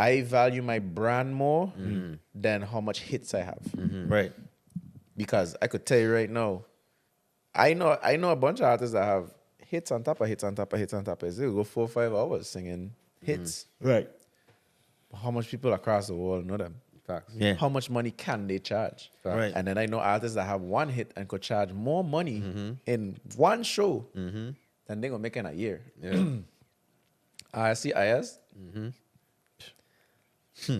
I value my brand more than how much hits I have. Right. Because I could tell you right now, I know a bunch of artists that have hits on top of hits on top of hits on top of hits. They'll go 4 or 5 hours singing hits. Right. How much people across the world know them? Facts. Yeah. How much money can they charge? Right. And then I know artists that have one hit and could charge more money in one show than they're going to make in a year. Yeah. RC IS,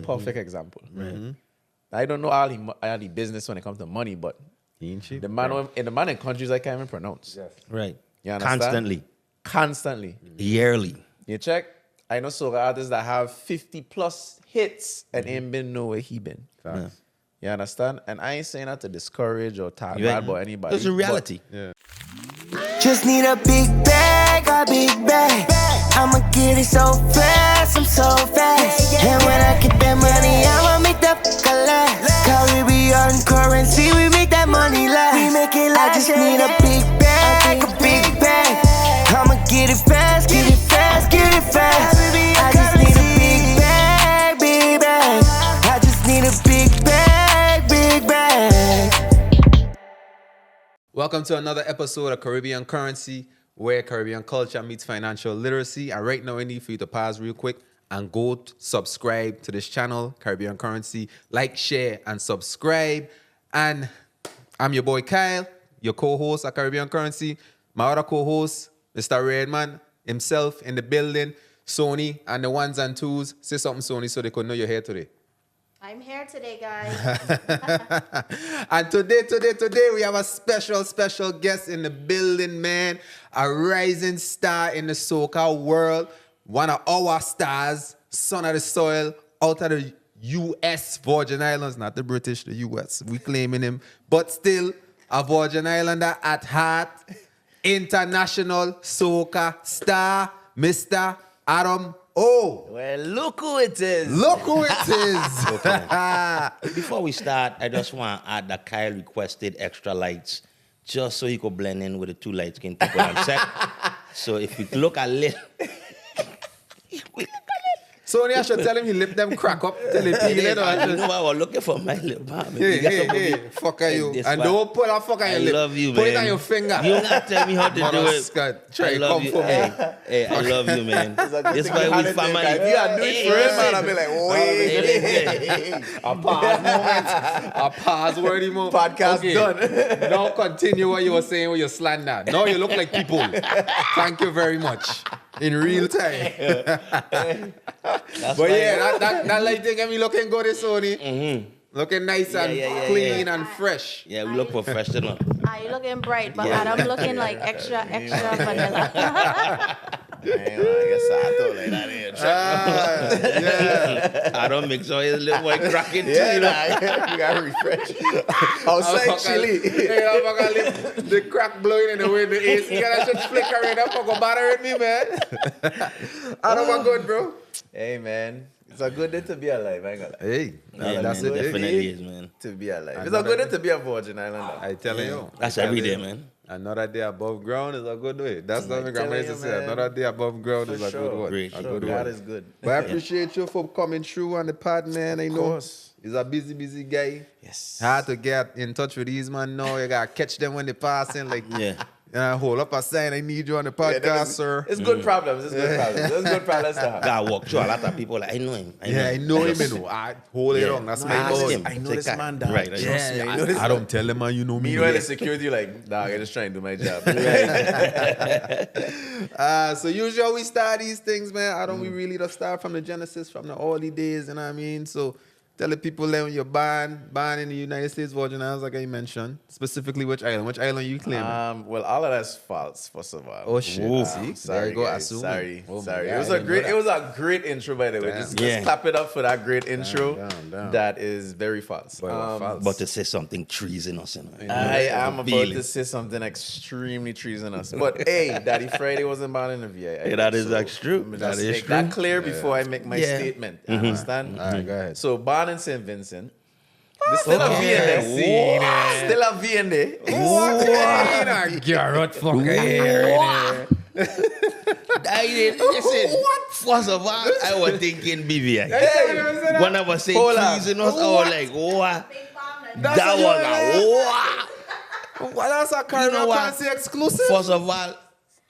perfect example. I don't know all the business when it comes to money, but He ain't cheap. the man in countries I can't even pronounce. Yes. Right. You understand? Constantly. Constantly. Yearly. You check. I know Soca artists that have 50 plus hits and ain't been nowhere he been. Facts. You understand? And I ain't saying that to discourage or talk You bad ain't- about anybody. It's a reality. Yeah. Just need a big bag, a big bag. I'ma get it so fast, I'm so fast. And when I get that money, I'ma make that last. Caribbean currency, we make that money last. We make it last. I just need a big bag, a big bag. I'ma get it fast, get it fast, get it fast. I just need a big bag, big bag. I just need a big bag, big bag. Welcome to another episode of Caribbean Currency, where Caribbean culture meets financial literacy. And right now, I need for you to pause real quick and go subscribe to this channel, Caribbean Currency. Like, share, and subscribe. And I'm your boy Kyle, your co-host at Caribbean Currency. My other co-host, Mr. Redman, himself in the building. Sony and the ones and twos. Say something, Sony, so they could know you're here today. I'm here today, guys. And today, we have a special guest in the building, man. A rising star in the Soca world. One of our stars, son of the soil, out of the U.S. Virgin Islands. Not the British, the U.S. We claiming him. But still, a Virgin Islander at heart. International Soca star, Mr. Adam O. Well, look who it is. Look who it is. Before we start, I just want to add that Kyle requested extra lights just so he could blend in with the two light skin people on set. So if you look a little... Sony, I should tell him he lip them crack up till it peel it. You know, I was looking for my lip balm. Hey, fuck are you? And don't put a fuck on your lip. I love you, put man. it on your finger. You don't have to tell me how to do it. Scott, try I to love come you. for me. Hey, I love you, man. This thing why you we had it family. there, guys. If you had do it for him, man, I'd be like, wait. A pause moment. A pause worthy moment. Podcast done. Now continue what you were saying with your slander. Now you look like people. Thank you very much. In real time. But yeah, that light thing got me looking good, Sony. Looking nice and clean and fresh. Yeah, we look professional. You looking bright, but Adam looking like extra vanilla. Yeah. I don't make sure his little boy cracking too. Yeah, You know? you gotta refresh. Outside chili. The crack blowing in the wind, the AC that shit flickering up, go bother with me, man. I don't want good, bro. Hey, man. It's a good day to be alive, I ain't gonna lie. Hey, Yeah, that's man, it. definitely is, man. To be alive. It's a good day to be a Virgin Islander. I telling you. That's every day, man. Another day above ground is a good way. That's what my I'm grandma telling used to you, say. man. Another day above ground For is a sure. good one. Great. A Sure, good God one. is good. But I appreciate you for coming through on the pod, man. I know course. he's a busy guy. Yes. Hard to get in touch with these man now. You gotta catch them when they passing. Like, Yeah. hold up a sign. I need you on the podcast, sir. It's good problems. It's good problems. It's good problems to have. God walk through a lot of people like, I know him. I know him. You know. I hold it on. That's No, my ask boy. him. I know Say, this "God." man, dog. Right. Trust Yeah, me, I know this I don't tell him, man. You know me. Meanwhile, the security like, dog, I just trying to do my job. So usually we start these things, man. I don't we really just start from the genesis, from the early days, you know what I mean? So tell the people that when you're born in the United States Virgin Islands, like I mentioned. Specifically, which island? Which island you claiming? Well, all of that's false, first of all. Oh shit! Ooh. See, Sorry, there you go. guys. Assuming. Sorry. Oh, my Sorry. God, It was I a didn't great. know It was a great intro, by the way. Damn. Just Yeah. clap it up for that great intro. Damn. That is very false. Boy, what false. But to say something treasonous, you know. I am about Feeling. to say something extremely treasonous. But hey, Daddy Friday wasn't born in the VA. Hey, that is actually true. Let me That just is make true. that clear before I make my Yeah. statement. Understand? All right, go ahead. So born in St. Vincent. There's still a V in there. Still a V in there. What? Garrett fucker here. I did. Listen, first of all, I was thinking BVI. Hey, When I was saying Hold on. treason us, I was like, what? That's That what you was were a what? Well, that's a Carnival what? Fancy exclusive. First of all,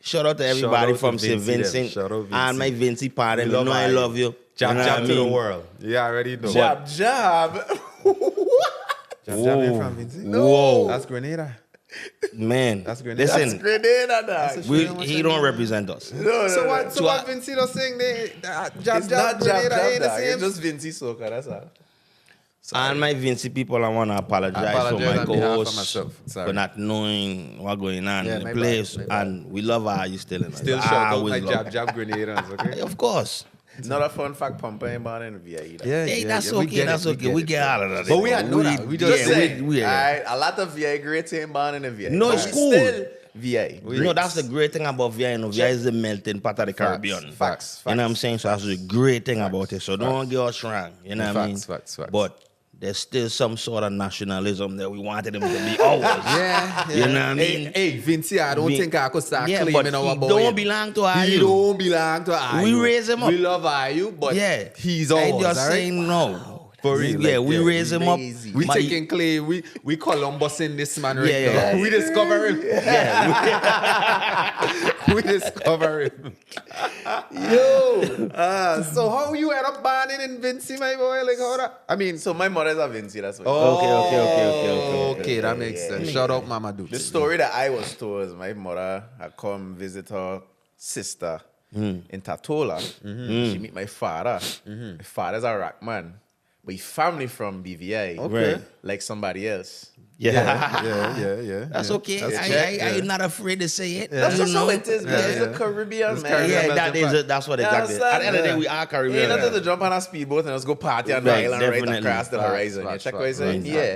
shout out to everybody out from to St. Vinci them. Vincent Shout out and my Vinci. Vinci party. We You know I you. love you. Jab, You know jab what to I the mean? world. Yeah, I already know. Jab. Jab, jab in from Vinci. Whoa. That's Grenada. Man, That's great. listen, Grenada, dog. he don't represent us. So what Vinci was saying, jab, It's jab, not Grenada jab, ain't the dog. same. It's just Vinci Soca, that's all. And my Vinci people, I want to apologize, I apologize for my on behalf of co-hosts myself. Sorry. for not knowing what's going on Yeah, in the my place. bad, my bad. And we love how you still in us. Still I shout out always my love jab, jab, Grenadians, okay? Of course. Not a fun fact, Pumper ain't born in the VA either. Hey, that's we okay. get That's it, okay. We get out of that. But we had know that. We just Just say, saying, we- alright, a lot of VA greats ain't born in the VA. No, But it's we cool. Still VA. You know, that's the great thing about VI. You know, VI is the melting pot of the Caribbean. Facts. You know what I'm saying? So that's the great thing about it. So don't get us wrong. You know what I mean? Facts. But there's still some sort of nationalism that we wanted them to be always. Yeah. You know what I mean? Hey, Vinci, I don't think I could start Yeah, but claiming our he boy. don't belong to He IU. don't belong to IU. We raise him up. We love IU, but Yeah. he's ours, I just all right? saying no. For real, Yeah, like, we yeah, raise him up. lazy. We My- taking clay. We Columbus in this man right Yeah, now. yeah. We discover him. Yeah, We discover him. Yo. So how you end up banning in Vinci, my boy? Like how that? I mean, So my mother's a Vinci, that's what. Okay, that makes yeah, sense. yeah. Shout out Mama The Dukes. story that I was told is my mother had come visit her sister in Tatola. She meet my father. My father's a rock man, but he family from BVI. Okay. Right. Like somebody else. Yeah. That's yeah. okay. That's I'm not afraid to say it. That's You just how know? it is, man. Yeah, It's yeah. the Caribbean, It's man. Caribbean. Yeah, that's what exactly. understand? At the end of the day, Yeah. we are Ain't Caribbean. nothing to jump on a speedboat and just go party on the Right, island right definitely. across the Facts, horizon. You facts, check what I'm facts, saying? facts. Yeah.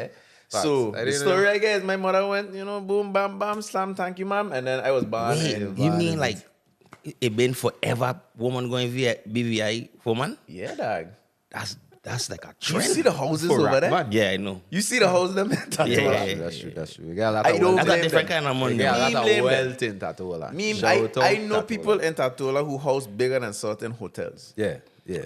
Facts. So I the didn't story know. I guess my mother went, boom, bam, bam, slam, thank you, ma'am, and then I was born. Wait, in you mean like it been forever woman going via BVI woman? Yeah, dog. That's like a You trend. see the houses For over rock there? man. Yeah, I know. You see the houses them in Tatola? Yeah. That's true. We got a lot I of don't wealth. That's a blame different them. kind of money. We got a Me lot of blame them. wealth in Tatola. Me, Shout I out know Tatola. people in Tatola who house bigger than certain hotels. Yeah.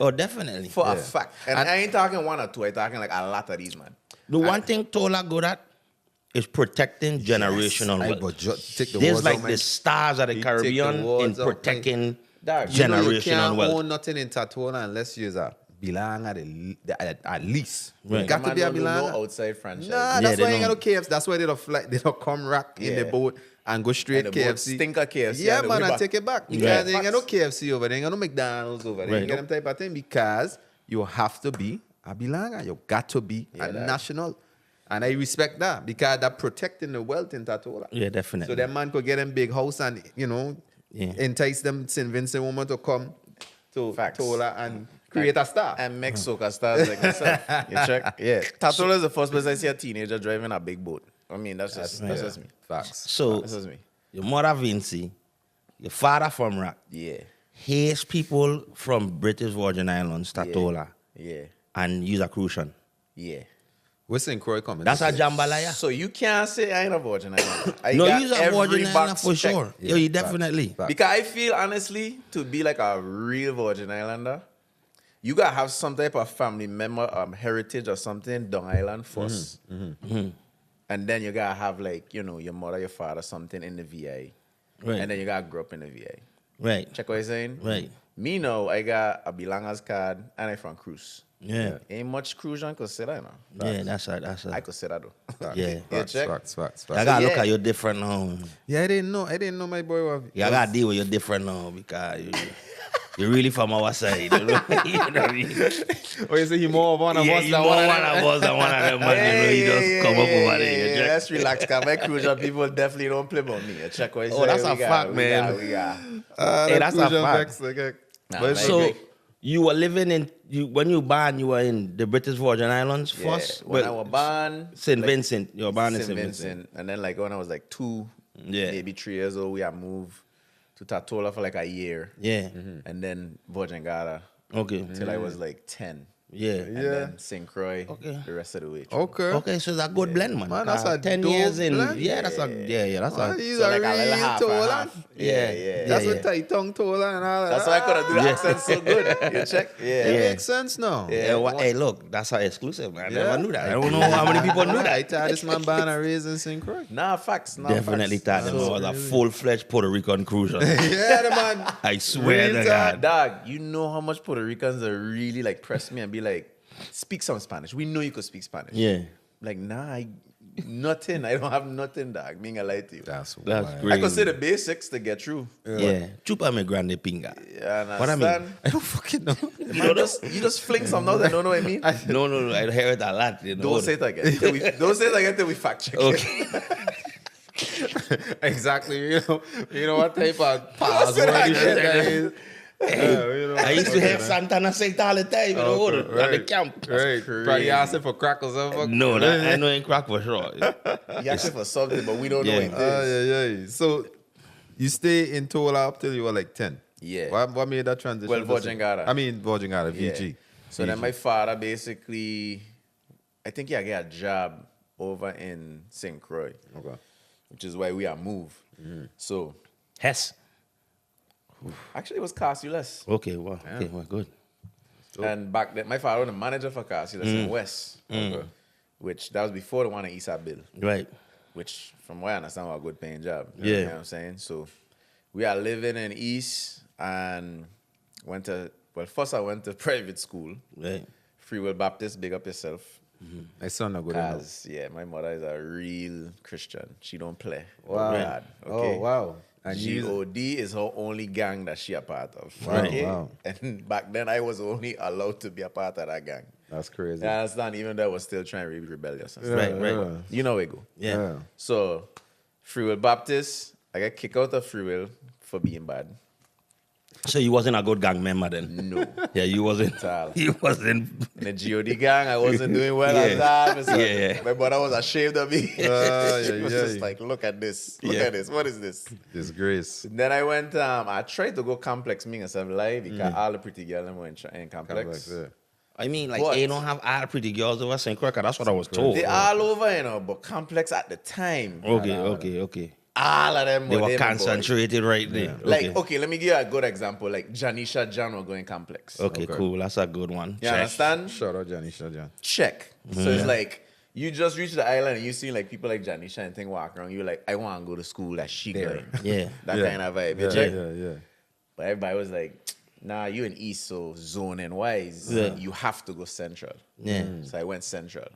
Oh, definitely. For a Yeah. fact. And I ain't talking one or two, I talking like a lot of these, man. The one thing Tola good at is protecting generational I wealth. but just take the There's words like out, the man. stars of the He Caribbean take the words in out, man. protecting Dog, You know you generational can't wealth. own nothing in Tatola unless you're a belong at least. Right. You got to Man be a don't do no belong. outside franchise. Nah, Yeah, that's they why you ain't got don't. no KFC. That's why they don't fly. They don't come rock in the Yeah. boat and go straight And the boat KFC. stinker KFC Yeah, and the man, way and back. take it back because Yeah. they ain't got no KFC over there. They ain't got no McDonald's over there. They Right. ain't got them type of thing because you have to be a belanger. You got to be Yeah, a that- national. And I respect that because that protecting the wealth in Tatola. Yeah, definitely. So that man could get them big house and, Yeah. entice them St. Vincent woman to come to Facts. Tola and create a star. And make soca stars like myself. You check? Yeah. Tatola is the first place I see a teenager driving a big boat. I mean, that's just me. Facts. So That's just me. your mother Vinci, your father from Rock, Yeah. hates people from British Virgin Islands, Tatola, Yeah. and use a crucian. Yeah. We're St. Croix coming. That's a jambalaya. So you can't say I ain't a Virgin Islander. I No, got use a every Virgin Islander box for checked. sure. Yo, you definitely. Facts. Because I feel, honestly, to be like a real Virgin Islander, you got to have some type of family member, heritage or something, Long Island first. And then you got to have, like, your mother, your father, something in the VA. Right. And then you got to grow up in the VA. Right. Check what I'm saying? Right. Me now, I got a Belongers card and I from cruise. Yeah. Ain't much cruise on consider, you know. Yeah, that's a. I consider though. Yeah. Facts, check. facts. I gotta look yeah. at you different now. Yeah, I didn't know my boy was. Yeah, I gotta deal with you different now because you're really from our side. You know what I mean? Oh, you say he more of one of Yeah, us you than more one one of them. of us than one of them, man. You just come up over there. you check. Let's relax, cause my cruiser people definitely don't play about me. You check what I'm Oh, that's saying? a fact, man. We got. Hey, that's a fact. Nah, But man, So agree. you were living in when you born, you were in the British Virgin Islands Yeah, first. when Well, I was born, St. like, Vincent. You were born in St. St. Vincent. Vincent, and then like when I was like 2, Yeah. maybe 3 years old, we had moved to Tatola for like a year, Yeah. and then Virgin Gala Okay. till I was like 10. Yeah. And then St. Croix Okay. the rest of the way. through. Okay. Okay, so it's a good blend, man. Man, that's a 10 dope years in. blend. Yeah, that's that's Man, a. he's So a like a little real half and Tolan. half. Yeah. Yeah. That's Yeah. what tight tongue Tolan and all that. That's why I could do the Yeah. accent so good. You check? Yeah. It Yeah. makes sense now. Yeah, hey, look, that's our exclusive, man. I Yeah. never knew that. I don't know how many people knew I that. tell this man born and raised in St. Croix. Nah, facts. Nah, Definitely facts. thought that was a full-fledged Puerto Rican cruiser. Yeah, the man. I swear Real to God. Dog, you know how much Puerto Ricans are really like press me and be like, speak some Spanish. We know you could speak Spanish. Yeah, Like, nah, nothing. I don't have nothing, dog. Being a lie to you. That's that's wild. great. I could say the basics to get through. Yeah, chupa me grande pinga. Yeah, What I mean? understand? I don't fucking know. You just fling some out and don't know what I mean. No, I heard it a lot. You know. Don't say it again. Don't say it again till we fact check. Okay. Exactly. You know what type of Don't say that password shit again. that is. I used to hear Santana say it all the time, you know, at the camp. Right. Probably asking for crackers and fuck. No, I know in crack for sure. He asking for something, but we don't know Yeah. what it is. Yeah. So you stay in Tola up till you were like 10. Yeah. What made that transition? Well, to Virgin Gata. I mean, Virgin Gata, Yeah. VG. So then my father basically, I think he had got a job over in St. Croix, Okay. which is why we are moved. So Hess. actually it was Casuless. Okay, wow. Okay, well, good. And back then, my father was the manager for Casuless in West, which that was before the one in East Bill, Right. which from what I understand was a good paying job. Yeah. You know what I'm saying? So we are living in East and first I went to private school, Right. Free Will Baptist, big up yourself. My son not good enough. Cause yeah, my mother is a real Christian. She don't play. Wow. God, okay? Oh, wow. And you God is her only gang that she a part of. Wow, Okay? wow. And back then I was only allowed to be a part of that gang. That's crazy. You understand? Even though I was still trying to be rebellious and stuff. Right. You know where it go. Yeah. So Free Will Baptist, I got kicked out of Free Will for being bad. So you wasn't a good gang member then? No. Yeah, you wasn't. At all. You wasn't. In the GOD gang, I wasn't doing well Yeah. at that. So Yeah. My brother was ashamed of me. She was yeah. just like, look at this. Look Yeah. at this. What is this? Disgrace. Then I went, I tried to go complex, me and stuff like, because all the pretty girls were in complex. Yeah. I mean, like, What? they don't have all pretty girls over St. Croix. That's what I was told. They all over, you know, but complex at the time. Okay. All of them They were them boys. concentrated right there. Like, okay, let me give you a good example. Like, Janisha John were going complex. Okay, cool. That's a good one. You Check. understand? Shout out Johnny Shajan. Check. So it's like, you just reach the island and you see like people like Janisha and thing walk around. You're like, I want to go to school that she going. Yeah. That Yeah. kind of vibe. You Yeah, check? yeah. But everybody was like, nah, you in East, so zoning wise, Yeah. you have to go Central. Yeah. So I went Central.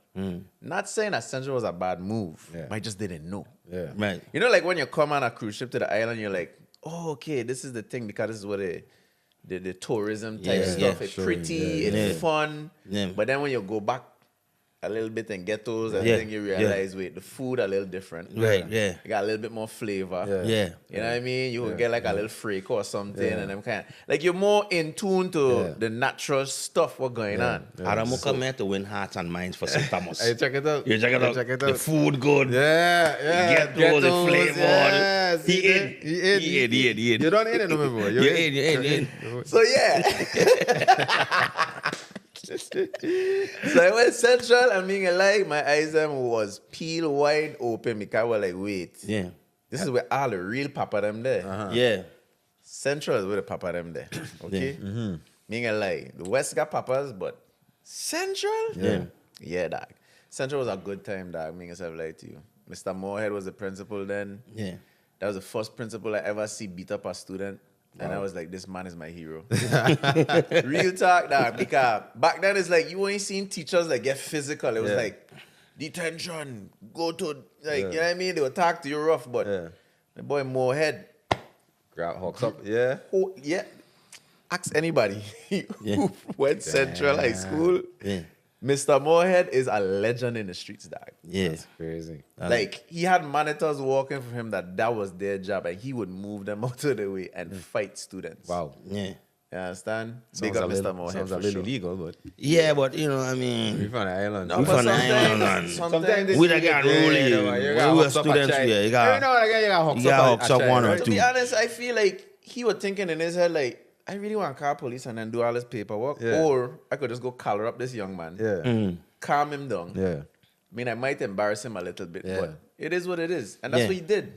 Not saying that Central was a bad move, Yeah. but I just didn't know. Yeah. Right. You know, like when you come on a cruise ship to the island, you're like, oh, okay, this is the thing because this is what the tourism type Yeah, stuff. yeah, It's sure, pretty, yeah, it's yeah. fun. Yeah. But then when you go back a little bit in ghettos, and Yeah, then you yeah. realize, wait, the food a little different. Right, yeah. You got a little bit more flavor. Yeah. You know what I mean? You will get like a little freak or something, and I'm kind of like you're more in tune to the natural stuff what's going on. Aramu come here to win hearts and minds for St. Thomas. Hey, check it out. You check it out. Check it The out. food good. Yeah. Get all the Ghettos, flavor. yes. He in. He in. You don't eat it no more. You in. So yeah. So I went Central and being like my eyes them was peeled wide open because I was like, wait. Yeah. This is where all the real papa them there. Yeah. Central is where the papa them there. Okay? Meaning like the West got papas, but Central? Yeah. Yeah, dog. Central was a good time, dog. Meaning I like to you. Mr. Moorhead was the principal then. Yeah. That was the first principal I ever see beat up a student. And I was like, this man is my hero. Real talk, dog. Because back then it's like, you ain't seen teachers that get physical. It was like, detention, go to, like, you know what I mean? They would talk to you rough, but the boy Moorhead, Grab hooks up. Yeah. oh, yeah. Ask anybody Yeah. who went Central High School. Yeah. Mr. Moorhead is a legend in the streets, dog. Yeah. Crazy. Like, he had monitors working for him that was their job, and he would move them out of the way and fight students. Wow. Yeah. You understand? Big up Mr. Moorhead Sounds a for little sure. illegal, but Yeah, but you know, I we mean, from the island. No, We but from the island, sometimes, man. sometimes we the guy rolling. We were students here. You Every got now and again, you got hooks you up. got hooks up one or to two. be honest, I feel like he was thinking in his head, like, I really want to call police and then do all this paperwork. Yeah. Or I could just go collar up this young man. Yeah. Calm him down. Yeah. I mean, I might embarrass him a little bit, Yeah. but it is what it is. And that's Yeah. what he did.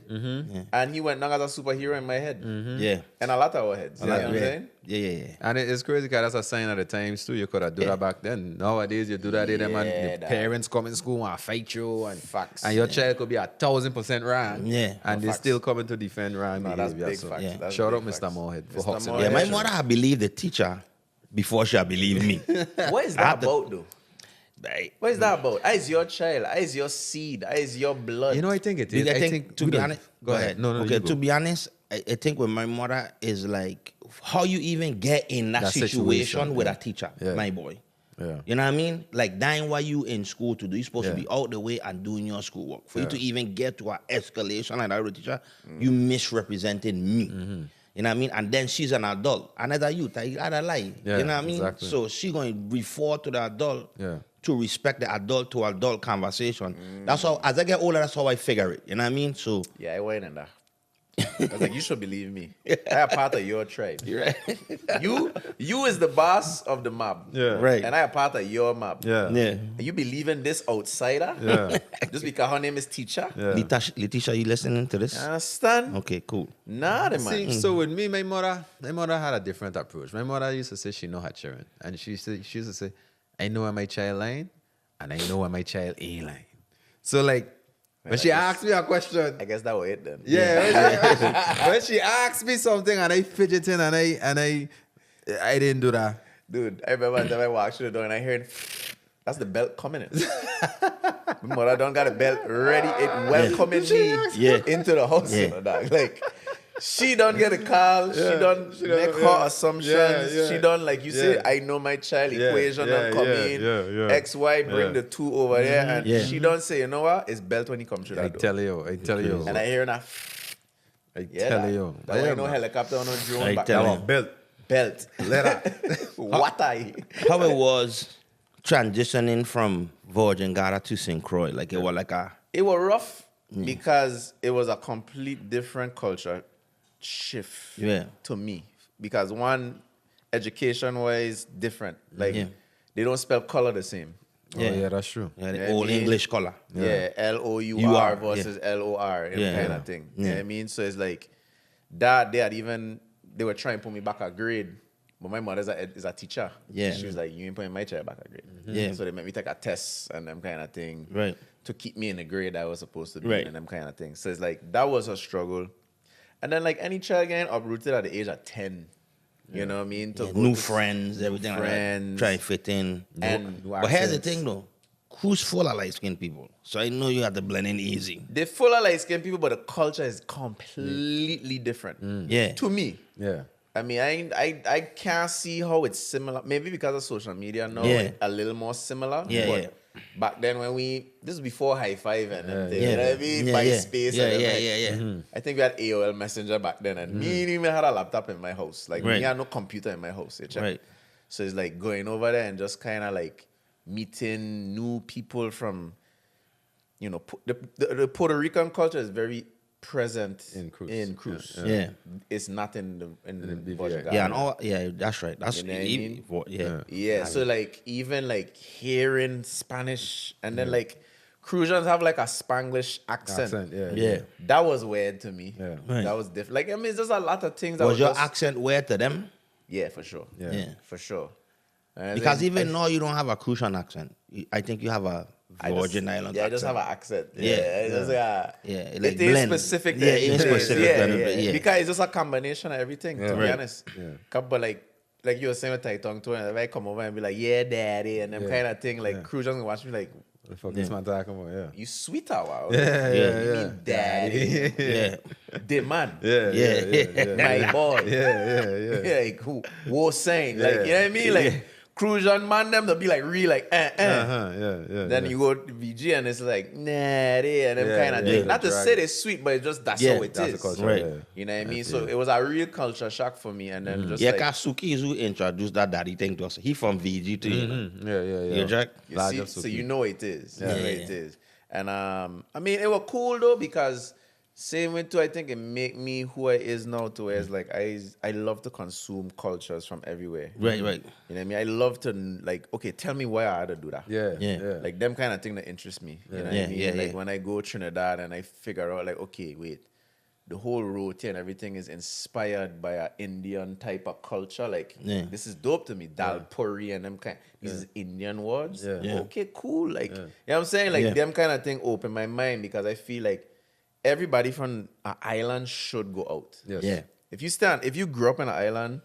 And he went down as a superhero in my head. Yeah. And a lot of our heads. You know what I'm saying? Yeah. And it's crazy because that's a sign of the times too. You could have do that back then. Nowadays, you do that, them and Yeah, the that- parents come in school and fight you and Facts. and your child could be 1,000% wrong. Yeah. And they facts. still coming to defend wrong No, that's behavior. big So facts. Yeah. That's shout big out Mr. facts. Moorhead for Mr. hooking Moorhead. Yeah, up. my mother had believed the teacher before she had believed me. What is I that have to- about, though? Like, What is that about? I is your child. I is your seed. I is your blood. You know, I think it is. I think to we be don't- honest, Go ahead. No, okay, you to go. be honest, I think with my mother is like how you even get in that, That situation situation, with yeah. a teacher, Yeah. my boy. Yeah. You know what I mean? Like dying while you in school to do. You're supposed to Yeah. be out the way and doing your schoolwork. For you Yeah. to even get to an escalation like that with a teacher, you misrepresented me. Mm-hmm. You know what I mean? And then she's an adult. Another youth, I had a lie. Yeah, you know what I mean? exactly. So she going to refer to the adult Yeah. to respect the adult to adult conversation. That's how, as I get older, that's how I figure it. You know what I mean? So, Yeah, I went in there. I was like, you should believe me. I am part of your tribe. you're right. You is the boss of the mob. Yeah. Right. And I am part of your mob. Yeah. Yeah. And you believe in this outsider? Yeah. Just because her name is teacher? Yeah. Letitia, you listening to this? You understand? Okay, cool. Nah, the man. See, so with me, my mother had a different approach. My mother used to say she know her children. And she used to say, I know where my child lying, and I know where my child ain't lying. So like, when she asked me a question, I guess that was it then. yeah, when she asked me something and I fidgeting and I didn't do that. Dude, I remember the time I walked through the door and I heard, that's the belt coming in. My mother done got a belt ready. It welcoming me Yeah. into the house. Yeah. You know, dog. Like, she done get a call. She done make her assumptions. Yeah. She done, like you say, Yeah. I know my child Yeah, equation yeah, and come yeah, in. yeah. X, Y, bring Yeah. the two over there. And Yeah. she done say, you know what? It's belt when he comes through I that door. tell you. And I hear now, I yeah, tell that, you. that Yeah, why no man. helicopter or no drone I back tell then. you. Belt. Belt. Letter. What I? How it was transitioning from Virgin Gala to St. Croix? Like it was like a It was rough because it was a complete different culture shift Yeah. to me. Because one, education-wise, different. Like, Yeah. they don't spell color the same. Yeah, yeah, that's true. yeah, the Yeah, old I mean- English color. Yeah, Lour UR, versus LOR and Yeah. kind Yeah. of thing. Yeah. You know what I mean? So it's like that they were trying to put me back a grade. But my mother is a teacher. Yeah. She was like, you ain't putting my child back a grade. Yeah. So they made me take a test and them kind of thing. Right. To keep me in the grade I was supposed to be Right. in and them kind of things. So it's like, that was a struggle. And then like any child getting uprooted at the age of 10. You know what I mean? To Yeah, go new to friends, everything like that. friends. Try to fit in. And But here's the accents. thing though. Who's full of light skinned people? So I know you have to blend in easy. They're full of light skinned people, but the culture is completely different. Yeah. To me. Yeah. I mean, I can't see how it's similar. Maybe because of social media now, Yeah. it's a little more similar. Yeah, but yeah. back then when this is before high five and everything, Yeah. you know what I mean? Yeah, MySpace yeah. and Yeah, everything. yeah. I think we had AOL Messenger back then, and me and even had a laptop in my house. Like, Right. me had no computer in my house. You check? Right. So it's like going over there and just kind of like meeting new people from, you know, the Puerto Rican culture is very present In Cruz. In Cruz. Yeah. It's not in the BVI. Yeah, and all that's right. That's You know what I mean? yeah. Yeah, so like even like hearing Spanish and then like Crucians have like a Spanglish accent. Yeah. That was weird to me. Yeah. Right. That was different. Like I mean, it's just a lot of things. That Was your just- accent weird to them? Yeah, for sure. Yeah. Yeah. For sure. And Because then even though you don't have a Crucian accent, I think you have a I just- Virgin Island Yeah, I accent. just have an accent. Yeah. It's just Yeah, it like is blend. specific. Yeah, to it's each place. specific Yeah, to yeah. every- yeah. Because it's just a combination of everything. To be Right. honest. Yeah. But like you were saying with Tai Tong too, and if I come over and be like, yeah, daddy, and them Yeah. kind of thing, like Yeah. Crucians gonna watch me like, What the fuck this man talking about? Yeah. you sweet wow. Yeah, Yeah. You mean daddy. Yeah. The man. Yeah, Yeah. My boy. yeah. Yeah, like who was saying. Like, Yeah. you know what I mean? Like Crucian man them to be like real like Yeah. Then you go to VG and it's like, nah, they and them Yeah, kind of yeah, thing. the Not to drag. say they're sweet, but it's just that's Yeah, how it That's is. the culture. Right. Yeah. You know what I mean? I So feel it was a real culture shock for me. And then just Yeah, like, Suki is who introduced that daddy thing to us. He from VG too, you know. Yeah. You Jack? you Large see, of so Suki. you know it is. You know Yeah. it is. And I mean, it was cool though because Same way too, I think it make me who I is now too. Where it's like I love to consume cultures from everywhere. Right. You know what I mean? I love to like, okay, tell me why I had to do that. Yeah. Like them kind of thing that interest me. You know what I mean? Like when I go Trinidad and I figure out like, okay, wait, the whole route and everything is inspired by an Indian type of culture. Like this is dope to me. Dal puri and them kind. These Indian words. Yeah. Okay, cool. Like you know what I'm saying? Like them kind of thing open my mind because I feel like everybody from an island should go out. Yes. Yeah. If you grew up in an island,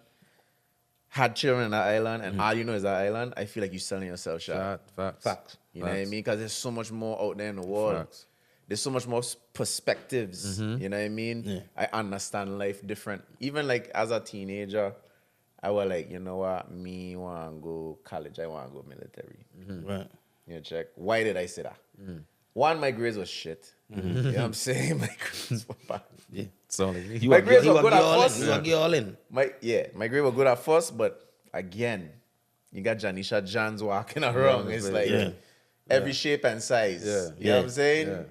had children in an island, and all you know is that island, I feel like you're selling yourself short. Facts. You know what I mean? Because there's so much more out there in the world. Facts. There's so much more perspectives. You know what I mean? Yeah. I understand life different. Even like as a teenager, I was like, you know what? Me want to go college. I want to go military. Right. You know, check. Why did I say that? One, my grades was shit. You know what I'm saying? My grades were bad. Yeah. So like, You My are grades you were are good at all first. in. You are get all in. My grade were good at first, but again, you got Janisha Johns walking around. It's like every shape and size. You know what I'm saying?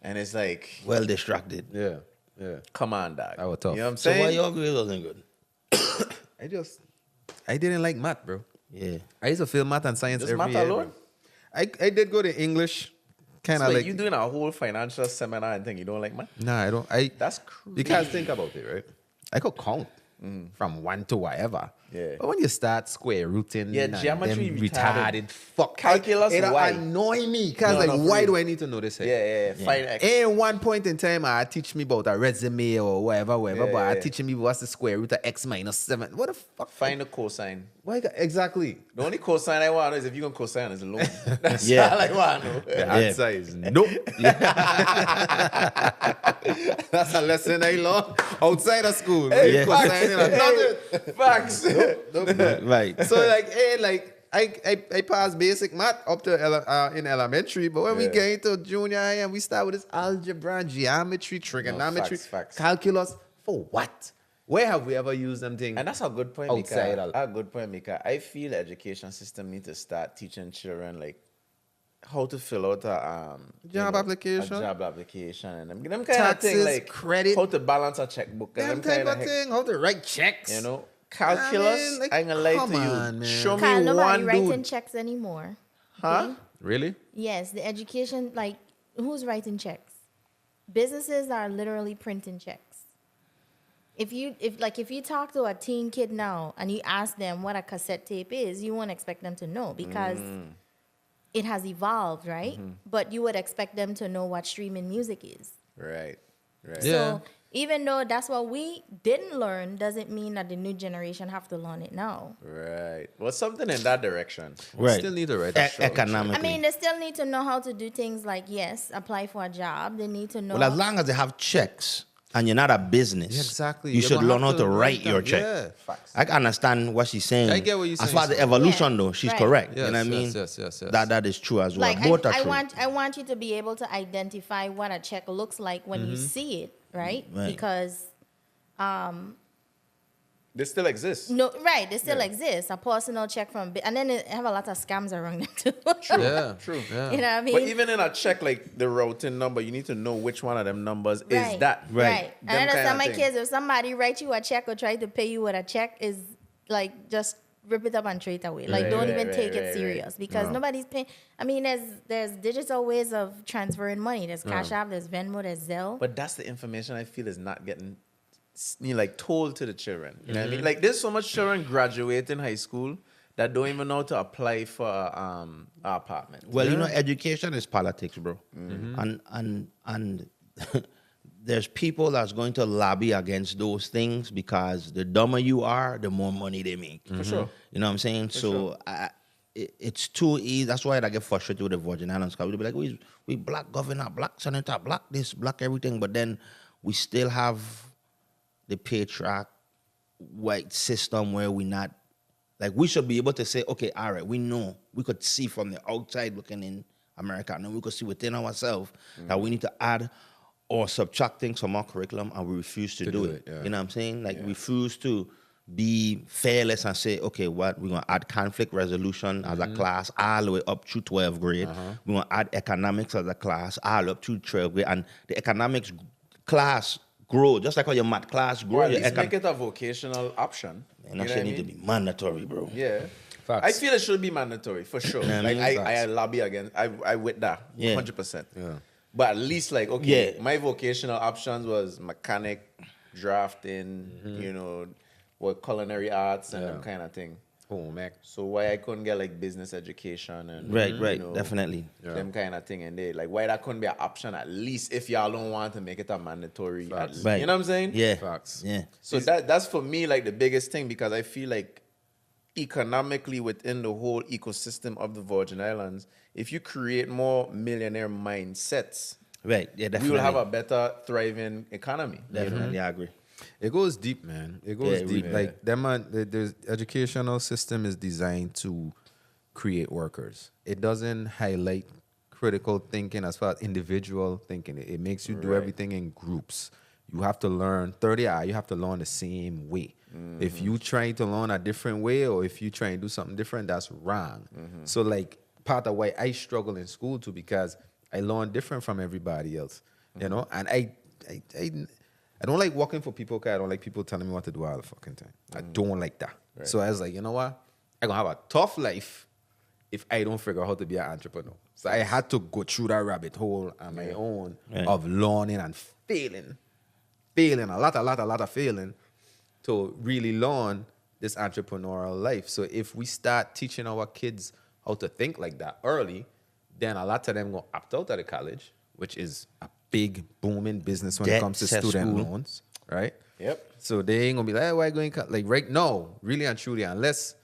And it's like, Well distracted. yeah. come on, dog. That was tough. You know what I'm So why saying? your grades wasn't good? I didn't like math, bro. Yeah. I used to fail math and science Just every math year. alone? Bro. I did go to English, kind So of like you doing a whole financial seminar and think you don't like math? Nah, I don't. That's crazy. Because think about it, right? I could count from 1 to whatever. Yeah. But when you start square rooting, Yeah, and geometry them retarded. fuck Calculus, it'll why? annoy me. Cause No, like, no, for why real. do I need to know this? Yeah. Find X. And one point in time, I teach me about a resume or whatever, but I Yeah. teaching me what's the square root of x minus 7. What the fuck? Find the cosine. Why? Exactly. The only cosine I want to know is if you can cosine is alone. That's Yeah. all I want to know. The answer is nope. That's a lesson I learned outside of school. Hey, You facts. cosine in nothing. Facts. Right. So like, I passed basic math up to in elementary, but when we Yeah. get into junior high and we start with this algebra, geometry, trigonometry, facts. calculus, for what? Where have we ever used them things? And that's a good point, Outside Mika. of- A good point, Mika. I feel the education system need to start teaching children like how to fill out a Job application? a job application, and them kind of Taxes, thing like credit. how to balance a checkbook, and Them them type kind of thing, how to write checks. You know, calculus. I mean, like, I ain't gonna lie come to you. on, man. Show me Kyle, nobody one writing dude, checks anymore. huh? Really? Yes, the education, like, who's writing checks? Businesses are literally printing checks. If you talk to a teen kid now and you ask them what a cassette tape is, you won't expect them to know because it has evolved, right? But you would expect them to know what streaming music is. Right. Yeah. So even though that's what we didn't learn, doesn't mean that the new generation have to learn it now. Right. Well, something in that direction. Right. Still need to write a show. Economically. I mean, they still need to know how to do things like, yes, apply for a job. They need to know. Well, as long as they have checks and you're not a business, Yeah, exactly. you You're should gonna learn have how to write your them. check. Yeah. Facts. I can understand what she's saying. I get what you're As saying, far as the so- evolution, Yeah. though, she's Right. correct. Yes, you know what I mean? yes. That is true as well. like Both are I true. want you to be able to identify what a check looks like when you see it, right? Right. Because They still exist. they still exist. A personal check from, and then they have a lot of scams around them too. Yeah. True. Yeah. You know what I mean? But even in a check, like the routing number, you need to know which one of them numbers is that. Right. Them And I understand kinda my thing. kids, if somebody write you a check or try to pay you with a check, is like just rip it up and throw it away. Like Right, don't right, even right, take right, it serious right. because nobody's paying. I mean, there's digital ways of transferring money. There's Cash App, there's Venmo, there's Zelle. But that's the information I feel is not getting like told to the children. You know what I mean? Like there's so much children graduating high school that don't even know how to apply for an apartment. Well, you know, education is politics, bro. And there's people that's going to lobby against those things because the dumber you are, the more money they make. For sure. You know what I'm saying? It's too easy. That's why I get frustrated with the Virgin Islands. Because we'll be like, we black governor, black senator, black this, black everything. But then we still have the patriarch white system where we not, like we should be able to say, okay, all right, we know, we could see from the outside looking in America, and then we could see within ourselves that we need to add or subtract things from our curriculum, and we refuse to do it. yeah. You know what I'm saying? Like refuse to be fearless and say, okay, what, we're going to add conflict resolution as a class all the way up to 12th grade. We're going to add economics as a class all up to 12th grade. And the economics class grow, just like how your math class grow. Or at your least econ- make it a vocational option. Man, You that know shit what I need to mean? be mandatory, bro. Yeah. Facts. I feel it should be mandatory for sure. Yeah, I Like mean, I lobby against. I with that. Yeah. 100%. Yeah. But at least like okay, Yeah. my vocational options was mechanic, drafting, you know, what culinary arts and them kind of thing. Oh, Mac. So why I couldn't get like business education and Right, you right, know, definitely. them kind of thing, and they like why that couldn't be an option at least if y'all don't want to make it a mandatory. Right. You know what I'm saying? Yeah. Facts. Yeah. So that's for me like the biggest thing, because I feel like economically within the whole ecosystem of the Virgin Islands, if you create more millionaire mindsets, Right. Yeah, we definitely. will have a better thriving economy. Definitely, I agree. It goes deep, man. It goes Yeah, deep. really. Like that man, the educational system is designed to create workers. It doesn't highlight critical thinking as far as individual thinking. It makes you do Right. everything in groups. You have to learn 30 hours. You have to learn the same way. If you trying to learn a different way, or if you try and do something different, that's wrong. So like part of why I struggle in school too, because I learn different from everybody else. You know, and I don't like working for people because I don't like people telling me what to do all the fucking time. I don't like that. So I was like, you know what? I'm going to have a tough life if I don't figure out how to be an entrepreneur. So I had to go through that rabbit hole on my own of learning and failing. Failing, a lot of failing to really learn this entrepreneurial life. So if we start teaching our kids how to think like that early, then a lot of them go opt out of the college, which is a big booming business when it Debt comes to set student school. loans, right? Yep. So they ain't gonna be like, hey, why going like right now, really and truly, unless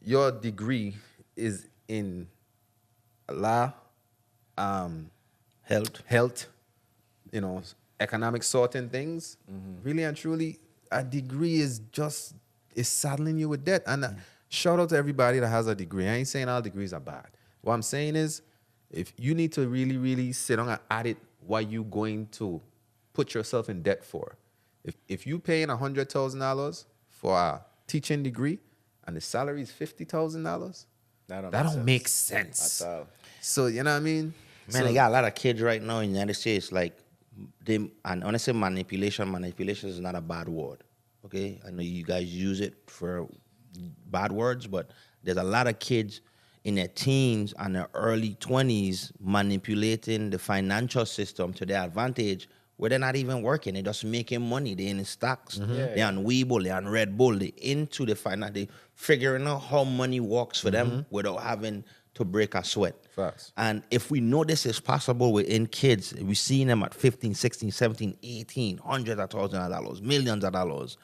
your degree is in law, health, you know, economic sorting things, really and truly, a degree is saddling you with debt. And shout out to everybody that has a degree. I ain't saying all degrees are bad. What I'm saying is, if you need to really, really sit down and audit what you going to put yourself in debt for. If you paying $100,000 for a teaching degree and the salary is $50,000, that don't make sense. At all. So you know what I mean? Man, I got a lot of kids right now in the United States, like, and honestly, manipulation is not a bad word, okay? I know you guys use it for bad words, but there's a lot of kids in their teens and their early 20s manipulating the financial system to their advantage, where they're not even working. They're just making money. They're in stocks. They're on Webull. They're on Red Bull. They're into the finance. They're figuring out how money works for them without having to break a sweat. Facts. And if we know this is possible within kids, we're seeing them at 15, 16, 17, 18, hundreds of thousands of dollars, millions of dollars.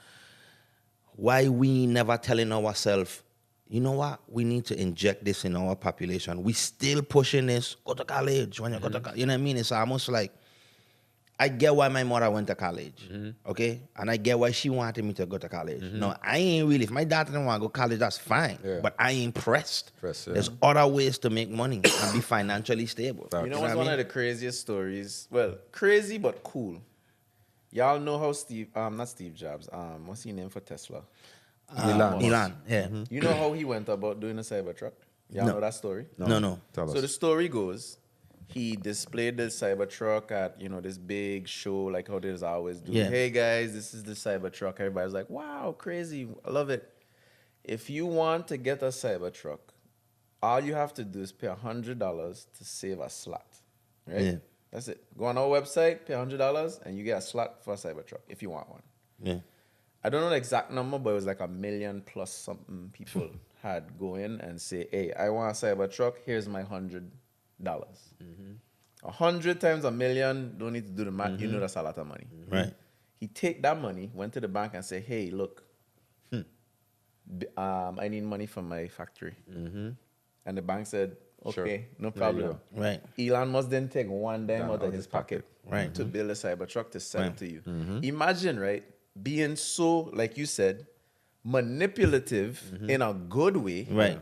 Why we never telling ourselves, you know what? We need to inject this in our population. We still pushing this. Go to college. When you go to college, you know what I mean? It's almost like, I get why my mother went to college, okay? And I get why she wanted me to go to college. No, I ain't really. If my daughter didn't want to go to college, that's fine. Yeah. But I ain't pressed. Pressed, yeah. There's other ways to make money and be financially stable. You know what's one of the craziest stories? Well, crazy but cool. Y'all know how not Steve Jobs, what's his name for Tesla? Elon, yeah. You know how he went about doing a Cybertruck? Y'all know that story? No. Tell So us. the story goes, he displayed the Cybertruck at, you know, this big show, like how they always do. Yeah. Hey guys, this is the Cybertruck. Everybody's like, wow, crazy. I love it. If you want to get a Cybertruck, all you have to do is pay $100 to save a slot. Right? Yeah. That's it. Go on our website, pay $100, and you get a slot for a Cybertruck if you want one. Yeah. I don't know the exact number, but it was like 1 million plus something people had go in and say, hey, I want a Cybertruck. Here's my $100. 100 times 1 million, don't need to do the math. You know that's a lot of money. Right. He take that money, went to the bank and said, hey, look, I need money for my factory. And the bank said, okay, no problem. Right. Elon Musk didn't take one dime out of his pocket Right. to build a Cybertruck to sell it to you. Imagine, right, being so, like you said, manipulative in a good way, Right.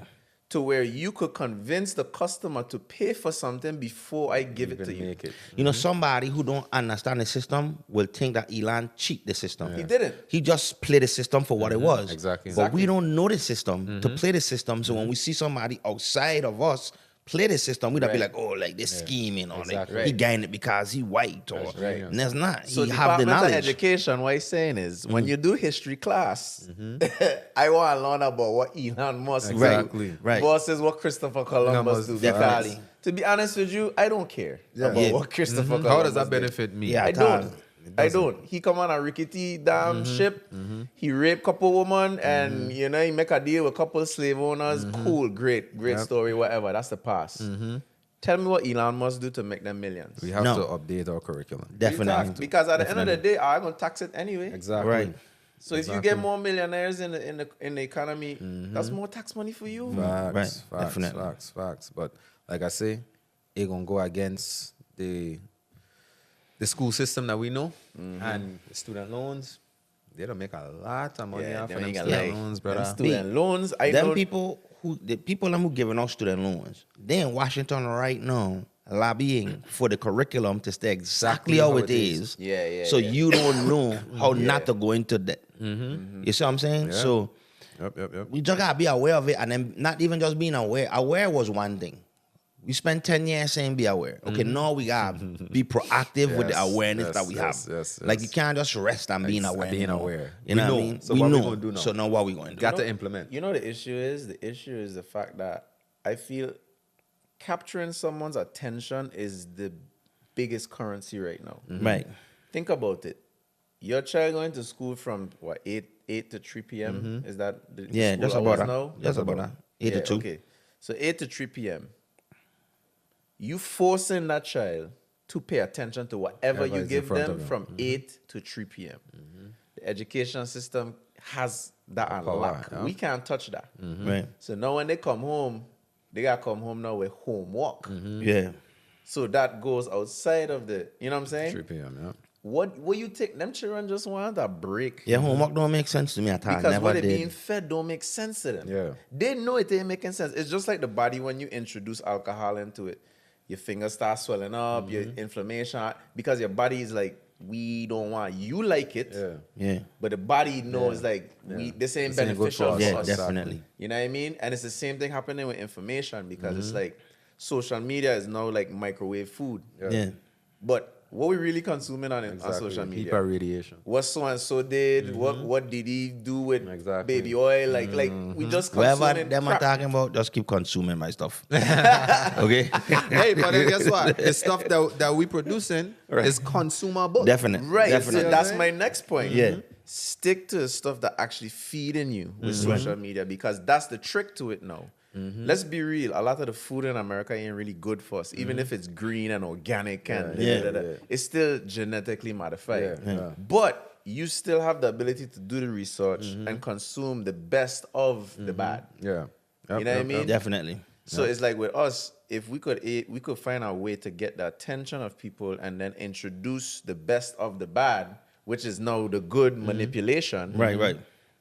to where you could convince the customer to pay for something before I give it to you. Make it. You know, somebody who don't understand the system will think that Elon cheat the system. He didn't. He just played the system for what it was. Exactly. But we don't know the system to play the system. So when we see somebody outside of us play the system, we'd be like, oh, like this scheming or exactly. like he gained it because he white or right. and that's not. So he have the Department of knowledge. Education, what he's saying is, when you do history class, I want to learn about what Elon Musk Exactly. do Right. versus what Christopher Columbus do. Definitely. Because, to be honest with you, I don't care about Yeah. what Christopher Columbus How does that did. benefit me? Yeah. I At all. don't. I don't. He come on a rickety damn ship. He raped couple women and he make a deal with couple slave owners. Cool, great story, whatever. That's the past. Tell me what Elon Musk do to make them millions. We have No. to update our curriculum. Definitely. Because at the end of the day, I'm gonna tax it anyway. Exactly. Right. So if you get more millionaires in the economy, that's more tax money for you. Facts, Right, facts, definitely. facts. But like I say, it gonna go against the school system that we know and the student loans. They don't make a lot of money off of them student loans, brother. Them student loans, I Them know. the people who giving out student loans, they in Washington right now lobbying for the curriculum to stay exactly how it is. Yeah. So you don't know how not to go into that. You see what I'm saying? Yeah. So Yep. we just gotta be aware of it, and then not even just being aware. Aware was one thing. We spent 10 years saying be aware. Okay, now we gotta be proactive with the Yes, awareness yes, that we have. yes, Like you yes. can't just rest on being Ex- aware. being anymore. aware. You We know what I know. mean? So we what we know. gonna do now? So now what we going to do? Got to implement. You know the issue is? The issue is the fact that I feel capturing someone's attention is the biggest currency right now. Right. Think about it. Your child going to school from what 8 to 3 p.m. Is that the Yeah, school just hours about that. now? Just about that. 8 to 2. Okay, so 8 to 3 p.m. You forcing that child to pay attention to whatever Whatever you is in give front them of him. from 8 to 3 p.m. The education system has that on power, lock. yeah. We can't touch that. Right. So now when they come home, they gotta come home now with homework. Yeah. So that goes outside of the, you know what I'm saying? 3 p.m. Yeah. What you take? Them children just want a break. Yeah, homework don't make sense to me at all. Because Never what they're did. being fed don't make sense to them. Yeah. They know it ain't making sense. It's just like the body when you introduce alcohol into it. Your fingers start swelling up, your inflammation, because your body is like, we don't want you like it. Yeah. Yeah. But the body knows like this ain't beneficial for for us. Yeah, us. definitely. You know what I mean? And it's the same thing happening with information because it's like social media is now like microwave food. Yeah. But what we really consuming on social media? Hyper radiation. What so and so did? What did he do with Exactly. baby oil? Like we just Whatever consuming them are crap. talking about, just keep consuming my stuff. Okay? Hey, but then guess what? The stuff that we producing Right. is consumable. Definitely. Right. Definitely. So that's my next point. Yeah. Stick to the stuff that actually feeding you with social media because that's the trick to it now. Let's be real. A lot of the food in America ain't really good for us, even if it's green and organic and it's still genetically modified. Yeah. But you still have the ability to do the research and consume the best of the bad. Yeah. You know what I mean? Definitely. So it's like with us, if we could find a way to get the attention of people and then introduce the best of the bad, which is now the good manipulation. Right.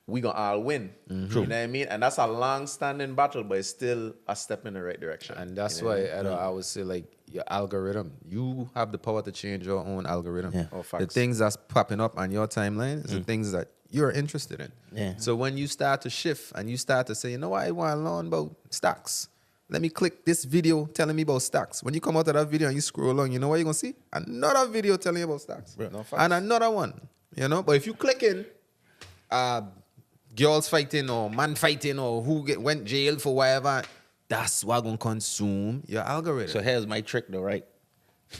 We gonna all win. You know what I mean? And that's a long-standing battle, but it's still a step in the right direction. And that's You know what I why I would say, like, your algorithm, you have the power to change your own algorithm. Yeah. Oh, The facts. things that's popping up on your timeline is the things that you're interested in. Yeah. So when you start to shift and you start to say, you know what, I want to learn about stocks. Let me click this video telling me about stocks. When you come out of that video and you scroll along, you know what you're going to see? Another video telling you about stocks. No, facts. And another one, you know? But if you click in, girls fighting or man fighting or went jail for whatever, that's what going to consume your algorithm. So here's my trick though, right?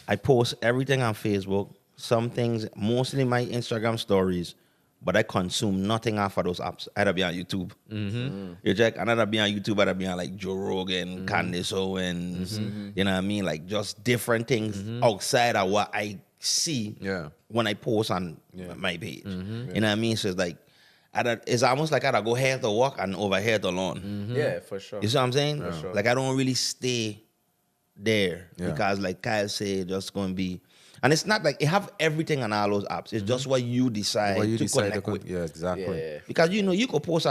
I post everything on Facebook, some things, mostly my Instagram stories, but I consume nothing off of those apps. I'd be on YouTube. You check, and I'd be on YouTube, I'd be on like Joe Rogan, Candace Owens, you know what I mean? Like just different things outside of what I see when I post on my page. You know what I mean? So it's like, it's almost like I'd go here to work and over here to learn. Yeah, for sure. You see what I'm saying? sure. Like I don't really stay there because like Kyle said, just going to be, and it's not like it have everything on all those apps. It's just what you decide What you to decide connect with. yeah, exactly. Yeah. Because you could post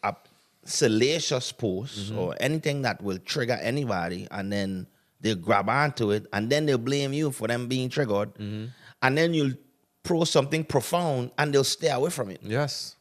a salacious post or anything that will trigger anybody, and then they'll grab onto it, and then they'll blame you for them being triggered, and then you'll post something profound, and they'll stay away from it. Yes.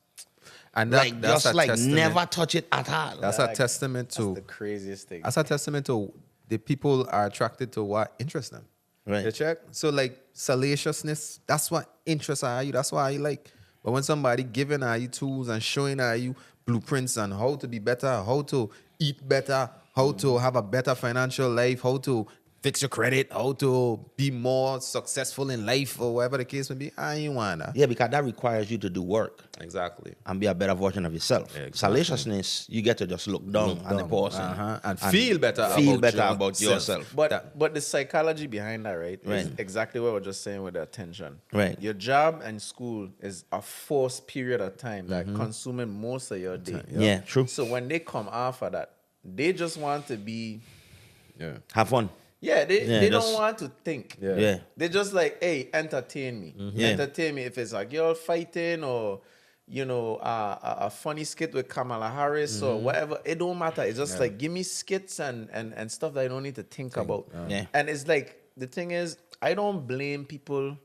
And Like that's just a like testament. never touch it at all. That's a testament That's to the craziest thing. that's a testament to the people are attracted to what interests them. Right. You check? So like salaciousness, that's what interests you. That's why I like. But when somebody giving you tools and showing you blueprints on how to be better, how to eat better, how to have a better financial life, how to fix your credit, how to be more successful in life or whatever the case may be, I ain't wanna. Yeah, because that requires you to do work Exactly. and be a better version of yourself. Exactly. Salaciousness, you get to just look down on the person And feel better about yourself. But the psychology behind that, right, is Right. exactly what we're just saying with the attention. Right. Your job and school is a forced period of time that consuming most of your day. Yeah, true. So when they come off of that, they just want to be, Have fun. they just- don't want to think. Yeah. They just like, hey, entertain me. Yeah. Entertain me if it's a girl fighting or, you know, a funny skit with Kamala Harris or whatever. It don't matter. It's just like, give me skits and stuff that I don't need to think about. Yeah. And it's like, the thing is, I don't blame people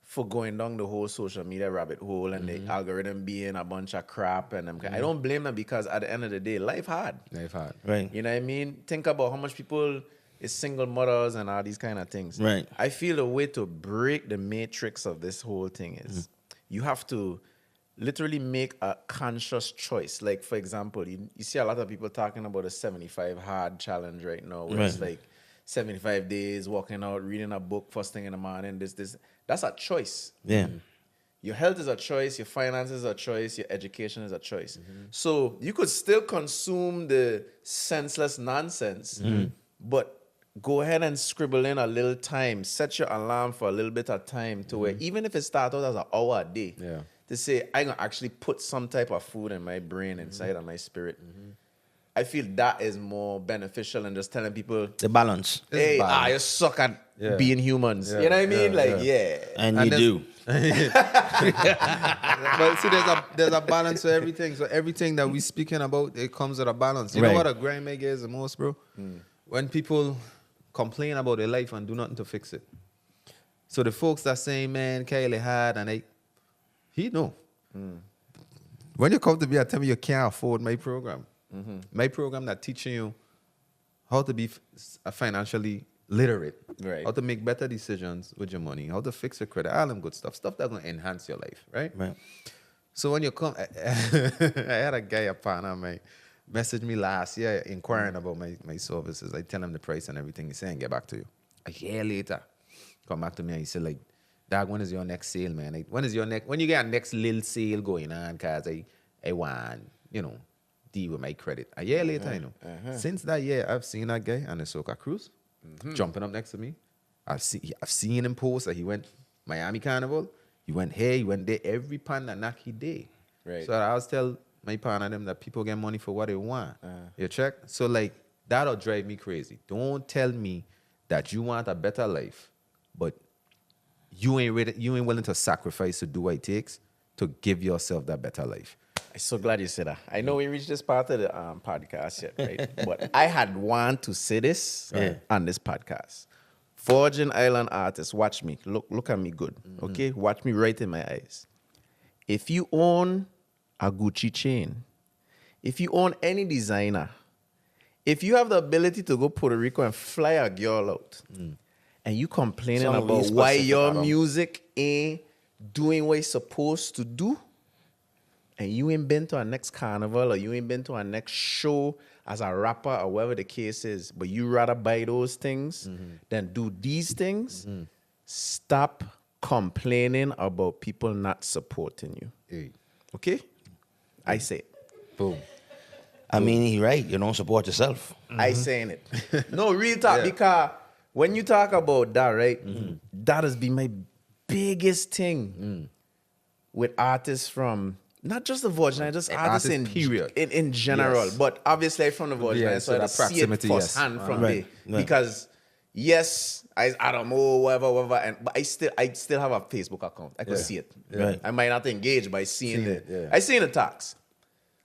for going down the whole social media rabbit hole and the algorithm being a bunch of crap. And I don't blame them because at the end of the day, life hard. Life hard. Right. You know what I mean? Think about how much people is single mothers and all these kind of things. Right. I feel the way to break the matrix of this whole thing is you have to literally make a conscious choice. Like, for example, you see a lot of people talking about a 75 hard challenge right now, where it's Right. like 75 days, walking out, reading a book first thing in the morning, this. That's a choice. Yeah. Your health is a choice, your finances are a choice, your education is a choice. So you could still consume the senseless nonsense, but go ahead and scribble in a little time. Set your alarm for a little bit of time to where even if it starts out as an hour a day, to say, I'm going to actually put some type of food in my brain, inside of my spirit. I feel that is more beneficial than just telling people, The balance. hey, balance. you suck at Yeah. being humans. You know what I mean? And And you do. But see, there's a balance to everything. So everything that we speaking about, it comes with a balance. You know Right. what a grind make is the most, bro? When people complain about their life and do nothing to fix it. So the folks that say, man, Kylie hard, and he know. When you come to me and tell me you can't afford my program, my program that teaching you how to be financially literate, Right. how to make better decisions with your money, how to fix your credit, all them good stuff that's going to enhance your life, right? Right. So when you come, I had a guy, a partner, messaged me last year inquiring about my services. I tell him the price and everything. He's saying, get back to you. A year later, come back to me and he said, like, Dad, when is your next sale, man? Like, when you get a next little sale going on? Because I want, deal with my credit. A year later, Since that year, I've seen that guy on the Soca cruise jumping up next to me. I've seen him post that he went Miami Carnival. He went here, he went there. Every pan that knock he did. Right. So I always tell my partner them that people get money for what they want. You check? So like that'll drive me crazy. Don't tell me that you want a better life, but you ain't ready, you ain't willing to sacrifice to do what it takes to give yourself that better life. I'm so glad you said that. I know we reached this part of the podcast yet, right? But I had wanted to say this on this podcast. Virgin Island artists, watch me. Look at me good, okay? Watch me right in my eyes. If you own a Gucci chain, if you own any designer, if you have the ability to go Puerto Rico and fly a girl out, and you complaining Some about really why specific, your Adam. music ain't doing what it's supposed to do, and you ain't been to our next carnival or you ain't been to our next show as a rapper or whatever the case is, but you rather buy those things than do these things, stop complaining about people not supporting you. Hey, Okay? I say it. boom. I mean, he's right. You don't support yourself. I saying it. No, real talk, because when you talk about that, right, that has been my biggest thing with artists from not just the Virgin, just artists in period. in general, Yes. but obviously from the Virgin, Yeah, so so I that see it proximity, yes. firsthand from Right, there. right. Because yes, I don't know, whatever, but I still have a Facebook account. I could see it. Right. I might not engage by seeing it, yeah. I seen the talks.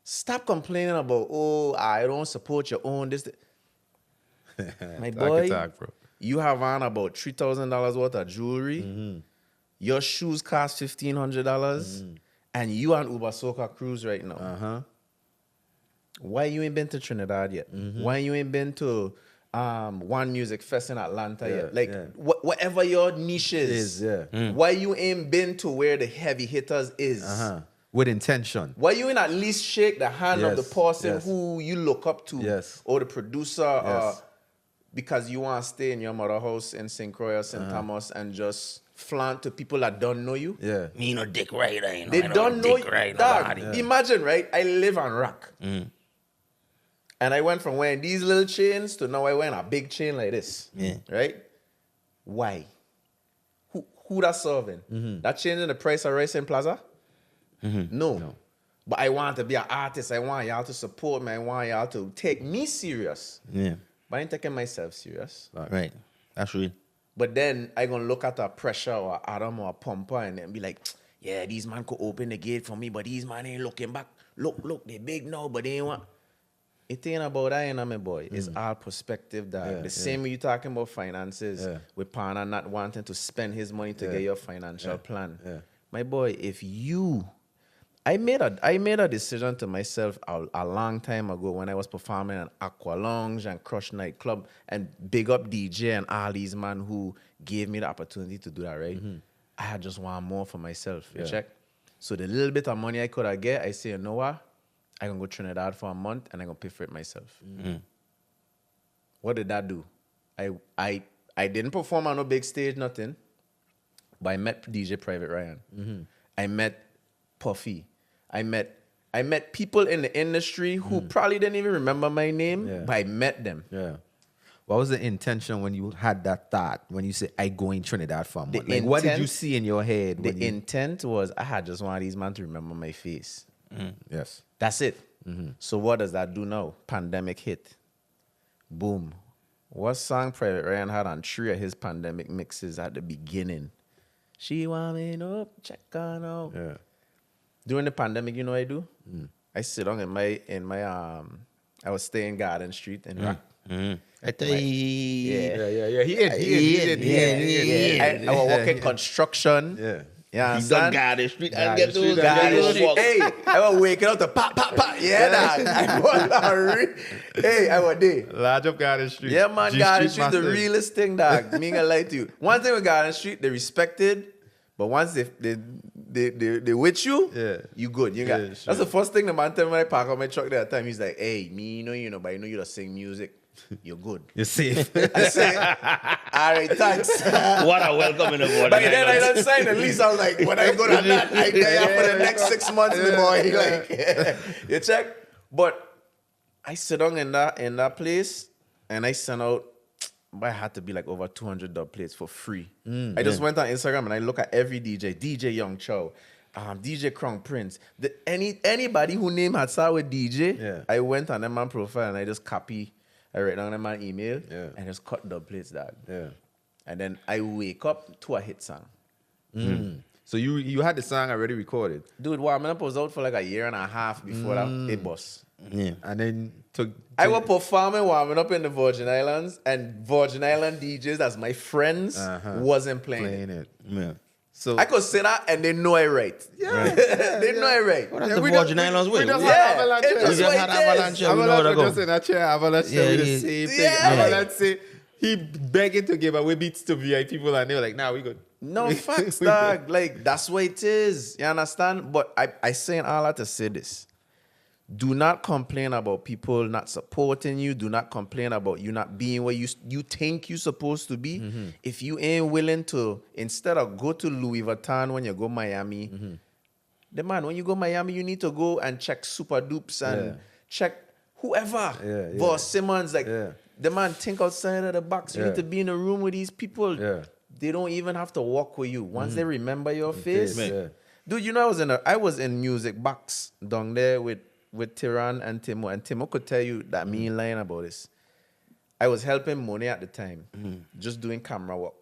Stop complaining about, I don't support your own this. My boy, Bro. you have on about $3,000 worth of jewelry. Your shoes cost $1,500, and you on Uber Soca cruise right now. Why you ain't been to Trinidad yet? Why you ain't been to One Music Fest in Atlanta Yeah, yet. Like yeah. whatever your niche is, why you ain't been to where the heavy hitters is. With intention. Why you ain't at least shake the hand of the Yes, person yes. who you look up to, Yes. or the producer, Yes. because you want to stay in your mother house in St. Croix or St. Thomas and just flaunt to people that don't know you. Yeah. Me no dick rider, you know. They I don't know dick you. ride Dog, nobody. imagine, right? I live on rock. And I went from wearing these little chains to now I wear a big chain like this. Yeah. Right? Why? Who that serving? That changing the price of Rice and Plaza? No. But I want to be an artist. I want y'all to support me. I want y'all to take me serious. Yeah. But I ain't taking myself serious. Right. That's real. But then I gonna look at a Pressure or Adam or a Pumper and then be like, yeah, these man could open the gate for me, but these man ain't looking back. Look, they big now, but they ain't want. It ain't about that, you know, my boy. It's all perspective, dog. Yeah, The same way you talking about finances, Yeah. with partner not wanting to spend his money to get your financial plan. Yeah. My boy, I made a decision to myself a long time ago when I was performing at Aqua Lounge and Crush Nightclub and big up DJ and all these man who gave me the opportunity to do that, right? I had just want more for myself, you check? So the little bit of money I could have get, I say, you know what? I can go Trinidad for a month and I can pay for it myself. What did that do? I didn't perform on no big stage, nothing. But I met DJ Private Ryan. I met Puffy. I met people in the industry who probably didn't even remember my name, but I met them. Yeah. What was the intention when you had that thought, when you said, I go in Trinidad for a month? The Like, what did you intent- see in your head? The when you- intent was I had just wanted these men to remember my face. Yes. That's it. So what does that do now? Pandemic hit. Boom. What song Private Ryan had on 3 of his pandemic mixes at the beginning? She want me up, check on out. Yeah. During the pandemic, you know what I do? I sit down in my I was staying Garden Street in Rock. I tell you. Yeah. He did. I was working construction. Yeah. Yeah, He done Garden Street. I Garden get those Street, Garden guys. Street. Hey, I was waking up to pop. Yeah, dog. I was there. Large up Garden Street. Yeah, man, G Garden Street, the Masters. realest thing, dog. Me ain't gonna lie to you. One thing with Garden Street, they respected, but once they with you, you good. You got. Yeah, That's sure. the first thing the man tell me when I park on my truck there at time. He's like, hey, me, you know, but I know you to sing music. You're good. You're safe. I say, all right, thanks. What a welcome in the morning. But then I done signed the lease. I was like, when I go to that, I there for the next 6 months, the boy. Like, you check. But I sit down in that place, and I sent out. But I had to be like over 200 dub plates for free. I just went on Instagram and I look at every DJ Young Chow, DJ Crown Prince, anybody who name had started with DJ. Yeah. I went on that man profile and I just copy. I write down that man email Yeah. and just cut dub plates, dog. Yeah. And then I wake up to a hit song. So you had the song already recorded, Dude, warming up was out for like a year and a half before that it bust. Yeah. and then took. I was performing warming up in the Virgin Islands, and Virgin Island DJs, that's my friends, wasn't playing it. playing it. Yeah. So I could say that and they know I right. Yeah. They know I right. That's the Virgin Islands way. we just Yeah, had Avalanche. it's We just just what had it is. Avalanche. We know where to Avalanche go. was just in that chair. Avalanche Yeah, with the he- same thing. Yeah. Avalanche say he begging to give away beats to VIP people, and they were like, "Nah, we good." No facts, dog. Like, that's what it is. You understand? But I saying all that to say this. Do not complain about people not supporting you. Do not complain about you not being where you think you're supposed to be. If you ain't willing to, instead of go to Louis Vuitton when you go Miami, the man, when you go Miami, you need to go and check Super Dupes and check whoever. Yeah. Voss Simmons, like, Yeah. the man think outside of the box. You Yeah. need to be in a room with these people. Yeah. They don't even have to walk with you. Once they remember your face. Yeah. Dude, you know, I was in Music Box down there with Tiran and Timo. And Timo could tell you that me ain't lying about this. I was helping Monet at the time, just doing camera work.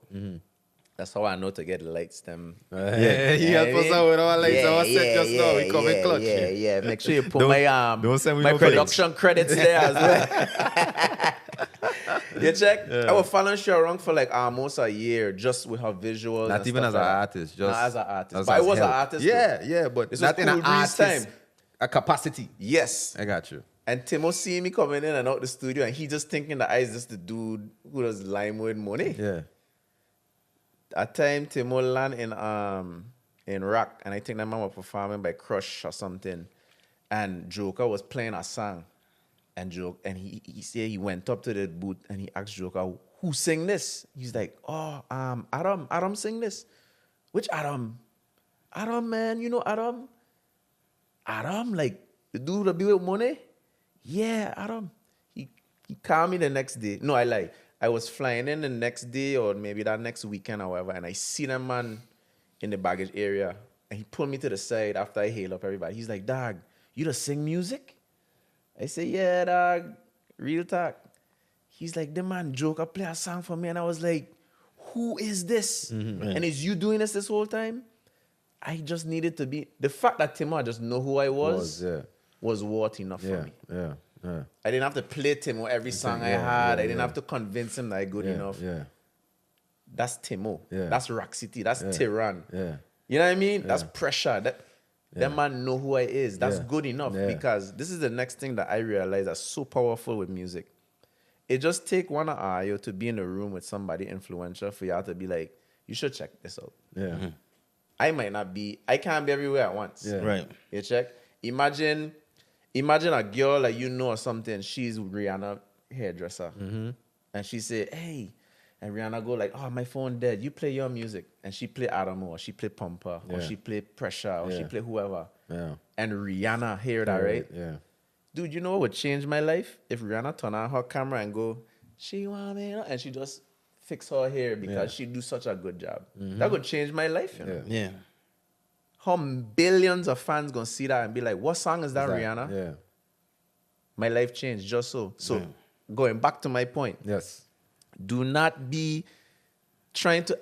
That's how I know to get the lights them. Yeah, he helped us out with our lights. Our set just now. We come in clutch. Yeah. Make sure you put Don't- my don't send me my no credits. production credits there as well. You check? I was following her around for like almost a year just with her visuals. Not and even stuff as an like that. artist, just Not as an artist. as But I was an help. artist. Yeah, though. yeah, but This not was in Cool an Breeze artist time. a capacity. Yes. I got you. And Timo see me coming in and out the studio, and he just thinking that I is just the dude who does lime with money. Yeah. At time, Timo land in Rock, and I think that man was performing by Crush or something, and Joker was playing a song, and he said he went up to the booth and he asked Joker, "Who sing this?" He's like, "Oh, Adam sing this." Which Adam? Adam, man, you know Adam? Adam, like the dude that be with money? Yeah, Adam. He called me the next day. No, I lied. I was flying in the next day or maybe that next weekend or whatever, and I see that man in the baggage area, and he pulled me to the side after I hailed up everybody. He's like, "Dog, you just sing music?" I say, "Yeah, dog, real talk." He's like, "The man Joker play a song for me," and I was like, "Who is this? And is you doing this whole time?" I just needed to be, the fact that Timo just know who I was worth enough for me. Yeah. I didn't have to play Timo every song I had. I didn't have to convince him that I'm good enough. Yeah. That's Timo. Yeah. That's Rock City. That's Tehran. Yeah. You know what I mean? That's pressure. That man know who I is. That's good enough because this is the next thing that I realized that's so powerful with music. It just take one of you to be in a room with somebody influential for y'all to be like, "You should check this out." Yeah. I can't be everywhere at once. Yeah. Right. You check? Imagine a girl like you know or something, she's Rihanna hairdresser. And she say, "Hey," and Rihanna go like, "Oh, my phone dead. You play your music." And she play Adamo, or she play Pumper, or she play Pressure, or she play whoever. Yeah. And Rihanna hear that, right? Yeah. Dude, you know what would change my life? If Rihanna turn on her camera and go, "She want me," and she just fix her hair because she do such a good job. That would change my life, you know? Yeah. How billions of fans gonna see that and be like, "What song is that, Rihanna?" Yeah. My life changed just so. So going back to my point, Yes. do not be trying to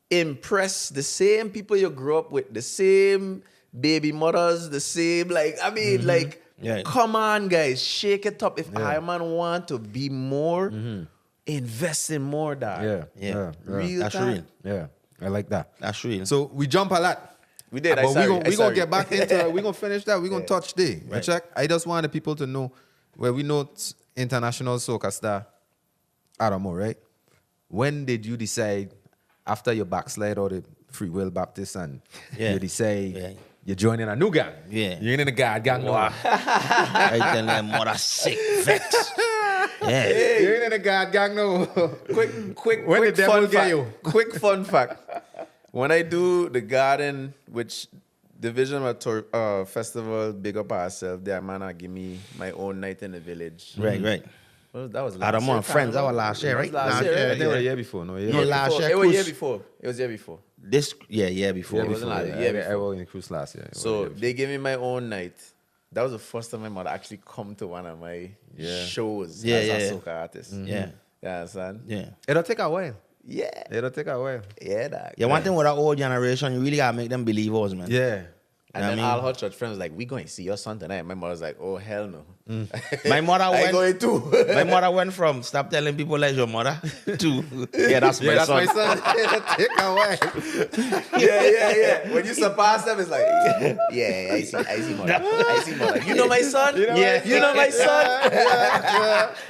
impress the same people you grew up with, the same baby mothers, the same, come on, guys, shake it up. If I man want to be more, invest in more, dog. Yeah. Real That's time. real. Yeah. I like that. That's real. So we jump a lot. We did. But we're going to get back into it. We're going to finish that. We're going to touch day. Right. Check. I just want the people to know where we know international soca star Adamo, right? When did you decide, after your backslide or the Free Will Baptist, and you decide you're joining a new gang? Yeah. You're in a gang. Wow. I tell them what a sick vex. Yeah. You're in a gang no. Quick When the devil fun get fact. you. Quick fun fact. When I do the garden, which Division Festival, big up ourselves, there man give me my own night in the village. Right. Well, that was last Adamo year. and friends, that was last year, right? Last year, I right? think it was a year before. No, No, last year. It was year cruise. before. It was year before. Year before. It wasn't last year. I was in the cruise last year. So they gave me my own night. That was the first time my mother actually come to one of my shows as a soca artist. Yeah. You understand? Yeah. It'll take a while. Yeah. It'll take a while. Yeah, dog. Yeah, one thing with our old generation, you really gotta make them believers, man. Yeah. And I then mean- all her church friends was like, "We going to see your son tonight." My mother was like, "Oh, hell no." My mother I went. going too. My mother went from stop telling people like your mother to that's my That's son. my son. It'll take a while. yeah. When you surpass them, it's like, yeah, I see mother. I see mother. You know my son? You know my son?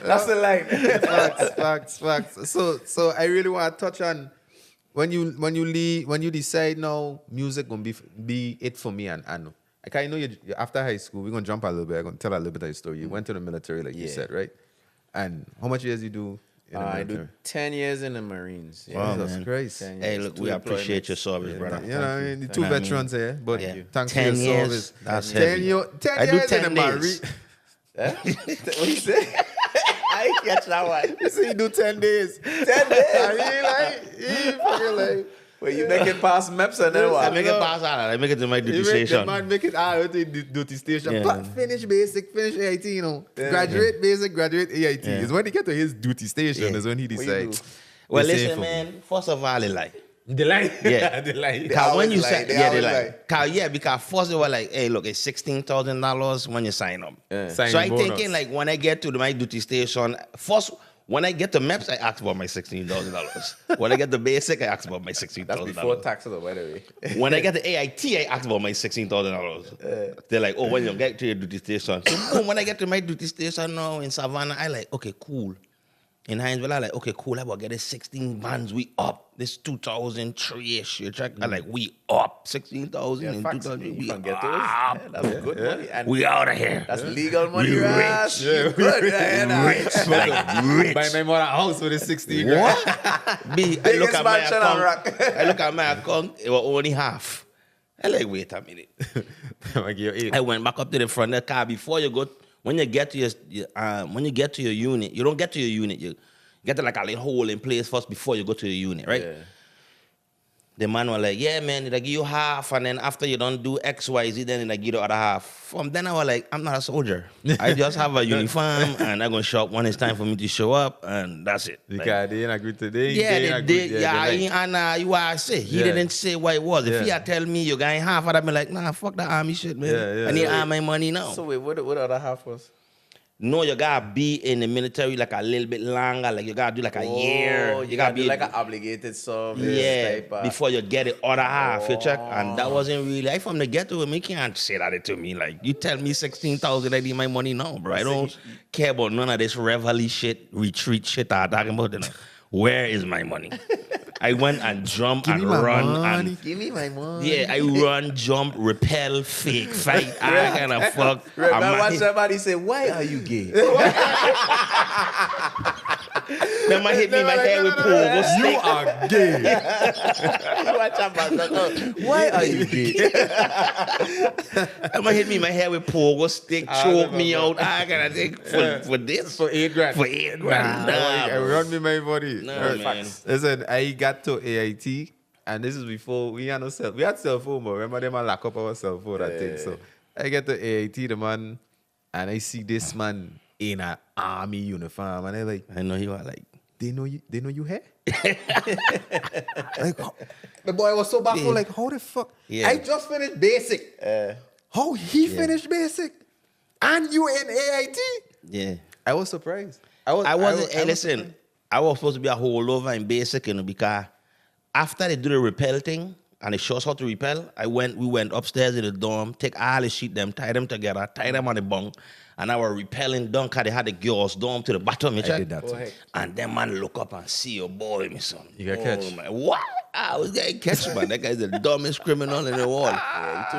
That's the line. Facts. So I really want to touch on when you decide now music gonna be it for me and Anu. Like I know you after high school, we're gonna jump a little bit. I'm gonna tell a little bit of your story. You went to the military, like you said, right? And how much years you do in the I military? do 10 years in the Marines. Yeah. Wow, Jesus man. Christ. 10 Hey, years, look, 2 we appreciate deployments. your service, brother. You know, I mean, the two You know what I veterans here, but Thank you. thanks 10 for your years, service. that's 10 heavy. years, 10 I do years 10 in the Marine. days. What you say? I catch that one. You see, you do 10 days. 10 days. I mean, he fucking like. Well, you make it past MEPS and then I what? make it pass out. I make it to my duty You make the station. man make it out to the duty station. Yeah. But finish basic, finish AIT, you know. Graduate basic, graduate AIT. Yeah. It's when he get to his duty station Yeah. is when he What you decides. do? Well, the same listen, for me. man. First of all, they lie. The line. Yeah. The line. They Because when always you lie. sign, They yeah, they always lie. lie. Because first they were like, hey, look, it's $16,000 when you sign up. Sign So I bonus. thinking like when I get to my duty station, first When I get to MEPS, I ask about my $16,000. When I get the basic, I ask about my That's $16,000. before taxes, by the way. When I get the AIT, I ask about my $16,000. They're like, oh, when you get to your duty station. So boom, when I get to my duty station now in Savannah, I like, okay, cool. In Hinesville, I like, okay, cool. I will get it 16 bands. We up. This 2003-ish. You check? I like, we up. 16,000 Yeah, in facts. 2000. You We can get up. those. Yeah, that's good money. And We out of here. that's legal money, We Ras. rich. You good. Rich, like rich. Buy my mother a house for the 60 grand. What? B, I look Biggest at my mansion on account. rock. I look at my account. It was only half. I like, wait a minute. I give you 8. I went back up to the front of the car before you go. When you get to your unit, you don't get to your unit. You get to like a little hole in place first before you go to your unit, right? Yeah. The man was like, yeah, man, they give you half, and then after you don't do X, Y, Z, then they give you the other half. From then I was like, I'm not a soldier. I just have a uniform, and I'm going to show up when it's time for me to show up, and that's it. Like, Because they didn't agree today. yeah, they did. Yeah, they like- and you are say he Yeah. didn't say what it was. If Yeah. he had tell me you're getting half, I'd be like, nah, fuck that army shit, man. Yeah, I need yeah. all my money now. So wait, what the other half was? No, you gotta be in the military like a little bit longer. Like you gotta do like a year. Oh, you gotta be like an obligated service. yeah type of- before you get the other half. You check, and that wasn't really. I from the ghetto, me can't say that to me. Like you tell me 16,000, I need my money now, bro. I don't care about none of this reveille shit, retreat shit I'm talking about. You know. Where is my money? I went and jumped and me my run money. and Give me my money. yeah, I run, jump, repel, fake, fight. I kind of fuck. Remember when somebody say, "Why are you gay?" Then might hit me in my head with pool. Go You stick. are gay. Watch out, man. Why are you gay? That might hit me in my head with pool. Go stick, choke me out. I gotta think for this. For 8 grand. For 8 grand. I Nah, bro. run me my body. No, man. Listen, I got to AIT, and this is before we had no cell. We had cell phone, but remember them lock up our cell phone, I think. So I get to AIT, the man, and I see this man in an army uniform, and I like, I know you are like, they know you here? Like, the boy was so baffled, like, how the fuck? Yeah. I just finished basic. How he finished basic? And you in AIT? yeah. I was surprised. I wasn't, hey, was listen, surprised. I was supposed to be a holdover in basic, you know, because after they do the repel thing, and they show us how to repel, we went upstairs in the dorm, take all the sheet them, tie them together, tie them on the bunk, and I was repelling down because they had the girls dorm to the bottom, you check? did that too. heck. And then man look up and see your boy, my son. You got catch. My, what? I was getting catch, man. That guy's the dumbest criminal in the world.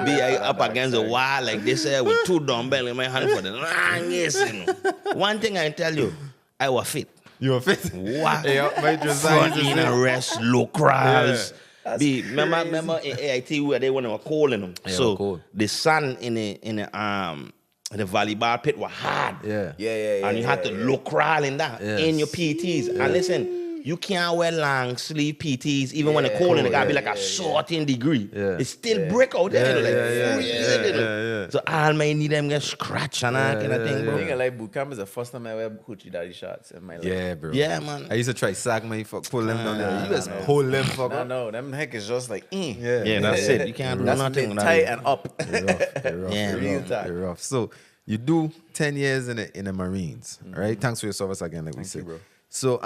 Be I up against the wall like this with 2 dumbbells in my hand for the longest. You know. One thing I tell you, I was fit. You were fit? What? Hey, my dress Front size is in and rest, low crowds. Yeah. Remember in AIT where they were calling them. Yeah, So cold. the sun in the volleyball pit was hard. Yeah. Yeah. And you had to look crawl in that Yes. in your PTs. And listen, you can't wear long sleeve PTs even when it's cold and it gotta be like a sorting degree. Yeah. It's still brick out there. Yeah, like, yeah, freezing, you know. yeah. So all my need them get scratch and all kind of thing, I bro. think I like boot camp is the first time I wear hoochie daddy shots in my life. Yeah, bro. Yeah, man. I used to try sack my fuck, pull them down there. You just pull them fuck No, up. no, them heck is just like, Yeah. Yeah, that's it. You can't do That's nothing mid without tight it. and up. They're rough. They're rough. Yeah, they're real rough. talk. They're rough. So you do 10 years in the Marines, right? Thanks for your service again, like we said. bro. So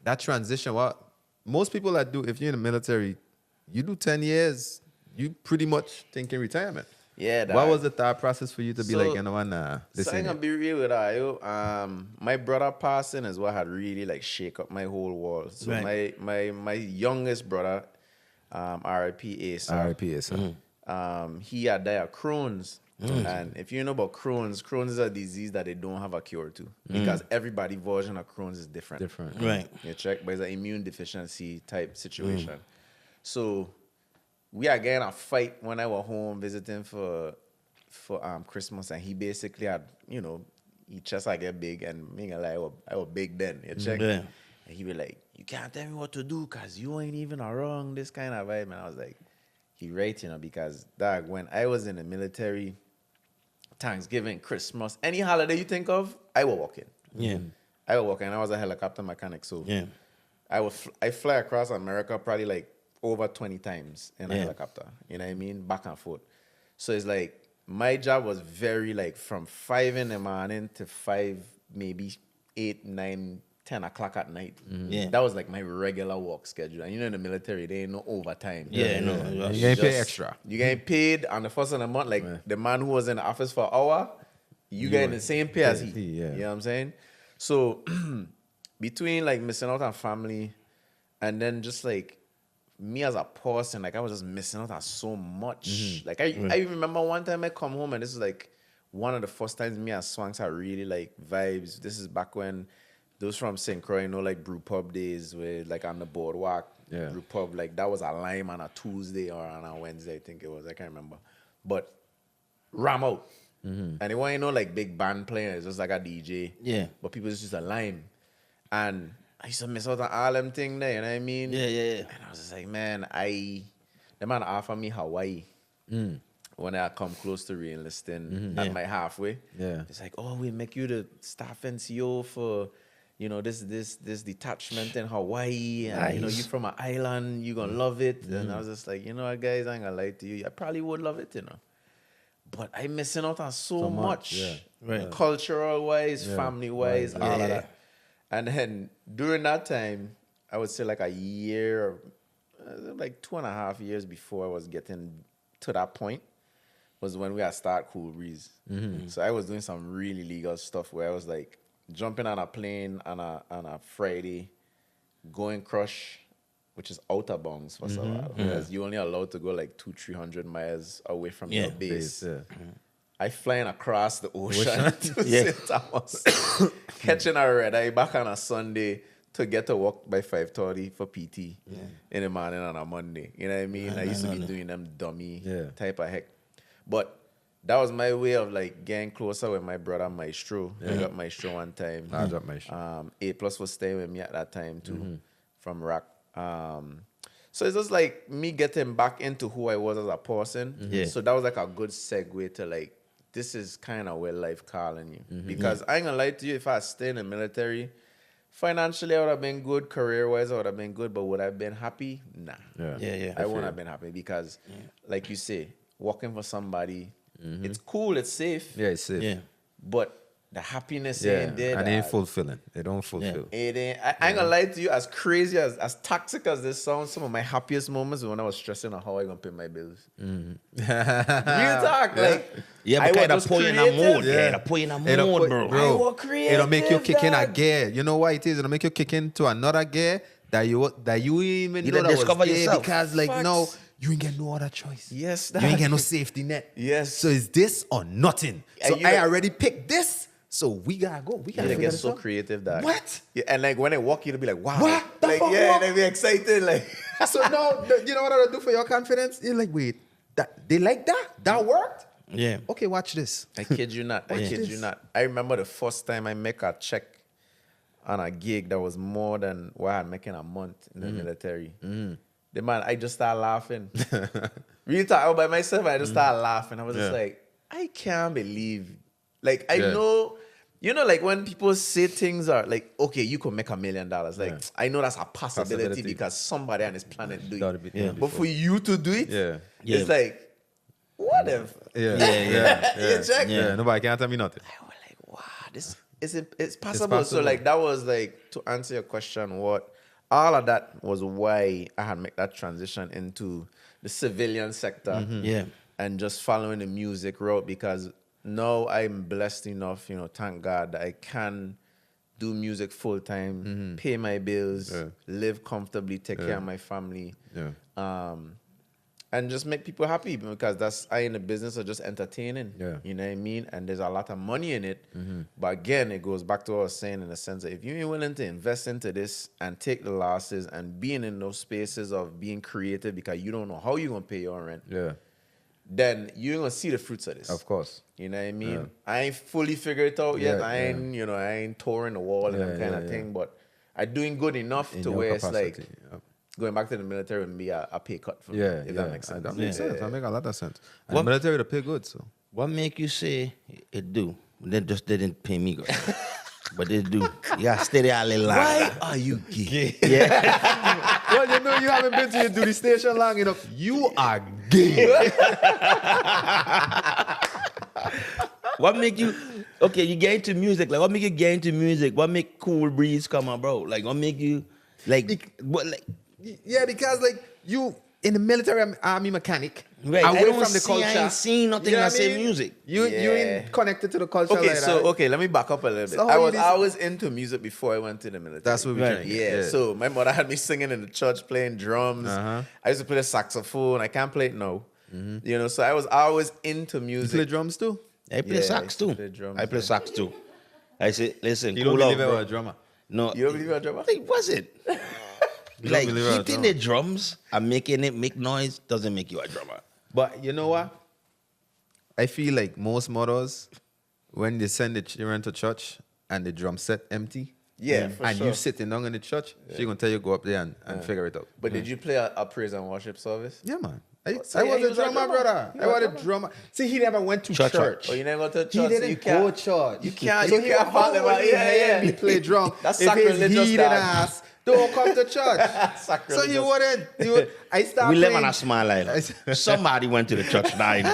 that transition, what most people that do, if you're in the military, you do 10 years, you pretty much thinking retirement. Yeah, What dog. was the thought process for you to be So- like, you know what, this So I'm ain't gonna it? be real with that, yo. My brother passing is what had really like shake up my whole world. So Right. my youngest brother, RIP Asa, R.I.P. is, he had died of Crohn's. And if you know about Crohn's is a disease that they don't have a cure to because everybody version of Crohn's is different. different. Right. You check, but it's an immune deficiency type situation. So we are getting a fight when I was home visiting for Christmas, and he basically had, you know, he chest I get big, and me like I was big then. You check, Yeah. and he be like, "You can't tell me what to do, cause you ain't even around." This kind of vibe, and I was like, "He right, you know," because dog, when I was in the military, Thanksgiving, Christmas, any holiday you think of, I was walking. Yeah. I was walking. I was a helicopter mechanic, so Yeah. I fly across America probably like over 20 times in a Yeah. helicopter. You know what I mean? Back and forth. So it's like my job was very like from 5 in the morning to 5, maybe 8, 9 10 o'clock at night. Yeah. That was like my regular work schedule. And in the military, there ain't no overtime. Yeah, no. You ain't pay extra. You getting paid on the first of the month. Like the man who was in the office for an hour, you getting the same pay as he. yeah. You know what I'm saying? So between like missing out on family and then just like me as a person, like I was just missing out on so much. Like I remember one time I come home and this is like one of the first times me and Swanks had really like vibes. This is back when those from St. Croix, like brew pub days where like on the boardwalk, brew pub, like that was a lime on a Tuesday or on a Wednesday, I think it was. I can't remember. But ram out. And it wasn't like big band playing, it's just like a DJ. Yeah. But people just a lime. And I used to miss out on all them thing there, you know what I mean? Yeah. And I was just like, man, the man offered me Hawaii when I come close to re-enlisting at my halfway. Yeah. It's like, oh, we make you the staff NCO for, this detachment in Hawaii. And, Nice. you from an island, you gonna love it. And I was just like, you know what, guys, I ain't gonna lie to you. I probably would love it, But I'm missing out on so much. yeah. Right. Cultural-wise, family-wise, Right. all of that. And then during that time, I would say like a year, like 2.5 years before I was getting to that point, was when we had start Cool Breeze. So I was doing some really legal stuff where I was like jumping on a plane on a Friday, going crush, which is outer bounds for Saval, because you're only allowed to go like 200-300 miles away from your base. I flying across the ocean to St. Thomas, catching a red eye back on a Sunday to get to work by 5:30 for PT in the morning on a Monday. You know what I mean? I used to be doing them dummy type of heck. But that was my way of like getting closer with my brother Maestro. I got Maestro one time. I got Maestro. A+ was staying with me at that time too, from Rock. So it's just like me getting back into who I was as a person. Yeah. So that was like a good segue to like, this is kind of where life calling you. Because I ain't gonna lie to you, if I stayed in the military, financially I would have been good, career-wise I would have been good, but would I have been happy? Nah. Yeah. I wouldn't have been happy because, like you say, working for somebody, it's cool, it's safe, Yeah, it's safe. Yeah. but the happiness Yeah, ain't there. and it ain't dog. fulfilling. It don't fulfill. It ain't. I ain't gonna lie to you. As crazy as toxic as this sounds, some of my happiest moments were when I was stressing on how I gonna pay my bills. Real talk, like Yeah, I but kind was of put you in a creative. mood. Yeah, put you in a It'll mood, put- bro. I was creative, It'll make you kick in a dog. gear. You know what it is? It'll make you kick into another gear that you even You know done that discover was there yourself. because like Facts. no, you ain't get no other choice. Yes, You ain't dog. get no safety net. Yes. So it's this or nothing. And So you I like- already picked this. So we gotta go. We gotta They figure get this so out. creative that What? Yeah, and like when they walk, you'll be like, wow. What the Like fuck, yeah, what? they be excited. Like So now, you know what I'll do for your confidence? You're like, wait, they like that? That worked? Yeah. Okay, watch this. I kid you not. I Watch kid this. you not. I remember the first time I make a check on a gig that was more than what I had making a month in the military. The man, I just started laughing. Real talk, I was by myself. I just started laughing. I was just like, I can't believe. Like I Yeah. know, like when people say things are like, okay, you could make $1 million. Like I know that's a possibility, Possibility. because somebody on this planet do Thought it. it be done But for you to do it, Yeah. it's like, what if? Yeah. You check? Yeah, nobody can tell me nothing. I was like, wow, this it's possible. So possible. like that was like, to answer your question, what all of that was why I had made that transition into the civilian sector. Yeah. And just following the music route, because now I'm blessed enough, thank God, that I can do music full time, pay my bills, live comfortably, take care of my family. Yeah. And just make people happy, because I in the business of just entertaining. Yeah. You know what I mean? And there's a lot of money in it. But again, it goes back to what I was saying, in the sense that if you ain't willing to invest into this and take the losses and being in those spaces of being creative because you don't know how you're going to pay your rent, Yeah. then you ain't going to see the fruits of this. Of course. You know what I mean? I ain't fully figured it out yet. Yeah, I ain't touring the wall and Yeah, that kind of yeah, thing. But I'm doing good enough In to your where it's capacity, like yeah. going back to the military would be a pay cut for me, Yeah, if that makes sense. That makes sense. That makes a lot of sense. And What- military to pay good, so. What make you say it do? They just didn't pay me good. But they do. You gotta stay there a little longer. Why are you gay? Well, you haven't been to your duty station long enough. You are gay. What make you? Okay, you get into music. Like, what make you get into music? What make Cool Breeze come on, bro? Like, what make you like? What like? Yeah, because like you in the military army mechanic, Right, away I don't from the see, culture. I ain't seen nothing You know that what I say mean? music. You Yeah. ain't connected to the culture. Okay, like so that. okay, let me back up a little bit. So how you I listen- was into music before I went to the military. That's what we're Right. trying to get. Yeah, so my mother had me singing in the church, playing drums. Uh-huh. I used to play the saxophone. I can't play it now. You know, so I was always into you music. play drums too. I play Yeah, sax I used to too. play drums, I play yeah. sax too. I say, listen, You cool don't out, believe I bro. was a drummer. No, You don't believe you're a drummer? like, was it? don't Like believe you're a hitting drummer. the drums and making it make noise doesn't make you a drummer. But you know what? I feel like most mothers, when they send the children to church and the drum set empty, Yeah, for and sure. you sitting down in the church, she gonna tell you go up there and figure it out. But did you play a praise and worship service? Yeah, man. I So, yeah, was he a was a drummer, drummer. brother. He I was a was a drummer. See, he never went to Church. church. Oh, you never go to church? He so didn't you go can't, to church. You can't. So You he can't would fault him. only hear me play drum. That's if his sacrilegious, heathen dog. ass don't come to church. So Sacrilegious. he wouldn't. I started We live playing. on a small island. Somebody went to the church dying.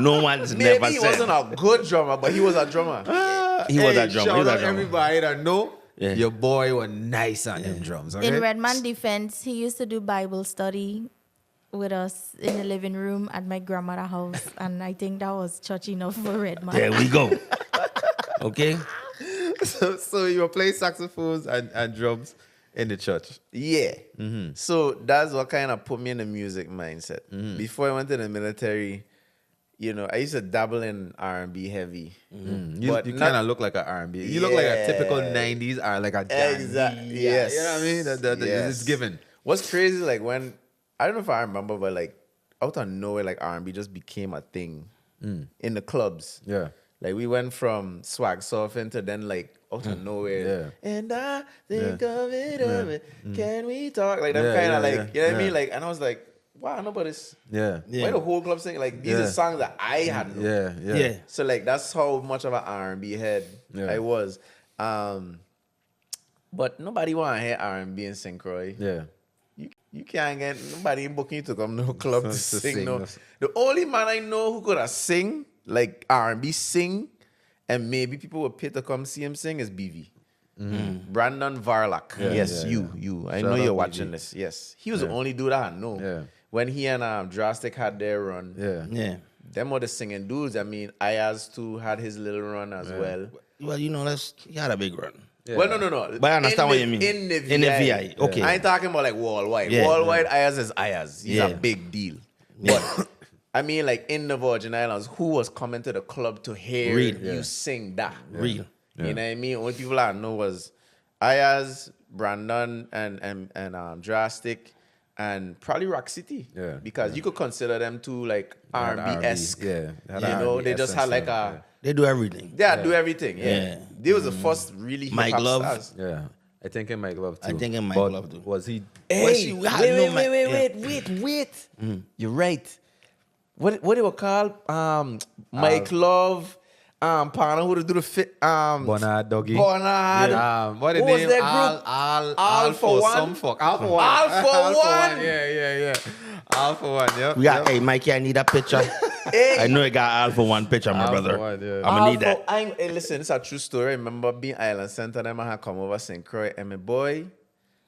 No one's Maybe never he said. wasn't a good drummer, but he was a drummer. He was Hey, a drummer. He shout was a out drummer. everybody that know Yeah. your boy was nice on them drums. Okay? In Redman defense, he used to do Bible study with us in the living room at my grandmother's house, and I think that was church enough for Redman. There we go. Okay. so you were playing saxophones and drums in the church. Yeah. So that's what kind of put me in the music mindset. Before I went to the military, you know, I used to dabble in R&B heavy. You But kind not- of look like an R&B. You look like a typical Yeah. 90s or like a dandy. Exactly. Yeah, Yes. you know what I mean? Yes. It's given. What's crazy, like when I don't know if I remember, but like out of nowhere, like R&B just became a thing in the clubs. Yeah. Like we went from swag surfing to then like out of nowhere. And I think of it. Can we talk? Like them Yeah, kind of yeah, like yeah, you know what I yeah. mean? Like, and I was like, wow, nobody's. Yeah. Why the whole club singing? Like these Yeah. are songs that I had. Known. Yeah. Yeah. So like that's how much of an R&B head Yeah. I was. But nobody want to hear R&B and synchro. Yeah. You can't get nobody booking you to come to a club to To sing. sing, No. no. The only man I know who could have sing like R&B sing, and maybe people would pay to come see him sing is BV. Brandon Varlock. Yeah, yes, yeah, you. I Shout know out you're BV. watching this. Yes, he was the only dude I know. Yeah. When he and Drastic had their run. Yeah. Yeah. Them were the singing dudes. I mean, Ayaz too had his little run as well. Well, you know, he had a big run. Yeah. Well, no. But I understand what you mean. In the VI. In the VI, okay. I ain't talking about like worldwide. Yeah. Worldwide, Ayaz is Ayaz. He's Yeah. a big deal. But I mean, like in the Virgin Islands, who was coming to the club to hear Real. you sing that? Real. You know what I mean? Only people I know was Ayaz, Brandon, and Drastic, and probably Rock City. Yeah, Because you could consider them two like had R&B-esque. R&B, yeah. They had You know, R&B they just had essence like to a... them, They do everything. They do everything. Yeah. Yeah. They was the first really Mike hip-hop Love. stars. Yeah. I think in Mike Love too. I think in Mike But Love too. Was he? Well, see, we had no ma- wait. You're right. What they were called? Mike Love, partner who to do the fit. Bernard Dougie. Bernard. What the What was name? their group? All for One? Some fuck. All for one. All for One. Yeah. All for one. Yep. We got, hey, Mikey, I need a picture. Hey. I know I got all for one picture, my All for brother. one, yeah. I'm gonna need that. Hey, listen, it's a true story. I remember being Island Center, them I had come over St. Croix, and my boy,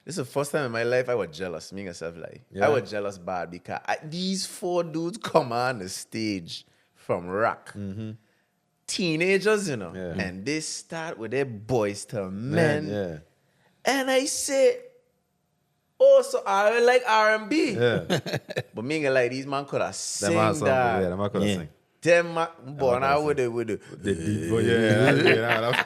this is the first time in my life I was jealous. Me myself, like Yeah. I was jealous bad because these four dudes come on the stage from rock. Teenagers, you know, Yeah. and they start with their boys to men. Yeah. And I say, oh, so I like R&B. Yeah. But me ain't like these man could have Them sing man song, that. yeah, them man could have Yeah. sing. Them man, born out with it. The deep voice, yeah.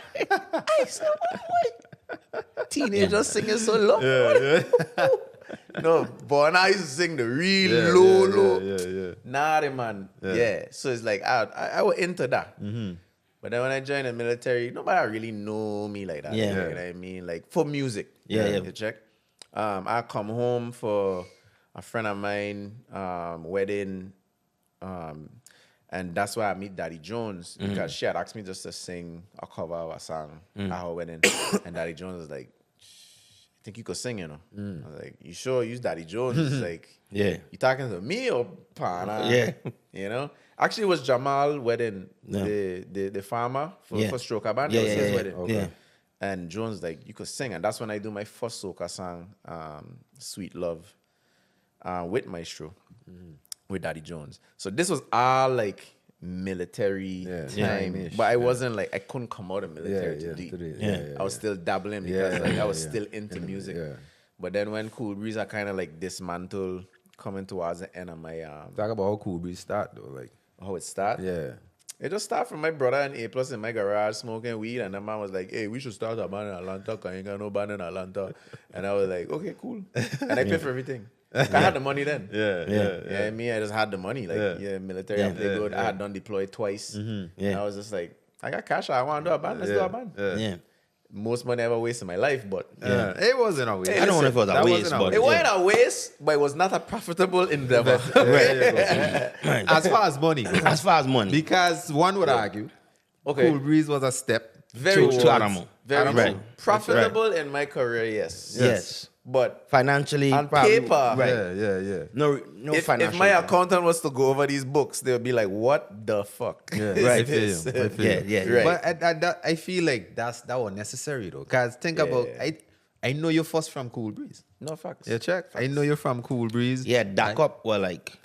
I said, what? Teenagers singing so low. Yeah. No, born out used to sing the real Yeah, low. yeah. Nah, man. Yeah. So it's like I was into that. But then when I joined the military, nobody really know me like that. Yeah. You know what I mean? Like for music. Yeah. You check. I come home for a friend of mine wedding. And that's why I meet Daddy Jones because she had asked me just to sing a cover of a song at her wedding. And Daddy Jones was like, I think you could sing, you know. I was like, you sure? Use Daddy Jones. He's like, Yeah. you talking to me or Pana? Yeah. You know? Actually, it was Jamal wedding, Yeah. the farmer for Stroker band. Yeah, It was his yeah, wedding. okay. Yeah. And Jones like, you could sing, and that's when I do my first soca song, "Sweet Love," with Maestro, with Daddy Jones. So this was all like military time, time-ish, but I wasn't like I couldn't come out of military too deep. I was still dabbling because like I was still into music. Yeah. But then when Cool Breeze, I kind of like dismantled coming towards the end of my Talk about how Cool Breeze start though, like how it started. yeah. It just started from my brother and A Plus in my garage smoking weed, and the man was like, "Hey, we should start a band in Atlanta, cause I ain't got no band in Atlanta." And I was like, "Okay, cool." And I paid for everything. I had the money then. Yeah, me, I just had the money. Like, military, I played good. I had done deployed twice. And I was just like, I got cash. I want to do a band. Let's do a band. Yeah. Most money I ever wasted in my life, but It wasn't a waste. I don't know if it was a That waste, wasn't a but it wasn't a waste, but it was not a profitable endeavor. As far as money, As far as money, because one would argue, Okay. Cool Breeze was a step Very towards true. Adamo. Very Right. true. Profitable in my career, yes. yes. But Financially, on probably- paper, right? Yeah. No if financial. my accountant was to go over these books, they would be like, "What the fuck?" Yeah, is right. this?" I feel Yeah, you. yeah. Right. But I feel like that was necessary though. Cause think about I know you're first from Cool Breeze. No facts. Yeah, check. I know you're from Cool Breeze. Yeah, Duck Up were like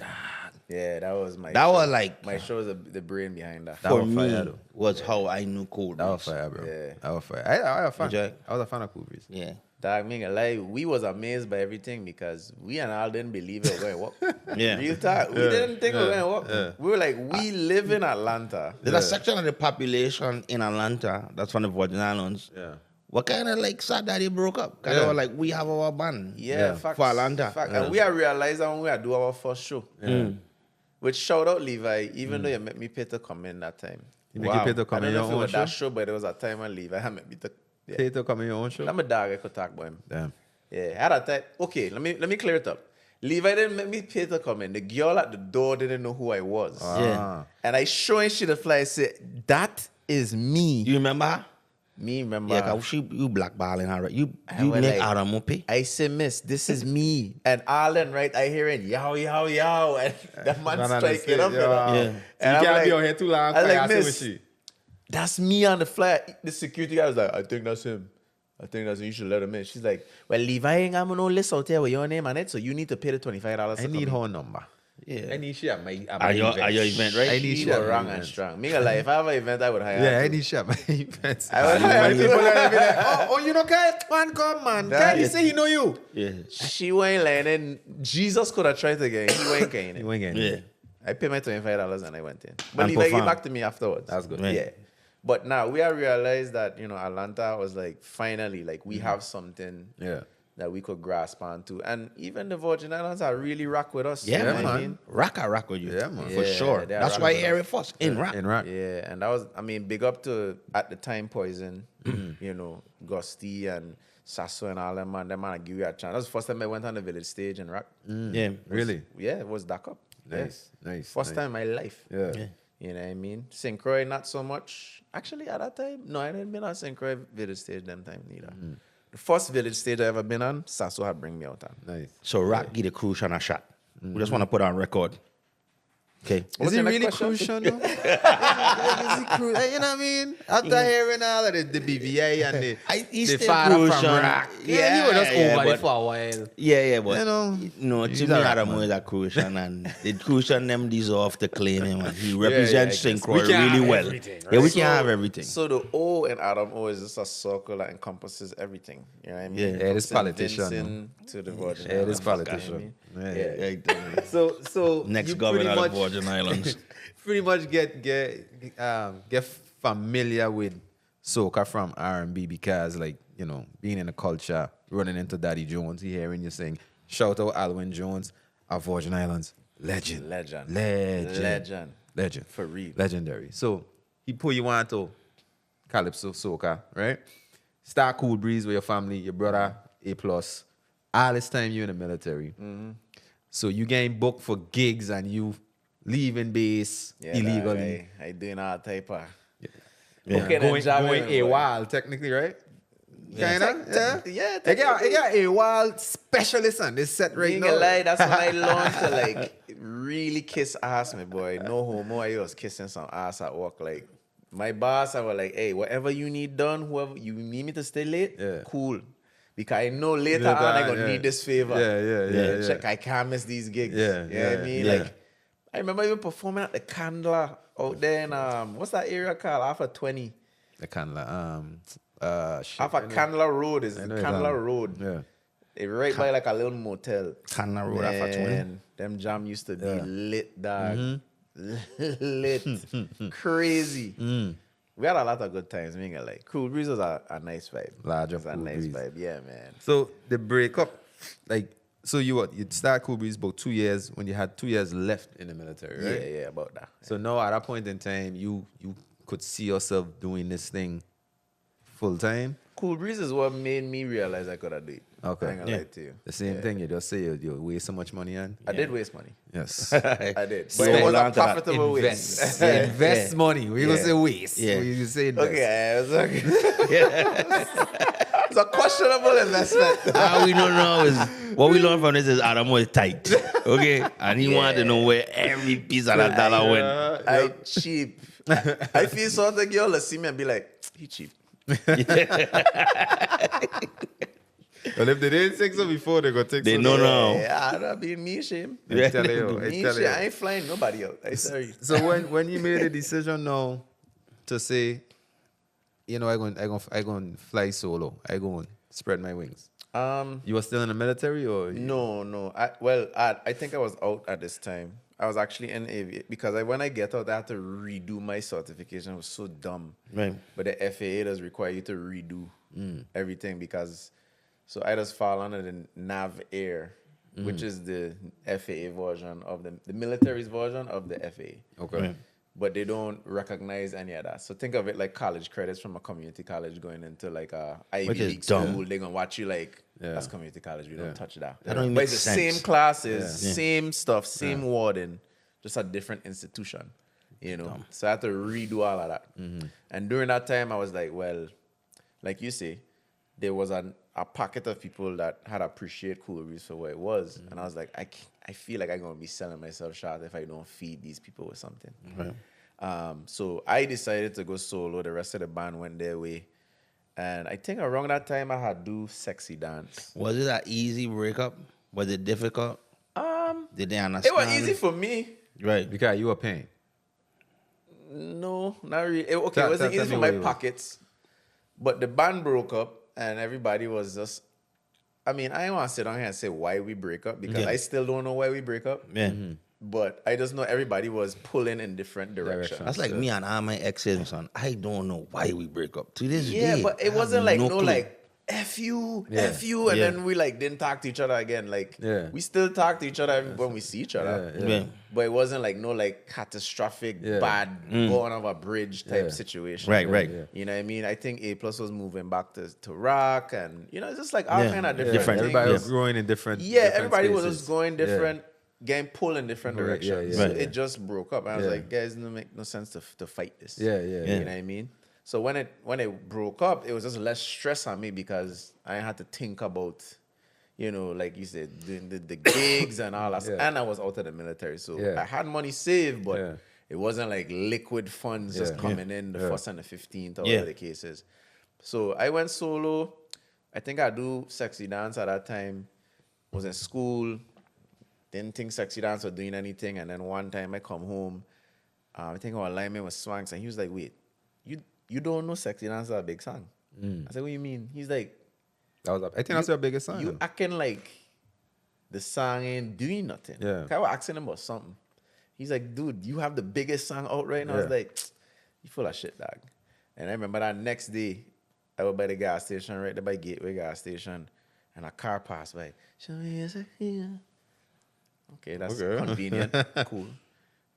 Yeah, that was my. that show. was like my show was the brain behind that. That for was me fire, though. was how I knew Cool That was Breeze. fire, bro. Yeah. That was fire. I was a fan. Enjoy. I was a fan of Cool Breeze. Yeah. Dog, me gonna lie, we was amazed by everything because we and all didn't believe it was going to work. Yeah. Real talk. We didn't think it was going to work. We were like, we live in Atlanta. There's a section of the population in Atlanta that's from the Virgin Islands. Yeah. What kind of like sad that they broke up? Because they were like, we have our band. Yeah, facts. For Atlanta. Fact. And we have realized that when we are do our first show. Which shout out Levi, even though you met me pay to come in that time. You make you pay to I come don't in know your if it own was show? that show, but there was a time when Levi had met me to. Yeah. Pay to come in your own show? I'm a dog, I could talk about him. Damn. Yeah, at that time. Okay, let me clear it up. Levi didn't make me pay to come in. The girl at the door didn't know who I was. Yeah. And I showing she the fly, I said, "That is me." You remember her? Me remember. Yeah, cause you blackballing her, right? You was make like- Adamo pay. I say, "Miss, this is me." And Allen, right? I hearing yow, yow, yow. And that man Man, striking up. yeah. You know? Yeah. So And you I'm can't like- be out here too long. I like, asking "Miss, with she." That's me on the fly. The security guy was like, "I think that's him. I think that's him. You should let him in." She's like, "Well, Levi ain't got no list out there with your name on it, so you need to pay the $25. I need her number. Yeah. I need she at my At your event, right? I need She she at was my wrong and event. strong. Me gonna lie, if I have an event, I would hire Yeah, her I too. need she at my events. I would hire her too. People are be like, oh, you know, Kyle? Man, come, man. Kyle, he say he know you. Yeah. She ain't lying. And Jesus could have tried again. He ain't getting You it. ain't getting Yeah. it. I paid my $25 and I went in. But And Levi gave perform. back to me afterwards. That's good. Right. Yeah. But now we have realized that, Atlanta was like, finally, like we have something Yeah. that we could grasp onto. And even the Virgin Islands are really rock with us. Yeah, you know man. what I mean? Rock with you. Yeah, man. For Yeah, sure. they are That's rock why with I hear us. it first. In rock. In rock. Yeah, and that was, big up to, at the time, Poison, Gusty and Sasso and all them, man. Them man give you a chance. That was the first time I went on the village stage and rock. Yeah. Really? Yeah, it was Duck Up. Nice. Nice. First nice. time in my life. Yeah. Yeah. You know what I mean? Synchro, not so much. Actually, at that time, no, I didn't been on Synchro village stage them time neither. The first village stage I ever been on, Sasso had bring me out on. Nice. So rock give the Crucian a shot. We just want to put on record. Okay. Is he your next really question? crucial though? Is he you know what I mean? After hearing all of the BVA and He's the still father from Crucian. rock. Yeah, he was just over but- it for a while. Yeah, but You know, no, he's to me, a rock Adamo man. is a Crucian, and the Crucian them deserve to claim him. And he represents I guess. Synchro We can't really have well. everything, Yeah, we So- can have everything. So the O in Adam O is just a circle that encompasses everything. You know what I mean? Yeah. Yeah, this From St. politician, Vincent to the Virgin Yeah, this Islands, you know what I politician. mean? Yeah. Yeah. So Next you governor pretty of the Virgin Islands. pretty much get familiar with soca from R&B because, like, being in the culture, running into Daddy Jones, hearing you sing, shout out Alwyn Jones of Virgin Islands, legend. For real. Legendary. So he put you on to Calypso soca, right? Start Cool Breeze with your family, your brother, A+. All this time you in the military. So you getting booked for gigs and you leaving base illegally. I doing all type of Yeah. Okay, then Going jamming, a boy. while, technically, right? Kinda, yeah. Yeah, It got a wild specialist on this set right Ain't now. gonna lie, that's when I learned to like really kiss ass, my boy. No homo, I was kissing some ass at work. Like my boss, I was like, hey, whatever you need done, whoever you need me to stay late, Yeah. cool. Because I know later Later on I on, gonna yeah. need this favor. Yeah. Check, I can't miss these gigs. Yeah, You know what I yeah, mean? yeah. Like I remember even performing at the Candler out there in what's that area called? Alpha 20. The kind shit. Alpha Candler Road is I know it's Candler on. Road. Yeah. It right by like a little motel. Canna Road Alpha 20. Man, them jam used to be Yeah. lit, dog. Lit. Mm. Crazy. We had a lot of good times, me gonna like. Cool Breeze was a nice vibe. Large It was of a Cool nice Breeze. vibe. Yeah, man. So the breakup, like, so you'd start Cool Breeze about 2 years when you had 2 years left in the military, right? Yeah, about that. So now at that point in time, you could see yourself doing this thing full time. Cool Breeze is what made me realize I could have done it. Okay. I ain't gonna Yeah. lie to you. The same thing you just say you waste so much money on. I did waste money. Yes. I did. So But it was hold on a to that. profitable waste. Invest. Invest Yeah. money. We gonna Yeah. say waste. Yeah. You say invest. Okay, it's a questionable investment. All we don't know is what we learned from this is Adam was tight. Okay? And he wanted to know where every piece of that dollar went. I cheap. I feel so the girl will see me and be like, he cheap. Well, if they didn't take so before, they gonna take They so know now. now. Yeah, that be me shame. I tell you, I Me tell shit. you. I ain't flying nobody out. I sorry. So when you made a decision now to say, you know, I going fly solo. I going spread my wings. You were still in the military or No. I think I was out at this time. I was actually in aviation because when I get out, I had to redo my certification. It was so dumb. Right. But the FAA does require you to redo everything because, so I just fall under the Nav Air, which is the FAA version of the military's version of the FAA. Okay. Right. But they don't recognize any of that. So think of it like college credits from a community college going into like a Ivy Which is League dumb. school. They're gonna watch you like, Yeah. that's community college. We don't touch that. That don't even But make it's the sense. same classes, Yeah. same stuff, same warden, just a different institution. You know, so I had to redo all of that. And during that time, I was like, well, like you say, there was a pocket of people that had appreciated Cool Breeze for what it was, and I was like, I feel like I'm gonna be selling myself short if I don't feed these people with something. So I decided to go solo. The rest of the band went their way, and I think around that time I had do Sexy Dance. Was it an easy breakup? Was it difficult? Did they It understand? was easy for me. Right. Because you were paying. No, not really. It wasn't Tell easy me for what my it was. pockets, but the band broke up, and everybody was just. I mean, I don't want to sit down here and say why we break up because Yeah. I still don't know why we break up. Yeah. But I just know everybody was pulling in different directions. That's like me and all my exes, son. I don't know why we break up. To this Yeah, day, but I it have wasn't like no clue. like F you, Yeah. F you, and Yeah. then we like didn't talk to each other again. Like Yeah. we still talk to each other when we see each other. Yeah. But it wasn't like no like catastrophic Yeah. bad going over a bridge type Yeah. situation. Right, right. Yeah. You know what I mean? I think A Plus was moving back to rock and you know, it's just like all Yeah. kind of Yeah. different. Different. things. Everybody was Yeah. growing in different. Yeah, different everybody was spaces. just going Yeah. different, getting pulled in different Right, yeah, directions. yeah, So yeah. it just broke up. And I was Yeah. like, guys, it doesn't make no sense to fight this. Yeah. You know what I mean? So when it broke up, it was just less stress on me because I had to think about, you know, like you said, doing the gigs and all that. Yeah. And I was out of the military. So Yeah. I had money saved, but Yeah. it wasn't like liquid funds just Yeah. coming in the Yeah. 1st and the 15th or Yeah. whatever the case is. So I went solo. I think I do Sexy Dance at that time. Was in school. Didn't think Sexy Dance was doing anything. And then one time I come home. I think our lineman was Swanks. And he was like, wait, you don't know Sexy Dance is a big song? I said, what do you mean? He's like, I think that's your biggest song. you acting like the song ain't doing nothing. Yeah. I was asking him about something. He's like, dude, you have the biggest song out right now. I was Yeah. like, you full of shit, dog. And I remember that next day, I was by the gas station, right there by Gateway gas station, and a car passed by. Show me a sexy. Okay, that's Okay. convenient. Cool.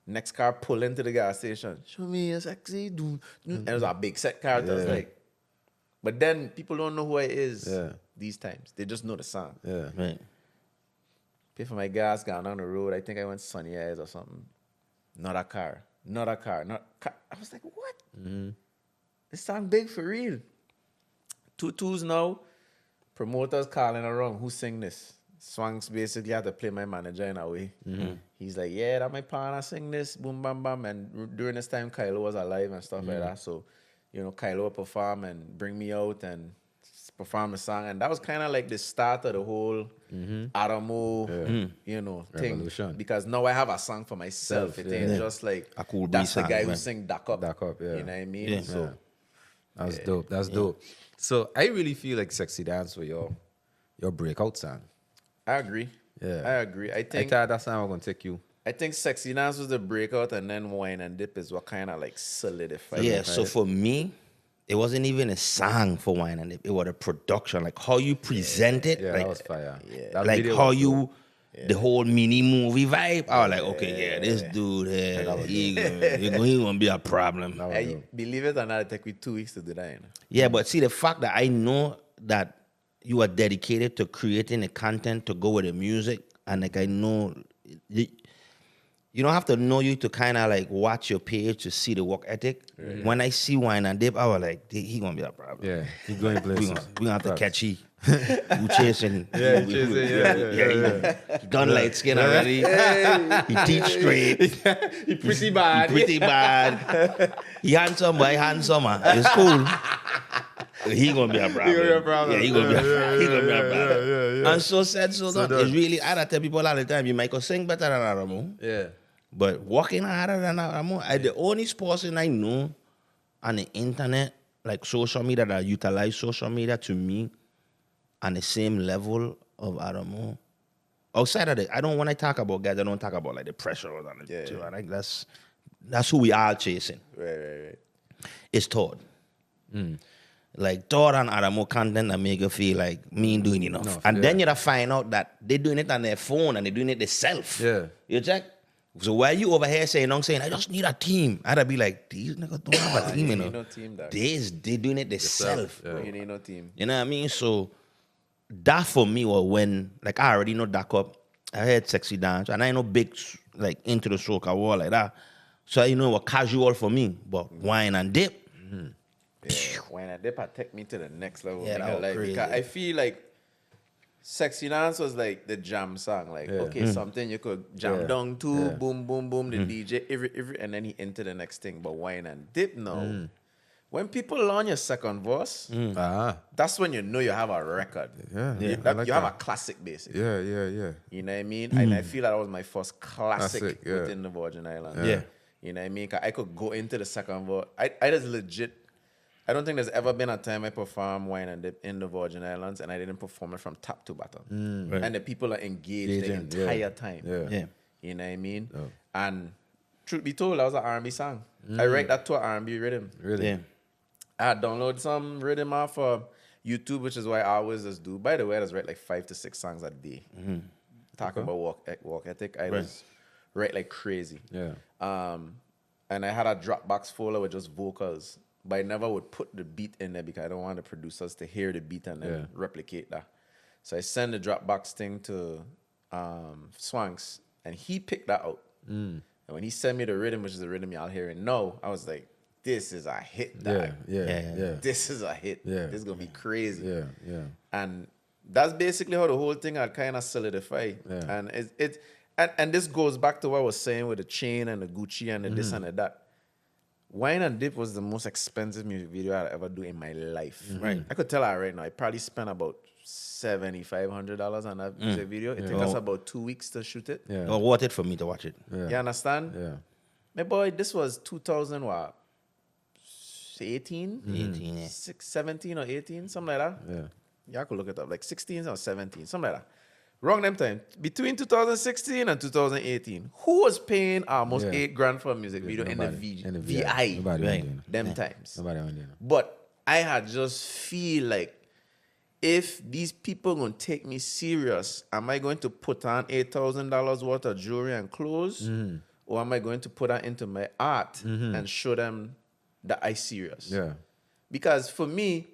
Next car pull into the gas station. Show me a sexy dude. And it was a big set car. I was Yeah. like, but then people don't know who I is Yeah. these times. They just know the song. Yeah. Right. Pay for my gas, gone down the road. I think I went Sunny Eyes or something. Not a car. I was like, what? This song big for real. Tutus now, promoters calling around, who sing this? Swanks basically had to play my manager in a way. He's like, yeah, that my partner sing this, boom, bam, bam. And during this time, Kylo was alive and stuff like that. So, you know, Kylo would perform and bring me out and perform the song. And that was kind of like the start of the whole Adamo, you know, Revolution. thing. Because now I have a song for myself. It ain't just like, A cool that's the B-side, guy who man. sing Duck Up. Duck Up, yeah. You know what I mean? Yeah. So, That's dope. That's dope. So I really feel like Sexy Dance was your breakout song. I agree. Yeah. I agree. I I think thought that song was gonna take you. I think Sexy Dance was the breakout, and then Wine and Dip is what kind of like solidified. Yeah, it. so for me, it wasn't even a song for Wine and Dip. It was a production, like how you present it, Yeah, like, that was fire. That like video how was you, dope. the whole mini movie vibe. I was like, okay, this dude, he gonna be a problem. That was I dope. believe it or not, it took me 2 weeks to do that. You know? Yeah, but see, the fact that I know that you are dedicated to creating the content to go with the music, and like I know, you don't have to know you to kind of like watch your page to see the work ethic. When I see Wine and Dip, I was like, he gonna be a problem. Yeah, he's going We places. gonna have to catch he. Who chasing? Yeah, chasing, He done light skin already. He teach straight. He pretty bad. Pretty bad. He handsome, but he handsome. It's cool. He gonna be a problem. He gonna be a problem. Yeah, he gonna be a problem. Yeah. And so said, so done. done. It's really, I tell people all the time, you might go sing better than Adamo, Yeah. but working harder than Adamo. The only person I know on the internet, like social media, that utilize social media to me on the same level of Adamo. Outside of it, when I talk about guys, I don't talk about like the pressure on it. Yeah, too. yeah. I think that's who we are chasing. Right. It's Todd. Like Todd and Adamo content that make you feel like me ain't doing enough. And then you find out that they're doing it on their phone and they're doing it themselves. Yeah. You check? So while you over here saying, I just need a team, I'd be like, these niggas don't have a team, you You know. need no team, dog. They doing it themselves. Yeah. You need no team. You know what I mean? So that for me was when, like, I already know Duck Up. I heard Sexy Dance, and I know big, like, into the soca world like that. So, you know, it was casual for me. But Wine and Dip, Yeah. Wine and Dip had take me to the next level. Yeah, of that my was life. crazy. Because I feel like Sexy Dance was like the jam song. Like, okay, something you could jam Yeah. down to, Yeah. boom, boom, boom, the DJ, every, and then he into the next thing. But Wine and Dip, no. When people learn your second verse, that's when you know you have a record. Yeah. You, I like you have that. a classic, basically. Yeah. You know what I mean? And I feel that was my first classic Classic, yeah. within the Virgin Islands. Yeah. You know what I mean? 'Cause I could go into the second verse. I just legit, I don't think there's ever been a time I performed Wine and Dip in the Virgin Islands and I didn't perform it from top to bottom. Right. And the people are engaged the Engaging, entire yeah. time. yeah. You know what I mean? Oh. And truth be told, that was an R&B song. I write that to an R&B rhythm. Really? Yeah. I download some rhythm off of YouTube, which is why I always just do. By the way, I just write like 5 to 6 songs a day. Talk about work ethic. I just write like crazy. Yeah. And I had a Dropbox folder with just vocals, but I never would put the beat in there because I don't want the producers to hear the beat and then Yeah. replicate that. So I send the Dropbox thing to Swanks, and he picked that out. And when he sent me the rhythm, which is the rhythm y'all hearing now, I was like, this is a hit, dog. Yeah. This is a hit. Yeah. This is going to be crazy. Yeah. And that's basically how the whole thing had kind of solidified. Yeah. And and this goes back to what I was saying with the chain and the Gucci and the this and the that. Wine and Dip was the most expensive music video I'd ever do in my life. Right. I could tell her right now, I probably spent about $7,500 on that music video. It took us about 2 weeks to shoot it. Yeah. Well, worth it for me to watch it. You understand? Yeah. My boy, this was 2000 what? 18? 18, yeah. 17 or 18, something like that. Yeah. Y'all could look it up, like 16 or 17, something like that. Wrong them time. Between 2016 and 2018, who was paying almost Yeah. $8,000 for a music video in the VI? Nobody Right. on Them times. Nobody on there. But I had just feel like if these people gonna take me serious, am I going to put on $8,000 worth of jewelry and clothes, or am I going to put that into my art and show them that I serious? Yeah. Because for me,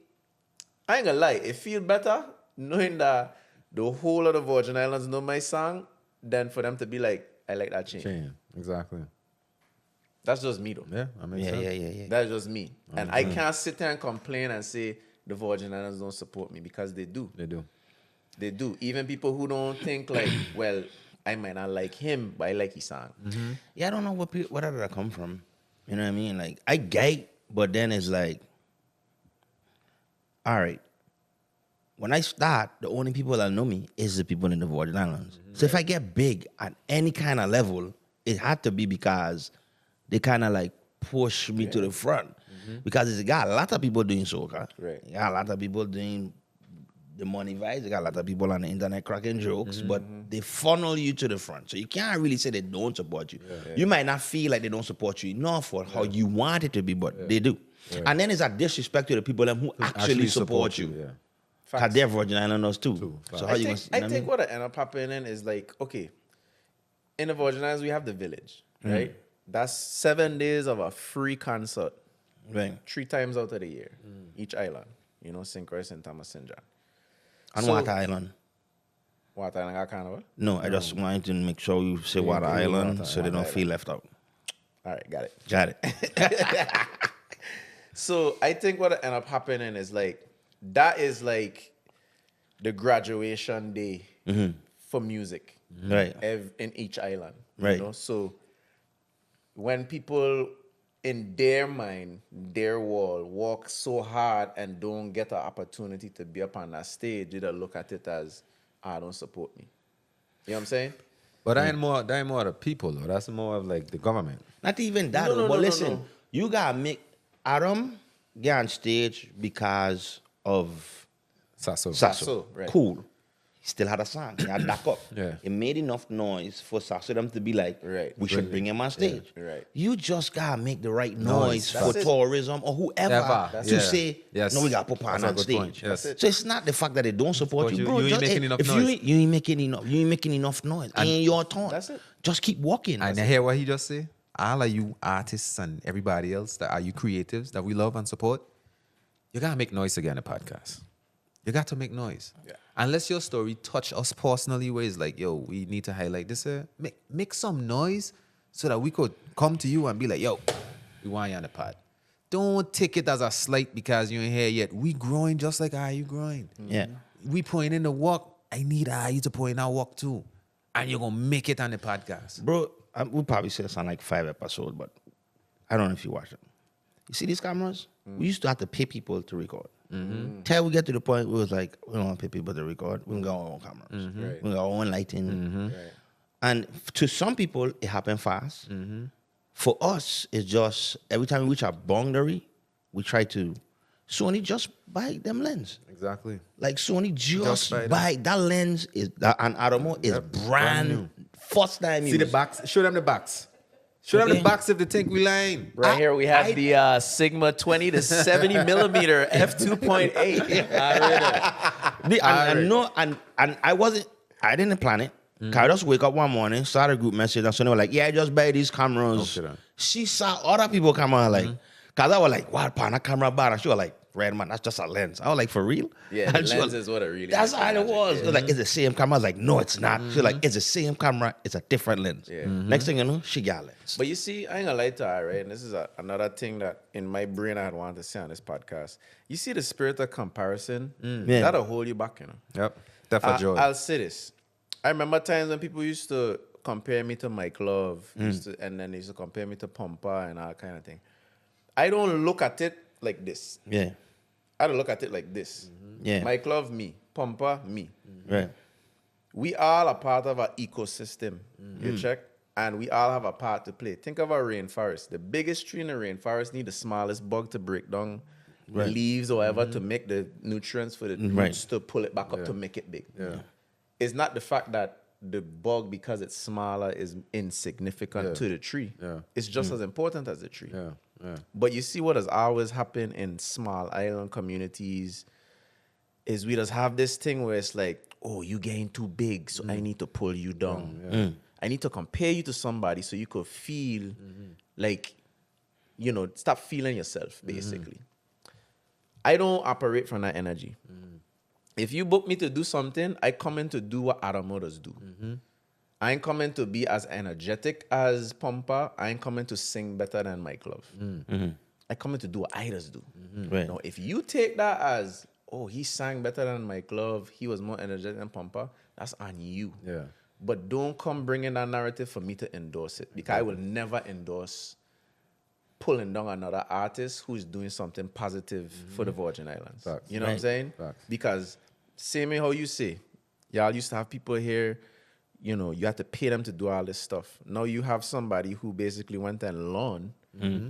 I ain't gonna lie, it feel better knowing that the whole of the Virgin Islands know my song than for them to be like, I like that chain. Chain. Exactly. That's just me though. Yeah. That makes Yeah, sense. yeah. That's just me. And I can't sit there and complain and say, the Virgin Islands don't support me, because they do. They do. They do. Even people who don't think like, well, I might not like him, but I like his song. Yeah, I don't know where did that come from. You know what I mean? Like, I get, but then it's like, all right. When I start, the only people that know me is the people in the Virgin Islands. So if I get big at any kind of level, it had to be because they kind of like push me to the front. Because it's got a lot of people doing soca. Right. You got a lot of people doing the money vibes. You got a lot of people on the internet cracking jokes, but they funnel you to the front. So you can't really say they don't support you. You might not feel like they don't support you enough for how you want it to be, but they do. And then it's a disrespect to the people who actually support you. Yeah. Because they're Virgin Islanders too. So how I you think, gonna, I think what I end up happening is like, okay, in the Virgin Islands, we have the village, right? That's 7 days of a free concert, right. 3 times out of the year, each island. You know, St. Croix, St. Thomas, St. John. On So- Water Island. What island got carnival? No, I just wanted to make sure you say Water Island so they don't feel left out. All right, got it. Got it. So I think what end up happening is like, that is like the graduation day for music, Right. in each island. Right. You know? So when people in their mind, their wall, walk so hard and don't get an opportunity to be up on that stage, they don't look at it as, don't support me. You know what I'm saying? But that ain't more the people though. That's more of like the government. Not even that, No, but no, listen, no. you gotta make Adam get on stage because of Sasso. Sasso. right. Cool. He still had a song. He had backup. Yeah. It made enough noise for Sasso them to be like, Right. we should bring him on stage. Right. You just gotta make the right noise for That's it. tourism or whoever Ever. to Yeah. say, Yes. no, we gotta put That's on a good stage. point. Yes. So it's not the fact that they don't support you, bro. You ain't Just, making enough if noise. you ain't making enough noise, ain't your turn. That's it. Just keep walking. And hear what he just say? All of you artists and everybody else that are you creatives that we love and support, you gotta make noise again in the podcast. You got to make noise. Yeah. Unless your story touch us personally, where it's like, yo, we need to highlight this. Make some noise so that we could come to you and be like, yo, we want you on the pod. Don't take it as a slight because you ain't here yet. We growing just like how you growing. Yeah. We putting in the work. I need you to put in our work too. And you're going to make it on the podcast. Bro, we probably say this on like 5 episodes, but I don't know if you watch it. You see these cameras? We used to have to pay people to record. Till we get to the point where it was like, we don't want to pay people to record. We can get our own cameras. Right. We got our own lighting. Right. And to some people, it happened fast. For us, it's just every time we reach a boundary, we try to. Sony just buy them lens. Exactly. Like Sony just buy them. buy that lens is that and Adamo is brand new. First time See the use. box? Show them the box. Show them Okay. the box if they think we lying. Right here we have the Sigma 20 to 70 millimeter f2.8. And I didn't plan it. I just wake up one morning, start a group message, and Sony was like, yeah, just buy these cameras. Okay, then. She saw other people camera like, cause I was like, what pan a camera bad? And she was like, red man, that's just a lens. I was like, for real? Yeah, the And she lens was- is what it really That's makes how the it magic, was. yeah. It was like, it's the same camera. I was like, no, it's not. She was like, it's the same camera, it's a different lens. Yeah. Next thing you know, she got a lens. But you see, I ain't gonna lie to her, right? And this is another thing that in my brain I had wanted to say on this podcast. You see the spirit of comparison, Yeah. that'll hold you back, you know. Yep. Definitely joy. I'll say this. I remember times when people used to compare me to Mike Love, and then they used to compare me to Pompa and all kind of thing. I don't look at it like this. Yeah. I don't look at it like this. Yeah. Mike Love, me. Pompa, me. Right. We all are part of an ecosystem. You check? And we all have a part to play. Think of a rainforest. The biggest tree in the rainforest need the smallest bug to break down the leaves or whatever to make the nutrients for the roots to pull it back up to make it big. Yeah. It's not the fact that the bug, because it's smaller, is insignificant to the tree. Yeah. It's just as important as the tree. Yeah. Yeah. But you see what has always happened in small island communities is we just have this thing where it's like, oh, you getting too big, so I need to pull you down. I need to compare you to somebody so you could feel like, you know, stop feeling yourself, basically. I don't operate from that energy. If you book me to do something, I come in to do what Adam others do. I ain't coming to be as energetic as Pompa. I ain't coming to sing better than Mike Love. I come in to do what I just do. Right. Now, if you take that as, oh, he sang better than Mike Love, he was more energetic than Pumper, that's on you. Yeah. But don't come bringing that narrative for me to endorse it, because I will never endorse pulling down another artist who's doing something positive for the Virgin Islands. Facts. You know what I'm Right. saying? Facts. Because same way how you say, y'all used to have people here, you know, you have to pay them to do all this stuff. Now you have somebody who basically went and loaned.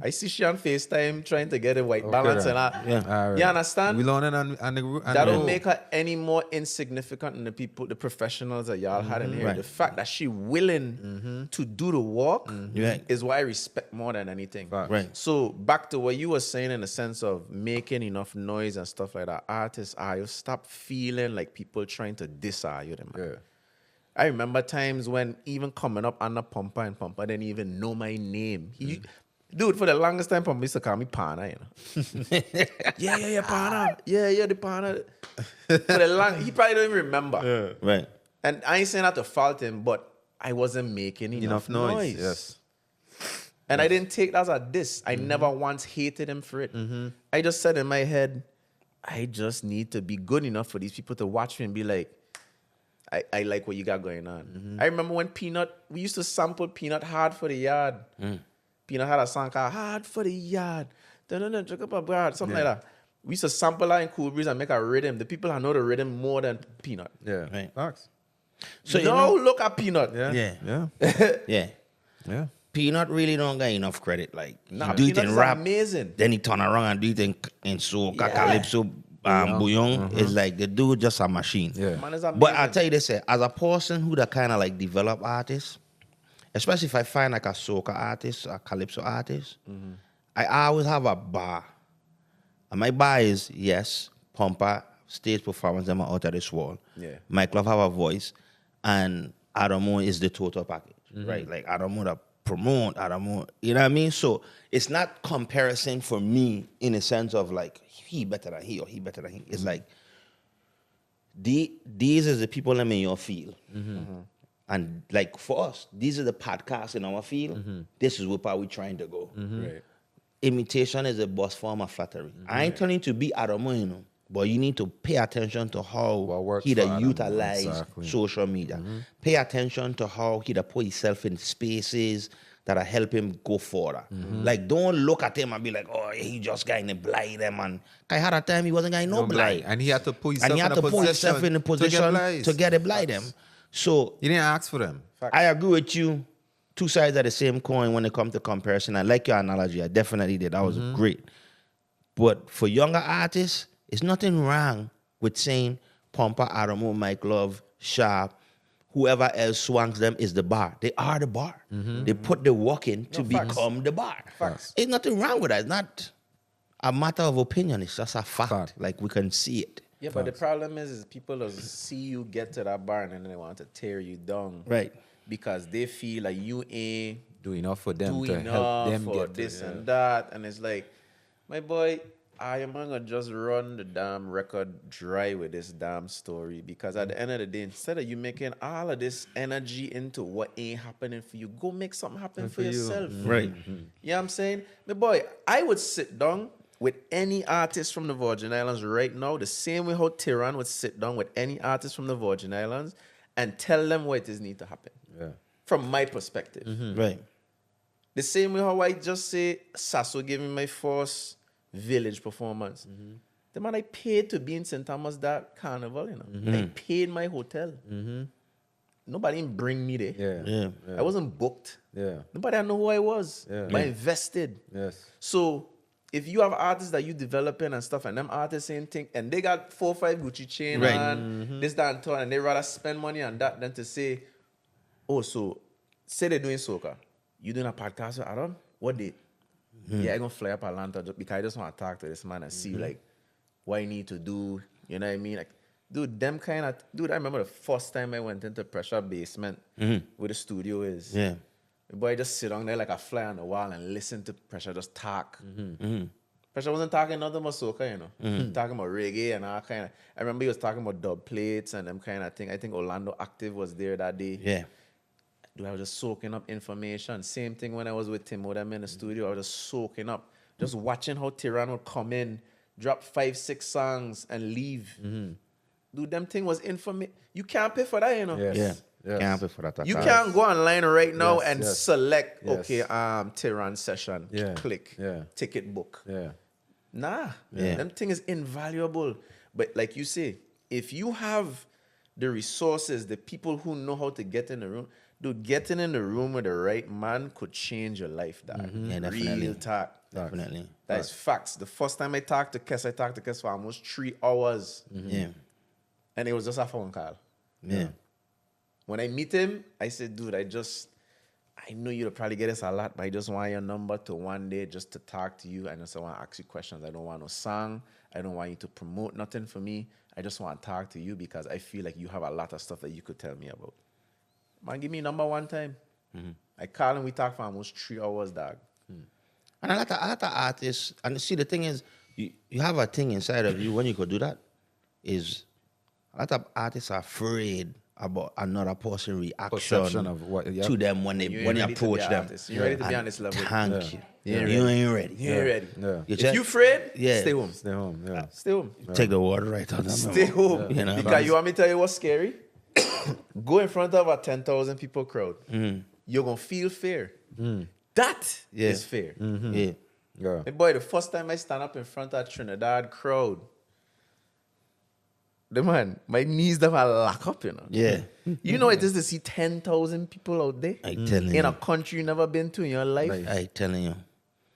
I see she on FaceTime trying to get a white balance then. and that. Yeah. All right. You understand? We learning on the That don't road. make her any more insignificant than the people, the professionals that y'all had in here. Right. The fact that she willing to do the work Right. is what I respect more than anything. Facts. Right. So back to what you were saying in the sense of making enough noise and stuff like that. Artists, you stop feeling like people trying to diss you, them. Yeah. I remember times when even coming up under Pumper and Pumper didn't even know my name. Dude, for the longest time, Pumper used to call me Pana, you know. yeah, Pana. Yeah, the Pana. He probably don't even remember. Right. And I ain't saying that to fault him, but I wasn't making enough noise. Yes. And I didn't take that as a diss. I never once hated him for it. I just said in my head, I just need to be good enough for these people to watch me and be like, I like what you got going on. I remember when we used to sample Peanut Hard for the Yard. Peanut had a song called Hard for the Yard. Something like that. We used to sample that in Cool Breeze and make a rhythm. The people that know the rhythm more than Peanut. Yeah. Right. Facts. So No, look at Peanut. Yeah. Yeah. Yeah. Yeah. Yeah. Peanut really don't get enough credit. Like, Nah, he do it Peanut in is rap, amazing. then he turn around and do it in soca, Yeah. calypso, bouillon. It's like the dude just a machine. Yeah. Man is amazing. But I'll tell you this, as a person who that kind of like develop artists, especially if I find like a soca artist, a calypso artist, I always have a bar. And my bar is, yes, Pumper, stage performance, them are out of this world. Yeah. Mike Love have a voice, and Adamo is the total package, right? Like Adamo that promote, Adamo, you know what I mean? So it's not comparison for me in a sense of like, he better than he or he better than he. It's like, these are the people that make your field. And like for us, these are the podcasts in our field. This is where we trying to go. Right. Imitation is a boss form of flattery. I ain't telling you to be Adamo, you know, but you need to pay attention to What how works he for da Adamo, utilize exactly. social media. Pay attention to how he da put himself in spaces that help him go further. Like, don't look at him and be like, oh, he just got in the blind them. And I had a time he wasn't getting no blind. And he had to put himself And he had in to a put position himself in a position to get a blind them. So He didn't ask for them. I agree with you. Two sides of the same coin when it comes to comparison. I like your analogy. I definitely did. That was great. But for younger artists, it's nothing wrong with saying Pumper, Adamo, Mike Love, Sharp, whoever else swanks them is the bar. They are the bar. They put the work in to facts. become the bar. Facts. There's nothing wrong with that. It's not a matter of opinion. It's just a fact. Fact. Like, we can see it. Yeah, but the problem is people just see you get to that bar and then they want to tear you down. Right. Because they feel like you ain't Do enough for them do to help enough them for get this to it. and that. And it's like, my boy, I am gonna just run the damn record dry with this damn story. Because at the end of the day, instead of you making all of this energy into what ain't happening for you, go make something happen for you. yourself. Right. You know what I'm saying? My boy, I would sit down with any artist from the Virgin Islands right now, the same way how Tyrann would sit down with any artist from the Virgin Islands and tell them what is need to happen. Yeah. From my perspective. Right. The same way how I just say Sasso gave me my first village performance. The man I paid to be in St. Thomas that carnival, you know. I paid my hotel. Nobody didn't bring me there. Yeah. Yeah. I wasn't booked. Yeah. Nobody know who I was. Yeah. But I invested. Yes. So if you have artists that you developing and stuff, and them artists saying thing, and they got 4 or 5 Gucci chain Right. and this, that, and that, and they rather spend money on that than to say, oh, so say they're doing soca. You doing a podcast with Adam? What date? Yeah, I'm gonna fly up Atlanta because I just want to talk to this man and see like what I need to do. You know what I mean? Like, dude, I remember the first time I went into Pressure Basement where the studio is. Yeah. The boy just sit down there like a fly on the wall and listen to Pressure just talk. Pressure wasn't talking nothing about soca, you know. Talking about reggae and all kind of. I remember he was talking about dub plates and them kind of thing. I think Orlando Active was there that day. Yeah. Dude, I was just soaking up information. Same thing when I was with Timo, them in the studio. I was just soaking up. just watching how Tyrann would come in, drop 5-6 songs, and leave. Dude, them thing was infamy. You can't pay for that, you know. Yes. Yeah. Yes. Can't pay for that. You can't go online right now Yes, and yes. select, Yes. okay, Tyrann session, Yeah, click, yeah. ticket book. Yeah. Nah, Yeah. them thing is invaluable. But like you say, if you have the resources, the people who know how to get in the room, dude, getting in the room with the right man could change your life, dog. Yeah, definitely. Real talk. Definitely. That's facts. The first time I talked to Kes for almost 3 hours. Yeah. And it was just a phone call. Yeah. When I meet him, I said, dude, I know you'll probably get this a lot, but I just want your number to one day just to talk to you. I just want to ask you questions. I don't want no song. I don't want you to promote nothing for me. I just want to talk to you because I feel like you have a lot of stuff that you could tell me about. Man, give me number one time. I call him, we talk for almost 3 hours, dog. And a lot of artists, and see, the thing is, you have a thing inside of you when you could do that, is a lot of artists are afraid about another person's reaction Perception of what- yeah. to them when You they ain't ready to approach be an them. artist. You ready to be And on this level. Thank you. You ain't You ready. ain't ready. You ain't ready. Yeah. You If check- you afraid, Yeah. stay home. Stay home. Yeah. Stay home. Take the water right out of them. Stay home. You know, Because you want me to tell you what's scary? Go in front of a 10,000 people crowd. You're going to feel fear. That is Yeah. fear. Yeah. Yeah. Hey boy, the first time I stand up in front of a Trinidad crowd, the man, my knees them are lock up, you know. Yeah. You know it is to see 10,000 people out there I telling in a you. country you never been to in your life. I telling you.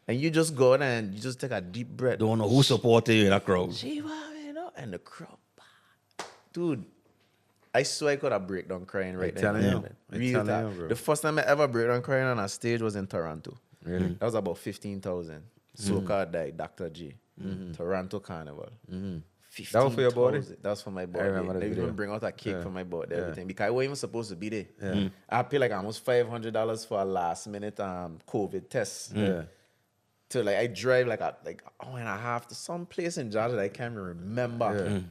And you just go out and you just take a deep breath. Don't know who supported you in that crowd. Shiva, you know, and the crowd. Dude, I swear I could have breakdown crying right there. telling you. man. I'm Real telling talk. you, bro. The first time I ever breakdown crying on a stage was in Toronto. Really? That was about 15,000. Soca died, Dr. G. Toronto Carnival. 15,000. That was for your birthday? That was for my birthday. remember that They video. even bring out a cake Yeah. for my birthday, Yeah. everything. Because I wasn't even supposed to be there. I paid like almost $500 for a last minute COVID test. Yeah. To like I drive like an hour and a half to some place in Georgia that I can't even remember.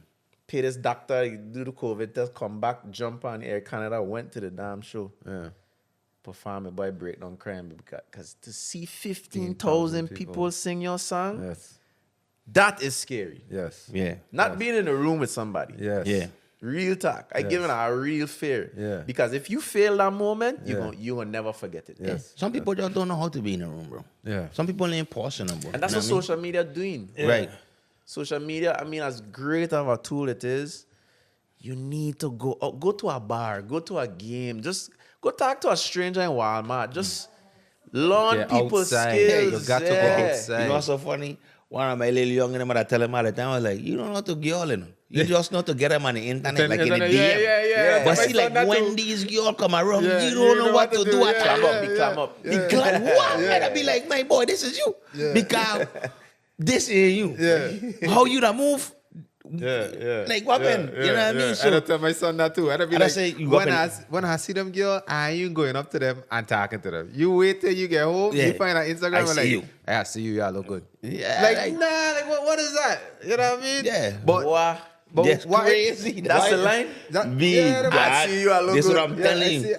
Pay this doctor, he do the COVID test, come back, jump on Air Canada, went to the damn show. Yeah. Perform a boy breakdown crying because to see 15,000 people sing your song, Yes. that is scary. Yes. Yeah. Not being in a room with somebody. Yes. Yeah. Real talk. I give it a real fear. Yeah. Because if you fail that moment, Yeah. you will never forget it. Yes. Some people just don't know how to be in a room, bro. Yeah. Some people ain't personal, bro. And that's You what know I social media doing. mean? Right. Social media, I mean, as great of a tool it is, you need to go to a bar, go to a game, just go talk to a stranger in Walmart. Just learn Yeah, people's outside. skills. You got to go yeah. outside. You know what's so funny? One of my little young them, I tell him all the time, I was like, you don't know how to girl, you know. You just know to get them on the internet, like in the DM. Yeah. But My see, son like that when too. these girls come around, Yeah, you don't know what to do. Yeah, Climb up, climb up. You glad what? And I be like, my boy, this is you. Because this is you. Yeah. How you da move? Yeah. Like, what happened? You know what I mean? And I tell my son that too. And I be And I like, say, you go when up when I see them girl, I ain't going up to them and talking to them. You wait till you get home, Yeah. you find on Instagram, I and see like, you. "Hey, I see you, y'all look good. Yeah, Like, nah, like what is that? You know what I mean? Yeah. But Boy, That's why- crazy. that's the line. Me, yeah, God, I see you, I look this is good. what I'm Yeah, telling I you. see-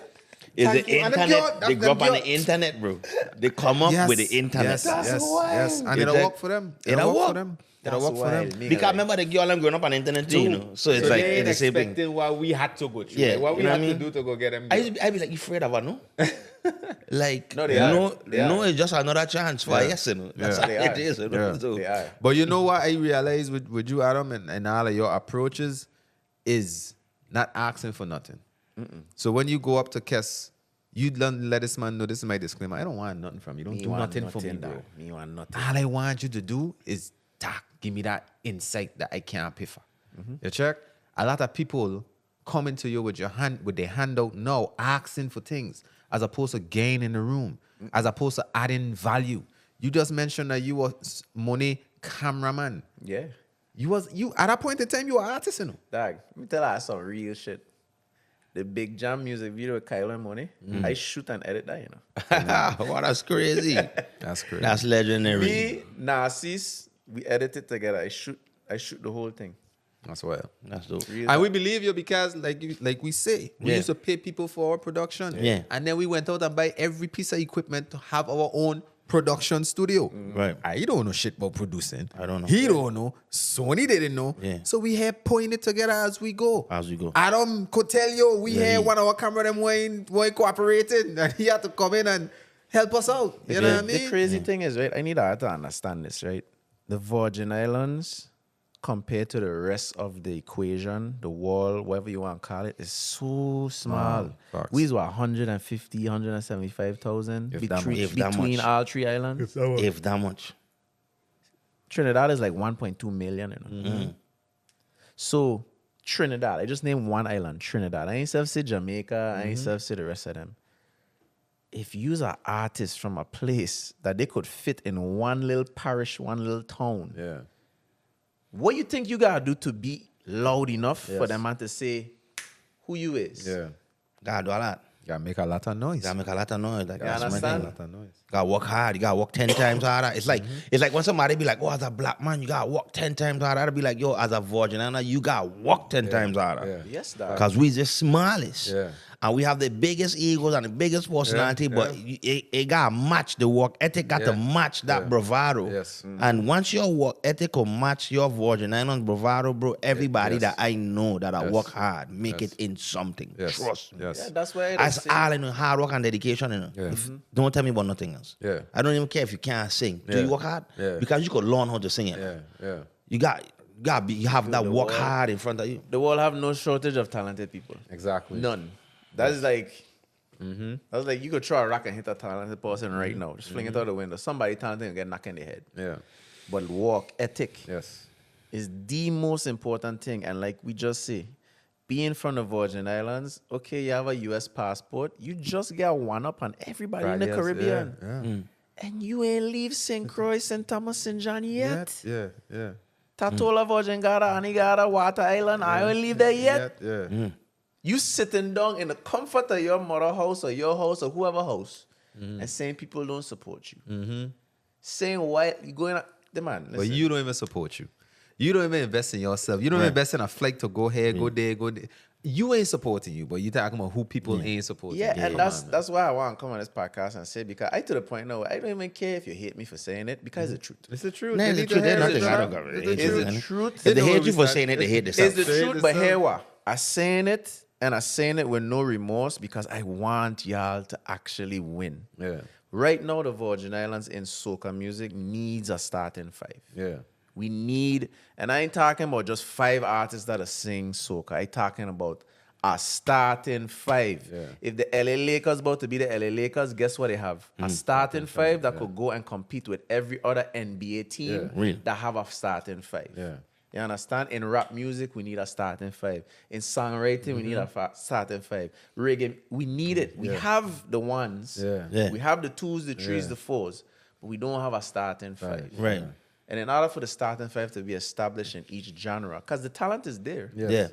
Is Thank the you. And them internet? girl- They them grow up on girl- the internet, bro. They come up with the internet. Yes, yes. And You it'll check- work for them. It'll It'll work work. for them. It'll That's work for wild. them. Me, Because like- remember the girl I'm growing up on the internet too, you know. So it's So like they ain't it's the same thing. expecting what we had to go through. Yeah, Like, what we you know had what I to mean? do to go get them. I be like, you afraid of her, no? Like, No, they are. no, They are. no, it's just another chance for a yes, you know. That's Yeah. how They it are. is, you know. Yeah. So, They are. But you know what I realize with you, Adam, and all of your approaches is not asking for nothing. So when you go up to Kes, you let this man know this is my disclaimer. I don't want nothing from you. Don't Me do want nothing for me, dog. bro. Me want nothing. All I want you to do is talk. Give me that insight that I can't pay for. You check? A lot of people coming to you with their hand out now, asking for things, as opposed to gaining the room, as opposed to adding value. You just mentioned that you were money cameraman. Yeah. You at that point in time you were artist, you know. Dog, let me tell you some real shit. The Big Jam music video with Kyle and Money, I shoot and edit that, you know. wow, that's crazy. That's crazy. That's legendary. Me, Narcis, we edit it together. I shoot the whole thing. That's wild. That's dope. Real And we believe you because, like we say, we Yeah. used to pay people for our production. Yeah. And then we went out and buy every piece of equipment to have our own production studio. Right. I don't know shit about producing. I don't know. He don't know. Sony didn't know. Yeah. So we here putting it together as we go. As we go. Adam could tell you we Yeah, here he- one of our camera them were cooperating and he had to come in and help us out. You know what I mean? The crazy thing is, right? I need to understand this, right? The Virgin Islands, compared to the rest of the equation, the wall, whatever you want to call it, is so small. facts. We were 150, 175,000 If that much. If that between much. all three islands. If that much. Trinidad is like 1.2 million. You know? So Trinidad, I just named one island, Trinidad. I ain't say Jamaica. I ain't say the rest of them. If you're an artist from a place that they could fit in one little parish, one little town, Yeah. what you think you gotta do to be loud enough for Yes. them man to say who you is? Yeah. Gotta do all that. Gotta make a lot of noise. Gotta make a lot of noise. Like, that's my understand? thing. A lot of noise. Gotta work hard. You gotta work 10 times harder. It's like when somebody be like, oh, as a black man, you gotta work 10 times harder. I'd be like, yo, as a virgin, you gotta work 10 times harder. Yeah. Yes, dog. Because we the smallest. Yeah. And we have the biggest egos and the biggest personality, Yeah, but it got to match the work ethic, got to Yeah, match that yeah. bravado. Yes. And once your work ethic will match your Virgin Islands bravado, bro, everybody Yes. that I know that I Yes. work hard, make Yes. it in something. Yes. Trust me. Yes. Yeah, that's why That's all in hard work and dedication. You know? Yeah. Don't tell me about nothing else. Yeah. I don't even care if you can't sing. Do Yeah. you work hard? Yeah. Because you could learn how to sing it. Yeah. Yeah. You have that the work world. hard in front of you. The world have no shortage of talented people. Exactly. None. That's like, that's like you could throw a rock and hit a talented person right now. Just fling it out the window. Somebody talented and get knocked in the head. Yeah. But work ethic Yes. is the most important thing. And like we just say, being from the Virgin Islands, okay, you have a US passport, you just get one up on everybody in the Yes, Caribbean. Yeah. And you ain't leave St. Croix, St. Thomas, St. John yet. Yeah. Yeah. Tatola, Virgin Gata, Anigata, Water Island, I ain't leave there yet. Yeah. You sitting down in the comfort of your mother house or your house or whoever house and saying people don't support you. Saying why you going out, the man. But Listen, you don't even support you. You don't even invest in yourself. You don't invest in a flight to go here, go there, go there. You ain't supporting you, but you talking about who people ain't supporting. yeah, and come that's on, man. that's why I want to come on this podcast and say, because I to the point now I don't even care if you hate me for saying it, because it's the truth. It's the truth. Nah, They it's the need to truth. hear They're it, nothing. I man. don't got It's it. the Is truth. the truth? If they know hate where you we for stand. saying it, they hate It's themselves. the Say truth, this but now. here what? I saying it, and I saying it with no remorse because I want y'all to actually win. Yeah. Right now, the Virgin Islands in soca music needs a starting five. Yeah. We need, and I ain't talking about just 5 artists that are sing soca. I talking about a starting 5. Yeah. If the LA Lakers about to be the LA Lakers, guess what they have? A starting 5 that could go and compete with every other NBA team Yeah. Real. that have a starting 5. Yeah. You understand? In rap music, we need a starting 5. In songwriting, we need a starting 5. Reggae, we need it. We have the ones. Yeah. Yeah. We have the 2s, the 3s, Yeah. the 4s, but we don't have a starting 5. Right. And in order for the starting 5 to be established in each genre, because the talent is there. Yes.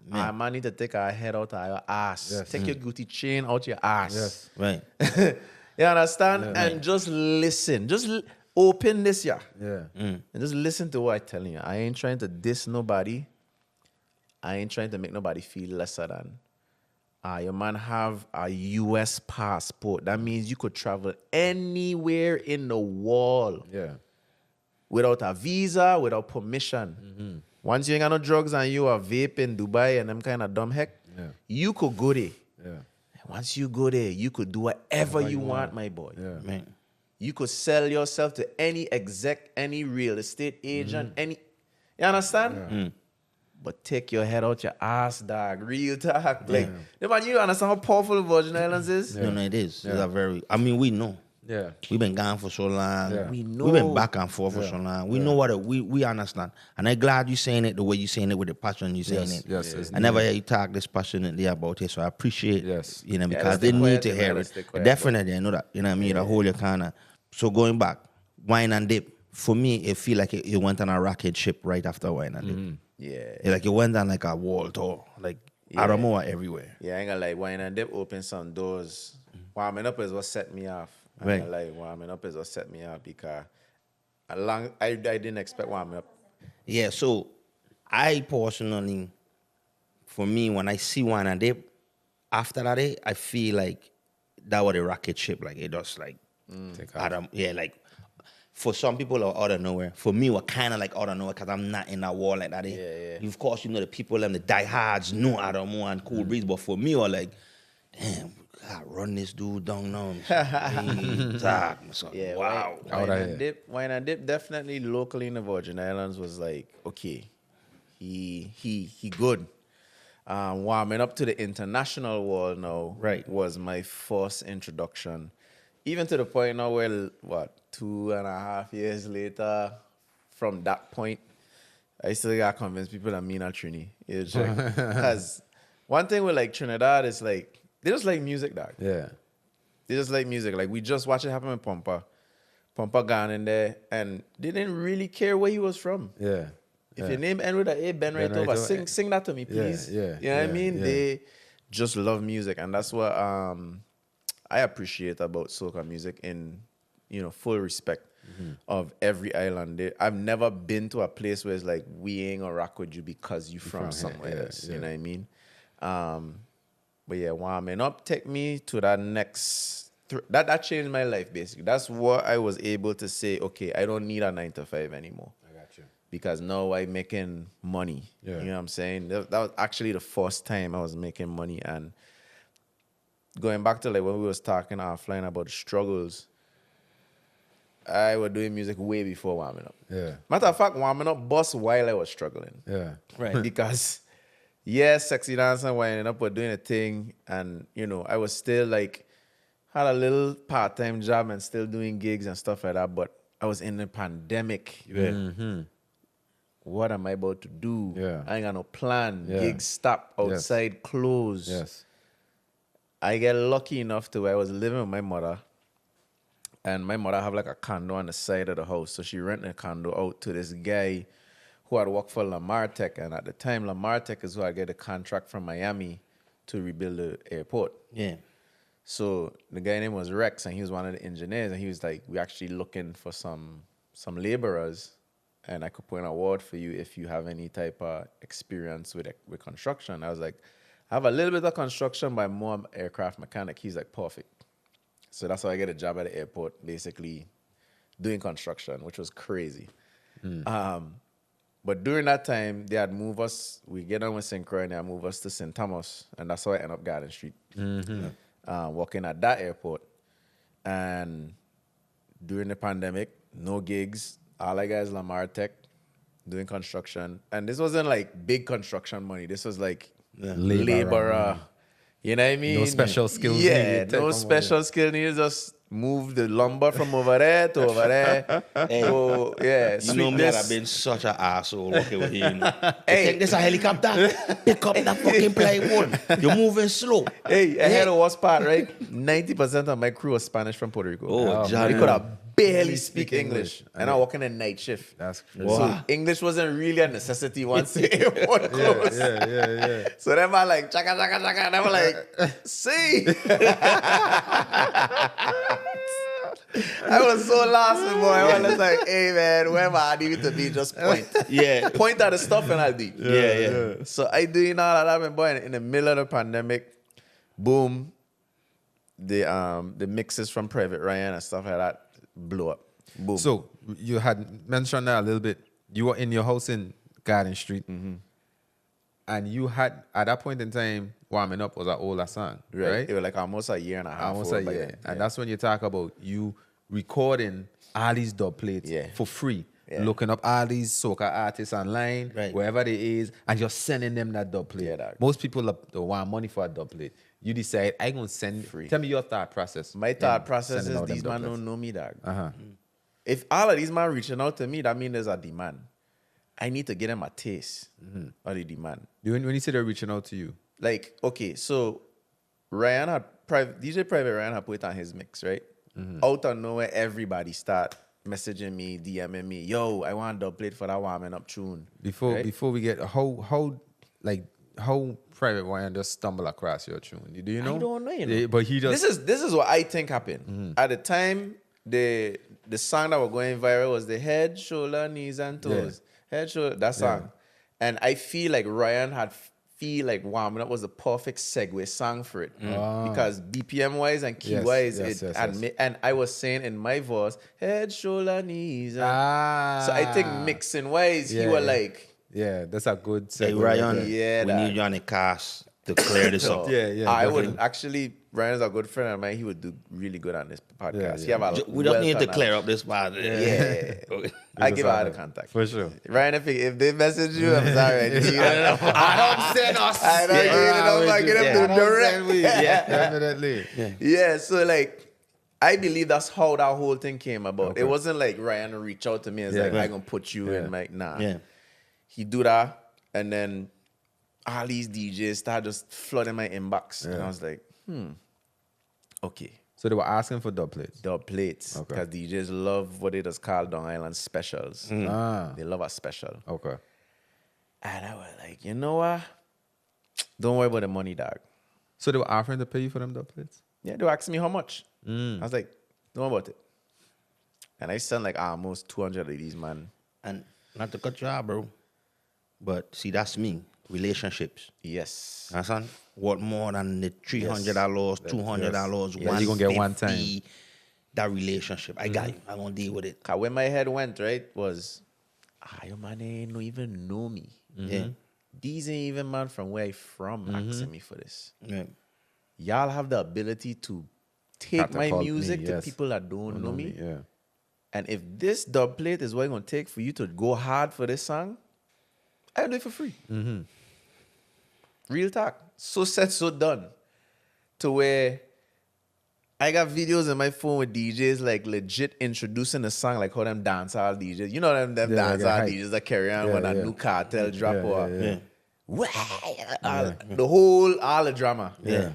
Yeah. I might need to take our head out of your ass. Yes. Take your Gucci chain out your ass. Yes. Right. You understand? And just listen. Just open this, yeah. Yeah. And just listen to what I'm telling you. I ain't trying to diss nobody. I ain't trying to make nobody feel lesser than. Your man have a US passport. That means you could travel anywhere in the world Yeah. without a visa, without permission. Once you ain't got no drugs and you are vape in Dubai and them kind of dumb heck, Yeah. you could go there. Yeah. Once you go there, you could do whatever you want, my boy. Yeah. Man. You could sell yourself to any exec, any real estate agent, any. You understand? But take your head out your ass, dog. Real talk. Like, man, you understand how powerful the Virgin Islands is? No, it is. It's a very, I mean, we know. Yeah. We've been gone for so long. Yeah. We know. We've been back and forth for so long. We know what we understand. And I'm glad you're saying it the way you're saying it with the passion you're saying Yes. it. Yes. It's I never hear you talk this passionately about it, so I appreciate Yes. you know, Yeah, because let's they stay need quiet, to man. hear Let's it. stay quiet, Definitely, I know that. You know what I mean? The whole kind of. So going back, Wine and Dip, for me, it feel like it went on a rocket ship right after Wine and Dip. Yeah. It's like it went on like a wall tour, like Aramoa everywhere. Yeah, I ain't gonna lie. Wine and Dip opened some doors. Warming up is what set me off. I ain't gonna lie. Warming up is what set me off because I didn't expect warming up. Yeah, so I personally, for me, when I see Wine and Dip, after that day, I feel like that was a rocket ship. Like it just like Like for some people are out of nowhere. For me, we're kind of like out of nowhere because I'm not in that war like that. Of course, the people them the diehards know Adamo and Cool Breeze, but for me, we're like, damn, God, run this dude down now. Yeah, wow. Wine and Dip definitely locally in the Virgin Islands was like, okay, he good. Warming up to the international wall now was my first introduction. Even to the point now where, 2.5 years later, from that point, I still got to convince people that me not Trini. Because one thing with like Trinidad is like, they just like music, dog. Yeah. They just like music. Like, we just watched it happen with Pompa. Pompa gone in there, and they didn't really care where he was from. Yeah. If your name end with a A, Ben right over. Sing that to me, please. Yeah. You know what I mean? Yeah. They just love music, and that's what I appreciate about soca music in, full respect of every island. I've never been to a place where it's like, we ain't gonna rock with you because you from somewhere else. You know what I mean? But yeah, warming up take me to that next. That changed my life basically. That's what I was able to say. Okay, I don't need a 9 to 5 anymore. I got you. Because now I'm making money. Yeah. You know what I'm saying? That was actually the first time I was making money. And going back to like when we was talking offline about the struggles, I was doing music way before warming up. Yeah. Matter of fact, warming up bust while I was struggling. Yeah. Right. Because sexy dance and winding up were doing a thing, and I was still like had a little part-time job and still doing gigs and stuff like that, but I was in the pandemic. What am I about to do? Yeah. I ain't got no plan. Yeah. Gigs stop, outside close. Yes. I get lucky enough to where I was living with my mother, and my mother have like a condo on the side of the house, so she rented a condo out to this guy who had worked for Lamar Tech, and at the time, Lamar Tech is who I get a contract from Miami to rebuild the airport. Yeah. So the guy name was Rex, and he was one of the engineers, and he was like, we're actually looking for some laborers, and I could put an award for you if you have any type of experience with construction. I was like, I have a little bit of construction, but I'm more an aircraft mechanic. He's like, perfect. So that's how I get a job at the airport, basically doing construction, which was crazy. But during that time, they had moved us. We get on with Synchro, and they had moved us to St. Thomas, and that's how I ended up Garden Street, working at that airport. And during the pandemic, no gigs. All I got is Lamar Tech, doing construction. And this wasn't like big construction money. This was like laborer. You know what I mean? No special skills Yeah, needed. no special skill needed. Just move the lumber from over there to over there. Hey, so, yeah, you know me, I've been such an asshole working with him. Hey. Take this a helicopter, pick up that fucking plywood. You're moving slow. Hey, I had a worst part, right? 90% of my crew was Spanish from Puerto Rico. Oh, Johnny. They could have barely speak English. And I'm working a night shift. That's crazy. So English wasn't really a necessity once the airport closed. Yeah. So them are like, chaka, chaka, chaka. And I'm like, see? I was so lost, boy. I was like, hey, man, wherever I need to be, just point. Yeah. Point at the stuff and I'll do. Yeah. So I doing all of that, man, boy. And in the middle of the pandemic, boom, the mixes from Private Ryan and stuff like that blew up. Boom. So you had mentioned that a little bit. You were in your house in Garden Street, and you had at that point in time, Warming Up was an older song, right? It was like almost a year and a half. Almost a year, then. and that's when you talk about you recording all these dub plates for free. Yeah. Looking up all these soca artists online, Right. wherever they is, and just sending them that dub plate. Yeah, dog. Most people want money for a dub plate. You decide, I gonna send Free. Tell me your thought process. My thought process sending is out them these dub man plates. don't know me, dog. Uh-huh. If all of these man reaching out to me, that means there's a demand. I need to get them a taste of the demand. When you say they're reaching out to you, Like, okay, so DJ Private Ryan had put it on his mix, right? Out of nowhere, everybody start messaging me, DMing me, yo, I want a dub plate for that warming up tune. before right? before we get how Private Ryan just stumble across your tune. Do you know? I don't know, Yeah, but he just This is what I think happened. At the time, the song that was going viral was the head, shoulder, knees, and toes. Head, shoulder, that song. And I feel like Ryan had feel like warming up was the perfect segue song for it. Because BPM wise and key wise, and I was saying in my voice, head, shoulder, knees. So I think mixing wise, he was like, yeah, that's a good Hey, segue. Ryan, Yeah, we that- need you on the cast to clear this up. I would actually, Ryan's a good friend of mine. He would do really good on this podcast. He have a We just need to wealth clear of up this part. Yeah. I give out the contact. For sure. Ryan, if they message you, I'm sorry. I I don't send us. I don't get it. I'm not get them to direct. Yeah, definitely. Yeah, so like, I believe that's how that whole thing came about. It wasn't like Ryan reach out to me and like, I'm going to put you in my, nah. Yeah. He do that, and then all these DJs start just flooding my inbox. And I was like, okay. So they were asking for dub plates. Dub plates. Okay. Because DJs love what it is called Long Island specials. They love a special. Okay. And I was like, you know what? Don't worry about the money, dog. So they were offering to pay you for them dub plates? Yeah, they were asking me how much. I was like, don't worry about it. And I sent like almost 200 of these, man. And not to cut you out, bro. But see, that's me. Relationships. Yes. Understand? What more than the $300, $200, Yeah, you gonna get one time. $150, that relationship. I got you. I'm gonna deal with it. Cause where my head went, right, was, your man ain't no even know me. Yeah. These ain't even man from where I from asking me for this. Yeah. Y'all have the ability to take my Catapult me, music to yes. people that don't know me. Yeah. And if this dub plate is what it's gonna take for you to go hard for this song, I'll do it for free. Real talk. So said, so done. To where I got videos in my phone with DJs like legit introducing the song, like how them dancehall DJs. You know them Yeah, dancehall hype. DJs that carry on Yeah, when a yeah. new cartel drop or Yeah. the whole all the drama. Yeah.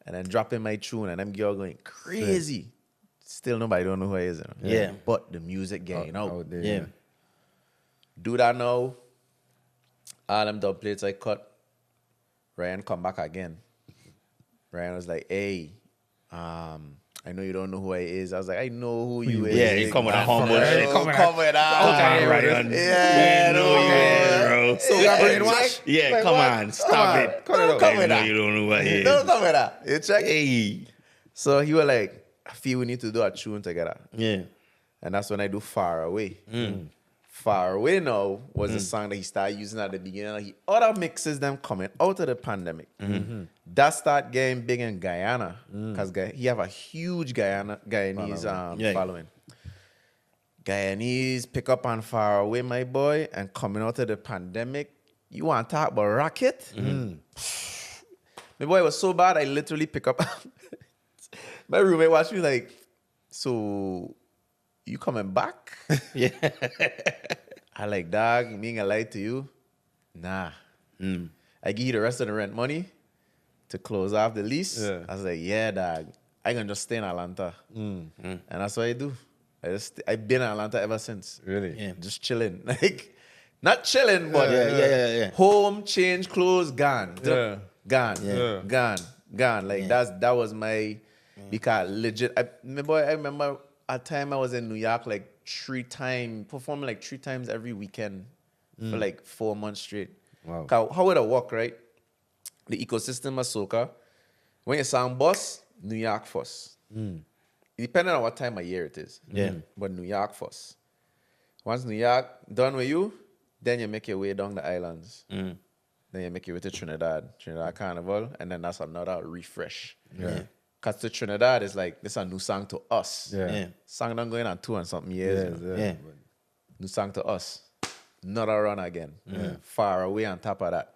And then dropping my tune and them girl going crazy. Still nobody don't know who I is. Yeah. But the music getting out. Out there, Yeah. Do that now. All them dub plates I cut. Ryan come back again. Ryan was like, hey, I know you don't know who I is. I was like, I know who you is. Yeah, he come with a humble Bro, shit. come with that. Come on, Ryan. Yeah, We know no, you yeah. is, bro. So got brainwash? Yeah, Like come what? on. Stop it. Don't come I with know that. you don't know what he Don't is. come with that. You check? Hey. So he was like, I feel we need to do a tune together. Yeah. And that's when I do Far Away. Far Away now was a song that he started using at the beginning. He other mixes them coming out of the pandemic. That start getting big in Guyana because he have a huge Guyanese Yeah. following. Guyanese pick up on Far Away, my boy, and coming out of the pandemic. You want to talk about rocket? My boy, it was so bad, I literally pick up. My roommate watched me like, so you coming back? Yeah. I like, dog, me ain't gonna lie to you. Nah. I give you the rest of the rent money to close off the lease. Yeah. I was like, yeah, dog. I gonna just stay in Atlanta. And that's what I do. I've been in Atlanta ever since. Really? Yeah. Just chilling. Like, not chilling, but Yeah. home, change clothes, gone. Yeah. Gone. Yeah. Gone. Like that was my because legit I remember a time I was in New York like performing like 3 times every weekend for like 4 months straight. Wow. 'Cause how would it work, right? The ecosystem of soca, when you sound boss, New York first. Depending on what time of year it is. Yeah. But New York first. Once New York done with you, then you make your way down the islands. Then you make your way to Trinidad Carnival, and then that's another refresh. Yeah. Because to Trinidad, it's like, this is a new song to us. Yeah. Yeah. Song done going on 2 and something years. you know. Yeah. New song to us. Another run again. Far Away on top of that.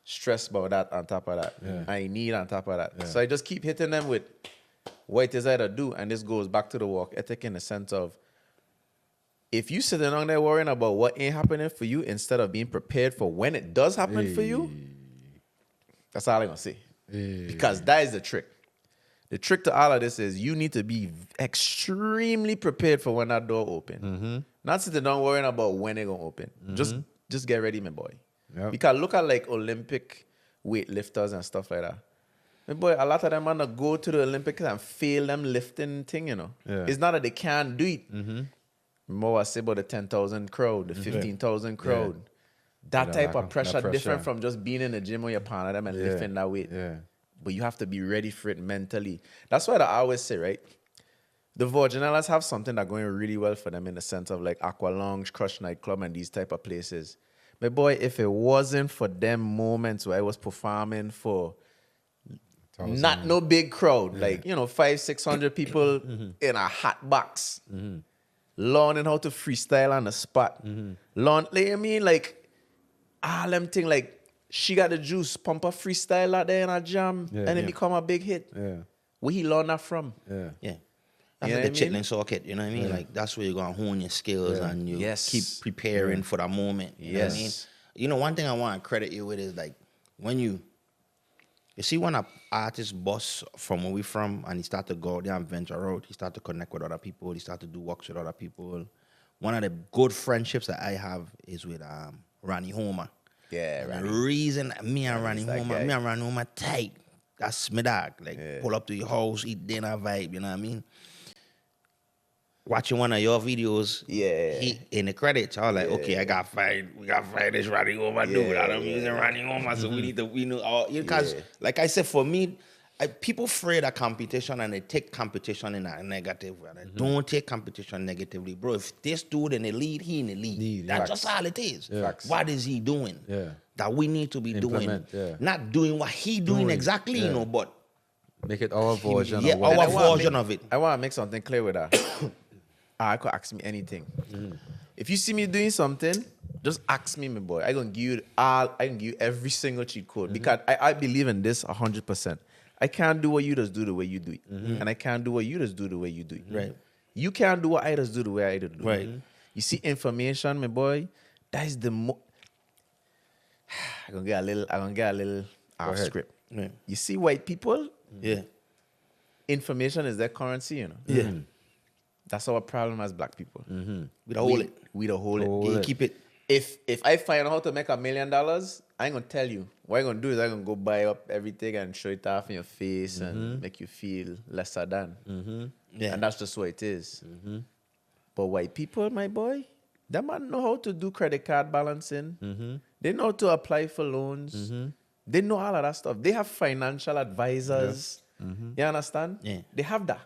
Stress about that on top of that. I Need on top of that. So I just keep hitting them with what it is I to do. And this goes back to the work ethic in the sense of, if you sitting on there worrying about what ain't happening for you instead of being prepared for when it does happen for you, that's all I'm going to say. Because that is the trick. The trick to all of this is you need to be extremely prepared for when that door open. Not sitting down worrying about when it going to open. Just get ready, my boy. Yep. Because look at like Olympic weightlifters and stuff like that. My boy, a lot of them want to go to the Olympics and fail them lifting thing, you know. Yeah. It's not that they can't do it. Remember what I say about the 10,000 crowd, the 15,000 crowd. That Yeah, type that of pressure, pressure. different from just being in the gym or you're pounding them and lifting that weight. Yeah. But you have to be ready for it mentally. That's why I always say, right? The Virginalas have something that going really well for them in the sense of like Aqua Lounge, Crush Nightclub, and these type of places. But boy, if it wasn't for them moments where I was performing for not no big crowd, like 500-600 people in a hot box, learning how to freestyle on the spot, learn. Like, I mean, like all them thing, like she got the juice, pump a freestyle out there in a jam, and it become a big hit. Yeah. Where he learn that from? Yeah. That's You know like the what I mean? chitlin socket, you know what I mean? Like that's where you're gonna hone your skills and you Yes. keep preparing for that moment. You know what I mean? Yes. You know, one thing I want to credit you with is like when you see when an artist bust from where we from and he start to go out there and venture out, he start to connect with other people, he start to do works with other people. One of the good friendships that I have is with Ronnie Homer. Yeah, And right. the reason me and Ronnie that Homer, guy. tight. That's my dog. Like pull up to your house, eat dinner vibe, you know what I mean? Watching one of your videos, he in the credits, I was like, okay, we gotta find this Ronnie Homer dude. I don't using Ronnie Homer, so we know all because like I said, for me, people afraid of competition and they take competition in a negative way. Don't take competition negatively, bro. If this dude in the lead, he in the lead. That's just all it is. Facts. What is he doing? Yeah. That we need to be Implement, doing. yeah. Not doing what he doing exactly, you know, but Make it our version. yeah, of what- our version of it. I want to make something clear with that. I could ask me anything. If you see me doing something, just ask me, my boy. I can give you every single cheat code because I believe in this 100%. I can't do what you just do the way you do it, and I can't do what you just do the way you do it. Right. You can't do what I just do the way I do it. Right. You see, information, my boy. That is the I'm gonna get a little off ahead. script. Right. You see, white people, Yeah. information is their currency. You know. Yeah. That's our problem as black people. We don't hold it. We don't hold it. You keep it. If I find out how to make $1 million, I ain't gonna tell you. What I'm gonna do is I'm gonna go buy up everything and show it off in your face and make you feel lesser than. Yeah. And that's just what it is. But white people, my boy, they man know how to do credit card balancing. They know how to apply for loans. They know all of that stuff. They have financial advisors. You understand? Yeah. They have that.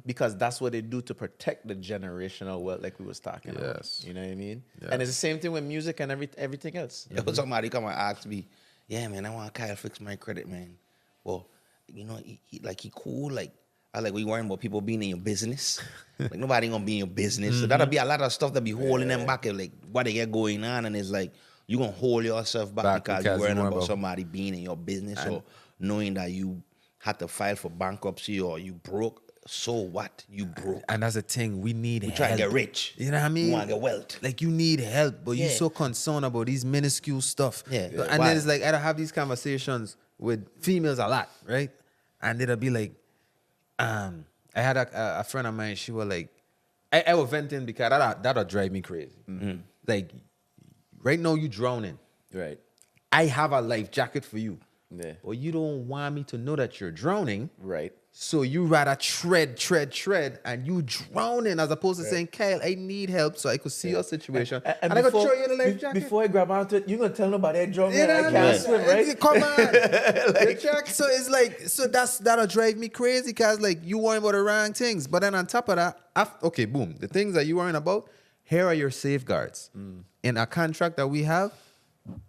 Because that's what they do to protect the generational wealth like we was talking about. Yes. You know what I mean? And it's the same thing with music and everything else. Yo, somebody come and ask me, yeah, man, I want Kyle fix my credit, man. Well, you know, he cool. Like, I like, we worrying about people being in your business. Like, nobody gonna be in your business. So that'll be a lot of stuff that be holding them back. Like, what they get going on. And it's like, you gonna hold yourself back because you're worrying about somebody being in your business or knowing that you had to file for bankruptcy or you broke. So what? You broke. And that's the thing. We need help. Try to get rich. You know what I mean? You want to get wealth. Like you need help, but you're Yeah. so concerned about these minuscule stuff. Yeah. And Why? then it's like I have these conversations with females a lot, right? And it'll be like, I had a friend of mine. She was like, I was venting because that'll drive me crazy. Like, right now you drowning. Right. I have a life jacket for you. Yeah. But you don't want me to know that you're drowning. Right. So you rather tread, and you drowning as opposed to saying, Kyle, I need help so I could see your situation. And I could throw you in the life jacket. Before I grab onto it, you're going to tell nobody I drunk You know I what can't I mean? swim, right? Come on. So it's like, that'll drive me crazy because like you worrying about the wrong things. But then on top of that, okay, boom. The things that you worrying about, here are your safeguards. In a contract that we have,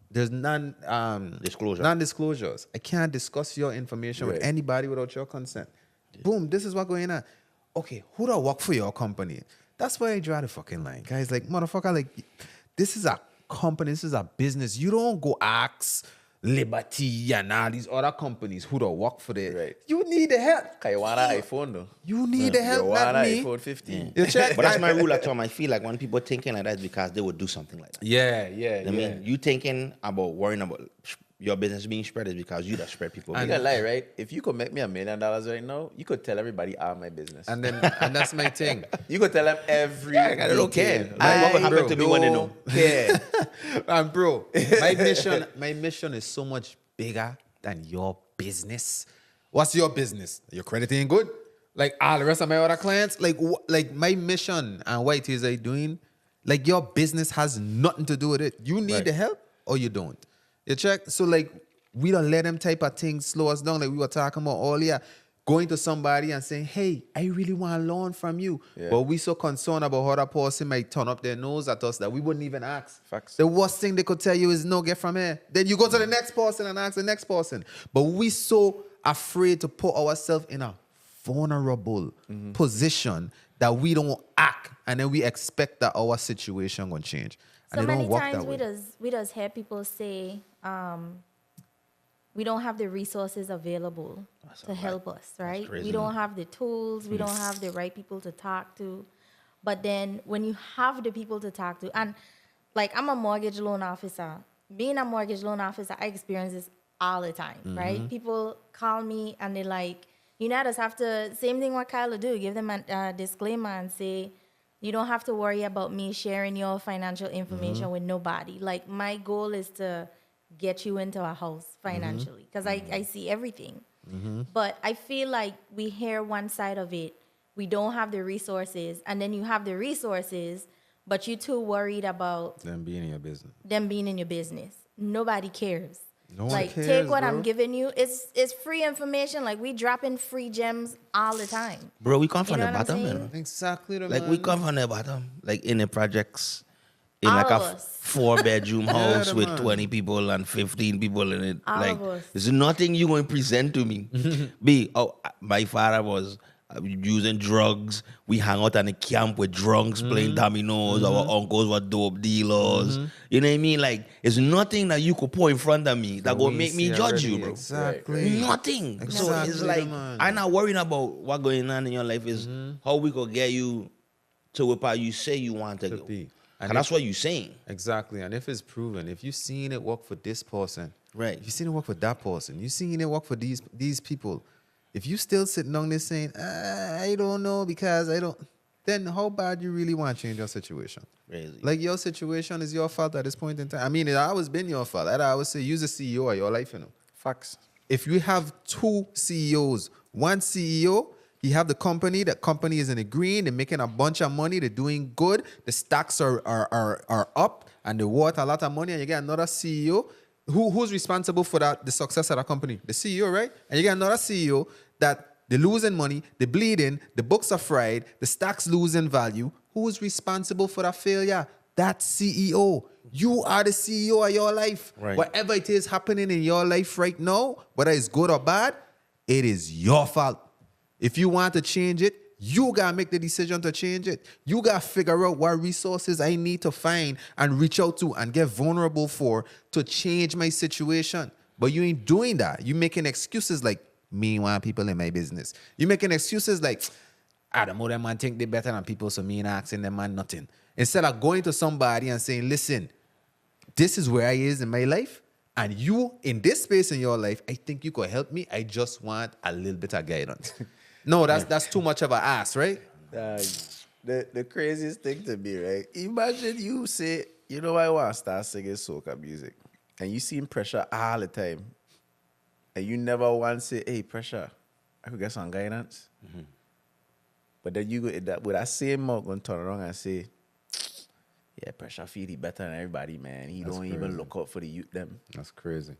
there's Disclosure. non-disclosures. I can't discuss your information with anybody without your consent. Boom, this is what's going on. Okay, who do work for your company? That's why I draw the fucking line. Guys, like, motherfucker, like, this is a company, this is a business. You don't go ask Liberty and all these other companies who do work for them. Right. You need the help. You want an iPhone, though. You need the help, You want not an me. iPhone 15. You check? But that's my rule at home. I feel like when people thinking like that, it's because they would do something like that. Yeah. I mean, you thinking about worrying about your business being spread is because you that spread people. I'm gonna lie, right? If you could make me $1 million right now, you could tell everybody all my business. And that's my thing. You could tell them every. I don't care. detail. Like, what will happen bro, to me when they know? care. And bro, my mission is so much bigger than your business. What's your business? Your credit ain't good. Like all the rest of my other clients, like my mission and what it is I doing, like your business has nothing to do with it. You need the help. or you don't. You check? So like we don't let them type of things slow us down like we were talking about earlier. Going to somebody and saying, hey, I really want to learn from you. Yeah. But we so concerned about how that person might turn up their nose at us that we wouldn't even ask. Facts. The worst thing they could tell you is no, get from here. Then you go to the next person and ask the next person. But we so afraid to put ourselves in a vulnerable position that we don't act, and then we expect that our situation will change. And So it don't many work times that way. we does hear people say, we don't have the resources available to help us, right? crazy. We don't have the tools, we don't have the right people to talk to. But then when you have the people to talk to, and like I'm a mortgage loan officer, being a mortgage loan officer, I experience this all the time, right? People call me and they're like, you know, I just have to, same thing what Kyle will do, give them a disclaimer and say, you don't have to worry about me sharing your financial information with nobody. Like my goal is to get you into a house financially because I see everything. But I feel like we hear one side of it. We don't have the resources, and then you have the resources, but you're too worried about Them being in your business. them being in your business. Nobody cares. No one Like cares, take what bro. I'm giving you. It's free information. Like we dropping free gems all the time. Bro, we come from You the know what I'm bottom, saying? man. Exactly. The Like man. we come from the bottom, like in the projects, in All like a of us. 4-bedroom house the with man. 20 people and 15 people in it. All like of us. there's nothing you going to present to me. My father was using drugs. We hang out in the camp with drunks playing dominoes. Our uncles were dope dealers. You know what I mean? Like it's nothing that you could put in front of me that we gonna make me see judge already. you, bro. Exactly. Nothing. So it's Exactly, like man. I'm not worrying about what going on in your life. Is how we could get you to where you say you want to go. be. And And that's if- what you're saying. Exactly. And if it's proven, if you've seen it work for this person, Right. if you've seen it work for that person, you've seen it work for these people, if you still sitting on this saying, I don't know because I don't, then how bad you really want to change your situation? Crazy. Like your situation is your fault at this point in time. I mean, it always been your fault. I always say use the CEO of your life, you know. Facts. If you have two CEOs, one CEO, he have the company, that company is in the green, they're making a bunch of money, they're doing good, the stocks are up, and they're worth a lot of money, and you get another CEO. Who's responsible for that, the success of that company? The CEO, right? And you get another CEO that they're losing money, they're bleeding, the books are fried, the stocks losing value. Who is responsible for that failure? That CEO. You are the CEO of your life. Right. Whatever it is happening in your life right now, whether it's good or bad, it is your fault. If you want to change it, you got to make the decision to change it. You got to figure out what resources I need to find and reach out to and get vulnerable for to change my situation. But you ain't doing that. You making excuses like, me want people in my business. You making excuses like, I don't know, them man think they better than people, so me ain't asking them man nothing. Instead of going to somebody and saying, listen, this is where I is in my life, and you in this space in your life, I think you could help me. I just want a little bit of guidance. No, that's too much of an ask, right? The craziest thing to me, right? Imagine you say, you know, I want to start singing soca music, and you seeing pressure all the time, and you never once say, hey, pressure, I could get some guidance. But then you go with that same mouth going to turn around and say, yeah, pressure feel he better than everybody, man. He That's don't even crazy. look out for the youth them. That's crazy.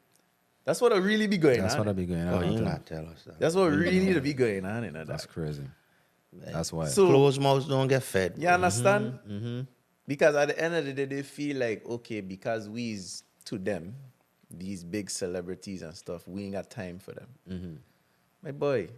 That's what really be going That's on. what I be going Oh, on. you not tell us that. That's what really need to be going on. That's crazy. That's why. So- Closed mouths don't get fed. You understand? Because at the end of the day, they feel like, okay, because we's to them, these big celebrities and stuff, we ain't got time for them. My boy,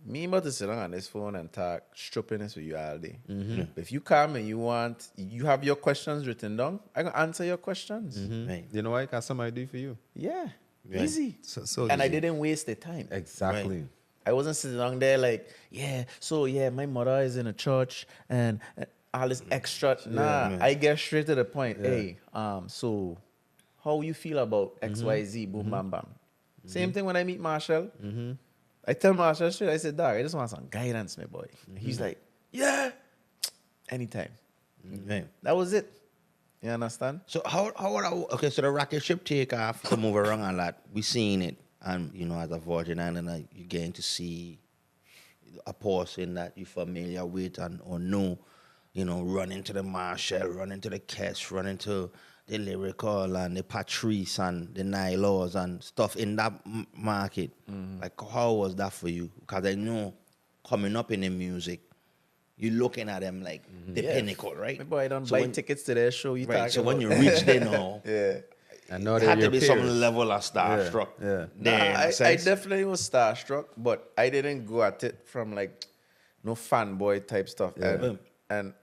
me about to sit down on this phone and talk stupidness with you all day. But if you come and you have your questions written down, I can answer your questions. Right. You know what? Got somebody do for you. Yeah, Right. easy. So And I easy. didn't waste the time. Exactly. I wasn't sitting down there like, my mother is in a church and all this extra. Nah, man. I get straight to the point. Hey, so how you feel about XYZ, boom, bam, bam. Same thing when I meet Marshall. I tell Marshall straight, I said, dog, I just want some guidance, my boy. He's like, yeah, anytime. Right. That was it. You understand? So okay, so the rocket ship take off to move around a lot. We seeing it, and you know, as a Virgin Island, you're getting to see a person that you're familiar with and or know, you know, run into the Marshall, run into the Cash, run into the Lyrical and the Patrice and the Nylaws and stuff in that market. Like, how was that for you? Because I know coming up in the music, you're looking at them like the pinnacle, right? My boy, I don't So buy when- tickets to their show. You Right. talking So when about. you reach there now, I know it they're had to your be peers. some level of starstruck. Yeah. There, in a I sense. definitely was starstruck, but I didn't go at it from like no fanboy type stuff. And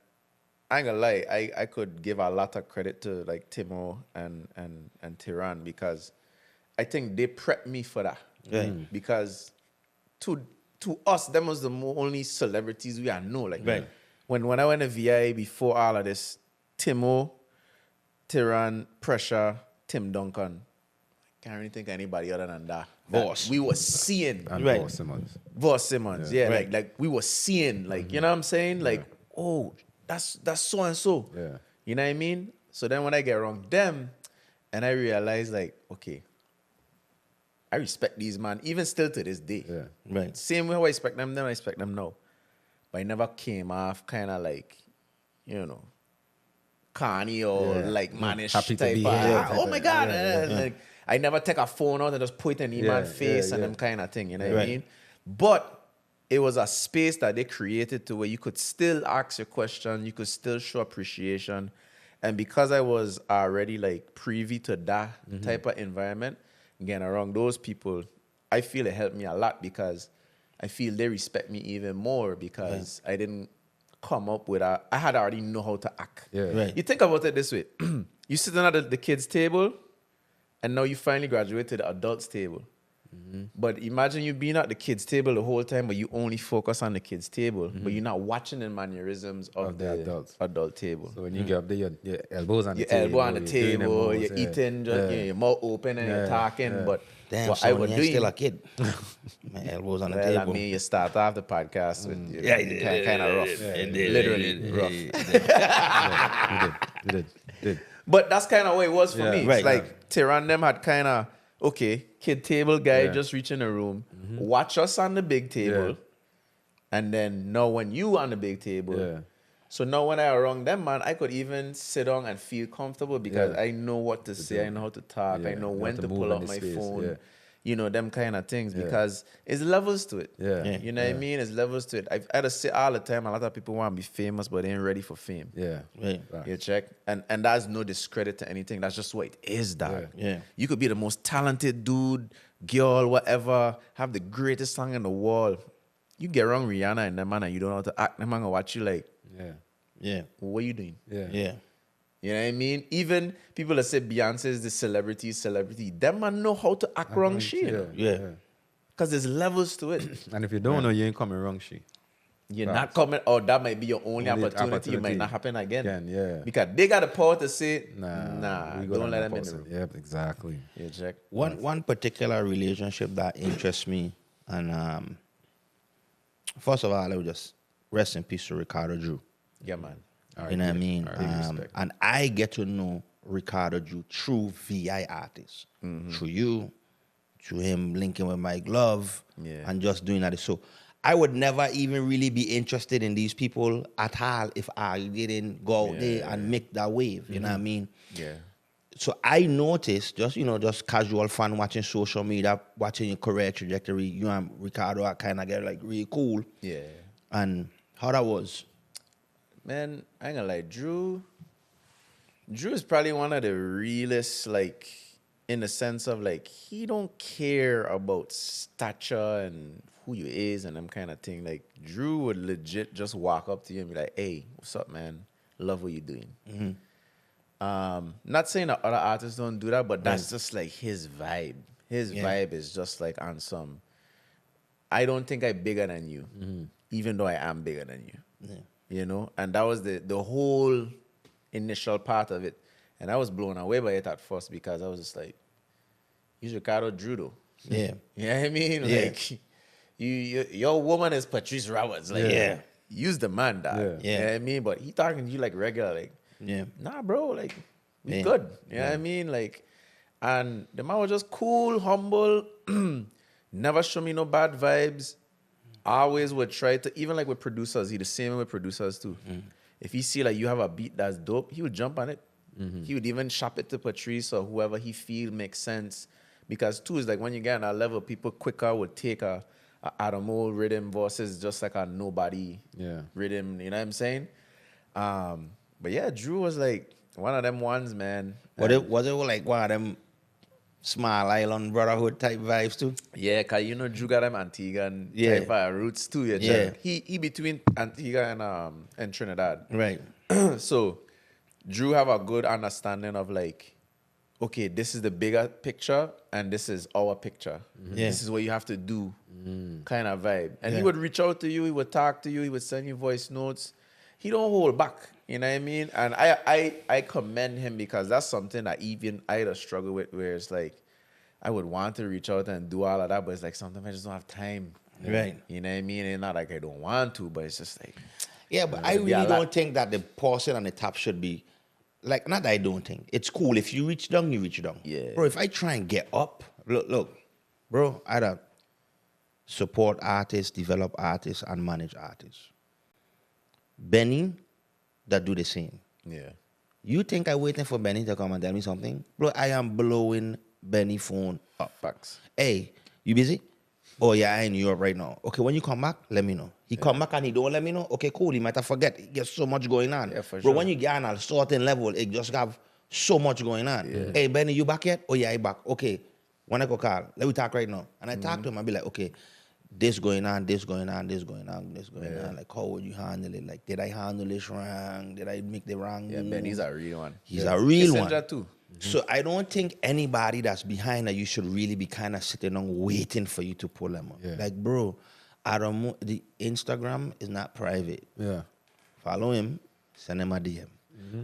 I ain't gonna lie, I could give a lot of credit to like Timo and Tiran because I think they prepped me for that. Because to us, them was the only celebrities we had know. Like Right. when I went to VI before all of this, Timo, Tiran, Pressure, Tim Duncan. Can't really think of anybody other than that. Boss. We were seeing And Right. Boss Simmons. Boss Simmons. Yeah, Right. like we were seeing, like, you know what I'm saying? Like, oh, that's so and so. Yeah. You know what I mean? So then when I get around them and I realize like, okay, I respect these man, even still to this day. Yeah. Right. Same way how I respect them then I respect them now. But I never came off kind of like, you know, Carney or Yeah. like mannish Happy to type be of, here type oh of- my God. yeah. Like, I never take a phone out and just point in man's face and yeah. them kind of thing, you know what I Right. mean? But it was a space that they created to where you could still ask your question, you could still show appreciation. And because I was already like privy to that type of environment, again, around those people, I feel it helped me a lot because I feel they respect me even more because I didn't come up with I had already know how to act. Yeah. Right. You think about it this way. You sitting at the kids' table, and now you finally graduate to the adults' table. But imagine you being at the kids' table the whole time, but you only focus on the kids' table, but you're not watching the mannerisms of the adults. adult table. So when you get up there, your elbows on Your the table. elbow on the you're doing them table, moves, you're eating, just, you know, your mouth open and you're talking. But Damn, what so I I was was doing, still a kid. My elbows on the well, I table. mean, you start off the podcast with Yeah, you did. kind of rough, It did. literally rough. You did. But that's kind of what it was for Yeah, me. right. It's like Tehran them had kind of, okay, kid table guy Yeah. just reaching the room, watch us on the big table, Yeah. and then know when you on the big table. Yeah. So now when I around them, man, I could even sit down and feel comfortable because Yeah. I know what to say, I know how to talk, I Yeah, know you when have to to move pull in out the my space, phone. yeah. You know, them kind of things Yeah. because it's levels to it. Yeah. Yeah. You know what I mean? It's levels to it. I had to say all the time, a lot of people want to be famous, but they ain't ready for fame. Yeah. Right. You check, and that's no discredit to anything. That's just what it is, dog. Yeah. You could be the most talented dude, girl, whatever, have the greatest song in the world. You get around Rihanna and them man, and you don't know how to act. Them man gonna watch you like, Yeah. Yeah. what are you doing? Yeah. Yeah. You know what I mean? Even people that say Beyonce is the celebrity, them man know how to act wrong shit. You know? Yeah. Because there's levels to it. And if you don't know, you ain't coming wrong, she. You're not coming, or that might be your only Only opportunity. It might opportunity. not happen again. Yeah. Because they got the power to say, Nah. we go don't down let that them in the person. room. Yep, exactly. You check. One particular relationship that interests me, and first of all, I would just rest in peace to Ricardo Drew. Yeah, man. You know what I mean? Big respect. And I get to know Ricardo Drew through VI artists, through you, through him linking with Mike Love, Yeah. and just doing that. So I would never even really be interested in these people at all if I didn't go out there and make that wave. You know what I mean? Yeah. So I noticed, just casual fan watching social media, watching your career trajectory, you and Ricardo are kind of get like really cool. Yeah. And how that was. Man, I ain't gonna lie. Drew is probably one of the realest, like, in the sense of, like, he don't care about stature and who you is and them kind of thing. Like, Drew would legit just walk up to you and be like, hey, what's up, man? Love what you're doing. Not saying that other artists don't do that, but that's just, like, his vibe. His vibe is just, like, on some, I don't think I'm bigger than you, even though I am bigger than you. Yeah. You know, and that was the whole initial part of it. And I was blown away by it at first because I was just like, he's Ricardo Drew though. Yeah. You know what I mean? Yeah. Like, your woman is Patrice Roberts. Like, Yeah. use the man, dog. Yeah. You know Yeah. what I mean? But he talking to you like regular, like, Yeah. nah, bro, like, we Yeah. good. You know what I mean? Like, and the man was just cool, humble, never show me no bad vibes. Always would try to, even like with producers, he the same with producers too. If he see like you have a beat that's dope, he would jump on it. He would even shop it to Patrice or whoever he feel makes sense. Because too is like when you get on that level, people quicker would take a Adamo rhythm versus just like a nobody rhythm. You know what I'm saying? But yeah, Drew was like one of them ones, man. Was it like one of them Small Island Brotherhood type vibes too? Yeah, cause you know Drew got them Antiguan type of roots too. Yeah, Yeah. He between Antigua and Trinidad. Right. So Drew have a good understanding of like, okay, this is the bigger picture and this is our picture. Yeah. This is what you have to do, kind of vibe. And he Yeah. would reach out to you, he would talk to you, he would send you voice notes. He don't hold back, you know what I mean? And I commend him because that's something that even I had a struggle with, where it's like, I would want to reach out and do all of that, but it's like sometimes I just don't have time. Right. You know what I mean? And not like I don't want to, but it's just like, Yeah, but I It'd be a really lot. don't think that the person on the top should be like, not that I don't think. It's cool. If you reach down, you reach down. Yeah. Bro, if I try and get up, look, bro, I don't support artists, develop artists, and manage artists. Benny, that do the same. yeah. You think I'm waiting for Benny to come and tell me something? Bro, I am blowing Benny phone up. Facts. Hey, you busy? Oh yeah, I in Europe right now. Okay, when you come back, let me know. He come back and he don't let me know. Okay, cool. He might have forget. He gets so much going on. Yeah, for Bro, sure. when you get on a certain level, it just have so much going on. Hey, Benny, you back yet? Oh yeah, I back. Okay, when I go call, let me talk right now. And I talk to him. I be like, okay, this going on, this going on, this going on, this going on. Like, how would you handle it? Like, did I handle this wrong? Did I make the wrong Yeah, move? Benny's a real one. He's a real one. Kissinger too. So I don't think anybody that's behind that you should really be kind of sitting on waiting for you to pull them up. Yeah. Like, bro, the Instagram is not private. Yeah. Follow him, send him a DM.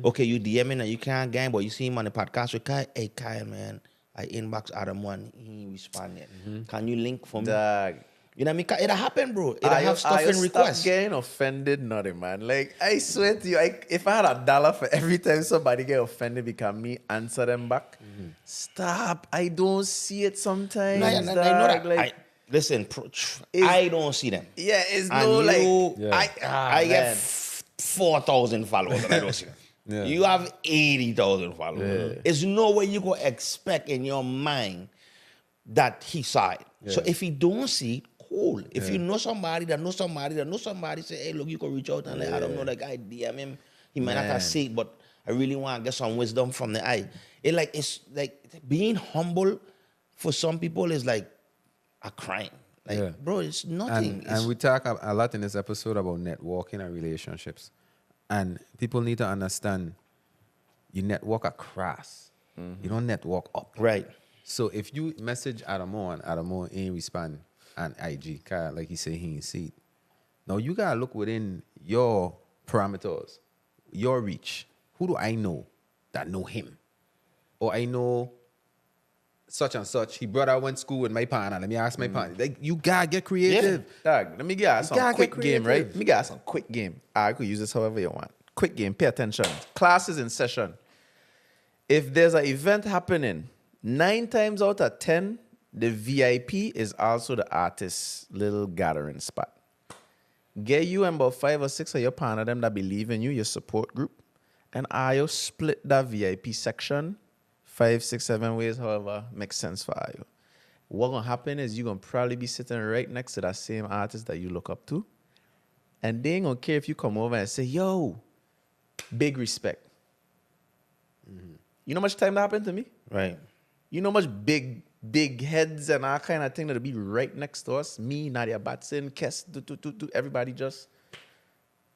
Okay, you DMing and you can't gang, but you see him on the podcast with Kyle. Hey, Kyle, man, I inbox Adam one, he ain't responded. Can you link for me? Dog. You know what I mean? 'Cause it'll happen, bro. It'll I have stuff in requests. Stop getting offended, nothing, man. Like, I swear to you, if I had $1 for every time somebody get offended because me answer them back, stop. I don't see it sometimes. No, I know dog. that. Like, Listen, I don't see them. yeah, it's And no you- like, I get man. 4,000 followers and I don't see them. Yeah. You have 80,000 followers. There's no way you go expect in your mind that he saw it. So if he don't see it, cool. If you know somebody that knows somebody that knows somebody, say, hey, look, you can reach out and let Adam know that guy DM him. He might not have seen it, but I really want to get some wisdom from the eye. It's like being humble for some people is like a crime. Like, bro, it's nothing. And we talk a lot in this episode about networking and relationships. And people need to understand you network across. You don't network up. Right. So if you message Adamo and Adamo ain't respond on IG, Kyle, like he say he ain't see it. Now you gotta look within your parameters, your reach. Who do I know that know him? Or I know such and such. He brought out went school with my partner. Let me ask my partner. Like, you gotta get creative. Dog, let me get you some gotta quick get game, right? creative. Let me get you some quick game. I could use this however you want. Quick game, pay attention. Class is in session. If there's an event happening, 9 times out of 10, the VIP is also the artist's little gathering spot. Get you and about 5 or 6 of your partner, them that believe in you, your support group, and Ayo split that VIP section 5, 6, 7 ways, however makes sense for Ayo. What gonna happen is you're gonna probably be sitting right next to that same artist that you look up to, and they ain't gonna care if you come over and say, yo, big respect. You know how much time that happened to me? Right. You know how much big heads and all kind of thing that'll be right next to us? Me, Nadia Batson, Kes, everybody just.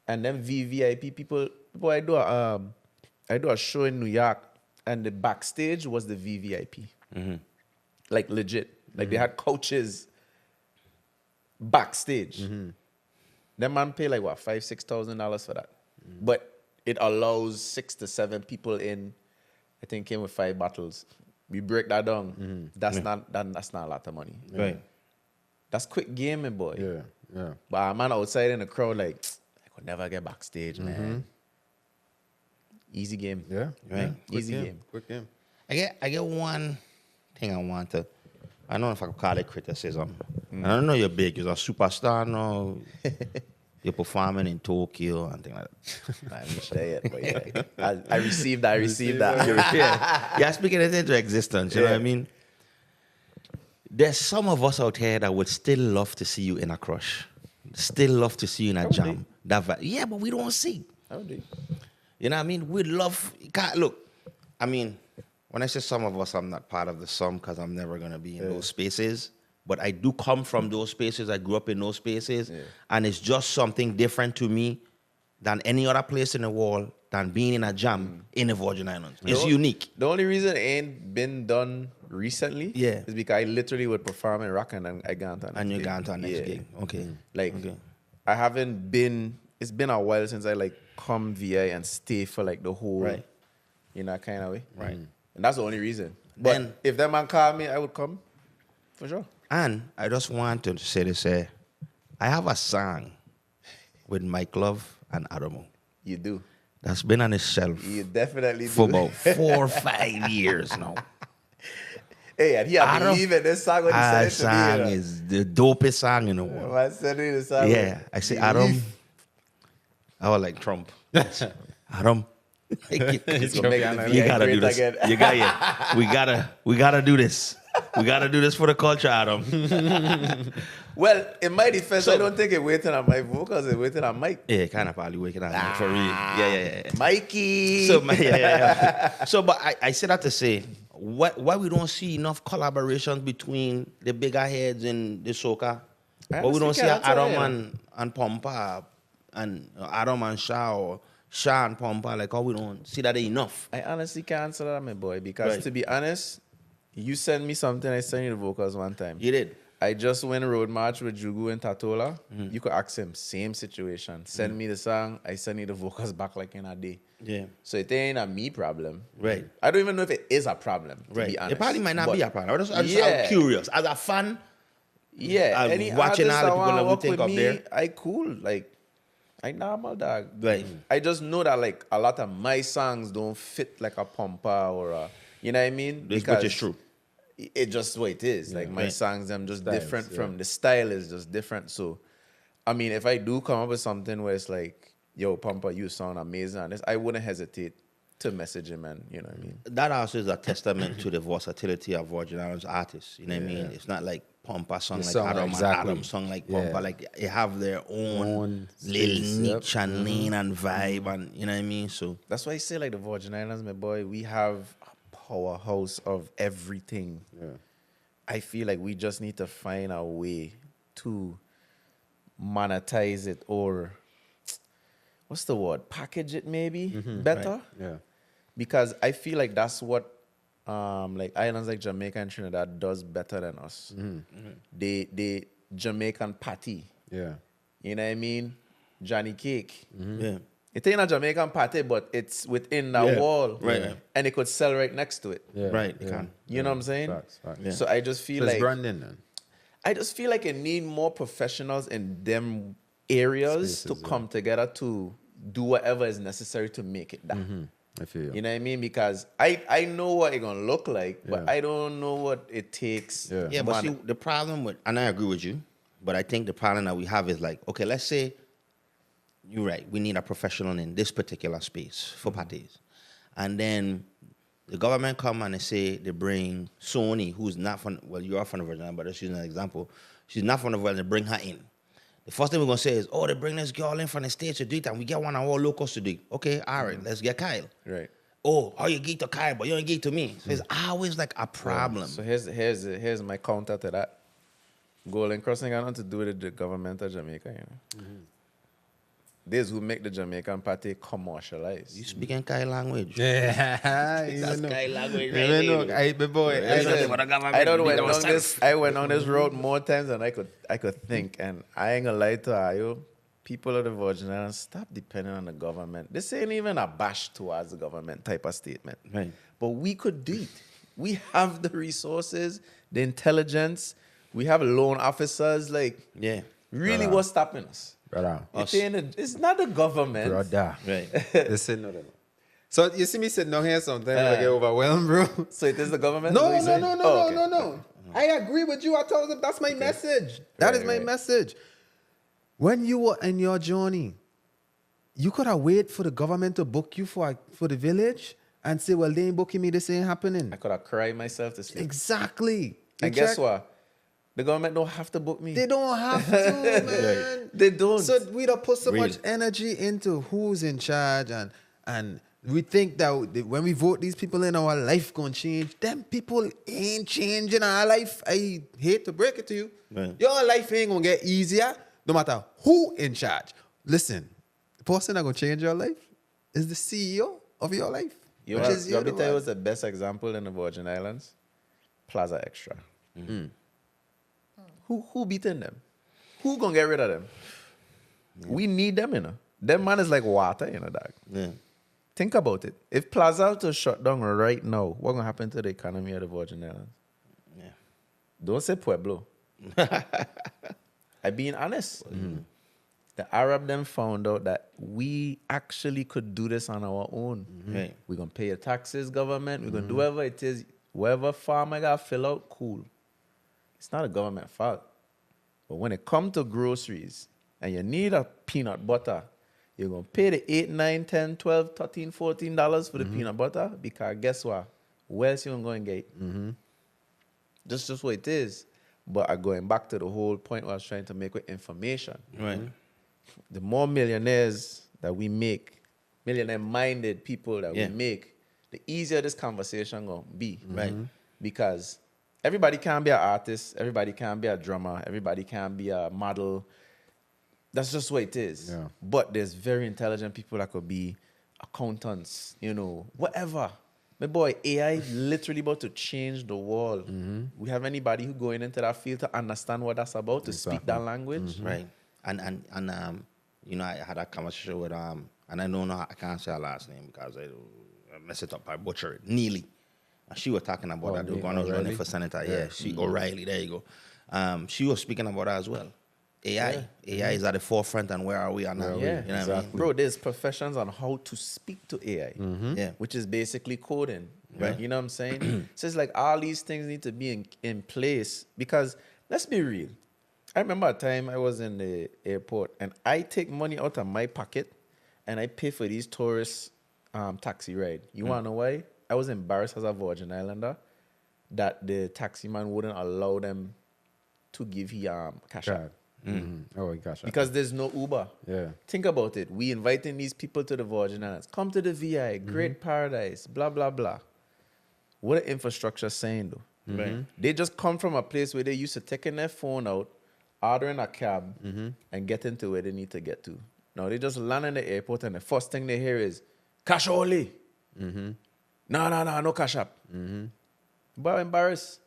And then VVIP people. I do a show in New York, and the backstage was the VVIP. Like legit. Like they had coaches backstage. That man pay like what, $5,000-$6,000 for that. But it allows 6 to 7 people in. I think came with 5 bottles. We break that down. That's not a lot of money. Right. That's quick gaming, boy. Yeah. But a man outside in the crowd, like, I could never get backstage, man. Easy game. Yeah. Right. Easy game. Quick game. I get one thing I want to. I don't know if I could call it criticism. I don't know you're big. You're a superstar. No. You're performing in Tokyo and things like that. I ain't there yet, but yeah. I received that. Yeah, speaking it into existence, you know what I mean? There's some of us out here that would still love to see you in a crush. Still love to see you in a jam. Yeah, but we don't see. How do You know what I mean? We'd love... Look, I mean, when I say some of us, I'm not part of the some because I'm never going to be in those spaces. But I do come from those spaces. I grew up in those spaces. Yeah. And it's just something different to me than any other place in the world than being in a jam in the Virgin Islands. It's unique. The only reason it ain't been done recently is because I literally would perform in Rock and then I got on. And you got on next gig. Okay. I haven't been, it's been a while since I like come VI and stay for like the whole, you know, kind of way. Right. And that's the only reason. But then, if that man called me, I would come for sure. And I just want to say this, I have a song with Mike Love and Adamo. You do. That's been on his shelf. You definitely for do. about 4 or 5 years now. Hey, and he had to leave it. This song when he said it to me. That song is the dopest song in the world. I said it, the song. Yeah. I say, Adam. I was like Trump. Adam. You gotta do this. We gotta do this. We gotta do this for the culture, Adam. Well, in my defense, I don't think it's waiting on my vocals, it's waiting on Mike. Yeah, kind of probably waiting on Mike for real. Yeah. Mikey. So, So, but I say that to say, why we don't see enough collaborations between the bigger heads in the soca? Why we don't see Adam and Pompa and Adam and Shah or Shah and Pompa? Like, how we don't see that enough? I honestly can't answer that, my boy, because to be honest, you sent me something, I sent you the vocals one time. You did. I just went road march with Jugu and Tatola. You could ask him, same situation. Send me the song, I send you the vocals back like in a day. Yeah. So it ain't a me problem. Right. I don't even know if it is a problem, to be honest. It probably might not be a problem. I'm curious. As a fan, any watching all the people that we think up up there. I cool. Like, I normal dog. Right. I just know that like a lot of my songs don't fit like a Pompa or a, you know what I mean? Which is true. It just what it is. Like my songs, I'm just different from the style is just different. So, I mean, if I do come up with something where it's like, yo, Pompa, you sound amazing on this, I wouldn't hesitate to message him and, you know what I mean? That also is a testament to the versatility of Virgin Islands artists. You know what I mean? It's not like Pompa song like Adam and Adam song like Pompa. Like they have their own little niche and lane and vibe and, you know what I mean? So that's why I say like the Virgin Islands, my boy, we have powerhouse of everything. I feel like we just need to find a way to monetize it or what's the word? Package it maybe better. Right. Yeah. Because I feel like that's what like islands like Jamaica and Trinidad does better than us. They Jamaican patty. Yeah. You know what I mean? Johnny Cake. yeah. It ain't a Jamaican party, but it's within that wall. Right. And it could sell right next to it. Yeah. Right. Yeah. You can. You know what I'm saying? Facts. Yeah. So I just feel So it's like branding then. I just feel like it need more professionals in them areas Spaces, to come together to do whatever is necessary to make it that. I feel you. You know what I mean? Because I know what it's gonna look like, but I don't know what it takes. Yeah, but see, the problem with, and I agree with you, but I think the problem that we have is like, okay, let's say you're right, we need a professional in this particular space for parties. And then the government come and they say they bring Sony, who's not from, well, you are from the Virgin Islands, but let's use an example. She's not from the Virgin, they bring her in. The first thing we're going to say is, oh, they bring this girl in from the States to do it, and we get one of our locals to do it. Okay, all right, let's get Kyle. Right. Oh, how you geek to Kyle, but you don't geek to me. So it's always like a problem. So here's my counter to that. Golden Crossing got nothing to do with the government of Jamaica, you know. These who make the Jamaican party commercialized. You speaking Kyle language? Yeah. That's Kyle language, right? Even look, I don't went on this. I went on this road more times than I could think, and I ain't gonna lie to you. People of the Virgin Islands, stop depending on the government. This ain't even a bash towards the government type of statement. Right. But we could do it. We have the resources, the intelligence. We have loan officers. Like, Yeah. really, what's stopping us? Brother. It's not the government. Brother. Right. Listen, no. So you see me sitting down here sometimes I get overwhelmed, bro. So it is the government? No. Is what you're saying? I agree with you. I told them that's my message. That is my message. When you were in your journey, you could have waited for the government to book you for the village and say, well, they ain't booking me, this ain't happening. I could have cried myself to sleep. Exactly. And You guess check? what? The government don't have to book me. They don't have to, man. They don't. So we don't put so Really? much energy into who's in charge, and we think that when we vote these people in, our life gonna change. Them people ain't changing our life. I hate to break it to you. Right. Your life ain't gonna get easier no matter who in charge. Listen, the person that gonna change your life is the CEO of your life. You which want is me to tell you the what's the best example in the Virgin Islands? Plaza Extra. Who beating them? Who gonna get rid of them? We need them, you know. Them man is like water, you know, dog. Yeah. Think about it. If Plaza to shut down right now, what gonna happen to the economy of the Virgin Islands? Yeah. Don't say Pueblo. I being honest. The Arab them found out that we actually could do this on our own. Right. We're gonna pay your taxes, government. We're gonna do whatever it is. Whatever farm I got fill out, cool. It's not a government fault. But when it comes to groceries and you need a peanut butter, you're gonna pay the 8, 9, 10, 12, 13, 14 dollars for the peanut butter, because guess what? Where else you gonna go and get it? That's just what it is. But I'm going back to the whole point I was trying to make with information. Right. The more millionaires that we make, millionaire-minded people that Yeah. we make, the easier this conversation gonna be. Right. Because everybody can't be an artist, everybody can't be a drummer, everybody can't be a model. That's just what it is. Yeah. But there's very intelligent people that could be accountants, you know, whatever. My boy, AI literally about to change the world. We have anybody who going into that field to understand what that's about, to speak that language. Right. And you know, I had a conversation with and I don't know, I can't say her last name because I mess it up, I butcher it. Neely. And she was talking about that. They were going to running for senator. Yeah, she O'Reilly. There you go. She was speaking about that as well. AI is at the forefront, and where are we at now? Yeah, You know what I mean? Bro, there's professions on how to speak to AI, Yeah. which is basically coding. Right. You know what I'm saying? So it's like all these things need to be in place, because let's be real. I remember a time I was in the airport and I take money out of my pocket and I pay for these tourist taxi ride. You want to know why? I was embarrassed as a Virgin Islander that the taxi man wouldn't allow them to give him cash out. God. Oh, gosh. Because there's no Uber. Yeah. Think about it. We inviting these people to the Virgin Islands. Come to the VI, great paradise, blah, blah, blah. What the infrastructure saying though? Right. They just come from a place where they used to taking their phone out, ordering a cab, and getting to where they need to get to. Now they just land in the airport and the first thing they hear is, cash only. No cash up. But I'm embarrassed.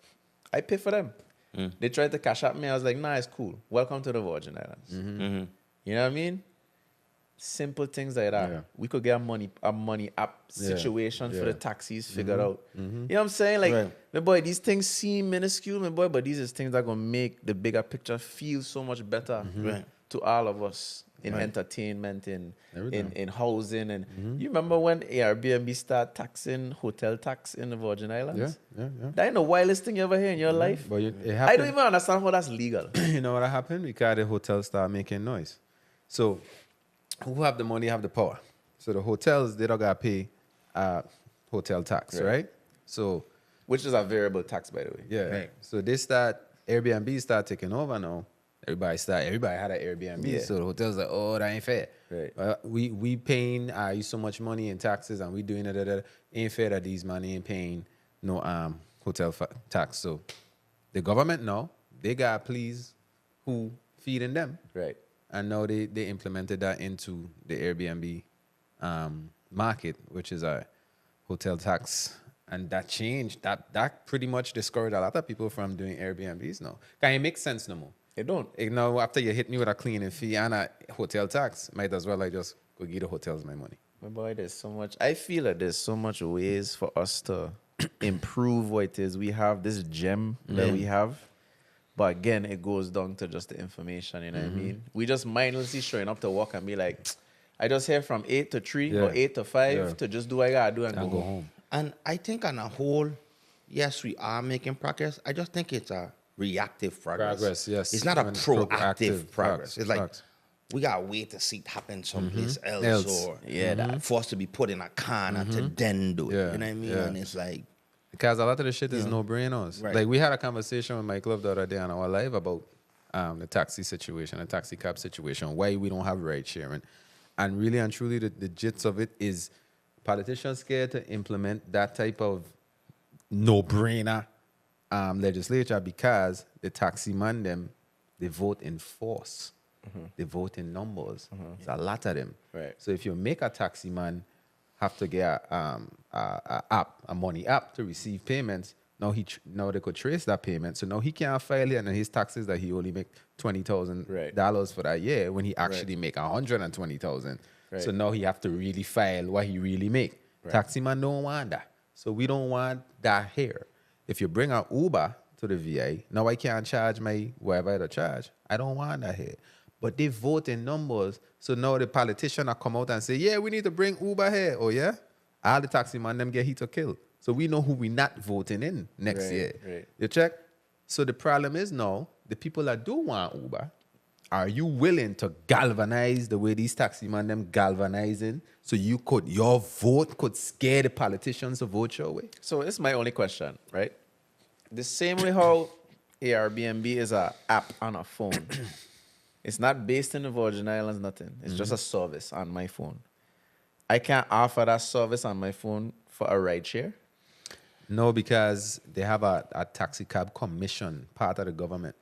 I pay for them. They tried to cash up me. I was like, nah, it's cool. Welcome to the Virgin Islands. You know what I mean? Simple things like that. Yeah. We could get a money app situation for Yeah. the taxis figured out. You know what I'm saying? Like, Right. my boy, these things seem minuscule, my boy, but these are things that are going to make the bigger picture feel so much better Right. to all of us in entertainment, in Everything. housing. And you remember when Airbnb started taxing hotel tax in the Virgin Islands? Yeah. That ain't the wildest thing you ever hear in your life. But it I happened. don't even understand how that's legal. You know what happened? Because the hotels start making noise. So who have the money have the power. So the hotels, they don't got to pay hotel tax, right? So, Which is a variable tax, by the way. yeah. Right. So Airbnb start taking over now. Everybody had an Airbnb. Yeah. So the hotels like, oh, that ain't fair. Right. We paying you so much money in taxes and we doing it. Ain't fair that these money ain't paying no hotel tax. So the government now, they got to please who feeding them. Right. And now they implemented that into the Airbnb market, which is a hotel tax. And that changed. That pretty much discouraged a lot of people from doing Airbnbs now. Can it make sense no more? It don't. You know, after you hit me with a cleaning fee and a hotel tax, might as well just go give the hotels my money. My boy, there's so much. I feel that there's so much ways for us to improve what it is we have, this gem that we have. But again, it goes down to just the information, you know what I mean? We just mindlessly showing up to work and be like, I just here from 8 to 3 or 8 to 5 to just do what I gotta do and go home. And I think on a whole, yes, we are making progress. I just think it's a reactive progress. Progress, yes. It's not a And proactive proactive progress. facts, It's like, facts. we got to wait to see it happen someplace else, Else. or Yeah, for us to be put in a corner to then do it. Yeah, You know what I mean? yeah. And it's like, Because a lot of the shit is no-brainers. Right. Like, we had a conversation with Mike Love the other day on our live about the taxi situation, the taxi cab situation, why we don't have ride sharing. And really and truly, the gist of it is politicians scared to implement that type of no-brainer legislature because the taxi man, them, they vote in force. They vote in numbers. There's a lot of them. Right. So if you make a taxi man have to get a money app to receive payments, now they could trace that payment. So now he can't file it, and his taxes that he only make $20,000 for that year when he actually make $120,000. Right. So now he have to really file what he really make. Taxi man don't want that. So we don't want that here. If you bring an Uber to the VA, now I can't charge my whatever I charge. I don't want that here. But they vote in numbers. So now the politician will come out and say, yeah, we need to bring Uber here. Oh, yeah? All the taxi man, them get hit or kill. So we know who we not voting in next year. Right. You check? So the problem is now, the people that do want Uber, are you willing to galvanize the way these taxi man them galvanizing so your vote could scare the politicians to vote your way? So it's my only question, right? The same way how Airbnb is an app on a phone. It's not based in the Virgin Islands, nothing. It's just a service on my phone. I can't offer that service on my phone for a ride share. No, because they have a taxi cab commission, part of the government,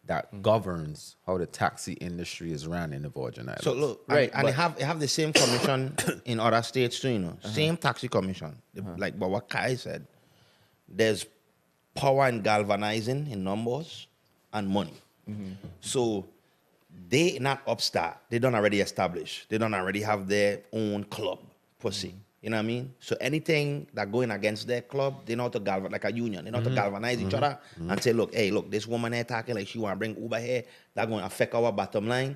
that governs how the taxi industry is run in the Virgin Islands. so look, Right, and they but- have the same commission in other states too, you know. Same taxi commission. Like but what Kai said, there's power in galvanizing in numbers and money. So they not upstart. They don't already establish. They don't already have their own club per se. You know what I mean? So anything that going against their club, they know how to galvanize, like a union. They know how to galvanize each other and say, look, hey, look, this woman here talking like she want to bring Uber here. That's going to affect our bottom line.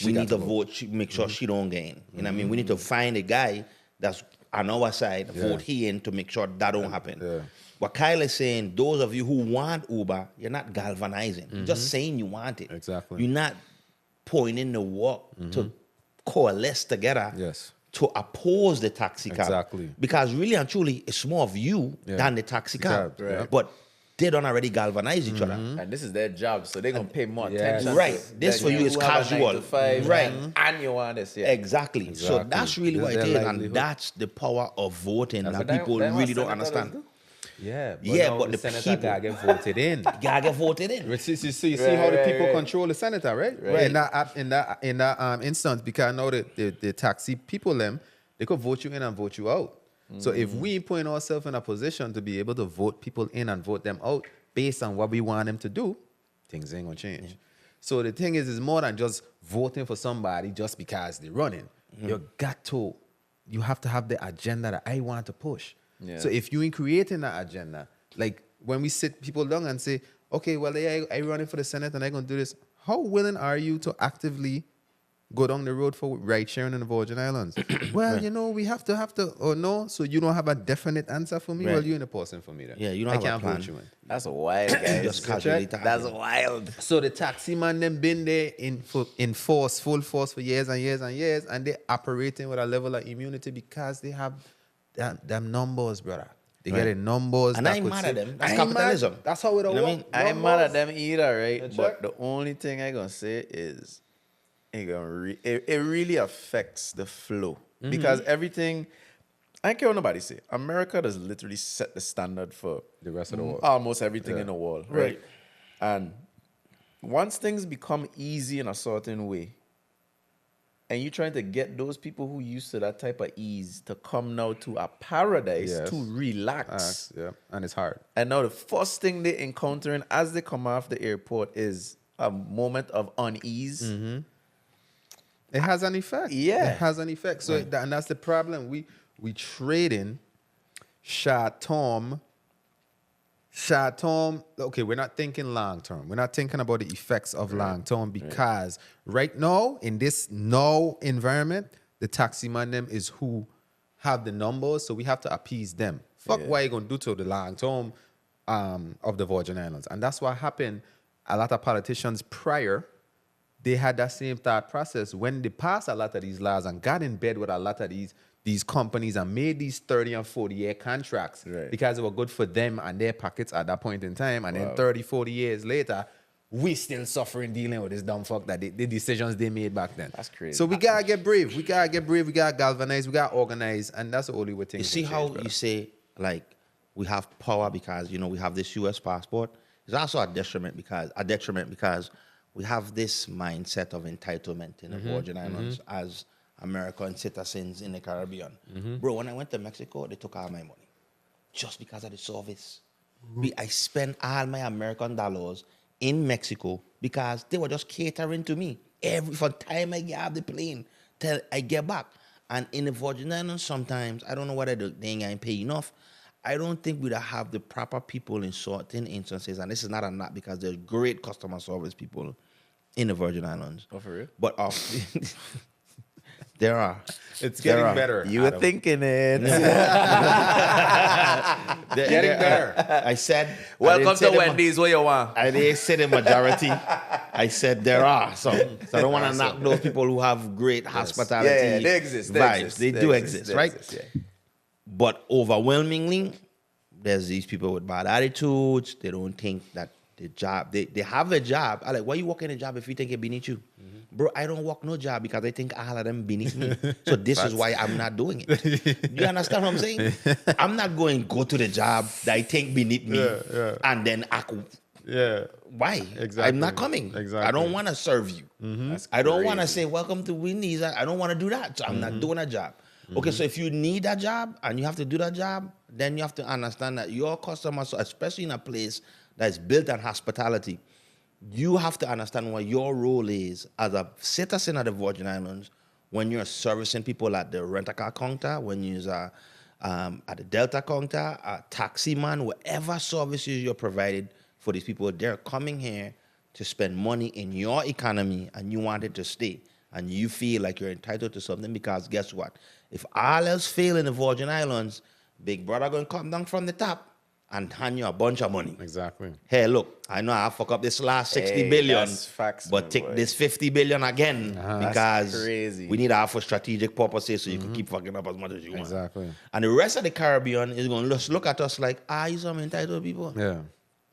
We need to vote, make sure she don't gain. You know what I mean? We need to find a guy that's on our side, vote he in to make sure that don't happen. Yeah. What Kyle is saying, those of you who want Uber, you're not galvanizing. You're just saying you want it. Exactly. You're not pouring in the work to coalesce together Yes. to oppose the taxi cab. Exactly. Because really and truly, it's more of you than the taxi cab. Cab, right. But they don't already galvanize each other. And this is their job, so they're going to pay more Yeah. attention. Right. to This than for you is who have a 9 casual. to 5 Right. And you want this, yeah. Exactly. So Exactly. that's really This what is it their is. And livelihood. that's the power of voting That's that what people them really don't senators understand. do. Yeah, Yeah, but the senator people- gotta get voted in. You gotta get voted in. See Right, how the right, people right. control the senator, right? Right. In that instance, because I know that the taxi people them, they could vote you in and vote you out. So if we put ourselves in a position to be able to vote people in and vote them out based on what we want them to do, things ain't gonna change. So the thing is more than just voting for somebody just because they're running. You have to have the agenda that I want to push. Yeah. So if you ain't creating that agenda, like when we sit people down and say, okay, well, I running for the Senate and I gonna do this. How willing are you to actively go down the road for ride sharing in the Virgin Islands? Well, we have to, or no. So you don't have a definite answer for me? Right. Well, you ain't a person for me then. Yeah, you don't I have a can't plan. vote you in. That's wild, guys. Just casually Check. talking. That's wild. So the taxi man them been there in full force for years and years and years, and they operating with a level of immunity because they have them numbers, brother. They get in numbers. And that I ain't could mad say- at them. That's I ain't mad. capitalism. That's how it all You know what I work. mean? I ain't mad at them either, right? check. But the only thing I gonna say is it really affects the flow. Because everything, I don't care what nobody say. America does literally set the standard for The rest of the world. almost everything in the world, right? Right. And once things become easy in a certain way, and you're trying to get those people who used to that type of ease to come now to a paradise Yes. to relax. Yeah, and it's hard. And now the first thing they're encountering as they come off the airport is a moment of unease. It has an effect. Yeah. It has an effect. So and that's the problem. We trading short term. Okay, we're not thinking long term. We're not thinking about the effects of long term because right now in this environment, the taxi man them is who have the numbers, so we have to appease them. Fuck what you gonna do to the long term of the Virgin Islands, and that's what happened. A lot of politicians prior they had that same thought process when they passed a lot of these laws and got in bed with a lot of these companies and made these 30 and 40-year contracts because it were good for them and their pockets at that point in time. And then 30, 40 years later, we still suffering dealing with this dumb fuck that the decisions they made back then. That's crazy. So we gotta get brave. We gotta get brave. We gotta galvanize. We gotta organize. And that's the only way things You see can how change, brother. you say, like, we have power because, we have this U.S. passport? It's also a detriment because we have this mindset of entitlement in the Virgin Islands as American citizens in the Caribbean. Bro, when I went to Mexico, they took all my money just because of the service. I spent all my American dollars in Mexico because they were just catering to me from time I get off the plane till I get back. And in the Virgin Islands, sometimes, I don't know whether they ain't pay enough. I don't think we'd have the proper people in certain instances, and this is not a knock because there's great customer service people in the Virgin Islands. Oh, for real? But there are. It's getting better. You were Adam. thinking it. Getting better. I said, Welcome to Wendy's. What you want? I didn't say the majority. I said there are some. So I don't want to knock those people who have great hospitality Yeah, they exist. vibes. They do exist, right? Yeah. But overwhelmingly, there's these people with bad attitudes. They don't think that the job, they have a job. I'm like, why you working a job if you think it beneath you? Bro, I don't work no job because I think all of them beneath me. So this is why I'm not doing it. You understand what I'm saying? I'm not going to go to the job that I think beneath me and then act. Yeah. Why? Exactly. I'm not coming. Exactly. I don't want to serve you. That's I don't want to crazy. say, welcome to Wendy's. I don't want to do that. So I'm not doing a job. Okay, so if you need a job and you have to do that job, then you have to understand that your customers, especially in a place that is built on hospitality, you have to understand what your role is as a citizen of the Virgin Islands when you're servicing people at the rent-a-car counter, when you're at the Delta counter, a taxi man, whatever services you're provided for these people, they're coming here to spend money in your economy and you want it to stay. And you feel like you're entitled to something because guess what? If all else fail in the Virgin Islands, Big Brother going to come down from the top and hand you a bunch of money. Exactly. Hey, look, I know I fuck up this last 60 Hey, billion, that's facts, but my take boy. this 50 billion again because That's crazy. we need to have for strategic purposes so you can keep fucking up as much as you want. Exactly. And the rest of the Caribbean is going to just look at us like, you some entitled people. Yeah.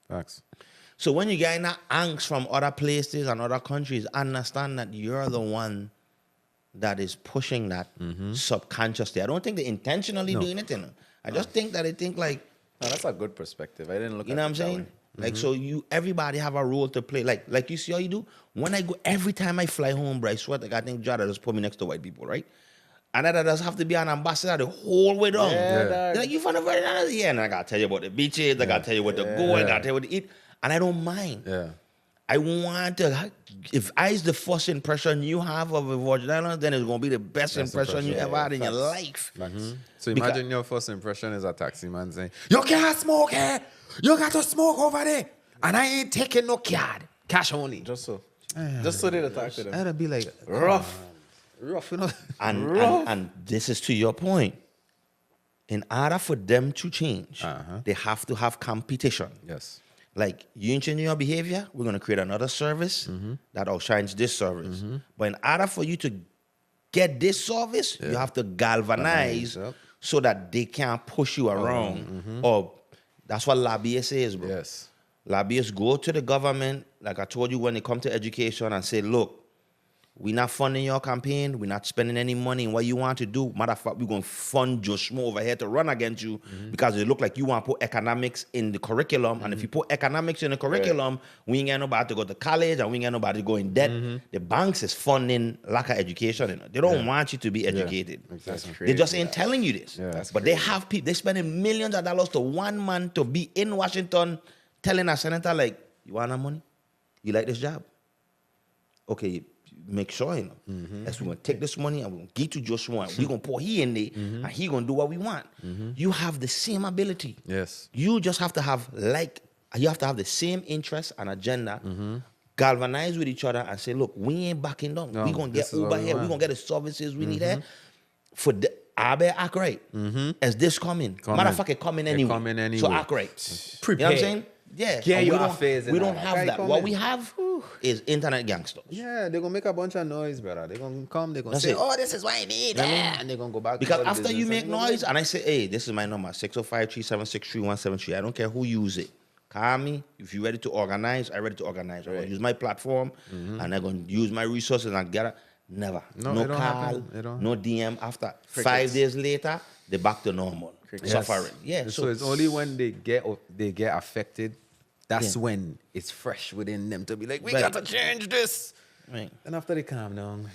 Facts. So when you get that angst from other places and other countries, understand that you're the one that is pushing that subconsciously. I don't think they're intentionally doing it. I just think that they think like, No, that's a good perspective. I didn't look you at know what it I'm that saying? way. Like, so everybody have a role to play. Like you see how you do? When I go, every time I fly home, bro, I swear, like, I think Jada just put me next to white people, right? And that does have to be an ambassador the whole way down. They're like, you from the Virgin Islands? Yeah, and I got to tell you about the beaches. I got to tell you what to go. I got to tell you what to eat. And I don't mind. Yeah. I want to, if I is the first impression you have of the Virgin Islands, then it's going to be the best impression you ever had in your life. So Because- imagine your first impression is a taxi man saying, you can't smoke here. You got to smoke over there. And I ain't taking no card. Cash only. Just so they attack to them. I'd be like, Rough. rough, you know? And this is to your point. In order for them to change, they have to have competition. Yes. Like, you ain't changing your behavior, we're going to create another service that outshines this service. But in order for you to get this service, you have to galvanize Yep. so that they can't push you around. Or that's what lobbyists is, bro. Yes. Lobbyists go to the government, like I told you, when they come to education and say, look, we're not funding your campaign. We're not spending any money in what you want to do. Matter of fact, we're going to fund Joshua over here to run against you because it look like you want to put economics in the curriculum. And if you put economics in the curriculum, we ain't got nobody to go to college and we ain't got nobody to go in debt. The banks is funding lack of education. You know. They don't want you to be educated. Exactly. They just ain't telling you this. Yeah. That's But they have people, they spending millions of dollars to one man to be in Washington telling a senator, like, you want that money? You like this job? Okay, make sure, you know. As we're going to take this money and we're going to get to Joshua. We're going to pour he in there and he going to do what we want. You have the same ability. Yes. You just have to have, you have to have the same interest and agenda. Galvanize with each other and say, look, we ain't backing down. No, We're going to this get is what Uber we here. We're want. going to get the services we need here. For the, I better act right. As this coming. Matter of fact, it coming anyway. coming anyway. So act right. You know what I'm saying? Yeah, Get and you off phase we and don't all have that. that. Come What in. we have is internet gangsters. Yeah, they're gonna make a bunch of noise, brother. They're gonna come, they're gonna That's say, it. oh, this is what I need. You know what I mean? And they're gonna go back Because to the after business you and make they're gonna noise, and I say, hey, this is my number, 605-376-3173. I don't care who use it. Call me. If you're ready to organize, I'm ready to organize. I'm going to use my platform, and I'm going to use my resources and get it. Never. No, No it don't call, happen. It don't no DM. After 5 days later, they're back to normal. Yes. Suffering. Yeah. So it's only when they get affected, that's Yeah. when it's fresh within them to be like, we Right. got to change this. Right. And after they calm down,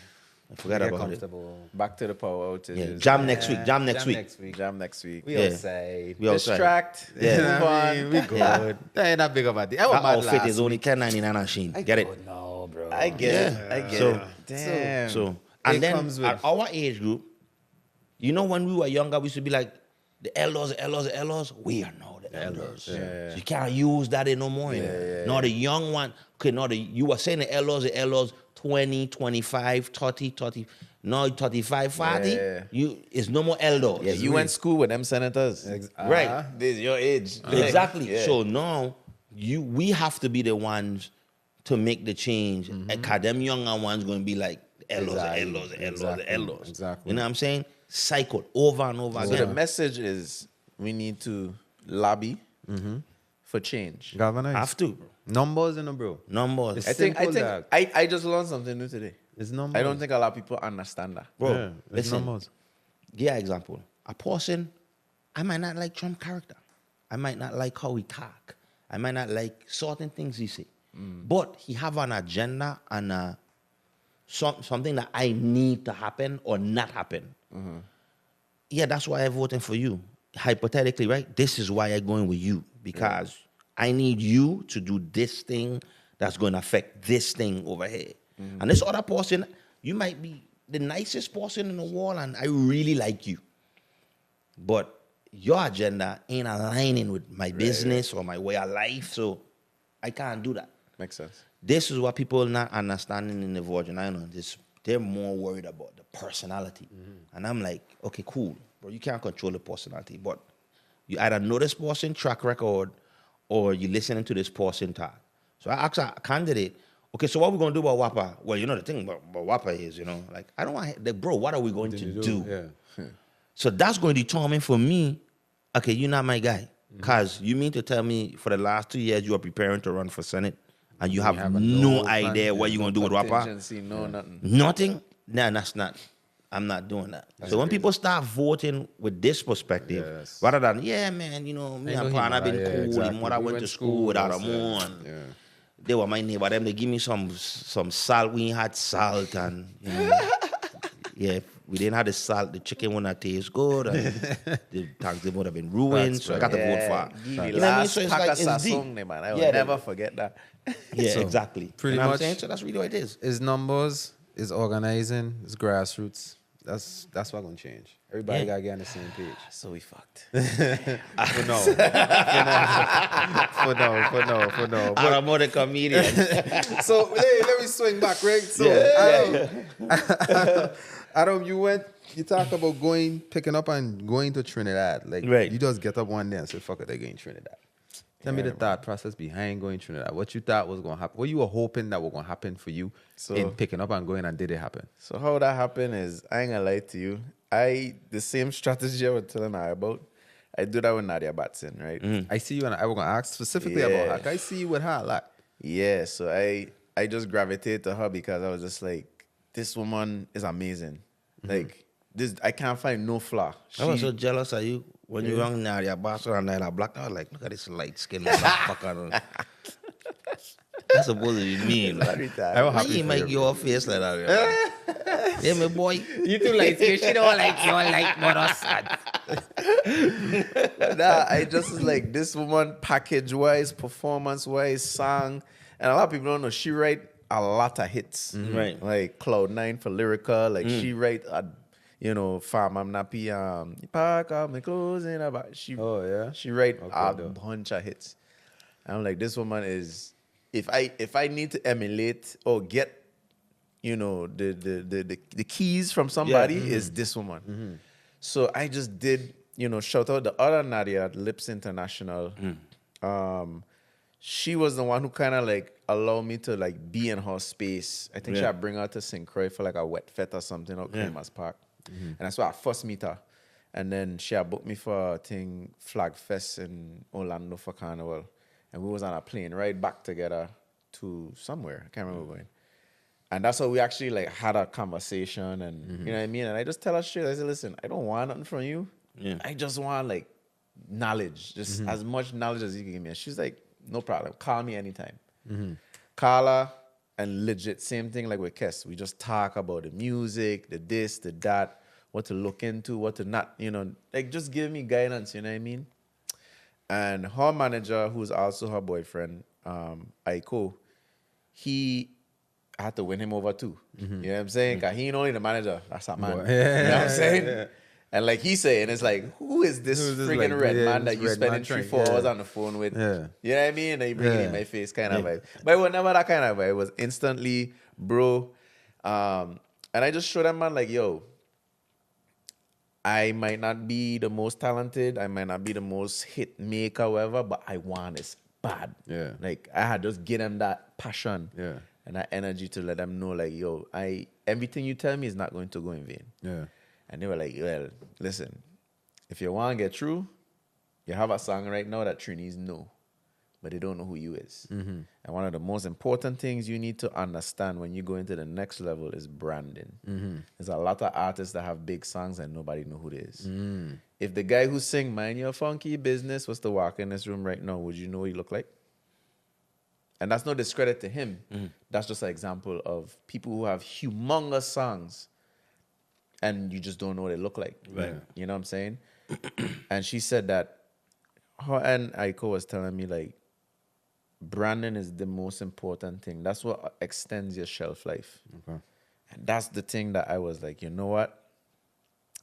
I forgot they get about it. comfortable. Back to the power Yeah. outages. Jam next week. Jam next week. Jam next week. We Yeah. outside. We outside. Distract. Yeah. You know Move what I on. mean? We good. Yeah. That ain't that big of a deal. I was That mad outfit last is only week. $10.99 on Shein. Get it? Oh, no, bro. I get it. Yeah. I get So- it. Damn. So, and It then comes with- at our age group, you know, when we were younger, we used to be like, the elders, the elders, the elders. We are now the elders. Yeah. So you can't use that no more. No, the young one. Okay, no, you were saying the elders, 20, 25, 30, 30. No, 35, 40. Yeah. It's no more elders. Yeah, you went school with them senators. Right. This is your age. Exactly. Yeah. So now we have to be the ones to make the change. Because them younger ones going to be like elders, Exactly. elders, elders, Exactly. elders. Exactly. You know what I'm saying? Cycle over and over So the again. message is we need to lobby for change. Governor. Have to. Numbers, you know, bro. Numbers. It's I think simple, dog. I just learned something new today. It's numbers. I don't think a lot of people understand that. Bro, Yeah, it's listen. numbers. Yeah, example. A person, I might not like Trump character. I might not like how he talk. I might not like certain things he say. But he have an agenda and something that I need to happen or not happen. Yeah, that's why I'm voting for you. Hypothetically, right? This is why I'm going with you. Because I need you to do this thing that's going to affect this thing over here. And this other person, you might be the nicest person in the world and I really like you. But your agenda ain't aligning with my business or my way of life, so I can't do that. Makes sense. This is what people not understanding in the Virgin Islands. They're more worried about the personality. And I'm like, okay, cool. Bro, you can't control the personality, but you either know this person track record or you listening to this person talk. So I asked a candidate, okay, so what we going to do about WAPA? Well, you know, the thing about WAPA is, you know, like, I don't want, like, bro, what are we going to do? Yeah. So that's going to determine for me, okay, you're not my guy. Because you mean to tell me for the last 2 years you are preparing to run for Senate and you have no idea what you're going to do with WAPA? Contingency, no, nothing. Nothing? Nah, that's not. I'm not doing that. So when people start voting with this perspective, Yes. rather than, yeah, man, you know, me I know and him, Pan have been yeah, cool. exactly. Him, what I We went went to to school school, without a that's it. moon. Yeah. They were my neighbor. Them, they give me some salt. We ain't had salt. And, you know, yeah, if we didn't have the salt, the chicken would not taste good. And the Thanksgiving would have been ruined. That's So I got to vote for her. Give me You know what I mean? last So it's pack like, of it's deep. sasong, man. I will Yeah, never forget that. Yeah, So, exactly. pretty You know what I'm much- saying? So that's really what it is. It's numbers, it's organizing, it's grassroots. That's what's gonna change. Everybody Yeah. gotta get on the same page. So we fucked. For no. For no. I'm a mother comedian. So let me swing back, right? So Adam, you talk about picking up and going to Trinidad. Like Right. you just get up one day and say, fuck it, they're going to Trinidad. Tell me the thought process behind going to Trinidad. What you thought was gonna happen. What you were hoping that was gonna happen for you in picking up and going, and did it happen? So how that happened is, I ain't gonna lie to you. The same strategy I was telling her about, I do that with Nadia Batson, right? I see you, and I was gonna ask specifically Yeah. about her. I see you with her a lot. Yeah, so I just gravitated to her because I was just like, this woman is amazing. Like, this, I can't find no flaw. I was She- so jealous of you when you rang Nadia Boston and Nadia Black. I was like, look at this light skin motherfucker. That's supposed to be mean. Like, Every time. I was why happy you for make you. your face like that? Yeah, my boy. You too light skin. She don't like your light mother. Nah, I just was like, this woman, package wise, performance wise, song, and a lot of people don't know she write a lot of hits, Right. Like Cloud9 for lyrical, like she write Farm I'm Nappy, you pack up my clothes in a bag. Oh, yeah? she write a though. bunch of hits. And I'm like, this woman is, if I need to emulate or get, the keys from somebody, is this woman. So I just did, shout out the other Nadia at Lips International. she was the one who kind of like allowed me to like be in her space. I think she had bring her to St. Croix for like a wet fete or something out Cremas Park. And that's where I first meet her. And then she had booked me for a thing, Flag Fest in Orlando for Carnival. And we was on a plane ride back together to somewhere. I can't remember when. And that's how we actually like had a conversation and you know what I mean? And I just tell her straight, I said, listen, I don't want nothing from you. Yeah. I just want like knowledge, just as much knowledge as you can give me. And she's like, no problem. Call me anytime. Call her and legit, same thing like with Kes. We just talk about the music, the this, the that, what to look into, what to not, you know, like just give me guidance, you know what I mean? And her manager, who's also her boyfriend, Aiko, I had to win him over too. You know what I'm saying? Because he ain't only the manager. That's a man. You know what I'm saying? And like he's saying, it's like, who is this friggin' like, red man that you red spending man 3-4 hours on the phone with? Yeah. You know what I mean? And then you bring it in my face kind of vibe. But it was never that kind of vibe. It was instantly, bro. And I just showed that man like, yo, I might not be the most talented. I might not be the most hit maker, whatever, but I want this bad. Yeah. Like I had just give them that passion. Yeah. And that energy to let them know, like, yo, everything you tell me is not going to go in vain. Yeah. And they were like, well, listen, if you want to get through, you have a song right now that Trinis know, but they don't know who you is. And one of the most important things you need to understand when you go into the next level is branding. There's a lot of artists that have big songs and nobody know who it is. If the guy who sing Mind Your Funky Business was to walk in this room right now, would you know what he look like? And that's no discredit to him. That's just an example of people who have humongous songs and you just don't know what they look like. Right. You know what I'm saying? And she said that her and Aiko was telling me, like, branding is the most important thing. That's what extends your shelf life. Okay. And that's the thing that I was like, you know what?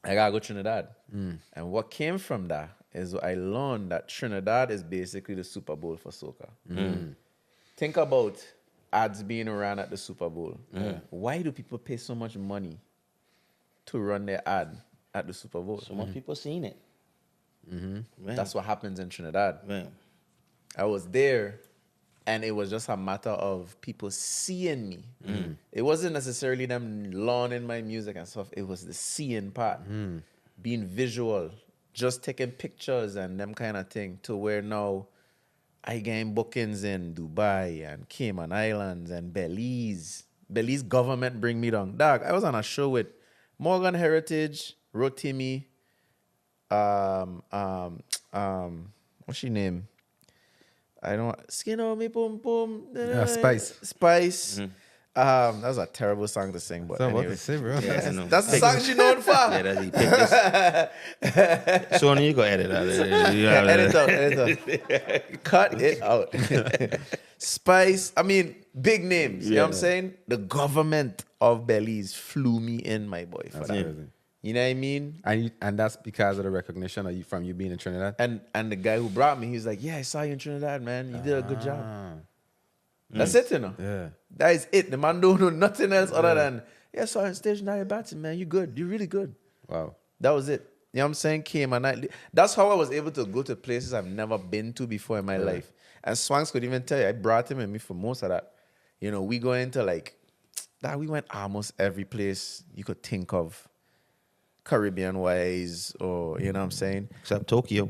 I gotta go Trinidad. And what came from that is I learned that Trinidad is basically the Super Bowl for soca. Think about ads being ran at the Super Bowl. Why do people pay so much money to run their ad at the Super Bowl? So much people seen it. That's what happens in Trinidad. Man. I was there, and it was just a matter of people seeing me. It wasn't necessarily them learning my music and stuff. It was the seeing part, being visual, just taking pictures and them kind of thing, to where now I gain bookings in Dubai and Cayman Islands and Belize. Belize government bring me down. Dog, I was on a show with Morgan Heritage, Rotimi, what's she name? I don't skin on me, boom, boom. Spice. Spice. That was a terrible song to sing, but So what anyway. to say, bro? Yeah, I know. That's the song she known for. Yeah, that's he picked this. So you go edit out. Edit out. Cut it out. Spice, I mean, big names. You know what I'm saying? The government of Belize flew me in, my boy, for That's that. crazy. You know what I mean? And that's because of the recognition of you from you being in Trinidad. And the guy who brought me, he was like, yeah, I saw you in Trinidad, man. You did a good job. Ah. That's it, you know? Yeah. That is it. The man don't know nothing else other than, yeah, I saw you on stage, now you're batting, man. You good. You're really good. Wow. That was it. You know what I'm saying? Came and I. That's how I was able to go to places I've never been to before in my life. And Swanks could even tell you, I brought him and me for most of that. You know, we go into like, that we went almost every place you could think of, Caribbean-wise, or, you know what I'm saying? Except Tokyo.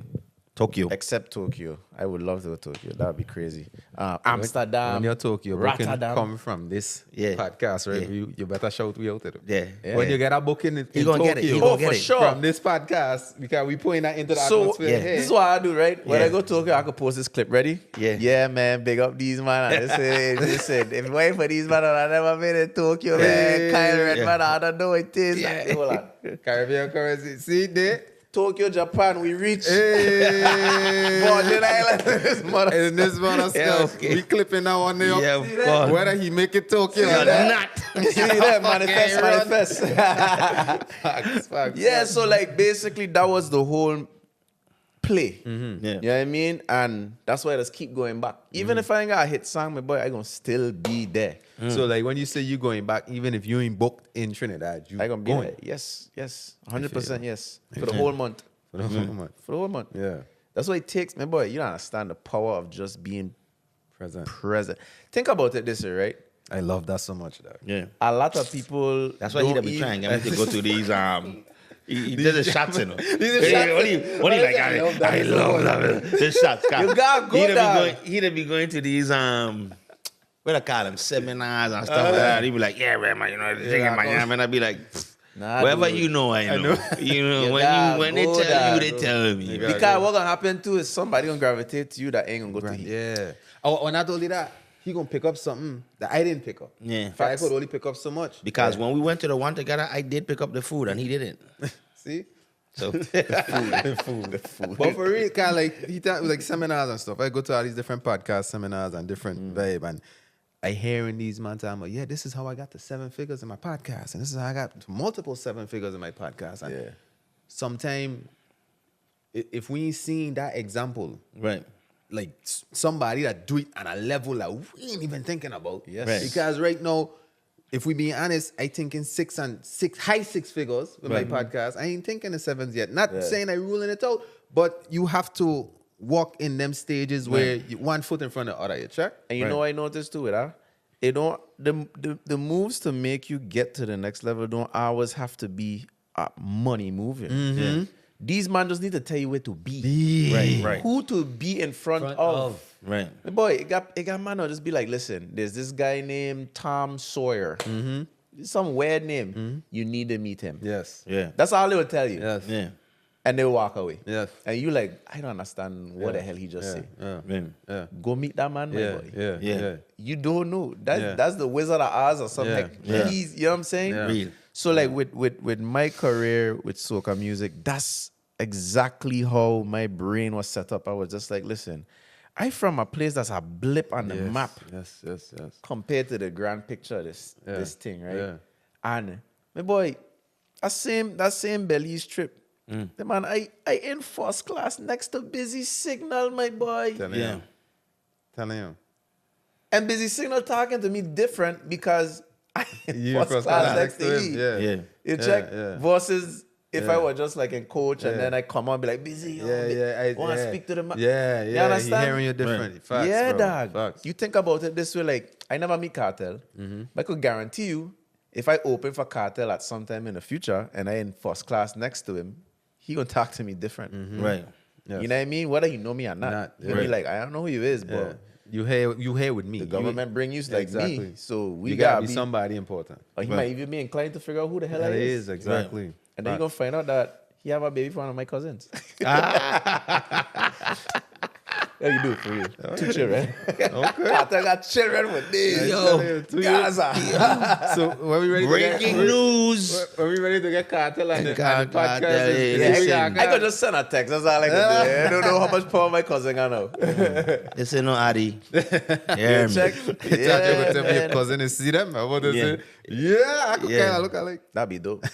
Except Tokyo. I would love to go to Tokyo. That would be crazy. Amsterdam. When you're Tokyo, booking Rotterdam. come from this podcast, right? You better shout we out to them. Yeah. When you get a booking in gonna Tokyo, get it. He gonna get for it. sure. from this podcast, because we putting that into the So atmosphere. this is what I do, right? When I go to Tokyo, I could post this clip. Ready? Yeah. Yeah, man. Big up these man. Listen, if it wait for these man, I never been in Tokyo, man. Kyle Redman, I don't know what it is. Yeah. Hold on. Caribbean currency. See there? Tokyo, Japan, we reach. Hey. Virgin Islands. And this one of stuff. okay. We clipping that one there. Yeah, of course. Whether he make it Tokyo or Not. See that? Manifest. Facts. Yeah, so like basically that was the whole play. Yeah. You know what I mean? And that's why I just keep going back. Even if I ain't got a hit song, my boy, I gonna still be there. So like when you say you going back, even if you ain't booked in Trinidad, you I gonna be going there. Yes. 100% yes. For the whole month. for the whole month. For the whole month. Yeah. That's what it takes, my boy. You don't understand the power of just being present. Think about it this way, right? I love that so much, dog. Yeah. A lot of people. That's why he don't be even- trying to get me to go to these he does the shots, you know. These are Hey, shots. What do you like? I love that. The shots. You gotta go down. He'd be going to these what I call them, seminars and stuff like that. He'd be like, yeah, man, you know, drinking my yam, and I'd be like, Nah, wherever dude. you know, I know. You know, You when gotta when they go tell down, you, they bro. tell me. Because what gonna happen too is somebody gonna gravitate to you that ain't gonna go to you. Yeah. Oh, when I told you that, he gonna pick up something that I didn't pick up. Yeah. I could only pick up so much. Because when we went to the one together, I did pick up the food and he didn't. See? So But for real, kind of like he taught like seminars and stuff. I go to all these different podcast seminars and different vibe, and I hearing these man talking about, yeah, this is how I got to 7 figures in my podcast, and this is how I got to multiple 7 figures in my podcast. And Yeah. sometime, if we ain't seen that example, right. like somebody that do it on a level that we ain't even thinking about. Yes. Right. Because right now, if we being honest, I thinking high six figures with my podcast. I ain't thinking the sevens yet. Not saying I ruling it out, but you have to walk in them stages where you, one foot in front of the other. You check? And you know what I noticed too with that? It don't the moves to make you get to the next level don't always have to be money moving. Yeah. These man just need to tell you where to be. Right. Who to be in front of. Right. Boy, it got man to just be like, listen, there's this guy named Tom Sawyer. Some weird name. You need to meet him. Yes. Yeah. That's all they will tell you. Yes. Yeah. And they'll walk away. Yes. And you like, I don't understand what the hell he just said. Yeah. Go meet that man, my boy. Yeah. You don't know. That's the Wizard of Oz or something. Yeah. He's, you know what I'm saying? Yeah. Real. So like with my career with soca music, that's exactly how my brain was set up. I was just like, listen, I from a place that's a blip on the map Yes. compared to the grand picture of this thing, right? Yeah. And my boy, that same Belize trip, the man, I in first class next to Busy Signal, my boy. Telling you. And Busy Signal talking to me different because I in You first class next to him. you. Yeah. Yeah. You check yeah. versus if I Yeah. were just like in coach and Yeah. then I come on and be like, Busy, I want to speak to the man. Yeah. You He understand? hearing you different. Right. Facts, Yeah, bro. dog. Facts. You think about it this way, like, I never meet Cartel. But I could guarantee you, if I open for Cartel at some time in the future and I in first class next to him, he gonna talk to me different. Right. Yes. You know what I mean? Whether you know me or not. Not, He'll be yeah. like, I don't know who you is, Yeah. but You here with me. the government bring you like exactly. me. So we you gotta gotta be be somebody important. Or he might even be inclined to figure out who the hell That I is. is exactly. And then you're gonna find out that he have a baby for one of my cousins. Yeah, you do for real. 2 children. Okay. Cartel got children with this. Yo, Gaza. So when we ready breaking to get, news. when we ready to get Cartel on the Cartel, podcast, yeah, listen. I could just send a text. That's all I can do. I don't know how much power my cousin I know. Listen, no, Addy. Yeah, Check. you gonna tell me your man. cousin is see them? I want to Yeah. say, yeah, I could Yeah. kind of look alike. That'd be dope.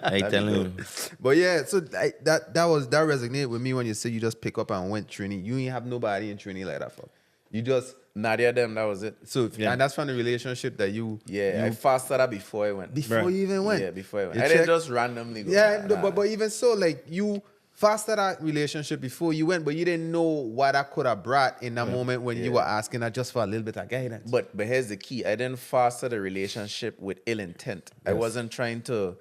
I telling you. But yeah, so that resonated with me when you said you just pick up and went Trini. You ain't have nobody in Trini like that for. You just Nadia them, that was it. so Yeah. and that's from the relationship that you Yeah, I fasted that before I went. before Right. you even went. Yeah, before I went. You I didn't check- just randomly go. Yeah, Nah. but even so, like you fastered that relationship before you went, but you didn't know what that could have brought in that moment when you were asking her just for a little bit of guidance. But here's the key. I didn't foster the relationship with ill intent. I wasn't trying to,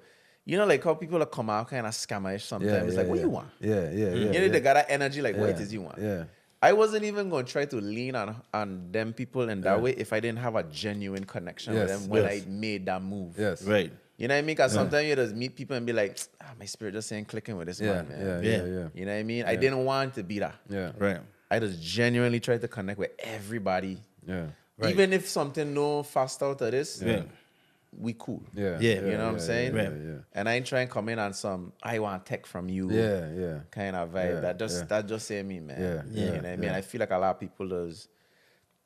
you know, like how people are come out kind of scammerish sometimes. It's like, what you want? Yeah. You know, they got that energy like, what it is you want? Yeah. I wasn't even going to try to lean on them people in that way if I didn't have a genuine connection with Yes, them when yes. I made that move. Yes. Right. You know what I mean? Because sometimes you just meet people and be like, my spirit just ain't clicking with this Yeah. man, man. Yeah. You know what I mean? I didn't want to be that. Yeah. Right. I just genuinely tried to connect with everybody. Yeah. Right. Even if something no fast out of this, Yeah. we cool. Yeah. Yeah. You know what I'm saying? Yeah. Right. Yeah. And I ain't trying to come in on some I want tech from you Yeah. kind of vibe. Yeah, That just ain't me, man. Yeah, You know what I mean? I feel like a lot of people does,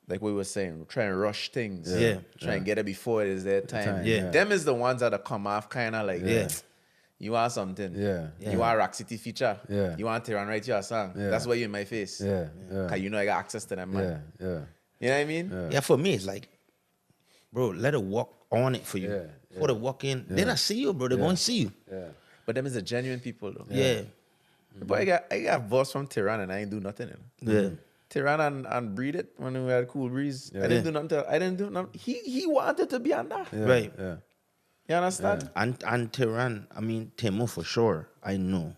like we were saying, try and rush things. Yeah. Try and get it before it is their time. Yeah. Them is the ones that come off kind of like, Yeah. you want something. Yeah. You want a Rock City feature. Yeah. You want Tehran write you a song. Yeah. That's why you in my face. Yeah. Because you know I got access to them, man. Yeah. You know what I mean? Yeah, for me, it's like, bro, let it walk on it for you. Yeah, Before they walk in, they not see you, bro. They're going to see you. Yeah. But them is the genuine people, though. Yeah. But I got boss from Tehran and I ain't do nothing. You know? Yeah. Tyrann and Breed It when we had Cool Breeze. I didn't do nothing. I didn't do nothing. He wanted to be on that. Yeah, Right. Yeah. You understand? And Tyrann, I mean Timo for sure, I know,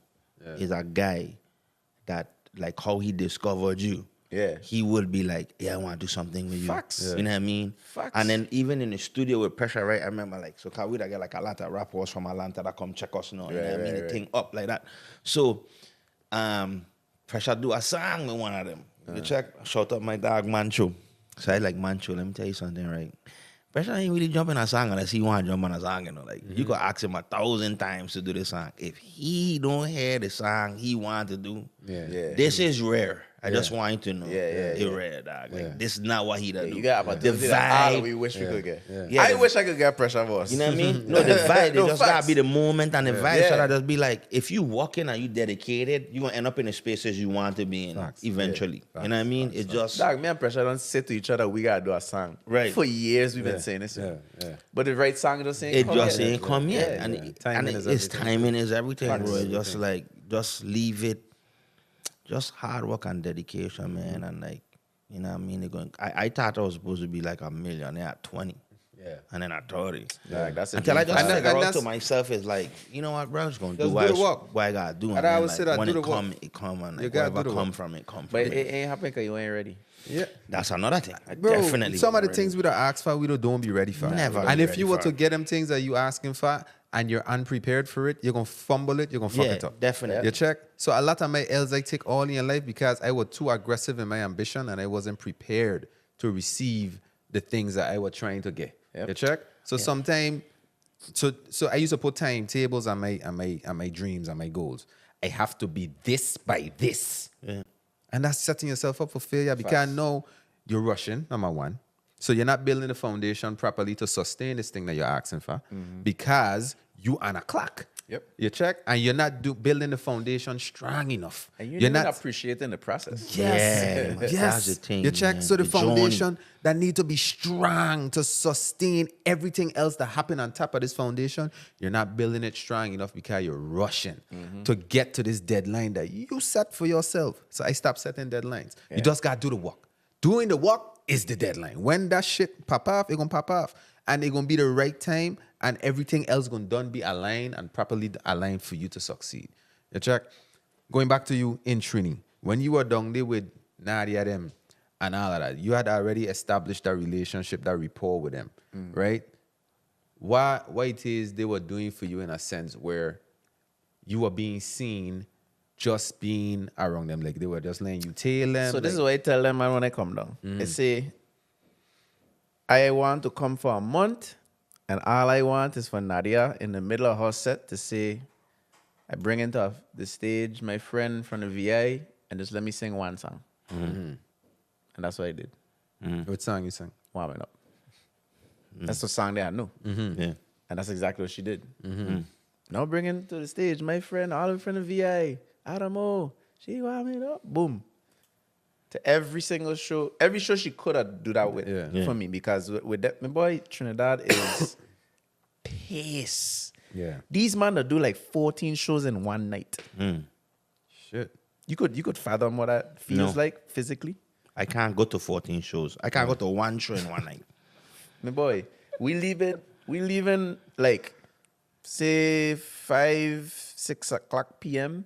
is a guy that like how he discovered you. Yeah. He would be like, yeah, I want to do something with you. Facts. You know what I mean? Facts. And then even in the studio with Pressure, right? I remember like, so we get like a lot of rappers from Atlanta that come check us now. You know what I mean? The thing up like that. So, Pressure do a song with one of them. You check, shout out my dog Mancho. So I like Mancho, let me tell you something, right? Pressure ain't really jumping a song unless he want to jump on a song, you know. Like, you could ask him 1,000 times to do the song. If he don't hear the song he want to do, this is rare. I just want you to know. It's rare, dog. Like, this is not what he does do. You got the opportunity that all vibe. we wish we could get. Yeah, I the- wish I could get Pressure Boss. You know what I mean? No, the vibe, No, it just gotta facts. be the moment and the vibe. Yeah. So that just be like, if you walk in and you dedicated, you're gonna end up in the spaces you want to be in eventually. You know what I mean? It just Dog, me and Pressure don't say to each other, we gotta do a song. Right. For years we've been saying this. Yeah. But the right song just ain't it come just yet. ain't come yet. Yeah, And, yeah. Timing is it's everything. timing is everything, Facts. bro. It's just like just leave it. Just hard work and dedication, man. And like, you know what I mean? I thought I was supposed to be like a millionaire at 20. Yeah. And then at 30. Dog, that's a Until I dream just for figure us. out that's- to myself is like, you know what, bro? I'm just gonna Just do do the work. what I gotta do. And And I then, always like, say that, when do the it work. come, it come. And You like, gotta do whatever the come work. from it, come from But it. it ain't happening because you ain't ready. Yeah. That's another thing. Bro, Definitely. some of the ready. things we don't ask for, we don't be ready for. Never And be if ready you were for to it. get them things that you asking for and you're unprepared for it, you're gonna fumble it, you're gonna fuck Yeah, it up. definitely. You check? So a lot of my L's I take all in life because I was too aggressive in my ambition and I wasn't prepared to receive the things that I was trying to get. Yep. You check? So sometimes so I used to put timetables on my dreams and my goals. I have to be this by this. Yeah. And that's setting yourself up for failure because now you're rushing, number one. So you're not building the foundation properly to sustain this thing that you're asking for because you on a clock. Yep. You check? And you're not building the foundation strong enough. And you're not not appreciating the process. Yeah, Yes. that's the thing, You check? man. So the The journey. foundation that need to be strong to sustain everything else that happen on top of this foundation, you're not building it strong enough because you're rushing to get to this deadline that you set for yourself. So I stopped setting deadlines. You just got to do the work. Doing the work is the deadline. When that shit pop off, it gonna pop off. And it gonna be the right time and everything else gonna done be aligned and properly aligned for you to succeed. You check? Going back to you in Trini, when you were down there with Nadia them and all of that, you had already established that relationship, that rapport with them, right? What it is they were doing for you in a sense where you were being seen just being around them, like they were just letting you tail them. So this is like- what I tell them man, when I come down. I say, I want to come for a month, and all I want is for Nadia in the middle of her set to say, I bring into the stage my friend from the VI, and just let me sing one song. And that's what I did. What song you sang? Warming up. That's the song that I know. Yeah. And that's exactly what she did. Now bringing to the stage my friend, Oliver from the VI, Adamo, she warming up. Boom. To every single show, every show she could have do that with Yeah. for me because with that, my boy Trinidad is pace. Yeah. These men that do like 14 shows in one night. Shit. You could fathom what that feels No. like physically. I can't go to 14 shows. I can't go to one show in one night. My boy, we leaving like say 5, 6 o'clock PM.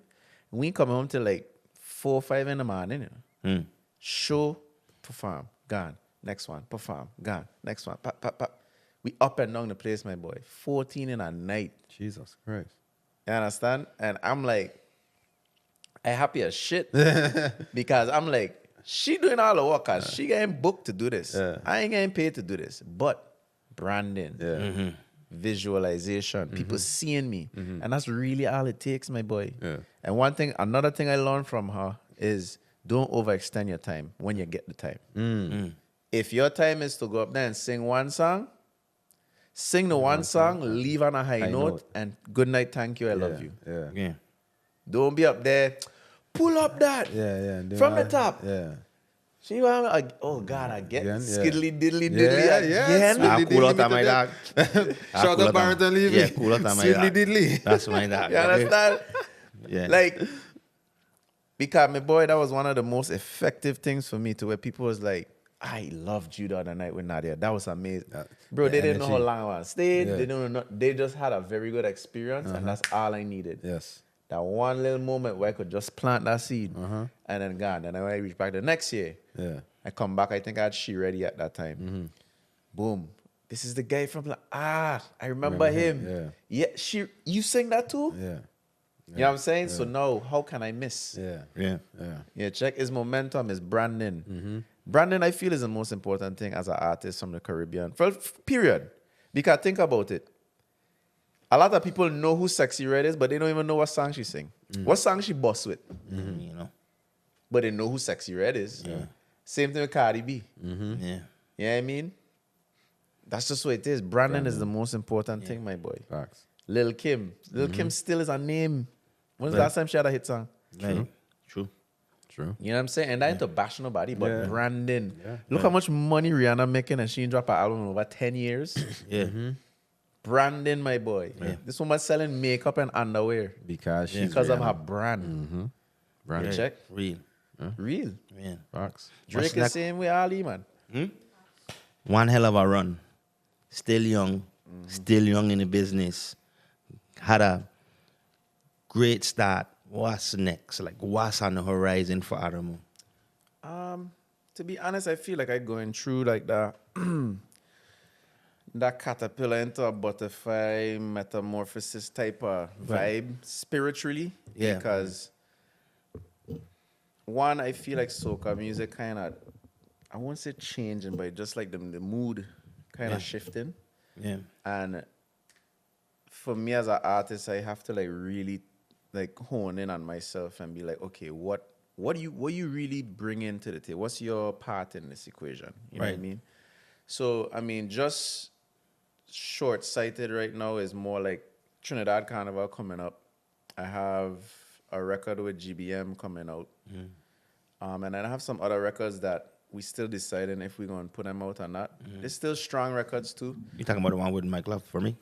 We come home till like 4, 5 in the morning. You know? Show, perform, gone. Next one, perform, gone. Next one, pop, pop, pop. We up and down the place, my boy. 14 in a night. Jesus Christ. You understand? And I'm like, I happy as shit because I'm like, she doing all the work, cause she getting booked to do this. I ain't getting paid to do this, but branding, visualization, people seeing me, and that's really all it takes, my boy. And another thing I learned from her is don't overextend your time when you get the time. If your time is to go up there and sing one song, sing the one song, leave on a high note, and good night, thank you, I love you. Yeah. Yeah. Don't be up there, pull up that from the top. Yeah. She want oh God, I get Again, yeah. skiddly diddly Yeah, diddly yeah, again. Sweetly Ah, cool out diddly of my dog. Ah, Shout cool out out Barrington Levy. Yeah, cool out of my Sweetly dog. diddly. That's my dog. You understand? Yeah. Like Because my boy, that was one of the most effective things for me to where people was like, I loved you the other night with Nadia. That was amazing. Bro, the they didn't know how energy. long I was stayed. Yeah. They didn't know, they just had a very good experience, and that's all I needed. Yes. That one little moment where I could just plant that seed and then gone. And then when I reach back the next year, Yeah. I come back, I think I had She Ready at that time. Boom. This is the guy from I remember him. Yeah, you sing that too? Yeah. You know what I'm saying? So no, how can I miss? Yeah. Yeah, check his momentum, his branding. Branding, I feel, is the most important thing as an artist from the Caribbean. Period. Because think about it. A lot of people know who Sexy Red is, but they don't even know what song she sing. What song she boss with. You know. But they know who Sexy Red is. Same thing with Cardi B. Yeah. You know what I mean? That's just what it is. Branding is the most important thing, my boy. Facts. Lil Kim. Lil Kim still is a name. When's the last time she had a hit song? True. True. You know what I'm saying? And that ain't to bash nobody, but branding. Look how much money Rihanna making and she ain't drop an album in over 10 years. Yeah. Branding, my boy. This woman selling makeup and underwear Because she's because of Rihanna. her brand. Brand You Yeah. check? Real. Real. Yeah. Facts. Drake is that- same way Ali, man. One hell of a run. Still young. Still young in the business. Had a great start. What's next? Like, what's on the horizon for Adamu? To be honest, I feel like I'm going through like that that caterpillar into a butterfly metamorphosis type of vibe spiritually. Yeah. Because one, I feel like soca music kind of, I won't say changing, but just like the mood kind of shifting. Yeah. And for me as an artist, I have to like really like hone in on myself and be like, okay, what do you really bring into the table? What's your part in this equation? You know what I Right. mean? So I mean, just short-sighted right now is more like Trinidad Carnival coming up. I have a record with GBM coming out, and then I have some other records that we still deciding if we're gonna put them out or not. There's still strong records too. You talking about the one with Mike Love for me?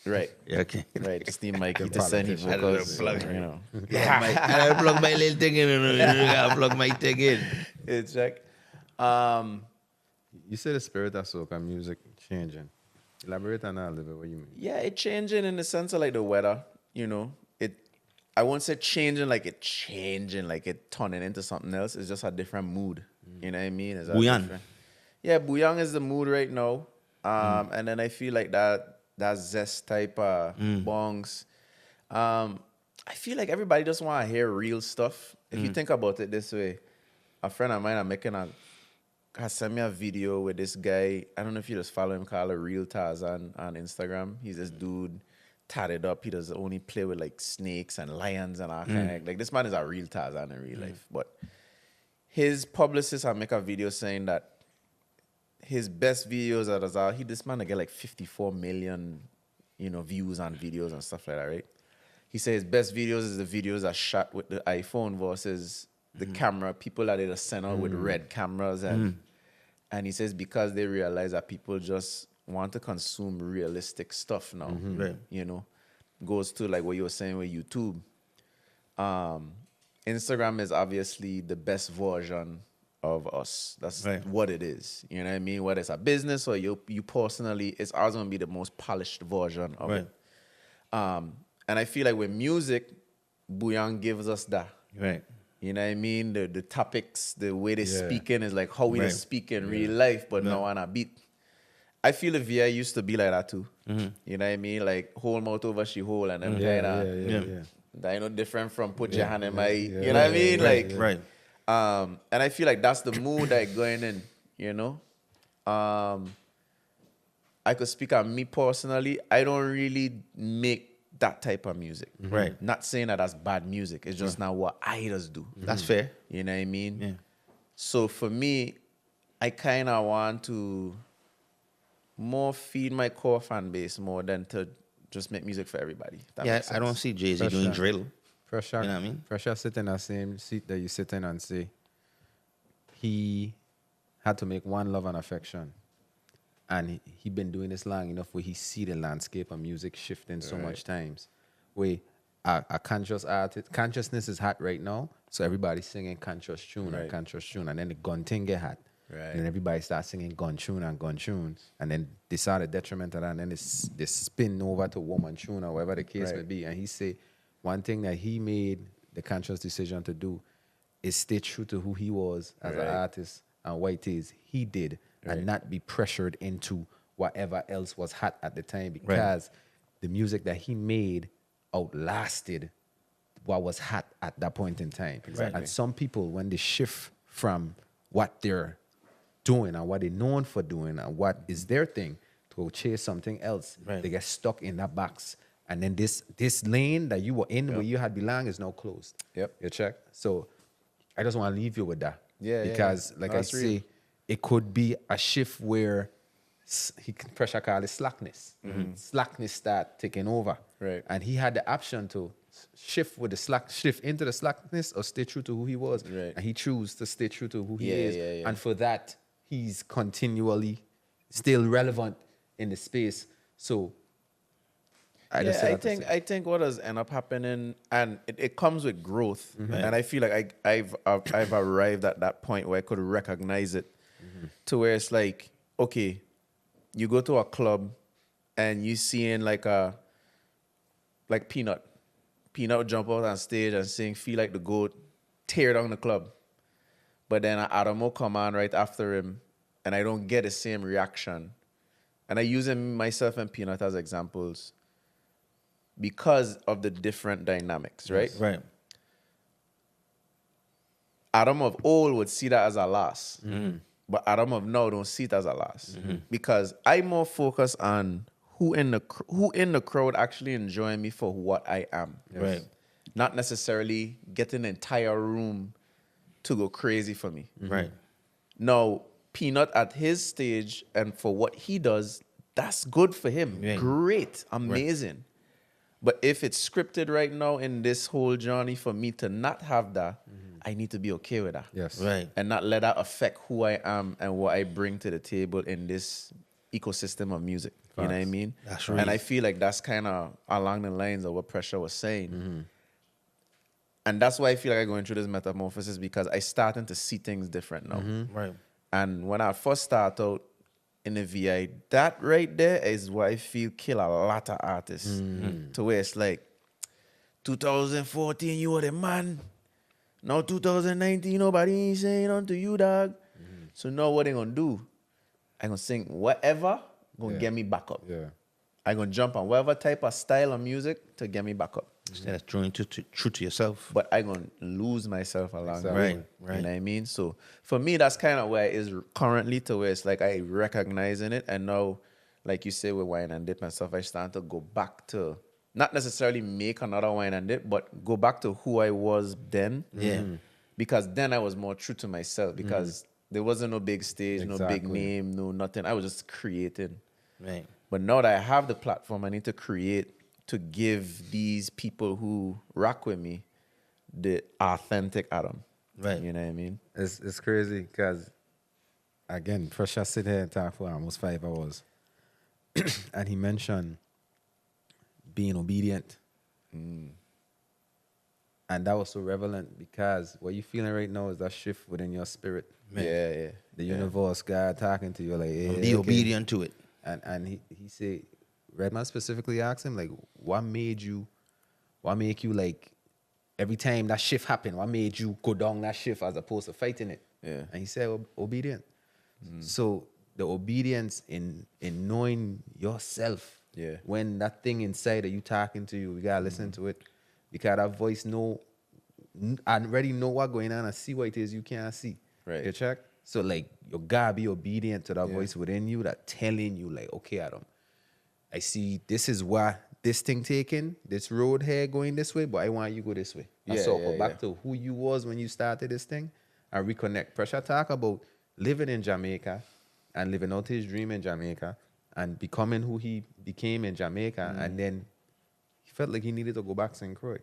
Right. Yeah, okay. Right, Steve Mikey to send his I don't know, vocals, plug. you know. I plug my little thing in. I gotta plug my thing in. It's like, You say the spirit of soca music changing. Elaborate on that a little bit. What you mean? yeah, it changing in the sense of like the weather, you know. I won't say changing like it turning into something else. It's just a different mood. You know what I mean? It's a Bouillon. different- Yeah, bouillon is the mood right now. And then I feel like that zest type of bongs. I feel like everybody just want to hear real stuff. If you think about it this way, a friend of mine, has sent me a video with this guy. I don't know if you just follow him, called a Real Tarzan on Instagram. He's this dude tatted up. He does only play with like snakes and lions and all kind of like this man is a real Tarzan in real life. But his publicist had make a video saying that his best videos are this man get like 54 million, views on videos and stuff like that, right? He says his best videos is the videos that shot with the iPhone versus the camera, people that they just send out with red cameras and he says because they realize that people just want to consume realistic stuff now. Right. Goes to like what you were saying with YouTube. Instagram is obviously the best version of us. That's Right. what it is. You know what I mean? Whether it's a business or you personally, it's always gonna be the most polished version of Right. it. And I feel like with music, Bouillon gives us that. Right. You know what I mean? The topics, the way they Yeah. speaking is like how we Right. just speak in real life, but now on a beat. I feel the VI used to be like that too. You know what I mean? Like whole mouth over she whole and then Yeah. that ain't no different from put your hand in my yeah, you know what I mean? Right. Like Right. and I feel like that's the mood that going in, you know. I could speak on me personally. I don't really make that type of music. Right. Not saying that that's bad music. It's just not what I just do. That's fair. You know what I mean? Yeah. So for me, I kind of want to more feed my core fan base more than to just make music for everybody. if that Yeah, makes I don't sense. see Jay-Z For doing sure. drill. Pressure, You know what I mean? Pressure sit in the same seat that you sit in and say he had to make one love and affection. And he been doing this long enough where he see the landscape of music shifting so much times. Where a conscious artist. Consciousness is hot right now, so everybody's singing conscious tune and Right. conscious tune, and then the gun thing get hot. Right. And then everybody starts singing gun tune, and then they saw the detriment of that, and then they spin over to woman tune or whatever the case may Right. be. And he say one thing that he made the conscious decision to do is stay true to who he was as an Right. artist and what it is he did, Right. and not be pressured into whatever else was hot at the time, because the music that he made outlasted what was hot at that point in time. Exactly. And some people, when they shift from what they're doing and what they're known for doing and what is their thing to go chase something else, Right. they get stuck in that box. And then this lane that you were in where you had belong is now closed. Yep. You check? So I just want to leave you with that. Yeah, yeah, Because yeah. like No, I that's say, real. it could be a shift where he can pressure call it slackness. Slackness start taking over. Right. And he had the option to shift into the slackness or stay true to who he was. Right. And he chose to stay true to who he Yeah, is. yeah, yeah. And for that, he's continually still relevant in the space. So I think what does end up happening, and it comes with growth, and I feel like I've arrived at that point where I could recognize it, to where it's like, okay, you go to a club, and you seeing like Peanut jump out on stage and sing "Feel Like the Goat," tear down the club, but then Adam will come on right after him, and I don't get the same reaction, and I use him myself and Peanut as examples, because of the different dynamics, right? Right. Adam of old would see that as a loss, but Adam of now don't see it as a loss, because I more focus on who in the crowd actually enjoying me for what I am, Right. not necessarily getting the entire room to go crazy for me. Right. Now, Peanut at his stage and for what he does, that's good for him. Yeah. Great, amazing. But if it's scripted right now in this whole journey for me to not have that, I need to be okay with that. Yes. Right. And not let that affect who I am and what I bring to the table in this ecosystem of music. You know what I mean? That's And right. I feel like that's kind of along the lines of what Pressure was saying. And that's why I feel like I'm going through this metamorphosis, because I starting to see things different now. Right. And when I first start out in the VI, that right there is what I feel kill a lot of artists. To where it's like, 2014, you were the man. Now 2019, nobody ain't saying nothing to you, dog. So now what they gonna do? I gonna sing whatever gonna get me back up. Yeah. I gonna jump on whatever type of style of music to get me back up. Instead of true to yourself. But I gonna lose myself along the way. Right, right. You know what I mean? So for me, that's kind of where it is currently, to where it's like I recognizing it, and now, like you say with Wine and Dip and stuff, I start to go back to not necessarily make another Wine and Dip, but go back to who I was then. Yeah. Because then I was more true to myself, because there wasn't no big stage, no big Exactly. name, no nothing. I was just creating. Right. But now that I have the platform, I need to create to give these people who rock with me the authentic Adam. Right. You know what I mean? It's crazy because, again, Pressure sit here and talk for almost 5 hours. And he mentioned being obedient. And that was so relevant because what you're feeling right now is that shift within your spirit. Yeah. The universe, God talking to you like, hey, Be okay. obedient to it. And he said, Redman specifically asked him, like, what make you like, every time that shift happened, what made you go down that shift as opposed to fighting it? Yeah. And he said, obedient. So the obedience in knowing yourself. Yeah. When that thing inside that you talking to you gotta listen to it. Because that voice already know what's going on and see what it is you can't see. Right. You check? So like you gotta be obedient to that Yeah. voice within you that telling you like, okay, Adam, I see this is why this thing taking, this road here going this way, but I want you to go this way. And Yeah, circle yeah, back yeah. to who you was when you started this thing and reconnect. Pressure talk about living in Jamaica and living out his dream in Jamaica and becoming who he became in Jamaica. And then he felt like he needed to go back to St. Croix.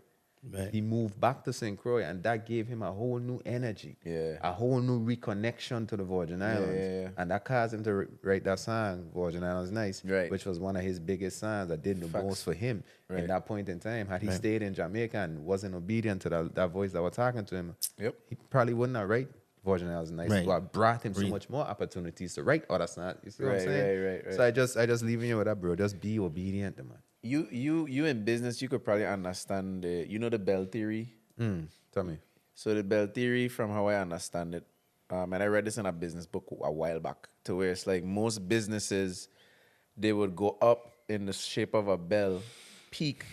Right. He moved back to St. Croix, and that gave him a whole new energy, Yeah. a whole new reconnection to the Virgin Islands. yeah. And that caused him to write that song, Virgin Islands Nice, Right. which was one of his biggest songs that did the Facts. most for him Right. in that point in time. Had he stayed in Jamaica and wasn't obedient to that voice that was talking to him, Yep. he probably wouldn't have write Virgin Islands Nice. Right. What brought him so much more opportunities to write other songs. You see what I'm Right, saying? right. So I just leaving you with that, bro. Just be obedient, man. You in business, you could probably understand the bell theory. Tell me. So the bell theory, from how I understand it, and I read this in a business book a while back, to where it's like most businesses, they would go up in the shape of a bell, peak,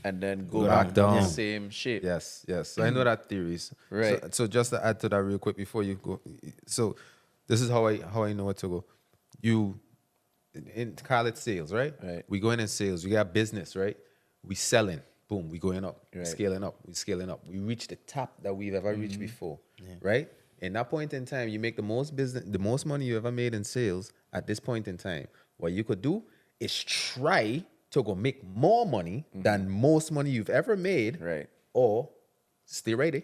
and then go back down the same shape. Yes. So I know that theories. Right. So just to add to that real quick before you go. So this is how I know what to go. You call it sales, right? Right. We going in sales. We got business, right? We selling. Boom. We going up. We Right. scaling up. We scaling up. We reach the top that we've ever reached before. Right? In that point in time, you make the most money you ever made in sales at this point in time. What you could do is try to go make more money than most money you've ever made. Right. Or stay ready,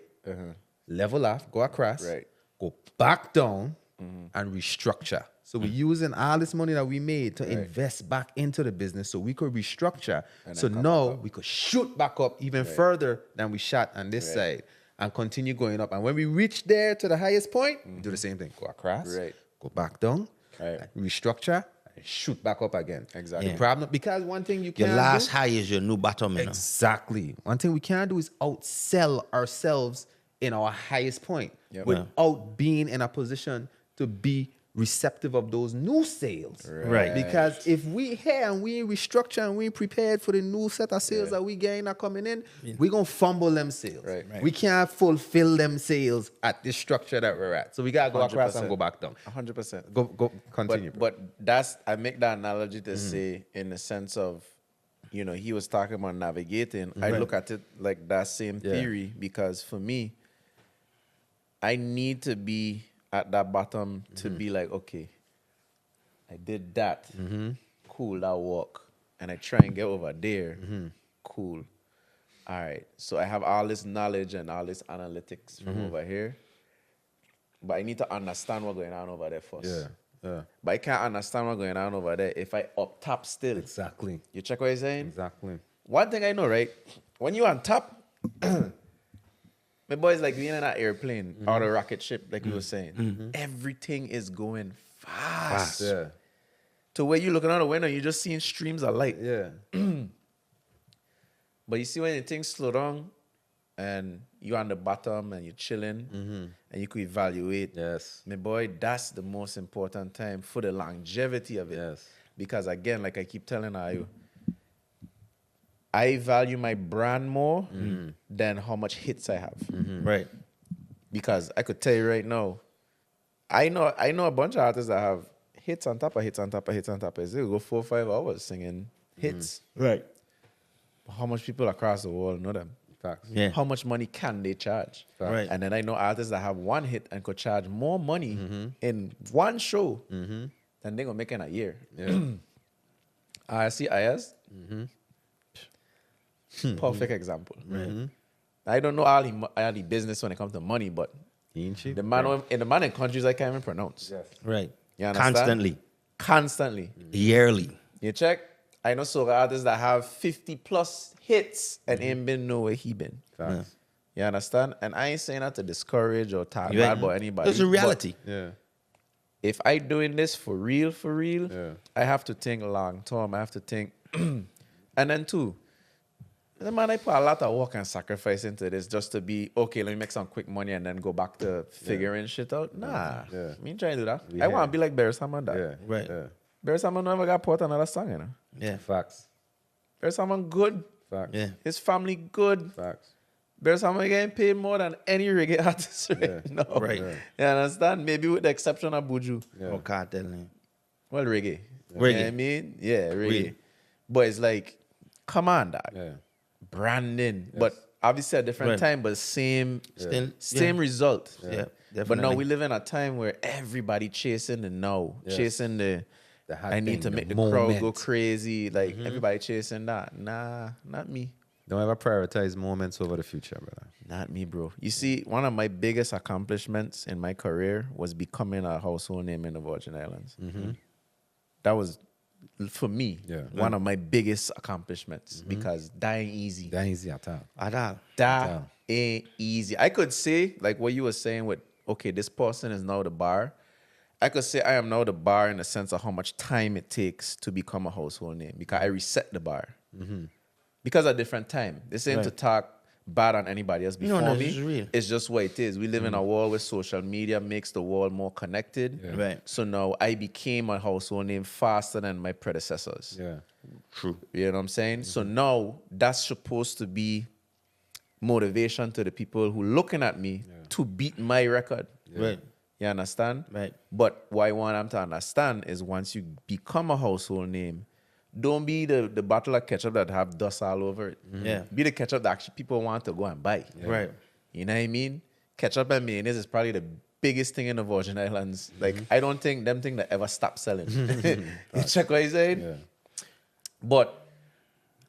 level off, go across, Right. go back down, and restructure. So we're using all this money that we made to invest back into the business so we could restructure. So now we could shoot back up even further than we shot on this side and continue going up. And when we reach there to the highest point, do the same thing. Go across, Right. go back down, Right. and restructure, and shoot back up again. Exactly. The problem, because one thing you Your can't last do, high is your new bottom, you know. exactly. One thing we can't do is outsell ourselves in our highest point Yep. without being in a position to be receptive of those new sales. Right. Because if we here and we restructure and we prepared for the new set of sales that we gain are coming in, we're going to fumble them sales. Right. We can't fulfill them sales at this structure that we're at. So we got to go across and 100%. go back down. 100%. Go continue. bro. But that's, I make that analogy to say, in the sense of, he was talking about navigating. I look at it like that same theory, because for me, I need to be at that bottom to be like, okay, I did that. Cool, that work. And I try and get over there. Cool. All right. So I have all this knowledge and all this analytics from over here. But I need to understand what's going on over there first. Yeah. But I can't understand what's going on over there if I up top still. Exactly. You check what I'm saying? Exactly. One thing I know, right? When you on top, my boys like being in an airplane or a rocket ship, like you were saying. Everything is going fast. Yeah. To where you looking out the window, you're just seeing streams of light. Yeah. But you see when the things slow down and you're on the bottom and you're chilling and you could evaluate. Yes. My boy, that's the most important time for the longevity of it. Yes. Because again, like I keep telling you, I value my brand more than how much hits I have. Right. Because I could tell you right now, I know a bunch of artists that have hits on top of hits on top of hits on top of hits. They go 4 or 5 hours singing hits. Right. How much people across the world know them? Facts. Yeah. How much money can they charge? Right. And then I know artists that have one hit and could charge more money in one show than they're gonna make in a year. Yeah. I see IS. Perfect example. I don't know all the business when it comes to money, but Ain't she? the man in countries I can't even pronounce. Yes. Right. You understand? Constantly. Constantly. Yearly. You check. I know Soca artists that have 50 plus hits and ain't been nowhere he been. Facts. You understand? And I ain't saying that to discourage or talk Yeah. bad about anybody. It's a but reality. Yeah. if I doing this for real, Yeah. I have to think long term. I have to think. And then two, the man, I put a lot of work and sacrifice into this just to be, okay, let me make some quick money and then go back to figuring shit out. Nah. Yeah. Me ain't trying to do that. We I want have- to be like Barry Salmon. That. Yeah. Right. Yeah. Barry Salmon never got put another song, you know. Yeah. Facts. Barry Salmon good. Facts. Yeah. His family good. Facts. Barry Salmon getting paid more than any reggae artist right Yeah. now. Right. Yeah. You understand? Maybe with the exception of Buju. Yeah. Oh, cartel. Yeah. Well, reggae. You know Reggae. what I mean? Yeah, reggae. Really? But it's like, come on, dog. Yeah. Branding. But obviously a different Right. time, but same Still. same result. Yeah. But Definitely. now we live in a time where everybody chasing the now, Yes. chasing the The hot I need thing, to the make the crowd go moment. crazy. Like everybody chasing that. Nah, not me. Don't ever prioritize moments over the future, brother. Not me, bro. You see, one of my biggest accomplishments in my career was becoming a household name in the Virgin Islands. That was, for me, Yeah. one of my biggest accomplishments because that ain't easy. That ain't easy at all. That ain't easy. I could say, like what you were saying with, okay, this person is now the bar. I could say I am now the bar in the sense of how much time it takes to become a household name because I reset the bar. Because at different time. This ain't to talk bad on anybody else before no, me. this is real. It's just what it is. We live in a world where social media makes the world more connected. Right. So now I became a household name faster than my predecessors. Yeah. True. You know what I'm saying? So now that's supposed to be motivation to the people who looking at me to beat my record. Right. You understand? Right. But what I want them to understand is once you become a household name, don't be the bottle of ketchup that have dust all over it. Yeah. Be the ketchup that actually people want to go and buy. Right. You know what I mean? Ketchup and mayonnaise is probably the biggest thing in the Virgin Islands. Like, I don't think them thing that ever stop selling. You check what I'm saying? Yeah. But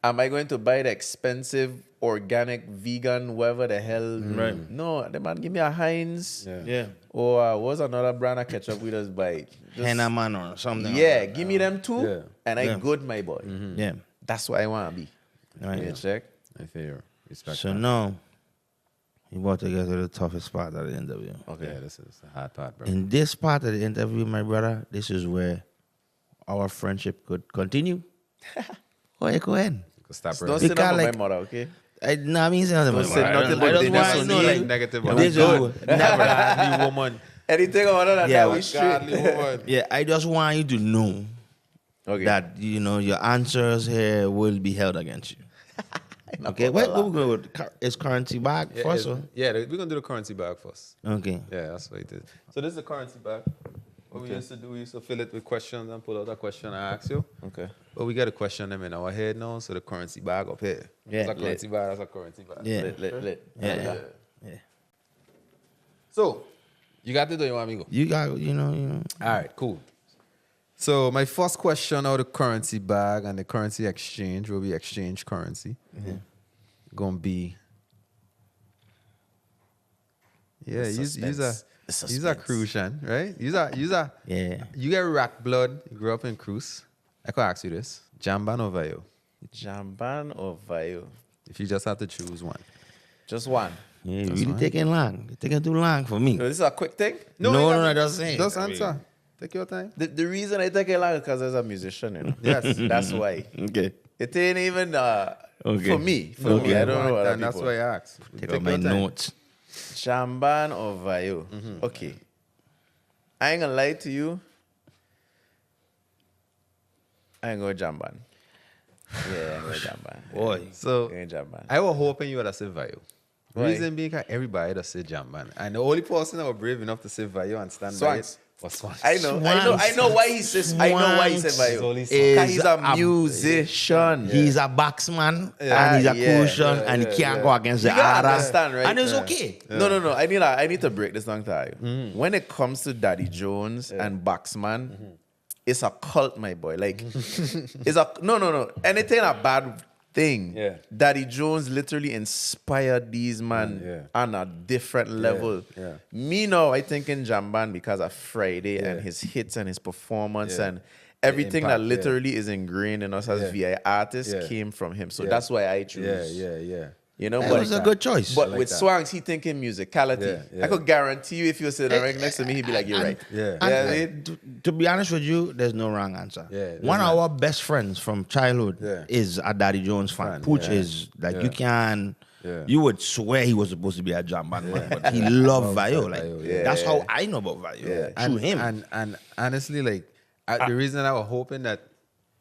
am I going to buy the expensive, organic, vegan, whatever the hell? Right. No, the man give me a Heinz. Yeah. Or what's another brand of ketchup we just buy? Just- Henna man or something. yeah, like give me them two, Yeah. and I Yeah. good, my boy. that. Yeah. That's what I want to be. Right. You check? I feel you. Respect. So that. now, you about to get to the toughest part of the interview. Okay. Yeah, this is the hard part, bro. In this part of the interview, my brother, this is where our friendship could continue. Or it go ahead. Stop Don't right. say Because, nothing about like- my mother, okay? I mean, say nothing. Don't about say it. nothing I about just it. want That's to know, only like, negative. this is never. Godly woman. Anything about that, Yeah, we we straight. Godly woman. Yeah, I just want you to know Okay. that your answers here will be held against you. Okay, what we going with? Is currency back Yeah, first? we're gonna do the currency bag first. Okay. Yeah, that's what it is. So this is the currency bag. What we used to do, we used to fill it with questions and pull out a question and ask you. Okay. But we got a question them in our head now, so the currency bag up here. Yeah. That's a currency bag, that's a currency bag. Yeah. Lit. Yeah. So, you got it or you want me to go? You got, you know. All right, cool. So my first question out of the currency bag and the currency exchange will be exchange currency. Gonna be The use suspense. The a suspense. Crucian, right? Use a Yeah. you get rack blood, you grew up in Cruz. I could ask you this. Jamban or Vayo? Jamban or Vayo? If you just have to choose one. Just one. Yeah, you really taking long. You're taking too long for me. So this is a quick thing. No, just saying. Just answer. Take your time. The reason I take it long is because as a musician, you know. Yes. That's why. Okay. It ain't even Okay. for me. For me, I don't know what other And that's people. why I asked. Take out my notes. Jamban or Vayo? Okay. I ain't gonna lie to you. I ain't going Jamban. Yeah, I ain't going Jamban. Boy. So Going Jamban. I was hoping you would have said Vayo. Why? Reason being, 'cause everybody does say Jamban. And the only person that was brave enough to say Vayo and stand Swans. by it was Swans. I know why he says. I know why he said Vayo. Is Because he's a a- musician. He's a boxman Yeah. and he's a Yeah, cushion and he can't go against the You gotta other. understand, right? And it's Yeah. okay. No. I need to break this down to you. When it comes to Daddy Jones and Boxman, it's a cult, my boy. Like, it's a no. Anything a bad thing. Yeah. Daddy Jones literally inspired these man on a different level. yeah. Me now, I think in Jamban because of Friday and his hits and his performance and everything that impact, literally is ingrained in us as Yeah. VI artists Yeah. came from him. So Yeah. that's why I choose. Yeah. You know, That but was a good choice. But like with that. Swangs, he thinking musicality. Yeah. I could guarantee you if you sit right next to me, he'd be like, "You're right." Yeah. Yeah, And, I mean, to be honest with you, there's no wrong answer. Yeah, there's One not. of our best friends from childhood Yeah. is a Daddy Jones fan. Pooch is like you can. Yeah. You would swear he was supposed to be a Jamban man, but he loved Vayo. Like Vayo, yeah. that's how I know about Vayo. Through him. And honestly, like the reason I was hoping that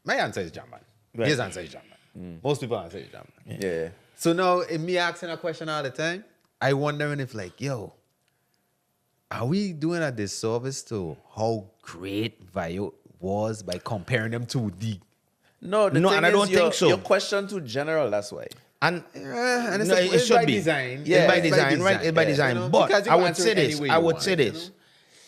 my answer is Jamban. Right. His answer is Jamban. Most people answer is Jamban. yeah. So now, in me asking a question all the time, I wondering if like, yo, are we doing a disservice to how great Vayo was by comparing them to the? No, No, thing and I is don't think so. Your question too general. That's why. And And it's, no, it it should by be. design. It's by Yeah, design, right? It's by yeah, design. you know, But because you I can would answer say it this. any way I you would want, say you this. know?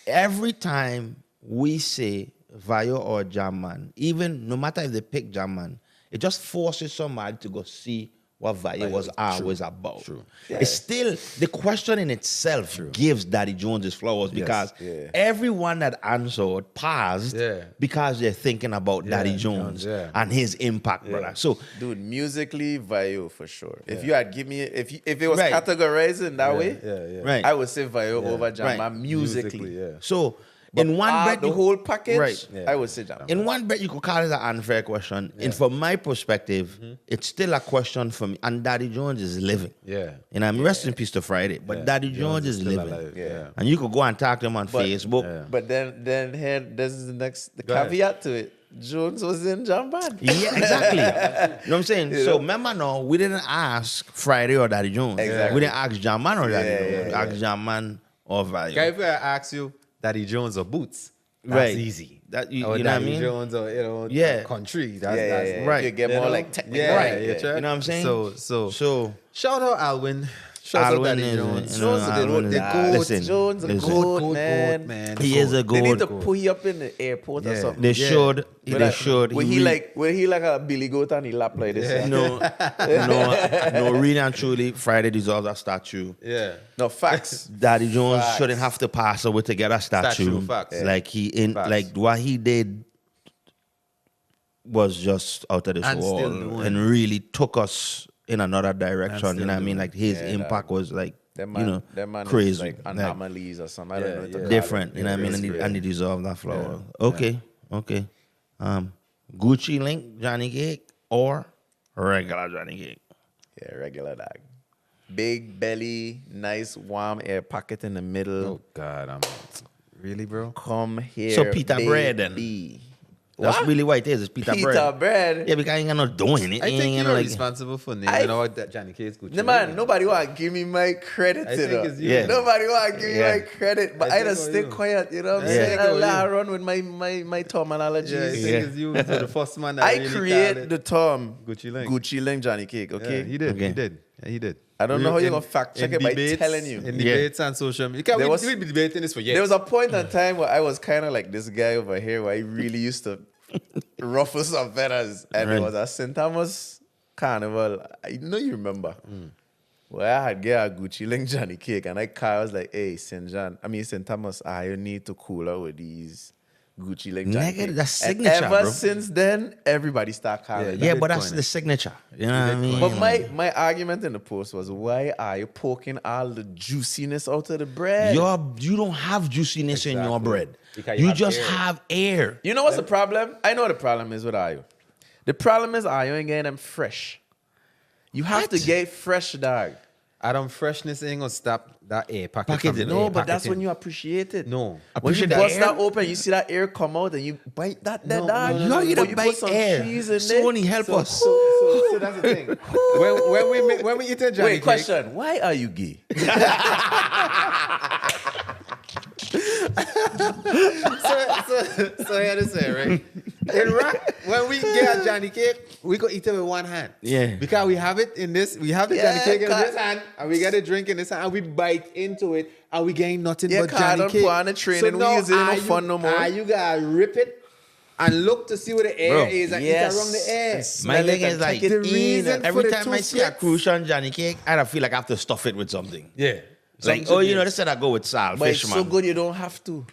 Every time we say Vayo or Jamman, even no matter if they pick Jamman, it just forces somebody to go see what Vayo was always about. True. It's still, the question in itself gives Daddy Jones his flowers because everyone that answered paused because they're thinking about Daddy Jones and his impact, brother. So, Dude, musically, Vayo for sure. If you had give me, if it was categorized in that way, right. I would say Vayo over Jamba musically. So, in one breath, the you- whole package, Right. I would say Jamba. in one breath, you could call it an unfair question. And from my perspective, it's still a question for me. And Daddy Jones is living. Yeah. And I'm rest in peace to Friday, but Daddy Jones is still living. alive, yeah. And you could go and talk to him on Facebook. But then here, this is the caveat to it. Jones was in Jamban. Yeah, exactly. You know what I'm saying? So remember now, we didn't ask Friday or Daddy Jones. Exactly. We didn't ask Jaman or Daddy Jones. We yeah. asked Jaman or Vayo. Okay, if I ask you Daddy Jones or Boots, that's Right. easy. That you Or know what I Daddy mean? Jones or Yeah. country. That's Yeah. Right. You get You more know? like technical. Yeah, Right. you try. You know what I'm saying? So shout out Alwyn. Shout out Alwyn Daddy is- Jones. you know, Alwyn is- the goat. listen, Jones a listen. goat, man. man. He is a They need to goat. put you up in the airport or Yeah. something. They should. But They should. When he like a Billy Goat and he lap like this. Yeah. No, really and truly, Friday deserves a statue. Yeah. No facts. Daddy Jones Facts. shouldn't have to pass away to get a statue. Facts. Like Facts. like what he did was just out of this And still world doing. and really took us in another direction. still You know what I mean? doing. Like his Yeah, impact was like That man, that man crazy. is like anomalies or something. I don't know. what to call it. Different. You know what I mean? it's And he, crazy. and he deserved that flower. Okay. Gucci Link, Johnny Cake, or regular Johnny Cake? Yeah, regular dog. Big belly, nice warm air pocket in the middle. Oh God, I'm really, bro. Come here. So Peter Bread then. baby. That's What? really what it is. It's Peter Bread. Bread. Yeah, because I ain't got no doing it. I Ain't think got you're no, like, responsible for naming all that Johnny Case Gucci. No man, nobody want to give me my credit. I You think know? it's you. Yeah. Nobody want to give me Yeah. my credit, but I I think just it's stay you. quiet. You know what I'm Yeah, saying? I I think let it's run with my terminologies. Yeah, I think Yeah. it's you. So the first man that I really create called the it. term Gucci Link. Johnny Cake. Okay, Yeah, he did. Okay. He did. Yeah, he did. I don't know how you're In- gonna fact check in it by debates- telling you. In Yeah. debates and social media. There was- We've been debating this for years. There was a point in time where I was kind of like this guy over here, where I really used to ruffle some feathers, and Right. it was a St. Thomas Carnival. I know you remember. Where I had get a Gucci Link Johnny Cake, and I was like, "Hey, St. Thomas, you need to cool out with these Gucci Link Johnny Nigga, Cake." that's And signature, ever bro. since then, everybody start calling. Yeah, it. yeah, did but that's coin the it. signature. You know what I mean? But my argument in the post was, why are you poking all the juiciness out of the bread? You don't have juiciness in your Exactly. bread. Because you You have just air. have air. You know what's the problem? I know what the problem is with Ayo. The problem is Ayo ain't getting them fresh. You have to get fresh, dog. Adam, freshness ain't gonna stop that air packet. Packet from it. No, air but that's packeting. when you appreciate it. No. When you Appreciate the bust air? that open, you see that air come out and you bite that No, dog. no, no, You no, get Or a bite put some air. cheese in Sony, it. help us. So that's the thing. when we eat a Johnny Wait, Cake, question. Why are you gay? so here to say, right? In rock, when we get a Johnny Cake, we go eat it with one hand. Yeah. Because we have it in this, we have the Yeah, Johnny Cake in cause- this hand, and we get a drink in this hand, and we bite into it, and we gain nothing Yeah, but cause I Johnny don't Cake. put on the training now, wheels, it ain't no are fun no more. You gotta rip it and look to see where the air Bro, is and yes. eat around the air. And My smell thing it is and like take it the in. reason- every for the time two I see a splits. Crucian Johnny Cake, I feel like I have to stuff it with something. Yeah. Like, oh, you know, they said I go with salt, But it's fish, so man. good you don't have to.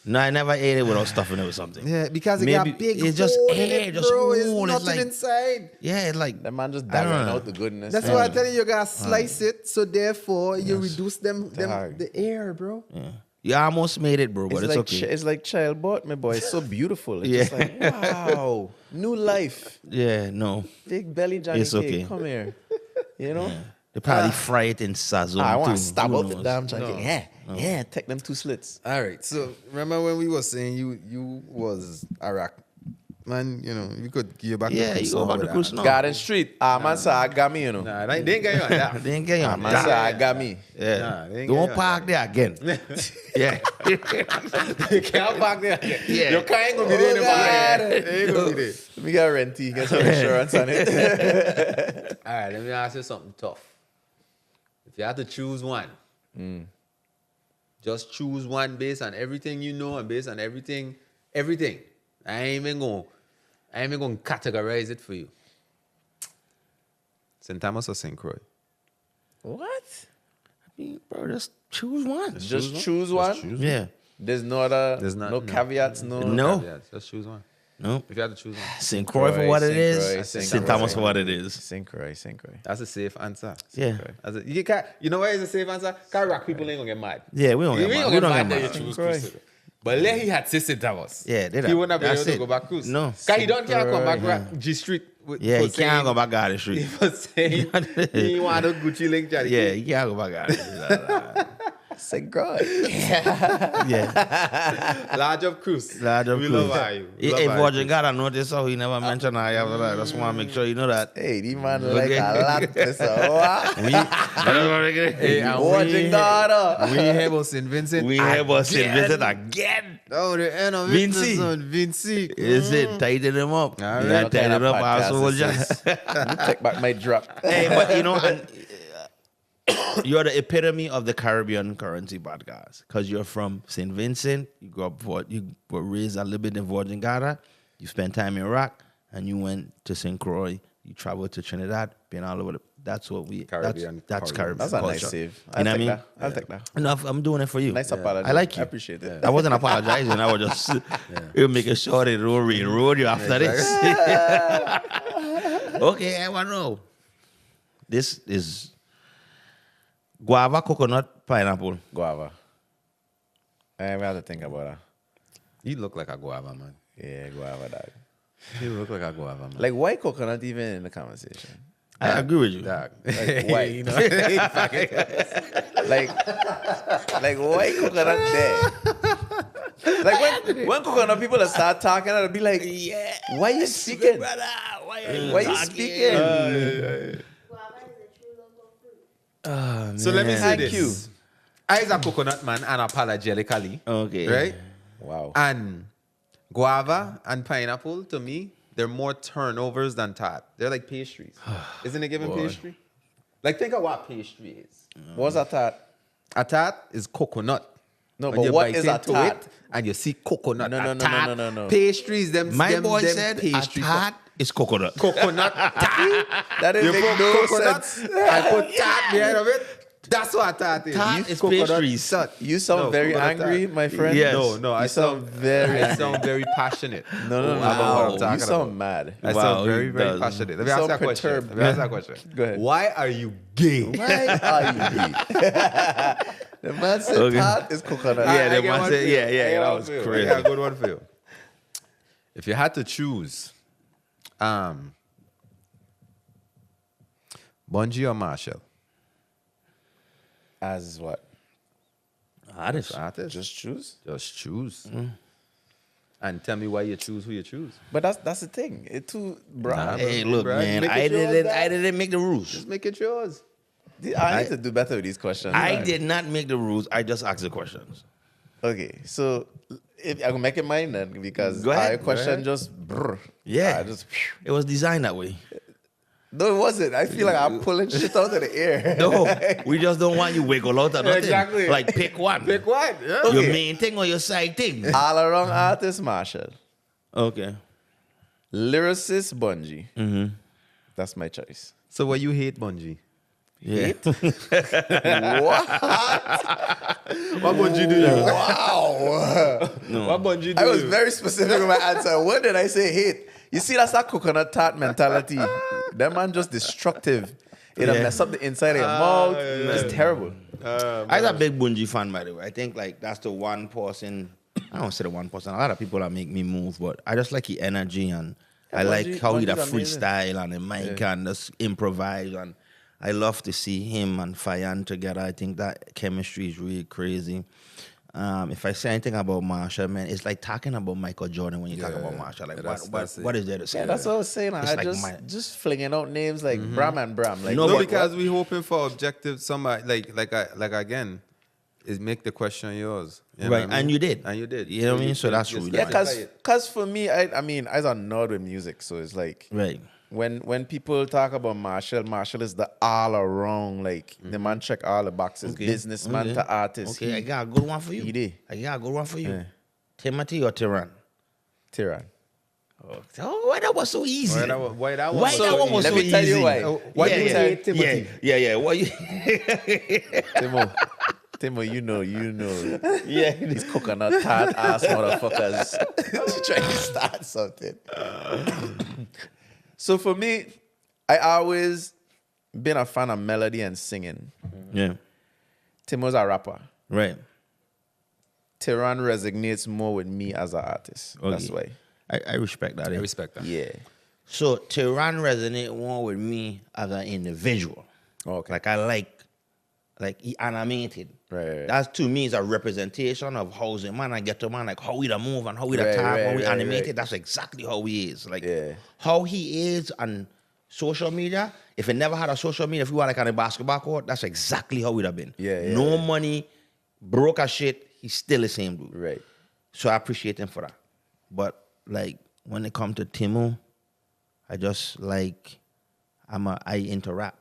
No, I never ate it without stuffing it with something. Yeah, because it Maybe got big it's just hole in air, it, just bro. hole. It's It's nothing like- inside. Yeah, it's like That man just I don't daggering know. out the goodness. That's why I tell you gotta slice it, so therefore you reduce Dog. the air, bro. you almost made it, bro, but it's, like okay. it's like child bought me, boy. It's so beautiful. It's Yeah. just like, wow, new life. Yeah, no, Big belly Johnny It's Cake, okay. come here. You know? they probably fry it in sazon I want too. to stab Who out the knows? damn Johnny Cake. Yeah, take them 2 slits. All right. So remember when we were saying you was Iraq, man? You know you could give back. Yeah, the you go back to cruise now. Garden Street. Man say I got me, you know. Nah, they ain't got you on that. They ain't get you on Man say that. I got me. Yeah, Nah, they ain't don't get you on park there again. Yeah, You can't back there. Yeah. Your car ain't gonna be there Oh, God. anymore. It ain't gonna be there. Let me get a renty, get some insurance on it. All right. Let me ask you something tough. If you had to choose one, just choose one based on everything you know and based on everything. I ain't even gonna categorize it for you. St. Thomas or St. Croix? What? Bro, just choose one. Just choose one? Yeah. There's no other, There's no no caveats, no. No. Yeah, just choose one. No. If you had to choose one. St. Croix for what it St. Croix, is. St. St. Croix. Thomas for what it is. St. Croix, St. Croix. That's a safe answer. Yeah. You know why it's a safe answer? Because rock people ain't gonna get mad. Yeah, we don't get mad. We don't get that mad. you choose Croix. Cruise. But let he had St. Thomas. Yeah, they He wouldn't have been that's able to it. go back cruise. No. Because he don't care come back Croix. right G Street. Yeah, he can't go back Garden He Street. was saying he want a Gucci link. Johnny. Yeah, he can't go back Garden Street. St. Croix. Yeah. Large up cruise. Large up we cruise. love you. Hey, Virgin God, I noticed how he never mentioned I after that. Just want to make sure you know that. Hey, these man Okay. like a lot. Hey, and Watching daughter. we have us St. Vincent. We have us St. Vincent again. Oh, the end of Vinci. Vinci. Is it tighten him up? You All gotta right. What tighten kind him of up, our podcast soldiers. is this? You take back my drop. Hey, but you know, and, you're the epitome of the Caribbean currency podcast because you're from St. Vincent. You grew up, you were raised a little bit in Virgin Gada. You spent time in Iraq, and you went to St. Croix. You traveled to Trinidad, been all over. That's what we. Caribbean That's Caribbean. That's a culture. nice save. You know what I mean? I'll take that. Enough. I'm doing it for you. Nice apology. I like you. I appreciate it. I wasn't apologizing. I was just making sure they don't railroad you after this. Okay, I want to know. This is guava, coconut, pineapple. Guava. I have to think about that. You look like a guava, man. Yeah, guava, dog. You look like a guava, man. Like, why coconut even in the conversation? I agree with you. Dog. Like, why? You know? like why coconut there? Like when coconut people start talking, I'll be like, yeah, why you speaking? Why you speaking? Guava is a true local fruit. So let me say Thank this. you. I is a coconut man unapologetically. Okay. Right? Wow. And guava and pineapple, to me, they're more turnovers than tart. They're like pastries. Isn't it given pastry? Like, think of what pastry is. What's a tart? A tart is coconut. No, When but you what bite is a into tart? it and you see coconut. No, A no, no, tart, no, no, no, no. Pastries, them My them, boy them said a pastry tart is coconut. coconut tart. That You didn't put make no coconut sense. and put tart behind of it. That's what a tart is. Tart You is coconut pastries. tart. You sound No, very coconut angry, tart. my friend. Yes. No, I You sound very I sound very passionate. No, about what I'm You talking sound about. mad. I Wow, sound very, he very does. passionate. Let me You ask sound you a question. perturbed. Let me ask you a question. Go ahead. Why are you gay? Why are you The man said Okay. tart is coconut. Yeah, I the get man one said- for you. yeah, yeah, I get that one was for you. crazy. I got a good one for you. If you had to choose, Bungie or Marshall? As what? Artist. Artist. Just choose. Just choose. And tell me why you choose who you choose. But that's the thing. It too broad. Hey, look, Bruh, man. make it I yours, didn't make the rules. Just make it yours. I need to do better with these questions. I man. did not make the rules. I just asked the questions. Okay, so if I can make it mine then, because Go ahead, our go question ahead. just Yeah. I just It was designed that way. no, it wasn't. I feel like I'm pulling shit out of the air. No, we just don't want you wiggle out or nothing. Exactly. Like pick one. Pick one. Yeah. Your Okay. main thing or your side thing. All around artist Marshall, Okay. lyricist Bungie. Mm-hmm. That's my choice. So why you hate Bungie? Yeah. What? What Bungie do you? Wow. What Bungie do I was you? very specific with my answer. What did I say? Hate. You see, that's that coconut tart mentality. That man just destructive. It'll Yeah. mess up the inside of your mouth. It's terrible. I'm a big Bungie fan, by the way. I think like that's the one person. I don't say the one person. A lot of people that make me move, but I just like the energy and I like Bungie- how he the Bungie's amazing. freestyle and the mic and just improvise and I love to see him and Fayan together. I think that chemistry is really crazy. If I say anything about Marshall, man, it's like talking about Michael Jordan when you talk about Marshall. Like, that's what is there to say? Yeah, that's what I was saying. It's I like just flinging out names like Bram and Bram. Like, No, No, but- because we hoping for objective somebody like again, is make the question yours. You know Right, what I mean? and you did. And you did. You know what I mean? So that's really yeah, nice. cause for me, I mean, as a nerd with music, so it's like Right. when people talk about Marshall is the all around, like the man check all the boxes, Okay. businessman Okay. to artist. Okay, I got a good one for you. He did. I got a good one for you. Yeah. Timothy or Tyrann? Tyrann. Oh, why that was so easy? Why that was Why so that one was let so me tell you easy? why. Why yeah, you yeah, hate Timothy? yeah. Why you? Timo, you know. yeah, These coconut tart ass motherfuckers trying to start something. So for me, I always been a fan of melody and singing. yeah, Timo's a rapper. right. Tehran resonates more with me as an artist. That's why. I respect that. I eh? respect that. Yeah. So Tehran resonate more with me as an individual. Okay. Like I like he animated. Right. That to me is a representation of how the man I get to man, like how we da move and how we da Right, talk, right, how we right, animated. right. That's exactly how he is. Like Yeah. how he is on social media. If it never had a social media, if we were like on a basketball court, that's exactly how we'd have been. Yeah, no yeah. money, broke as shit. He's still the same dude. Right. So I appreciate him for that. But like when it comes to Timo, I just like I into rap.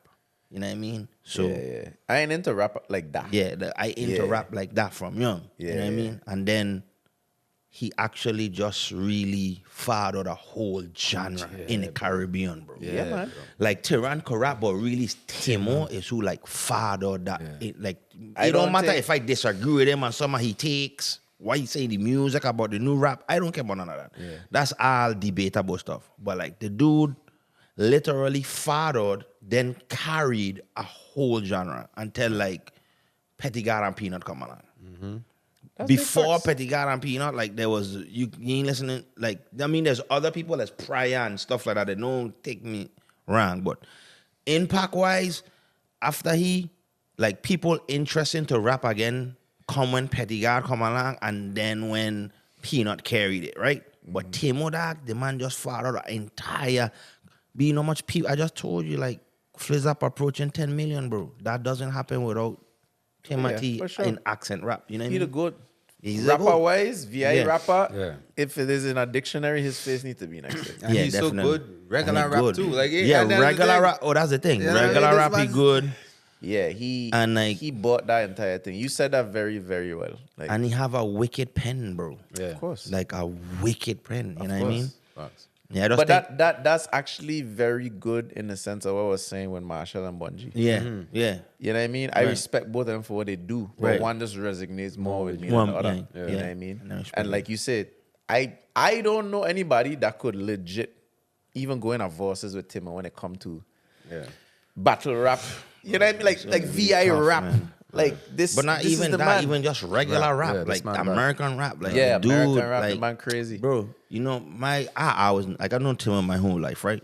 You know what I mean? So yeah. I ain't into rap like that. yeah, I into Yeah. rap like that from young. You know what I Yeah, mean? And then he actually just really fathered a whole genre in the Caribbean, bro. Yeah, man. Like Tehran could rap, but really Timo is who like fathered that. Like I it don't don't matter think- if I disagree with him on some he takes. Why he say the music about the new rap? I don't care about none of that. That's all debatable stuff. But like the dude literally fathered, then carried a whole genre until like Pettigar and Peanut come along. Before Pettigar and Peanut, like there was you ain't listening. Like I mean, there's other people that's prior and stuff like that. They don't take me wrong, but impact wise, after he like people interested to rap again, come when Pettigar come along, and then when Peanut carried it, right? But Timo Dog, the man just followed the entire. Be how much people. I just told you, like Fliz up approaching 10 million, bro. That doesn't happen without Timothy for sure. in accent rap. You know what I He the mean? good. He's a Rapper good. wise, VI Yeah. rapper. Yeah. If it is in a dictionary, his face needs to be next to it. And he's definitely. so good. Regular And he rap good. too. Like yeah, and that's the regular thing. rap. Oh, that's the thing. Yeah, Regular this rap, he man's- good, Yeah, he And, like- he bought that entire thing. You said that very, very well. Like, and he have a wicked pen, bro. Yeah. of course. Like a wicked pen. You know what I mean? Facts. Yeah, I just But think, that's actually very good in the sense of what I was saying with Marshall and Bungie. yeah, yeah. You know what I mean? I Right. respect both of them for what they do, but Right. one just resonates more with me One, than the other. yeah, You yeah. know what I mean? And I respect And like you said, I don't know anybody that could legit even go in a verses with Timon when it come to Yeah. battle rap. You know what I mean? Like VI tough, rap. man. Like this. But not this even is the that, man. even just regular rap, Yeah, this like man rap. American rap. Like, Yeah, dude, American rap, like, the man crazy. Bro, you know, I was like, I know Tim my whole life, right?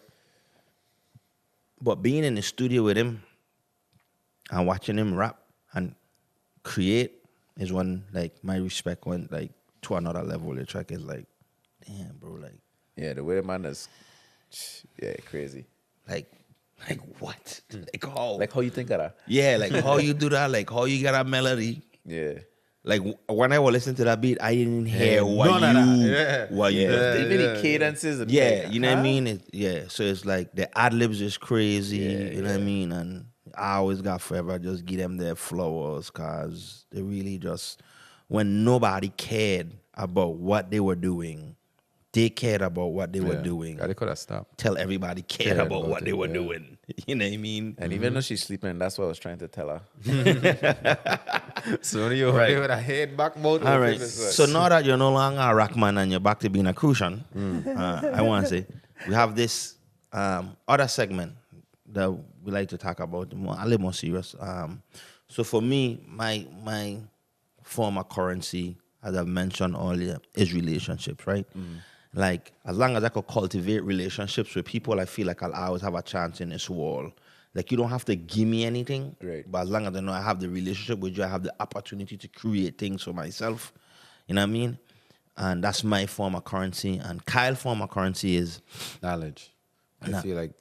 But being in the studio with him and watching him rap and create is when like my respect went like to another level. The track is like, damn, bro, like Yeah, the way the man is, crazy. like what? Like how? Like how you think of that? Yeah, like how you do that, like how you get a melody. Yeah. Like when I was listening to that beat, I didn't hear none of that. what you Yeah, did. even the cadences. And Yeah, like, you know what I huh? mean? So it's like the ad libs is crazy, Yeah, you know what I mean? And I always got forever just give them their flowers because they really just, when nobody cared about what they were doing, they cared about what they were doing. God, they could have stopped. Tell everybody cared Cared about about what they it, were yeah. doing. You know what I mean? And even though she's sleeping, that's what I was trying to tell her. So you Right. with a head back mode. All right. So now that you're no longer a rockman and you're back to being a crucian, I want to say we have this other segment that we like to talk about a little more serious. So for me, my form of currency, as I've mentioned earlier, is relationships, right? Like as long as I could cultivate relationships with people, I feel like I'll always have a chance in this world. Like you don't have to give me anything, Right. but as long as I know I have the relationship with you, I have the opportunity to create things for myself. You know what I mean? And that's my form of currency. And Kyle's form of currency is knowledge. I Nah. feel like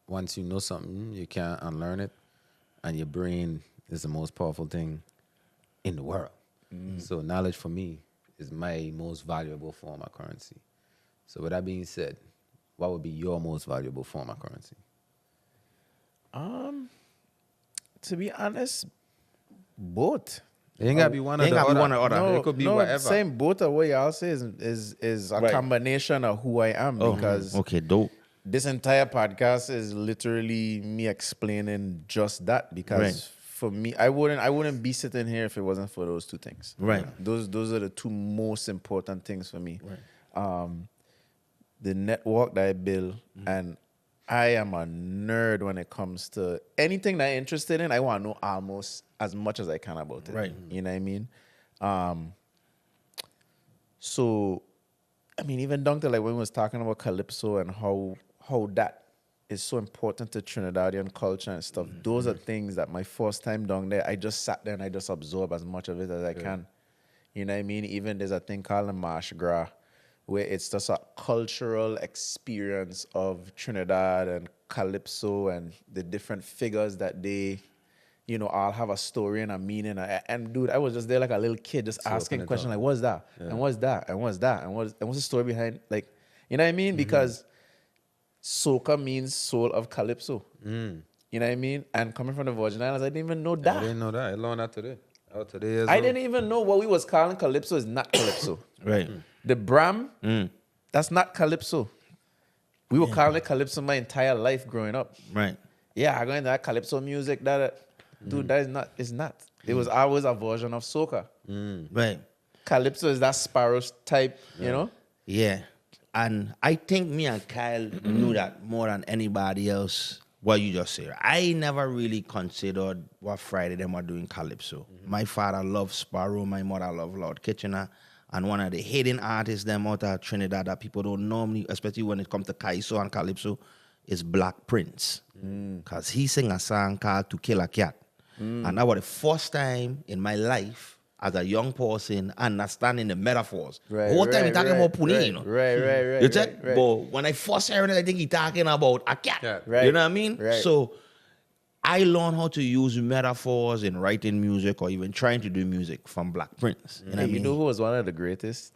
once you know something, you can't unlearn it, and your brain is the most powerful thing in the world. So knowledge for me is my most valuable form of currency. So with that being said, what would be your most valuable form of currency? To be honest, both. It ain't gotta be one or Ain't the gotta be one other. or other. It could be no, whatever. Same both of what y'all say is a Right. combination of who I am because Okay, dope. this entire podcast is literally me explaining just that because Right. for me, I wouldn't be sitting here if it wasn't for those two things. Right. Those are the two most important things for me. The network that I build, and I am a nerd when it comes to anything that I'm interested in. I want to know almost as much as I can about it. Right. You know what I mean? So, I mean, even down to like when we was talking about Calypso and how that is so important to Trinidadian culture and stuff. Those are things that my first time down there, I just sat there and I just absorb as much of it as I can. You know what I mean? Even there's a thing called the Marsh Gras, where it's just a cultural experience of Trinidad and Calypso and the different figures that they, you know, all have a story and a meaning. And dude, I was just there like a little kid, just asking questions like, what's that? And what's that? And what's that? And what's the story behind, like, you know what I mean? Because Soca means soul of Calypso. You know what I mean? And coming from the Virgin Islands, I didn't even know that. I didn't know that. I learned that today. Out today as I well. didn't even know what we was calling Calypso is not Calypso. Right. The Bram, that's not Calypso. We were calling it Calypso my entire life growing up. Right. Yeah, I go into that Calypso music. Dude, that is not. It's not. It was always a version of Soca. Right. Calypso is that Sparrow type, you know. Yeah. And I think me and Kyle knew that more than anybody else, what you just said. I never really considered what Friday them were doing Calypso. My father loved Sparrow, my mother loved Lord Kitchener. And one of the hidden artists them out of Trinidad that people don't normally, especially when it comes to Kaiso and Calypso, is Black Prince. Because he sang a song called To Kill a Cat. And that was the first time in my life as a young person understanding the metaphors. Right, The whole time right, he talking right, about Puni, right, you know. right, You check? right. But when I first heard it, I think he talking about a cat. Cat. Right, You know what I mean? right. So I learned how to use metaphors in writing music or even trying to do music from Black Prince. You know what I Hey, you mean? know who was one of the greatest?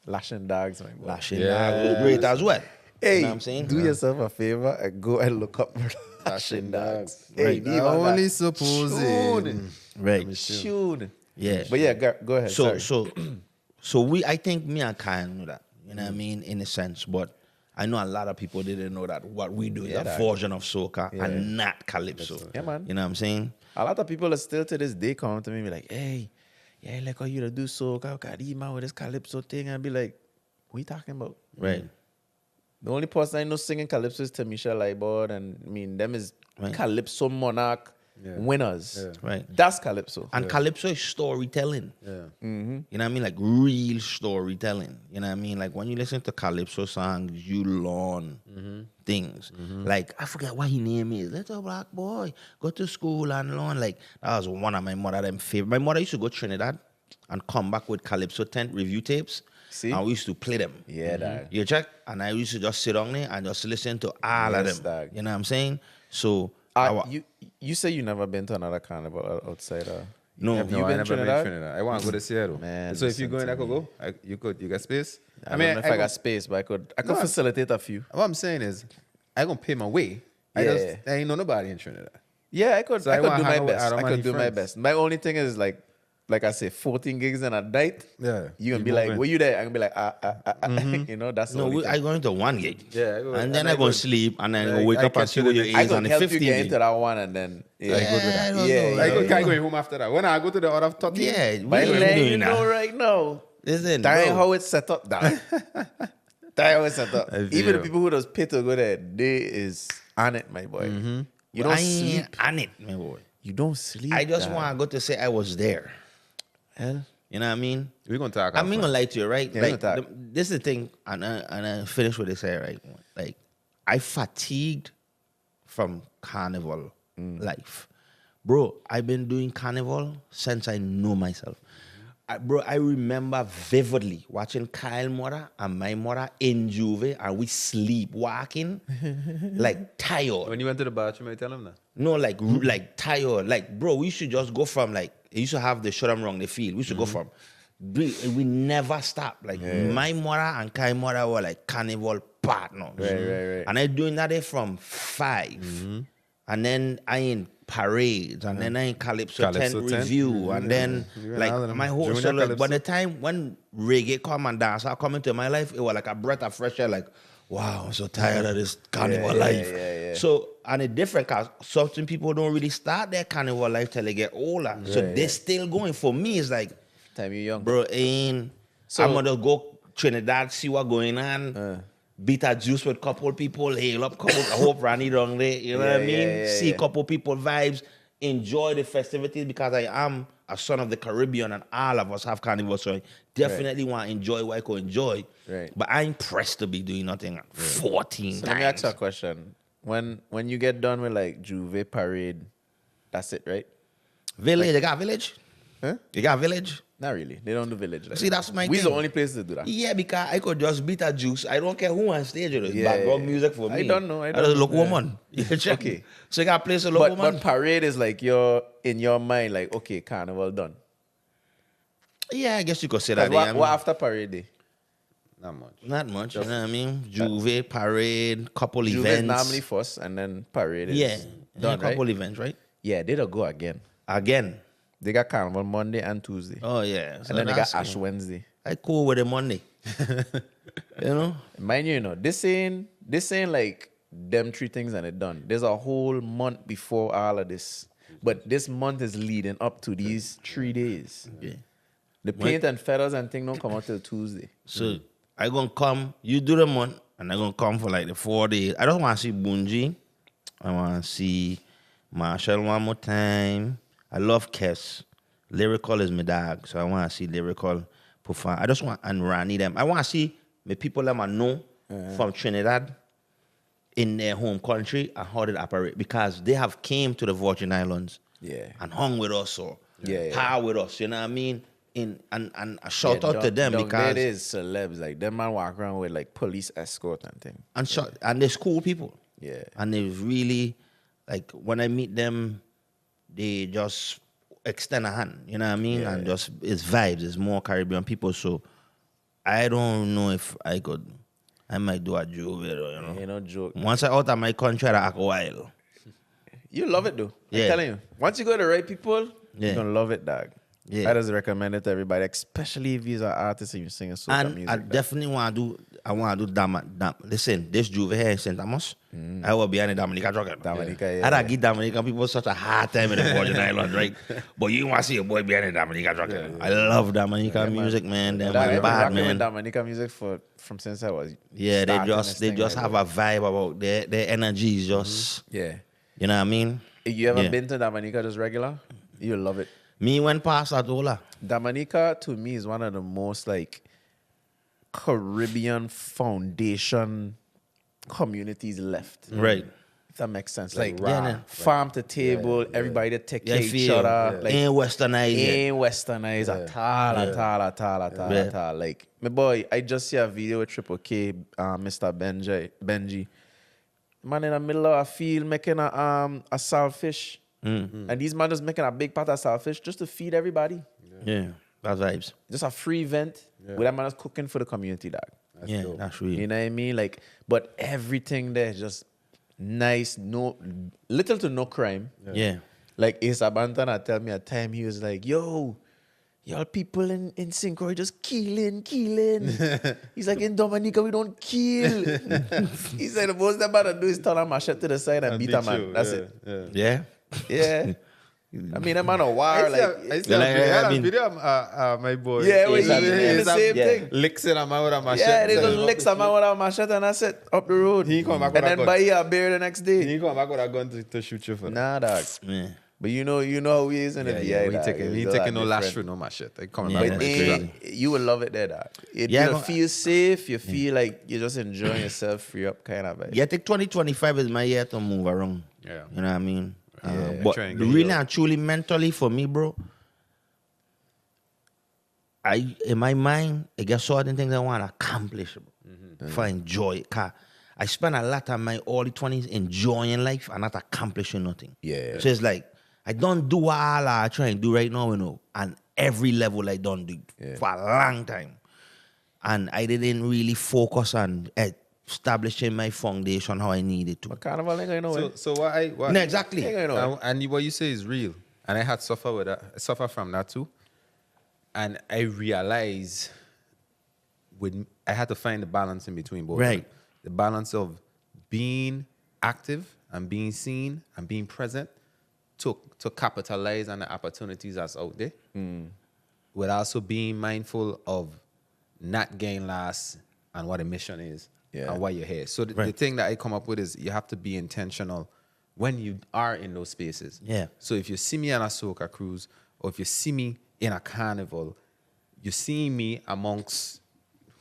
Lashing Dogs, my boy. Lashing Dog was great as well. Hey, You know what I'm saying? do yourself a favor and go and look up Lashing Dogs. Hey, Right. leave I on only that. suppose Tune. Right. Tune. Yeah. But yeah, go ahead. So sorry. I think me and Kyle knew that. You know what I mean? In a sense. But I know a lot of people didn't know that what we do is a that- version of Soca and not Calypso. Yeah, man. You know what I'm saying? A lot of people are still to this day come to me and be like, hey, yeah, like how you to do Soca, got man with this Calypso thing. And be like, what you talking about? Right. The only person I know singing Calypso is Tamisha Lightboard, and I mean, them is Right. Calypso Monarch winners. Right. That's Calypso. And Calypso is storytelling. Yeah. You know what I mean? Like real storytelling. You know what I mean? Like when you listen to Calypso songs, you learn things. Like I forget what his name is. Little black boy, go to school and learn. Like that was one of my mother them favorite. My mother used to go to Trinidad and come back with Calypso tent review tapes. See? And we used to play them. Yeah, dog. You check? And I used to just sit on there and just listen to all of Yes, them. dog. You know what I'm saying? So You say you never been to another carnival outside No. Have No, you I been never been Trinidad? to Trinidad. I want to go to Seattle. Man, so if you listen go in, to I could go. You got space? I don't know if I go- got space, but I could No, facilitate a few. What I'm saying is, I gonna pay my way. Yeah. I ain't know nobody in Trinidad. Yeah, I could. So I I could wanna do my hang out with best. I Adam could and do his my friends. best. My only thing is like I say, 14 gigs in a night. Yeah. You gonna You be like, moving. were you there? I'm gonna be like, you know, that's the No, only I thing. go into one gig. Yeah, I go- and then and I I go go- sleep, and then I I- go wake I up and catch see you what in your the- I is on could the help you 50 get gig. into that one, and then yeah, Yeah, I go with that. I don't Yeah, know, I yeah, go, yeah. I going home after that. When I go to the other 30, Yeah, we But ain't let you doing know that. right now. Listen, That ain't bro. how it's set up, dog. That how it's set up. I Even feel. the people who does pay to go there, they is on it, my boy. You don't I sleep. ain't on it, my boy. You don't sleep. I just dog. want to go to say I was there. Hell. You know what I mean? we're gonna talk. I'm not gonna lie to you, right? Yeah, like we gonna talk. this is the thing, and I finish with this here, right? Like I fatigued from carnival life, bro. I've been doing carnival since I know myself. I remember vividly watching Kyle mother and my mother in Juve, and we sleepwalking, like tired. When you went to the bathroom, I tell him that. No, like tired. Like, bro, we should just go from like it used to have the shut 'em wrong the field. We should go from we never stop. Like my mother and Kai mother were like carnival partners. Right. And I doing that there from 5. And then I in parades, and then I in Calypso tent Calypso tent. review, and then You like know, my whole Junior so like, by Calypso. the time when reggae come and dance come into my life, it was like a breath of fresh air. Like, wow, I'm so tired of this carnival life. yeah. So and it's different because certain people don't really start their carnival life till they get older. So they're still going. For me, it's like, Time you young. bro, So- I'm gonna go Trinidad, see what going on. Beat a juice with couple people, hail up couple, I hope Randy down there, you know what I mean? See couple people vibes, enjoy the festivities because I am a son of the Caribbean and all of us have carnival, so I definitely want to enjoy what I can enjoy. Right. But I ain't pressed to be doing nothing 14 So let me ask you a times. question. When you get done with like Juve parade, that's it, right? Village, they got village? Huh? You got village? Not really. They don't do village. Like See, that. that's my We's thing. the only place to do that. Yeah, because I could just beat a juice. I don't care who on stage it is. Yeah, Background yeah. music for me. I don't know, I I don't just know. look woman. You check. Okay. So you got to place a local But woman. parade is like you're in your mind like, okay, carnival done. Yeah, I guess you could say 'Cause that. what, yeah. what after parade day? Not much. Not much, you know what I mean? Juve, parade, couple Juve is events. normally first and then parade is Yeah, done, a couple right? events, right? Yeah, they don't go again. Again. They got carnival Monday and Tuesday. Oh, yeah. So and then they got that's Ash cool. Wednesday. I cool with the Monday. You know? Mind you, this ain't like them three things and it done. There's a whole month before all of this. But this month is leading up to these 3 days. Yeah. The paint and feathers and thing don't come out till Tuesday. So I gonna come, you do the month, and I gonna come for like the 4 days. I don't want to see Bunji. I want to see Marshall one more time. I love Kes. Lyrical is my dog, so I want to see Lyrical perform. I just want and Rani them. I want to see the people that I know from Trinidad in their home country and how they operate because they have came to the Virgin Islands Yeah. and hung with us or Yeah. power with us. You know what I mean? And a shout out to them Down because there is celebs. Like them man walk around with like police escort and thing. and they're cool people. Yeah. And they really like when I meet them, they just extend a hand. You know what I mean? And just it's vibes. It's more Caribbean people. So I don't know if I could. I might do a Juve, you know. You know, joke. Once I out of my country, I act wild. You love it though. Yeah. I'm telling you. Once you go to the right people, Yeah. you're gonna love it, dog. Yeah. I just recommend it to everybody, especially if you're an artist and you're singing soca And music. I dog. definitely want to do. I want to do Dam. Listen, this Juve here in St. Thomas, I will be on the Dominica truck. Dominica, I yeah. don't give Dominica people such a hard time in the Virgin Islands, right? But you want to see a boy behind the Dominica truck. I love Dominica music, man. They're Dog, I've been bad, rocking with man. Dominica music from since I was Yeah, they starting just this thing, have like, a vibe about their energy is just yeah. you know what I mean? If you ever Yeah. been to Dominica just regular, you'll love it. Me went past Atola. Dominica to me is one of the most like Caribbean foundation communities left. Right. If that makes sense. Like Yeah, nah. farm to table, everybody that take Yeah, care I of each feel. other. Like Ain't westernized. yet. ain't westernized at all. Yeah. Like my boy, I just see a video with Triple K, Mr. Benji. Man in the middle of a field making a saltfish. And these man just making a big pot of saltfish just to feed everybody. Yeah, that's vibes. Just a free event with that man just cooking for the community, dog. Yeah, that's real. You know what I mean? Like, but everything there is just nice, no little to no crime. Yeah. Like Asa Bantana tell me a time he was like, yo, y'all people in Synchro are just killing. He's like, in Dominica, we don't kill. He said the most that man do is turn a machete to the side and beat a man. That's it. Yeah. Yeah. I mean, that man a wire, I see Yeah, a like, video, I mean- video of my boy. Yeah, we he's see the same yeah. thing. Licks in a man with a machete. Yeah, they just lick some man with a machete and that's it, up the road. He come back and with a then gun. buy you a beer the next day. He come back with a gun to shoot you for that. Nah, dog. Yeah. But you know how he is in the VI, we dog. taking It's a lot no lash different. with no machete. They coming Yeah, back But with that's a crazy. you will love it there, dog. Yeah, You I- feel safe. You feel like you're just enjoying yourself, free up kind of vibe. Yeah, I think 2025 is my year to move around. Yeah. You know what I mean? Yeah. But Try and get really you and truly mentally for me, bro, in my mind, I got certain things I want to accomplish, bro. If I enjoy it. 'Cause I spend a lot of my early 20s enjoying life and not accomplishing nothing. Yeah. So it's like, I don't do all I try and do right now, you know, and every level I don't do for a long time. And I didn't really focus on establishing my foundation how I needed to. But Carnival ain't going nowhere. So what No, exactly. Ain't going nowhere. and what you say is real, and I had suffer from that too, and I realized I had to find the balance in between both. Right. The balance of being active and being seen and being present to capitalize on the opportunities that's out there, with also being mindful of not getting lost on what the mission is and why you're here. So the thing that I come up with is you have to be intentional when you are in those spaces. Yeah. So if you see me on a soca cruise, or if you see me in a carnival, you see me amongst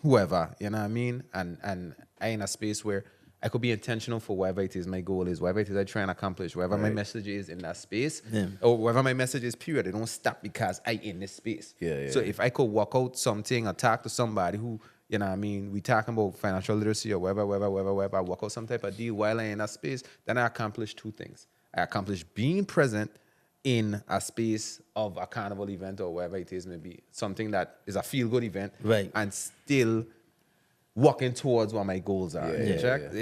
whoever, you know what I mean? And I in a space where I could be intentional for whatever it is my goal is, whatever it is I try and accomplish, whatever my message is in that space, or whatever my message is, period. I don't stop because I in this space. So if I could walk out something or talk to somebody who, you know what I mean, we talking about financial literacy or whatever, I walk out some type of deal while I in that space, then I accomplish two things. I accomplish being present in a space of a carnival event or whatever it is, maybe something that is a feel-good event, and still walking towards what my goals are.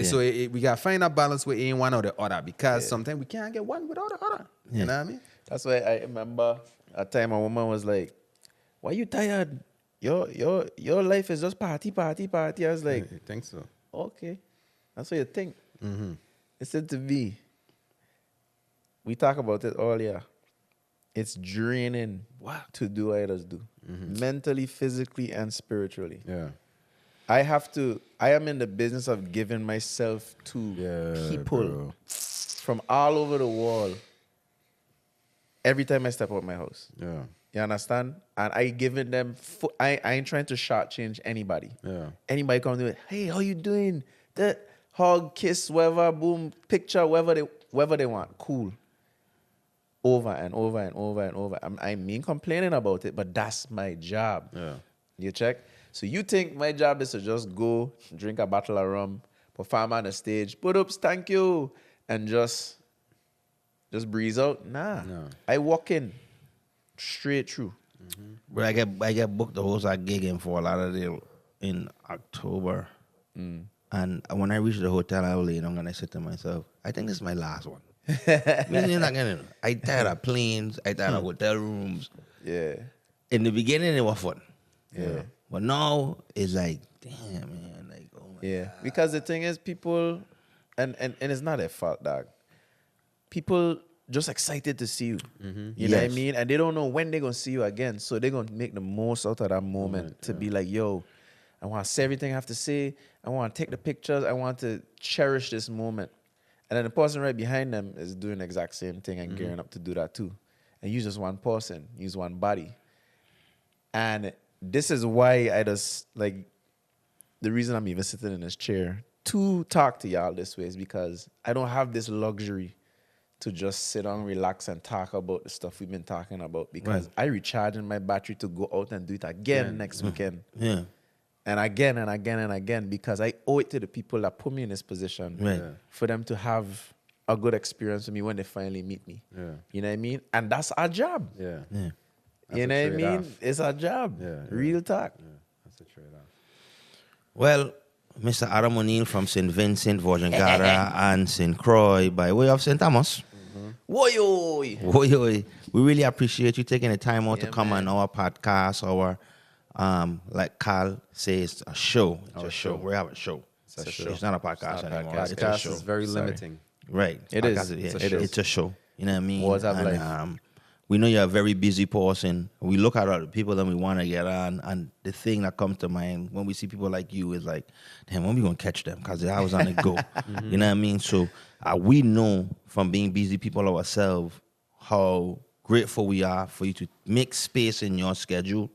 So we got to find a balance with one or the other, because sometimes we can't get one without the other. You know what I mean? That's why I remember a time a woman was like, "Why you tired? Your life is just party." I was like, I think so. okay, that's what you think. It's said to be. We talk about it earlier. It's draining to do what others do, mentally, physically, and spiritually. Yeah. I am in the business of giving myself to people from all over the world every time I step out my house. Yeah. You understand? And I giving them, I ain't trying to shortchange anybody. Yeah. Anybody come to me, hey, how you doing? That hug, kiss, whatever, boom, picture, whatever they want. Cool. Over and over and over and over. I mean complaining about it, but that's my job. Yeah. You check? So you think my job is to just go, drink a bottle of rum, perform on the stage, put ups, thank you, and just breeze out? Nah. No. I walk in straight through. But I get booked the host at gig in Fort Lauderdale in October. And when I reach the hotel, I lay down and I said to myself, I think this is my last one. I tired of planes, I tired of hotel rooms. Yeah. In the beginning, it was fun. Yeah. But now it's like, damn, man, like, oh my God. Because the thing is, people, and it's not their fault, dog. People just excited to see you. You know what I mean? And they don't know when they're going to see you again. So they're going to make the most out of that moment to be like, yo, I want to say everything I have to say. I want to take the pictures. I want to cherish this moment. And then the person right behind them is doing the exact same thing and gearing up to do that too. And use just one person, use one body. And this is why I just, like, the reason I'm even sitting in this chair to talk to y'all this way is because I don't have this luxury to just sit down, relax, and talk about the stuff we've been talking about, because I recharging my battery to go out and do it again next weekend. Yeah. And again and again and again, because I owe it to the people that put me in this position for them to have a good experience with me when they finally meet me. Yeah. You know what I mean? And that's our job. Yeah. Yeah. You know what I mean? It's our job. Yeah. Real talk. Yeah. That's a trade-off. Well, Mr. Adam O'Neill from St. Vincent, Virgin Gorda, and St. Croix by way of St. Thomas. Woy-oy. We really appreciate you taking the time out to come on our podcast, like Carl says, a show. It's a show. We have a show. It's a show. It's not a podcast anymore. It's a Podcast show. is very limiting. Right. It Podcast is. It's a show. You know what I mean? Words of And, life. we know you're a very busy person. We look at other people that we want to get on, and the thing that comes to mind when we see people like you is like, damn, when we going to catch them? Because they're always on the go. You know what I mean? So we know from being busy people ourselves how grateful we are for you to make space in your schedule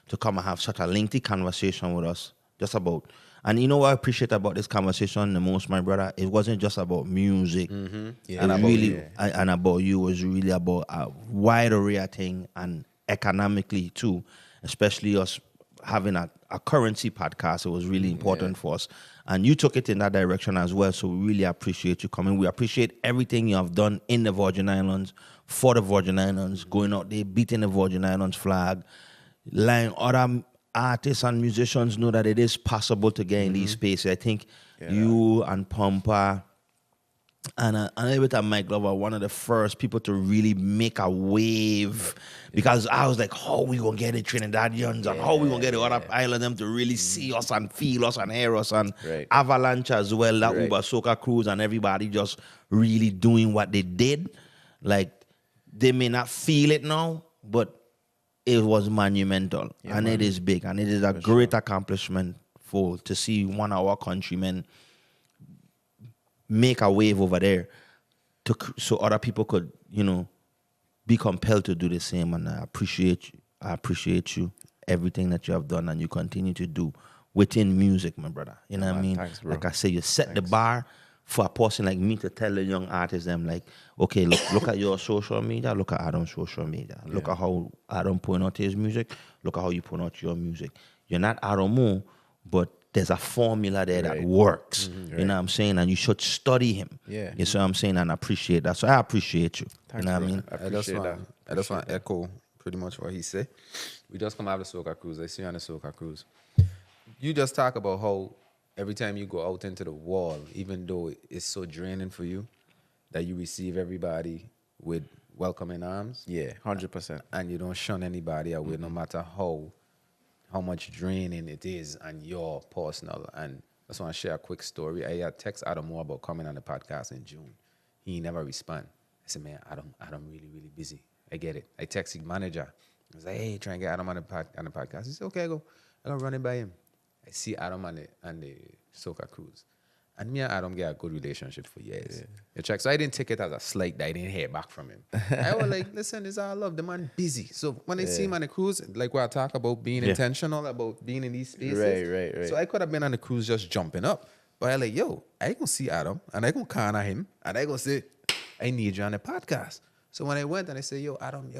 to come and have such a lengthy conversation with us just about. And you know what I appreciate about this conversation the most, my brother? It wasn't just about music and about you. It was really about a wide array of things, and economically too, especially us having a currency podcast. It was really important for us. And you took it in that direction as well. So we really appreciate you coming. We appreciate everything you have done in the Virgin Islands, for the Virgin Islands, going out there, beating the Virgin Islands flag, letting other artists and musicians know that it is possible to get in these spaces. I think You and Pumper and a little bit of Mike Glover, one of the first people to really make a wave, because I was like, how we gonna get the Trinidadians and how we gonna get the other island them to really see us and feel us and hear us, and Avalanche as well, that Uber Soca cruise, and everybody just really doing what they did. Like, they may not feel it now, but it was monumental, and it is big, and it is a great accomplishment to see one of our countrymen make a wave over there, so other people could, be compelled to do the same. And I appreciate you, everything that you have done and you continue to do within music, my brother. You know what I mean? Thanks, bro. Like I say, you set the bar for a person like me to tell the young artists them, like, okay, look at your social media, look at Adam's social media, look at how Adam putting out his music, look at how you put out your music. You're not Adam Moore, but there's a formula there that works. You know what I'm saying? And you should study him. Yeah. You see what I'm saying? And appreciate that. So I appreciate you. Thanks, you know bro. what I mean? I appreciate that. I just want to echo pretty much what he said. We just come out of the Soca cruise. I see you on the Soca cruise. You just talk about how every time you go out into the wall, even though it's so draining for you, that you receive everybody with welcoming arms. Yeah, 100%. And you don't shun anybody away, no matter how much draining it is and your personal. And I just want to share a quick story. I had text Adam Moore about coming on the podcast in June. He never respond. I said, man, Adam really, really busy. I get it. I text his manager. I was like, hey, try and get Adam on the podcast. He said, okay, go. I'm running by him. I see Adam on the Soca cruise. And me and Adam get a good relationship for years. You check. So I didn't take it as a slight that I didn't hear back from him. I was like, listen, it's all love. The man busy. So when I see him on the cruise, like what I talk about being intentional, about being in these spaces. Right. So I could have been on the cruise just jumping up. But I like, yo, I gonna see Adam and I gonna corner him and I gonna say, I need you on the podcast. So when I went and I said, yo, Adam,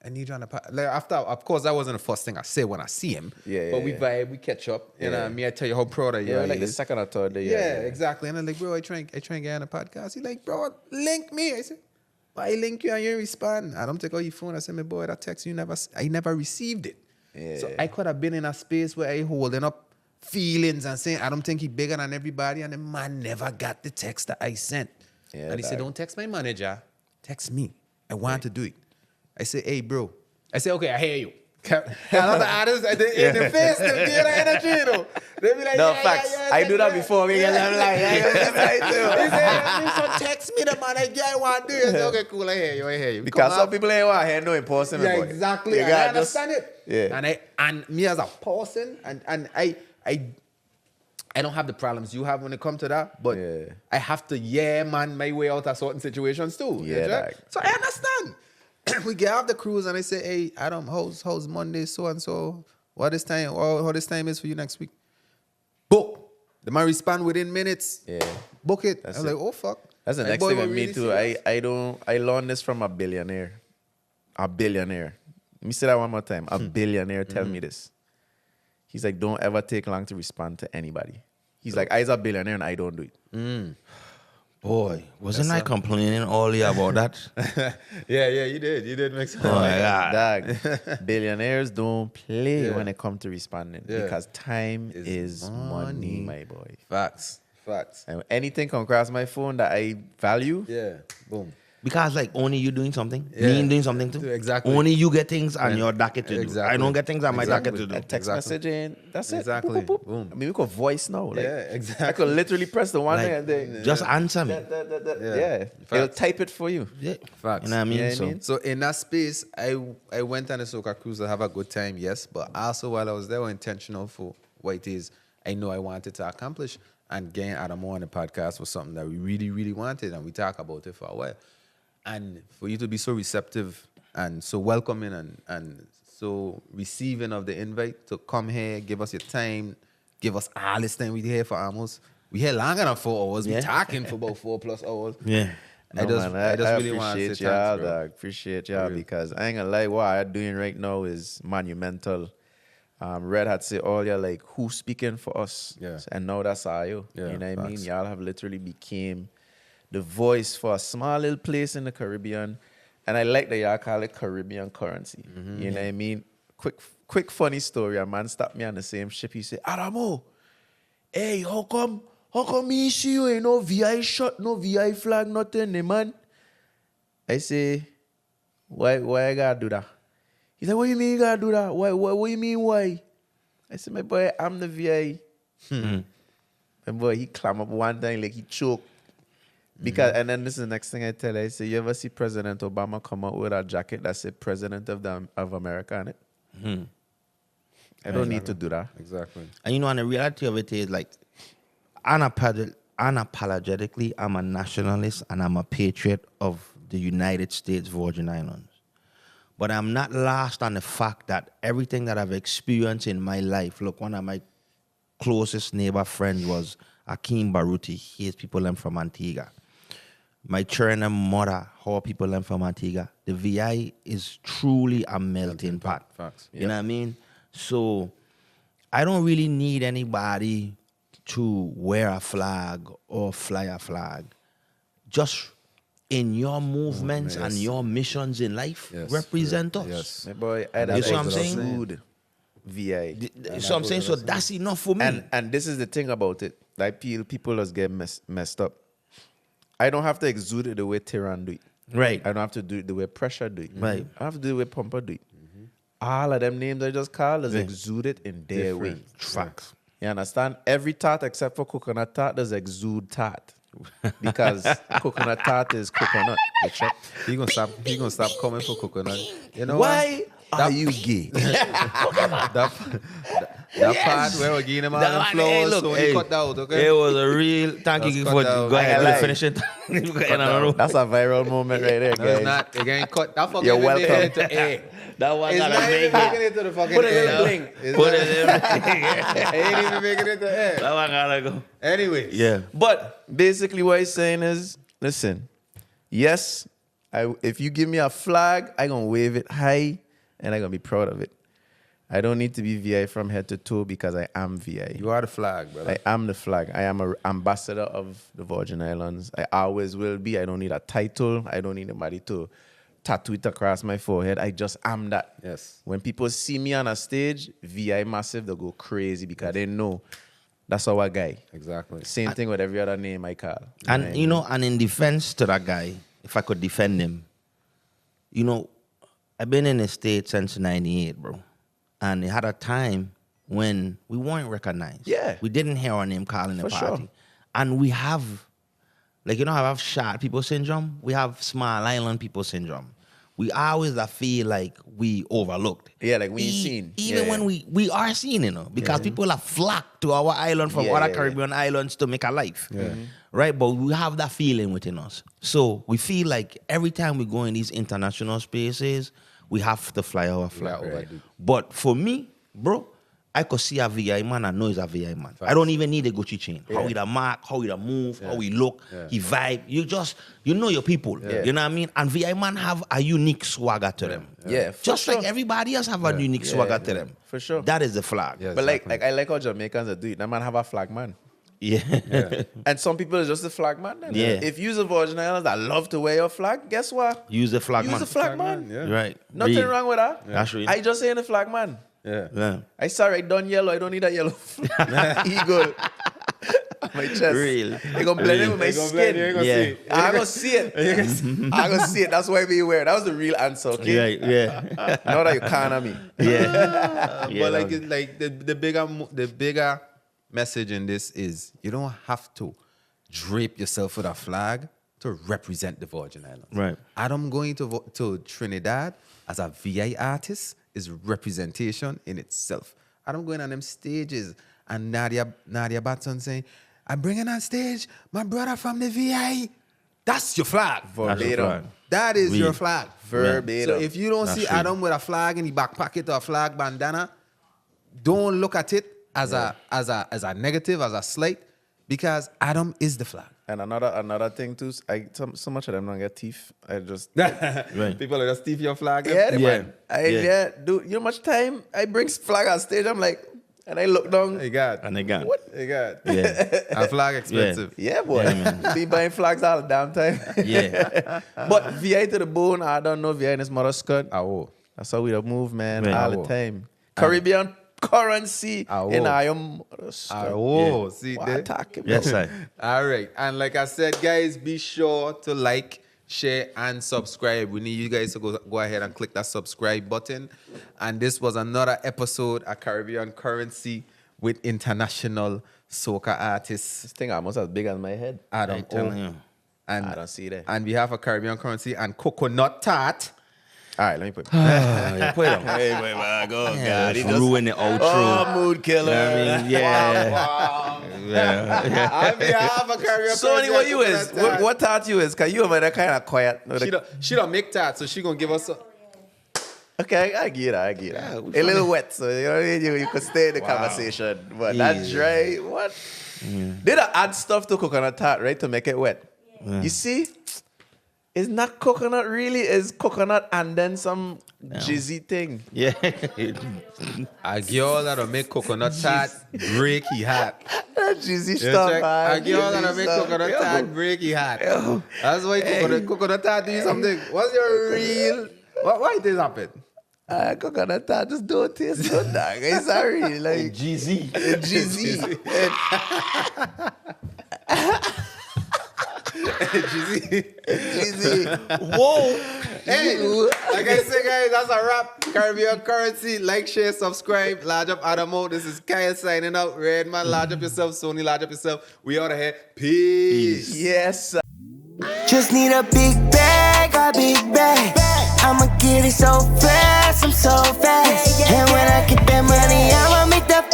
I need you on the podcast. Like after, of course, that wasn't the first thing I said when I see him. But we vibe, we catch up. You know what I mean? I tell you how proud I am. Yeah, like the second or third day. Yeah, exactly. And I'm like, bro, I try and get on the podcast. He like, bro, link me. I said, why link you and you respond? Adam take out your phone. I said, my boy, that text I never received it. Yeah. So I could have been in a space where I holding up feelings and saying, I don't think he bigger than everybody. And the man never got the text that I sent. Yeah, and he said, don't text my manager. Text me. I want to do it. I said, hey, bro. I said, okay, I hear you. Another artist in the face, they get the energy, They be like, No, facts. I do that before because I'm like, he said, so text me the man, I want to do it. I said, okay, cool, I hear you. because some people ain't want to hear no in person. Yeah, exactly. I understand it. Yeah. And me as a person, and I don't have the problems you have when it comes to that, but I have to man my way out of certain situations too. Yeah, so I understand. We get off the cruise and I say, hey, Adam, how's Monday, so and so? What this time? How this time is for you next week? Book. The man respond within minutes. Yeah. Book it. That's I'm it. like, oh fuck. That's the My next boy thing was with me really too. serious. I learned this from a billionaire. A billionaire. Let me say that one more time. A billionaire tell me this. He's like, don't ever take long to respond to anybody. He's like, I's a billionaire and I don't do it. Boy, wasn't I complaining earlier about that? Yeah, you did. You did make sense. Oh my God. Dog, billionaires don't play when it comes to responding because time is money, my boy. Facts. And anything come across my phone that I value, Yeah. Boom. Because like only you doing something, me doing something too. Exactly. Only you get things on your docket to do. Exactly. I don't get things on my docket to do. a text messaging, that's it. Exactly. Boop, boop, boop. Boom. I mean, we could voice now. Like, Yeah, exactly. I could literally press the one Like, there and then, just answer me. yeah. It'll type it for you. Yeah. Facts. You know what I mean? Yeah, I So mean? So in that space, I went on a Soca cruise to have a good time, yes. But also while I was there, I was intentional for what it is I know I wanted to accomplish. And getting Adam Moore on the podcast was something that we really, really wanted. And we talked about it for a while. And for you to be so receptive and so welcoming and so receiving of the invite to come here, give us your time, give us all this time we here for almost, we here longer than 4 hours. We talking for about 4+ hours. yeah. I just really want to appreciate say y'all, thanks, bro. dog. Appreciate y'all because I ain't gonna lie, what I'm doing right now is monumental. Red Hat say earlier, like, who's speaking for us? Yeah. And now that's all you. Yeah, You know what I mean? facts. Y'all have literally became the voice for a small little place in the Caribbean. And I like that y'all call it Caribbean currency. You know what I mean? Quick funny story. A man stopped me on the same ship. He said, Adamo, hey, how how come me see you ain't no VI shot, no VI flag, nothing, man? I say, why I gotta do that? He said, what you mean you gotta do that? What you mean why? I said, my boy, I'm the VI. My boy, he climb up one time like he choked. Because and then this is the next thing I tell you. I say, you ever see President Obama come out with a jacket that said President of America on it? I don't need to do that. Exactly. And and the reality of it is like, unapologetically, I'm a nationalist and I'm a patriot of the United States Virgin Islands. But I'm not lost on the fact that everything that I've experienced in my life, look, one of my closest neighbor friends was Akeem Baruti. His people them from Antigua. My children mother, how people them from Antigua. The VI is truly a melting pot. Facts. You know what I mean? So I don't really need anybody to wear a flag or fly a flag. Just in your movements and your missions in life, represent us. Yes. My boy, I You see what I'm saying? exude VI. So I'm saying, so that's enough for me. And this is the thing about it. Like people just get messed up. I don't have to exude it the way Tyrann do it. Right. I don't have to do it the way Pressure do it. Right. I have to do it the way Pumper do it. All of them names I just called is exuded in their way. Facts. You understand? Every tart except for coconut tart does exude tart. Because coconut tart is coconut. He gonna stop coming for coconut. You know Why are you gay? that part where we're giving him all That them one, flowers, hey, look, so hey, he cut that out, okay? It was a real thank you That's for cut down. go ahead I and finish it. That's a viral moment right there, No, it's guys. not. Again, cut. That fucking You're even welcome. made it to air. That one It's gotta not make even making it. it to the fucking Put it in air. the bling. It's Put not- it in. It ain't even making it to air. That one gotta go. Anyways. Yeah. But basically what he's saying is, listen, yes, if you give me a flag, I'm going to wave it high and I'm going to be proud of it. I don't need to be VI from head to toe because I am VI. You are the flag, brother. I am the flag. I am an ambassador of the Virgin Islands. I always will be. I don't need a title. I don't need anybody to tattoo it across my forehead. I just am that. Yes. When people see me on a stage, VI massive, they'll go crazy because they know that's our guy. Exactly. Same thing with every other name I call. And and in defense to that guy, if I could defend him, I've been in the States since '98, bro. And it had a time when we weren't recognized. Yeah. We didn't hear our name called in the For party. sure. And we have, I have short people syndrome. We have small island people syndrome. We always feel like we overlooked. Yeah, like we ain't seen. Even Yeah. when we are seen, because people are flocked to our island from other Yeah. Caribbean islands to make a life. Right? But we have that feeling within us. So we feel like every time we go in these international spaces, we have to fly our flag. Fly over. But for me, bro, I could see a VI man and know he's a VI man. I don't even need a Gucci chain. How he da mark, how he da move, how he look, he vibe. You know your people. You know what I mean? And VI man have a unique swagger to them. Yeah, for Just sure. like everybody else have a unique swagger to them. For sure. That is the flag. Yeah. But Exactly. like I like how Jamaicans do it. That man have a flag man. Yeah. And some people is just a flag man. Then. Yeah. If you're a Virgin Islands that love to wear your flag, guess what? Use the flag Use man. a flag man. Yeah. Right. Nothing Real. wrong with that. That's real. I just saying a flag man. Yeah. Yeah. I sorry, I done yellow. I don't need that yellow eagle on my chest. Real. They gonna blend it with my They gonna blend, you ain't skin. gonna Yeah. see it. I'm gonna see it. I'm gonna see it. That's why we wear. That was the real answer, okay? Right. Yeah. Now that you can't on me. Yeah. But like, it's like the bigger message in this is you don't have to drape yourself with a flag to represent the Virgin Islands. Right. Adam going to Trinidad as a VI artist is representation in itself. Adam going on them stages and Nadia Batson saying, I'm bringing on stage my brother from the VI. That's your flag. Verbatim. That is Real. your flag. Verbatim. So if you don't That's see real. Adam with a flag in the back pocket or a flag bandana, don't look at it as a negative, as a slight, because Adam is the flag. And another thing too, so much of them don't get teeth. I just Right. People are just thief your flag. yeah, Yeah. man. Yeah. Dude, you know much time I bring flag on stage. I'm like, and I look down. Hey God. And they got. Hey God. Yeah. A flag expensive. Yeah, boy. Yeah, man. Be buying flags all the damn time. Yeah. But VI to the bone, I don't know VI in his mother's skirt. Oh. That's how we move, man, Right. all the time. Caribbean currency Ah, in whoa. our mother stuff. Oh, see What there? attack it, Yes, bro. I. All right. And like I said, guys, be sure to like, share, and subscribe. We need you guys to go ahead and click that subscribe button. And this was another episode of Caribbean Currency with international soca artist This thing almost as big as my head. Adam I'm telling O. you. And I don't see that. on behalf of Caribbean Currency and Coconut Tart. All right, let me put. Yeah, put it on. Hey, wait, man, go, Yeah, God. He just just ruin the outro. Oh, mood killer. You know what I mean? Yeah. Yeah. On behalf of Caribbean Sony, Currency what and you is? Coconut Tart. What tart you is? Cause you over there kind of quiet. She don't make tart, so she gonna give us. Okay, I get it. I get it. A little wet, so you know what I mean. You could stay in the conversation, but that's Yeah. dry. What? They don't add stuff to coconut tart, right, to make it wet. You see, it's not coconut really. It's coconut and then some jizzy thing. Yeah. A girl that'll make coconut tart break his heart. That jizzy You stuff, check? man. A girl that'll Jizzy make stuff. coconut Yo. tart break his heart. That's why coconut tart do something. What's your real? Why this happen? Coconut tart just don't taste good, dog. It's sorry, like GZ. jizzy. Jizzy. Whoa. Hey, like I said, guys, that's a wrap. Caribbean Currency. Like, share, subscribe. Large up Adamo. This is Kyle signing out. Redman, large up yourself. Sony, large up yourself. We out of here. Peace. Yes, sir. Just need a big bag, a big bag. I'ma get it so fast, I'm so fast. And when I get that money, I'ma make that